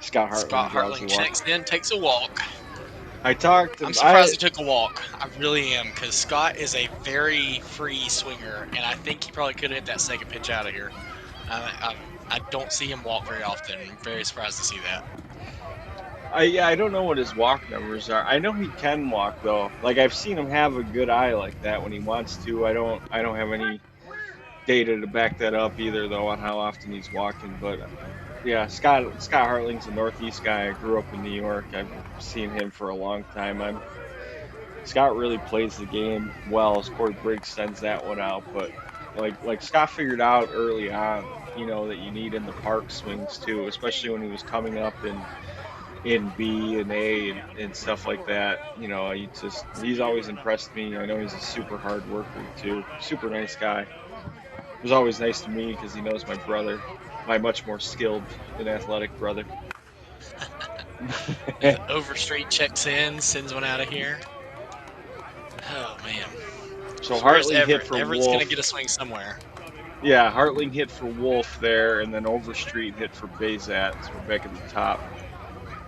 D: Scott Hartling
G: checks in, takes a walk.
D: I'm
G: surprised he took a walk. I really am, because Scott is a very free swinger, and I think he probably could have hit that second pitch out of here. I don't see him walk very often. I'm very surprised to see that.
D: I don't know what his walk numbers are. I know he can walk though. Like I've seen him have a good eye like that when he wants to. I don't have any data to back that up either though on how often he's walking. But yeah, Scott Hartling's a Northeast guy. I grew up in New York. I've seen him for a long time. Scott really plays the game well. As Corey Briggs sends that one out, but like Scott figured out early on, that you need in the park swings too, especially when he was coming up in B and A and stuff like that. He's always impressed me. I know he's a super hard worker too. Super nice guy. It was always nice to me because he knows my brother, my much more skilled and athletic brother.
G: Overstreet checks in, sends one out of here. Oh man.
D: So
G: Where's
D: Hartling hit
G: Everett?
D: for
G: Everett's
D: Wolf.
G: gonna get a swing somewhere.
D: Yeah, Hartling hit for Wolf there, and then Overstreet hit for Bayzat. So we're back at the top,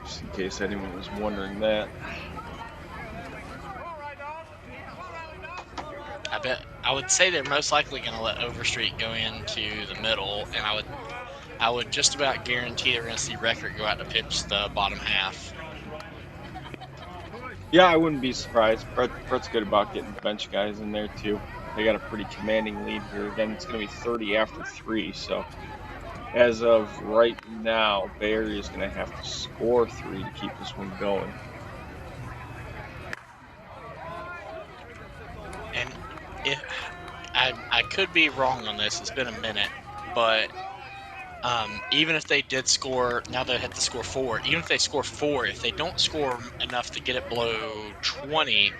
D: just in case anyone was wondering that.
G: I would say they're most likely going to let Overstreet go into the middle, and I would just about guarantee they're going to see Record go out to pitch the bottom half.
D: Yeah, I wouldn't be surprised. Brett's good about getting bench guys in there too. They got a pretty commanding lead here. Again, it's going to be 30 after 3, so as of right now, Bay Area is going to have to score 3 to keep this one going.
G: And I could be wrong on this. It's been a minute, but even if they did score, now they have to score 4. Even if they score 4, if they don't score enough to get it below 20,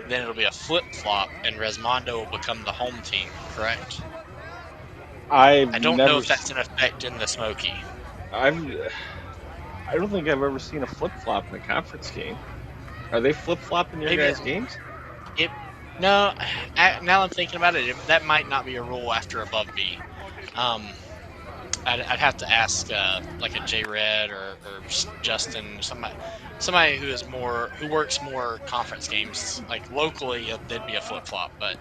G: then it'll be a flip-flop, and Resmondo will become the home team, correct? I don't know if that's in effect in the Smoky.
D: I don't think I've ever seen a flip-flop in a conference game. Are they flip-flopping your guys' games?
G: No, now I'm thinking about it, that might not be a rule after above B. I'd have to ask like a J Red or Justin, somebody who works more conference games. Like locally, they'd be a flip flop, but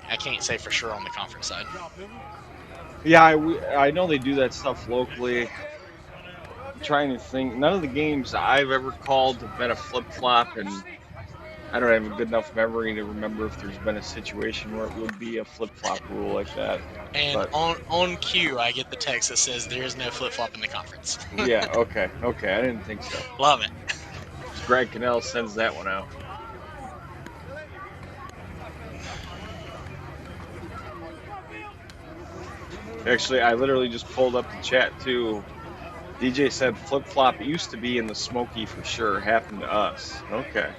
G: I can't say for sure on the conference side.
D: Yeah, I know they do that stuff locally. I'm trying to think. None of the games I've ever called have been a flip flop, and I don't have a good enough memory to remember if there's been a situation where it would be a flip-flop rule like that.
G: And on cue, I get the text that says there is no flip-flop in the conference.
D: Yeah, okay, I didn't think so.
G: Love it.
D: Greg Cannell sends that one out. Actually, I literally just pulled up the chat too. DJ said flip-flop used to be in the Smoky for sure. Happened to us. Okay.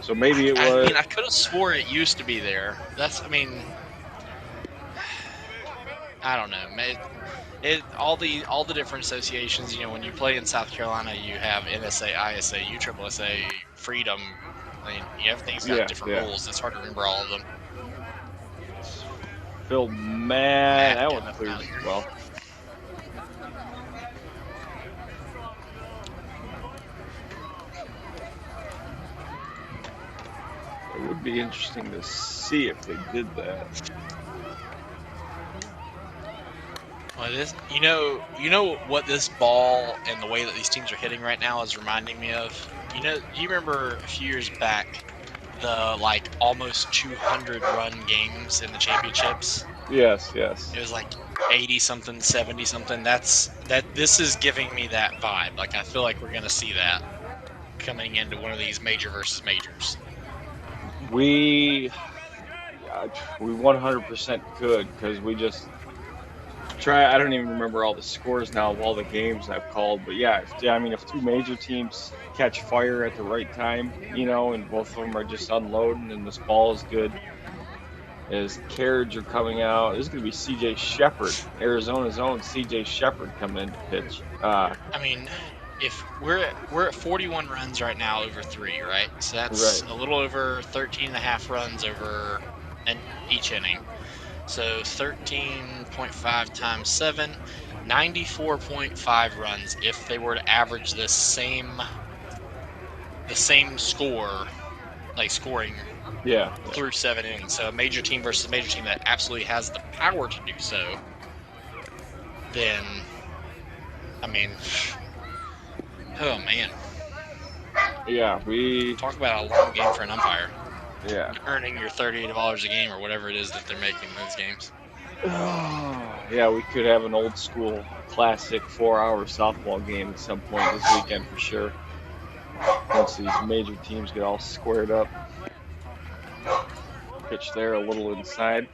D: So maybe it was.
G: I could have swore it used to be there. I don't know. All the different associations. When you play in South Carolina, you have NSA, ISA, USSSA, Freedom. Everything's got different rules. It's hard to remember all of them.
D: Phil, man, that one clears as well. It would be interesting to see if they did that.
G: Well, you know what this ball and the way that these teams are hitting right now is reminding me of. Do you remember a few years back the almost 200 run games in the championships?
D: Yes.
G: It was 80 something, 70 something. This is giving me that vibe. I feel like we're gonna see that coming into one of these major versus majors.
D: We 100% could, because we just I don't even remember all the scores now of all the games I've called, but if two major teams catch fire at the right time, and both of them are just unloading and this ball is good, as Carriage are coming out, this is going to be CJ Shepard, Arizona's own CJ Shepard coming in to pitch.
G: If we're at 41 runs right now over 3, right? So that's a little over 13 and a half runs over each inning. So 13.5 times 7, 94.5 runs if they were to average the same score, scoring through 7 innings. So a major team versus a major team that absolutely has the power to do so, then, Oh man,
D: Yeah, we.
G: talk about a long game for an umpire.
D: Yeah.
G: Earning your $38 a game or whatever it is that they're making in those games.
D: Yeah, we could have an old school classic 4-hour softball game at some point this weekend for sure. Once these major teams get all squared up. Pitch there a little inside.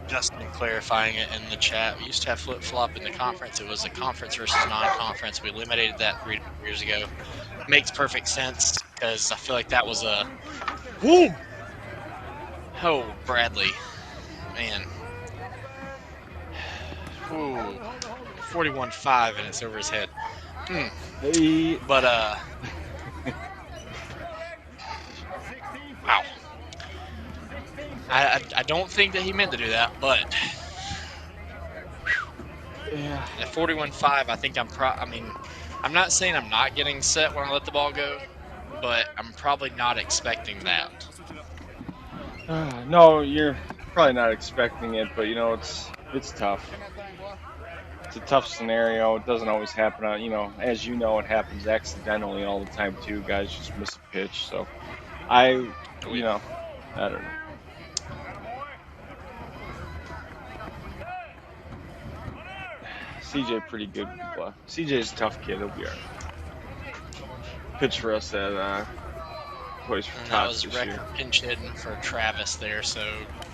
G: Justin clarifying it in the chat. We used to have flip-flop in the conference. It was a conference versus non-conference. We eliminated that 3 years ago. Makes perfect sense because I feel like that was a... Woo! Oh, Bradley. Man. Ooh. 41-5 and it's over his head.
D: Hey.
G: But, wow. I don't think that he meant to do that, but
D: Yeah.
G: at 41-5, I think I'm not saying I'm not getting set when I let the ball go, but I'm probably not expecting that.
D: No, you're probably not expecting it, but you know it's tough. It's a tough scenario. It doesn't always happen on, as you know, it happens accidentally all the time too. Guys just miss a pitch. So I don't know. CJ pretty good. CJ's a tough kid. He'll be alright. Pitch for us at Toys for
G: And that
D: Tots
G: was
D: this year.
G: Record pinch hitting for Travis there, so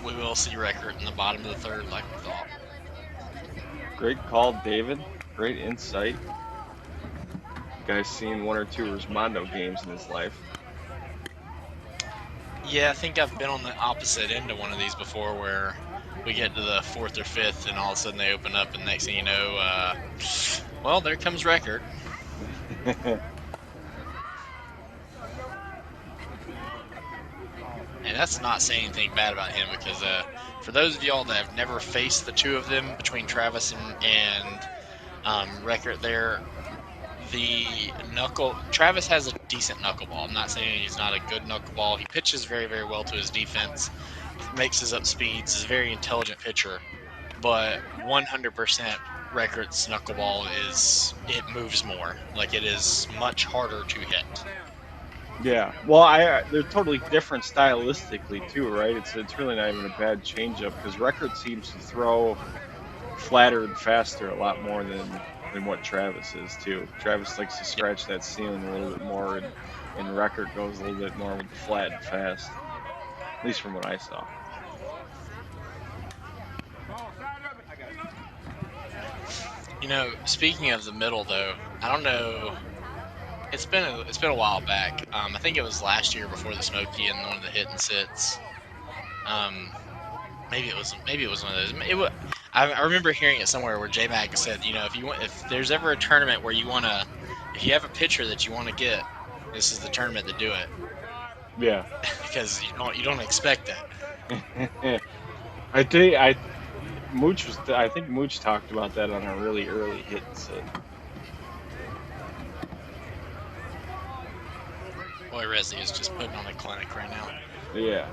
G: we will see Record in the bottom of the third like we thought.
D: Great call, David. Great insight. Guy's seen 1 or 2 Resmondo games in his life.
G: Yeah, I think I've been on the opposite end of one of these before where we get to the 4th or 5th and all of a sudden they open up and next thing you know, well, there comes Record. And that's not saying anything bad about him because for those of y'all that have never faced the two of them between Travis and Record there, Travis has a decent knuckleball. I'm not saying he's not a good knuckleball. He pitches very, very well to his defense, mixes up speeds, is a very intelligent pitcher. But 100% Record's knuckleball it moves more. Like it is much harder to hit.
D: Yeah, well, they're totally different stylistically too, right? It's really not even a bad changeup because Record seems to throw flatter and faster a lot more than what Travis is too. Travis likes to scratch that ceiling a little bit more, and Record goes a little bit more with the flat and fast. At least from what I saw.
G: You know, speaking of the middle though, I don't know. It's been a while back. I think it was last year before the Smoky and one of the hit and sits. Maybe it was one of those. I remember hearing it somewhere where J-Mac said, if there's ever a tournament where if you have a pitcher that you want to get, this is the tournament to do it.
D: Yeah.
G: Because you don't expect that.
D: I think Mooch talked about that on a really early hit and sit.
G: Boy, Resi is just putting on a clinic right now.
D: Yeah.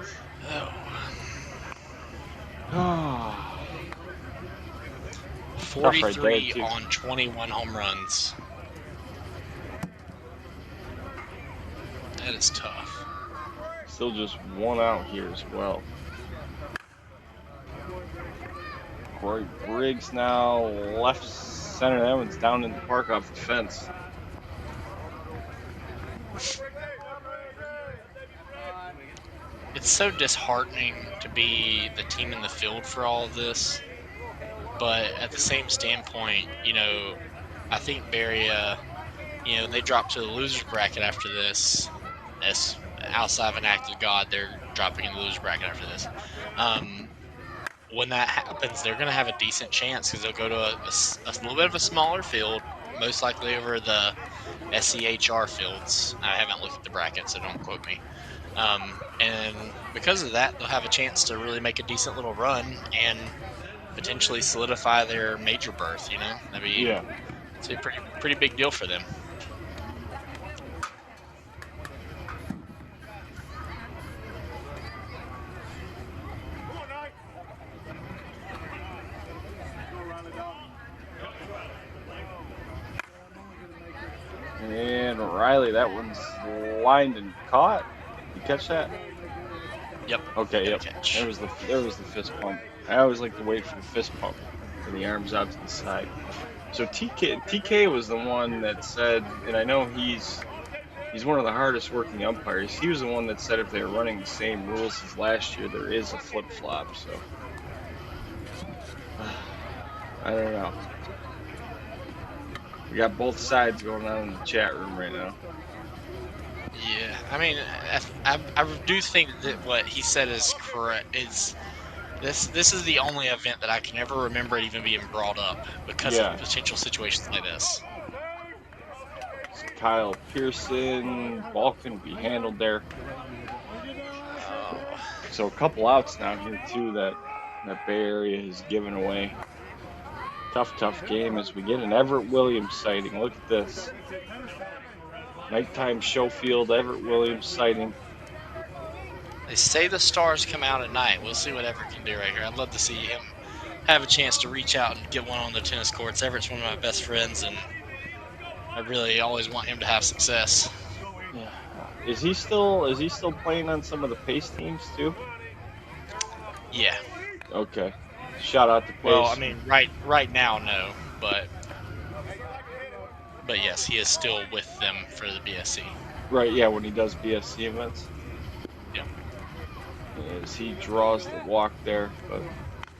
G: Oh. 43 on 21 home runs. That is tough.
D: Still just 1 out here as well. Corey Briggs now left center. That one's down in the park off the fence.
G: It's so disheartening to be the team in the field for all of this, but at the same standpoint, I think Beria, they drop to the loser's bracket after this. As outside of an act of God, they're dropping in the loser's bracket after this. When that happens, they're going to have a decent chance because they'll go to a little bit of a smaller field, most likely over the SCHR fields. I haven't looked at the bracket, so don't quote me. And because of that, they'll have a chance to really make a decent little run and potentially solidify their major berth. It's a pretty big deal for them.
D: Riley, that one's lined and caught. You catch that?
G: Yep.
D: Okay, yep.
G: Catch.
D: There was the fist pump. I always like to wait for the fist pump and the arms out to the side. So TK was the one that said, and I know he's one of the hardest working umpires. He was the one that said if they were running the same rules as last year, there is a flip flop. So I don't know. We got both sides going on in the chat room right now.
G: Yeah, I mean, I do think that what he said is correct. It's this is the only event that I can ever remember even being brought up because of potential situations like this.
D: So Kyle Pearson, ball couldn't be handled there. So a couple outs now here too that Bay Area has given away. Tough game as we get an Everett Williams sighting. Look at this. Nighttime Showfield, Everett Williams sighting.
G: They say the stars come out at night. We'll see what Everett can do right here. I'd love to see him have a chance to reach out and get one on the tennis courts. Everett's one of my best friends, and I really always want him to have success.
D: Yeah. Is he still playing on some of the Pace teams too?
G: Yeah.
D: Okay. Shout out to Pace.
G: Well, I mean, right now, no, but yes, he is still with them for the BSC.
D: Right, yeah, when he does BSC events.
G: Yeah.
D: As he draws the walk there, but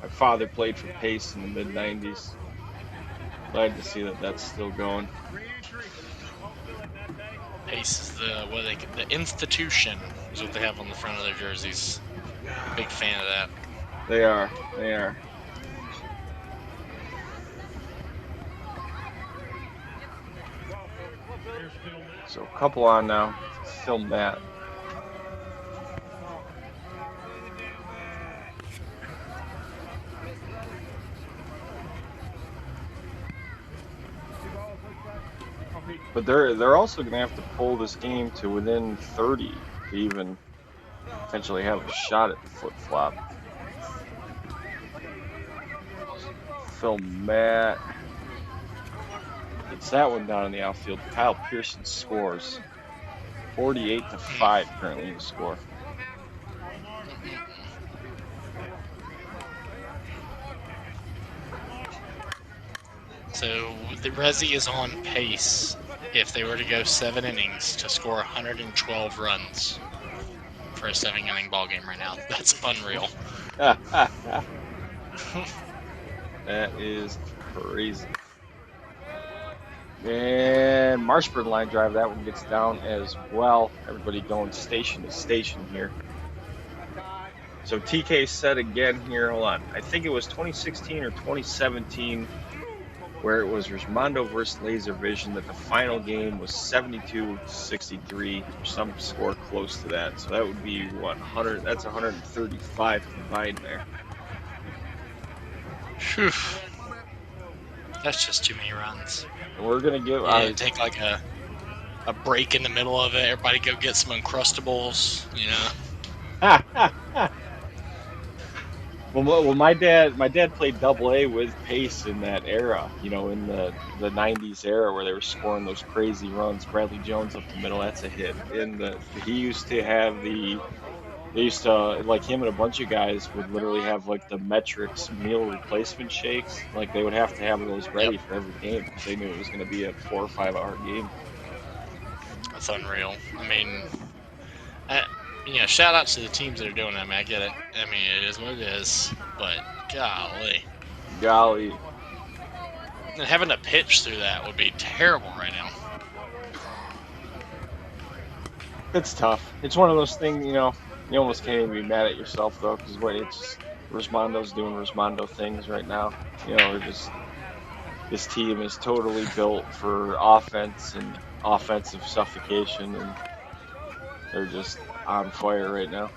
D: my father played for Pace in the mid-90s. Glad to see that that's still going.
G: Pace is the institution is what they have on the front of their jerseys. Big fan of that.
D: They are. So a couple on now. Film that. But they're also going to have to pull this game to within 30 to even potentially have a shot at the flip flop. Film Matt. It's that one down in the outfield. Kyle Pearson scores. 48-5 currently the score.
G: So the Resi is on pace if they were to go 7 innings to score 112 runs for a 7-inning ball game right now. That's unreal.
D: That is crazy. And Marshburn line drive, that one gets down as well. Everybody going station to station here. So TK said again here, hold on. I think it was 2016 or 2017 where it was Resmondo versus Laser Vision that the final game was 72-63 or some score close to that. So that would be what, 100? That's 135 combined there.
G: Whew. That's just too many runs.
D: And we're gonna give.
G: Take like a break in the middle of it. Everybody go get some Uncrustables. You know.
D: Well, my dad played Double-A with Pace in that era. You know, in the '90s era where they were scoring those crazy runs. Bradley Jones up the middle, that's a hit. And he used to have They used to, like him and a bunch of guys would literally have like the Metrics meal replacement shakes. Like they would have to have those ready for every game because they knew it was going to be a 4 or 5 hour game.
G: That's unreal. I mean, shout out to the teams that are doing that. I mean, I get it. I mean, it is what it is. But golly. And having to pitch through that would be terrible right now.
D: It's tough. It's one of those things, you know. You almost can't even be mad at yourself though, because it's just Resmondo's doing Resmondo things right now. You know, this team is totally built for offense and offensive suffocation, and they're just on fire right now.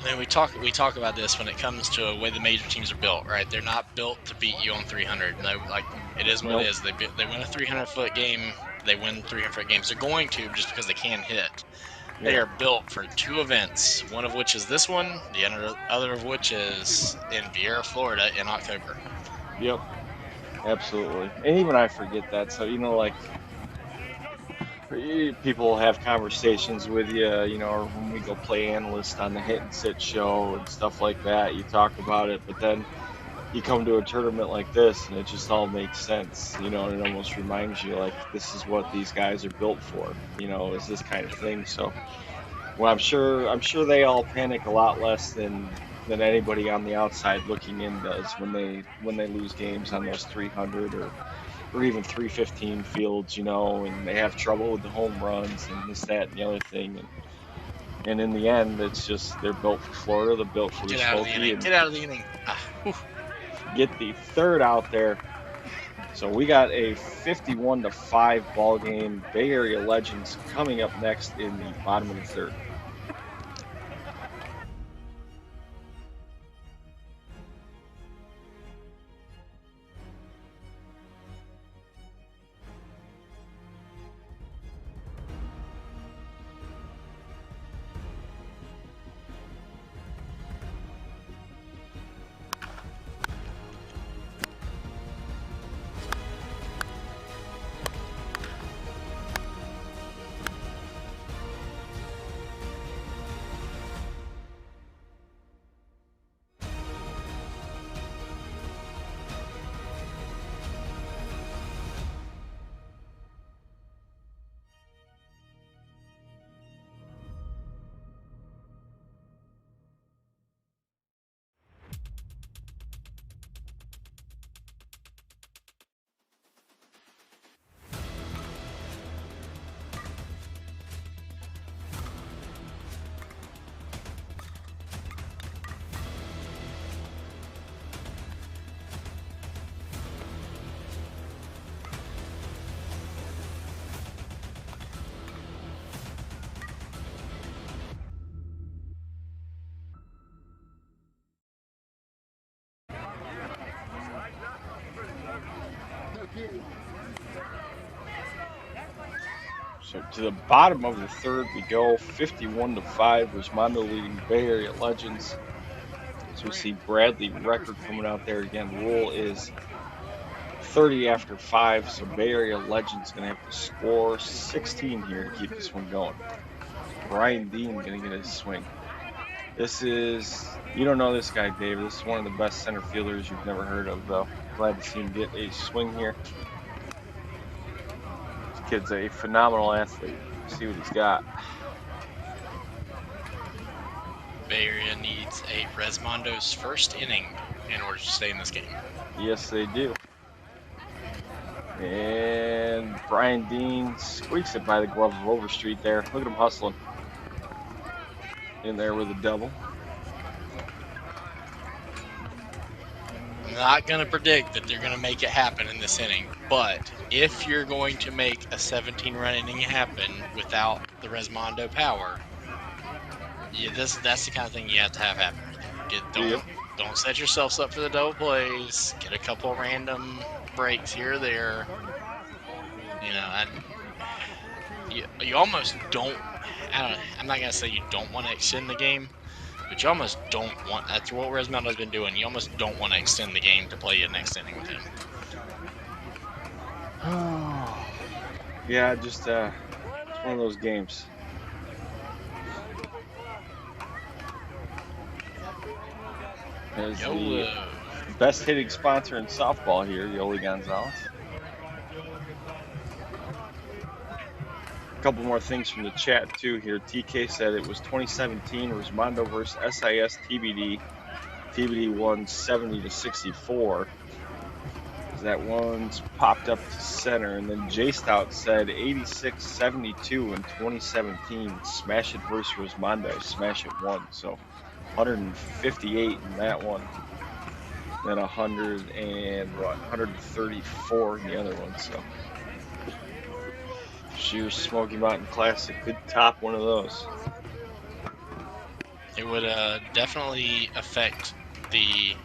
G: I mean, we talk about this when it comes to the way the major teams are built, right? They're not built to beat you on 300. Like it is what it is. They win a 300-foot game. They win 300-foot games. They're going to just because they can hit. They are built for 2 events, one of which is this one, the other of which is in Vieira, Florida in October.
D: Yep, absolutely. And even I forget that. So, you know, like, people have conversations with you, you know, or when we go play analyst on the hit and sit show and stuff like that, you talk about it, but then you come to a tournament like this and it just all makes sense, you know, and it almost reminds you like this is what these guys are built for, you know, is this kind of thing. So, well, I'm sure they all panic a lot less than anybody on the outside looking in does when they lose games on those 300 or even 315 fields, you know, and they have trouble with the home runs and this, that, and the other thing. And in the end, it's just they're built for Florida, they're built for the
G: Get out of the
D: Smoky,
G: inning.
D: and
G: Get out of the inning.
D: get the third out there. So we got a 51-5 ball game. Bay Area Legends coming up next in the bottom of the third. So to the bottom of the third we go, 51-5. Resmondo leading Bay Area Legends. So we see Bradley Record coming out there again. The rule is 30 after 5, so Bay Area Legends gonna have to score 16 here to keep this one going. Brian Dean gonna get his swing. This is, you don't know this guy, Dave. This is one of the best center fielders you've never heard of, though. Glad to see him get a swing here. This kid's a phenomenal athlete. See what he's got.
G: Bay Area needs a Resmondo's first inning in order to stay in this game.
D: Yes, they do. And Brian Dean squeaks it by the glove of Overstreet there. Look at him hustling. In there with a double.
G: I'm not going to predict that they're going to make it happen in this inning, but if you're going to make a 17-run inning happen without the Resmondo power, that's the kind of thing you have to have happen. Don't set yourselves up for the double plays. Get a couple random breaks here or there. You know, you almost don't. I'm not gonna say you don't want to extend the game, but you almost don't want. That's what Resmondo's been doing. You almost don't want to extend the game to play your next inning with him.
D: Yeah, just it's one of those games. As the best hitting sponsor in softball here, Yoli Gonzalez. A couple more things from the chat too here. TK said it was 2017 Resmondo versus SIS TBD. TBD won 70-64. That one's popped up to center, and then J Stout said 86-72 in 2017. Smash it versus Resmondo. Smash it won. So 158 in that one. Then 134 in the other one. So sheer Smoky Mountain Classic could top one of those.
G: It would definitely affect the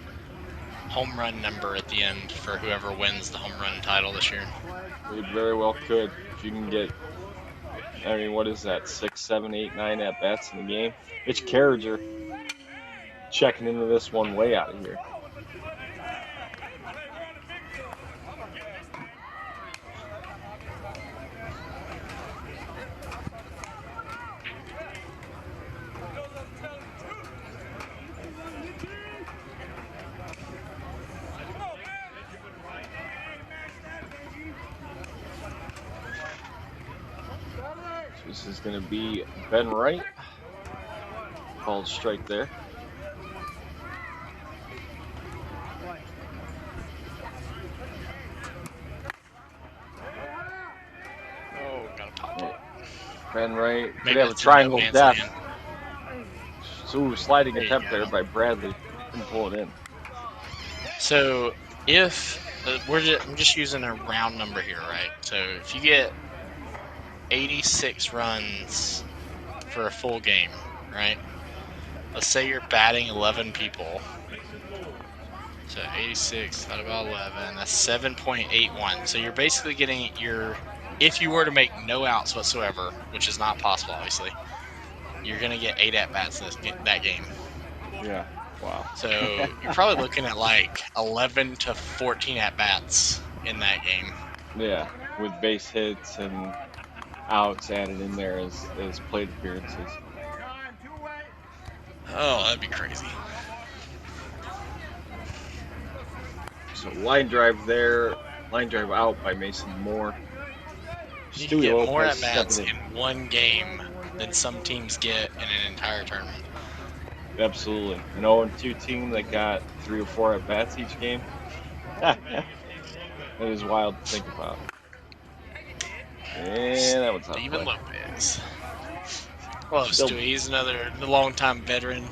G: home run number at the end for whoever wins the home run title this year.
D: It very well could. If you can get, I mean, what is that, 6, 7, 8, 9 at-bats in the game? Mitch Carriger checking into this one way out of here. This is going to be Ben Wright. Called strike there.
G: Oh, gotta pop it.
D: Ben Wright could
G: Maybe
D: have a
G: it's
D: triangle
G: no man's
D: death.
G: land.
D: Ooh, sliding
G: There you
D: attempt
G: go.
D: there by Bradley. Couldn't pull it in.
G: So if I'm just using a round number here, right? So if you get 86 runs for a full game, right? Let's say you're batting 11 people. So 86 divided by 11, that's 7.81. So you're basically getting if you were to make no outs whatsoever, which is not possible, obviously, you're going to get 8 at-bats in that game.
D: Yeah. Wow.
G: So you're probably looking at like 11 to 14 at-bats in that game.
D: Yeah, with base hits and outs added in there as plate appearances.
G: Oh, that'd be crazy.
D: So line drive there, line drive out by Mason Moore.
G: You can get
D: Stewie
G: more
D: Lopez
G: at-bats
D: stepping
G: in one game than some teams get in an entire tournament.
D: Absolutely. An 0-2 team that got 3 or 4 at bats each game. That is wild to think about. And that was out of
G: Steven
D: play.
G: Lopez. Well,
D: Still-
G: Stewie, he's another longtime veteran.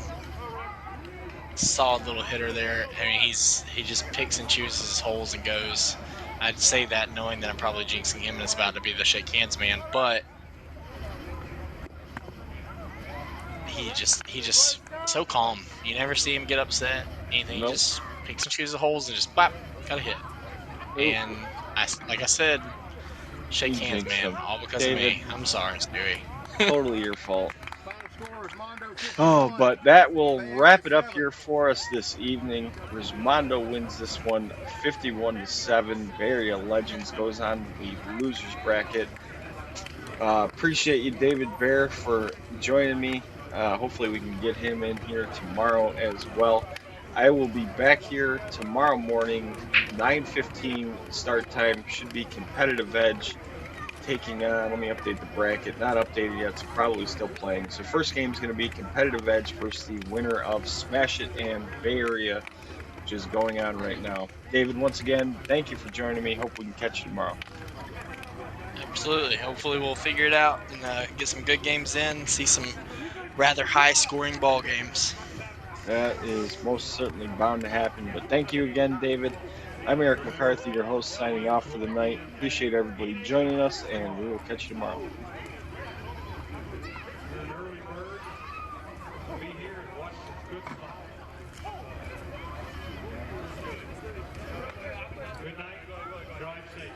G: Solid little hitter there. I mean, he just picks and chooses his holes and goes. I'd say that knowing that I'm probably jinxing him and it's about to be the shake hands man, but he just so calm. You never see him get upset. Anything.
D: Nope.
G: He just picks and chooses the holes and just bop, got a hit. And like I said, shake
D: You
G: hands,
D: jinxed
G: man.
D: him.
G: All because
D: David.
G: of me. I'm sorry, Stewie.
D: Totally your fault.
F: Final score, Resmondo 51.
D: Oh, but that will wrap it up here for us this evening. Resmondo wins this one 51-7. Bay Area Legends goes on to the losers bracket. Appreciate you, David Bear, for joining me. Hopefully we can get him in here tomorrow as well. I will be back here tomorrow morning, 9:15 start time. Should be competitive edge. Taking on, let me update the bracket, not updated yet, so probably still playing. So first game is going to be competitive edge versus the winner of Smash It and Bay Area, which is going on right now. David, once again, thank you for joining me. Hope we can catch you tomorrow.
G: Absolutely. Hopefully we'll figure it out and get some good games in, see some rather high-scoring ball games.
D: That is most certainly bound to happen, but thank you again, David. I'm Eric McCarthy, your host, signing off for the night. Appreciate everybody joining us, and we will catch you tomorrow.
A: Good night. Drive safe.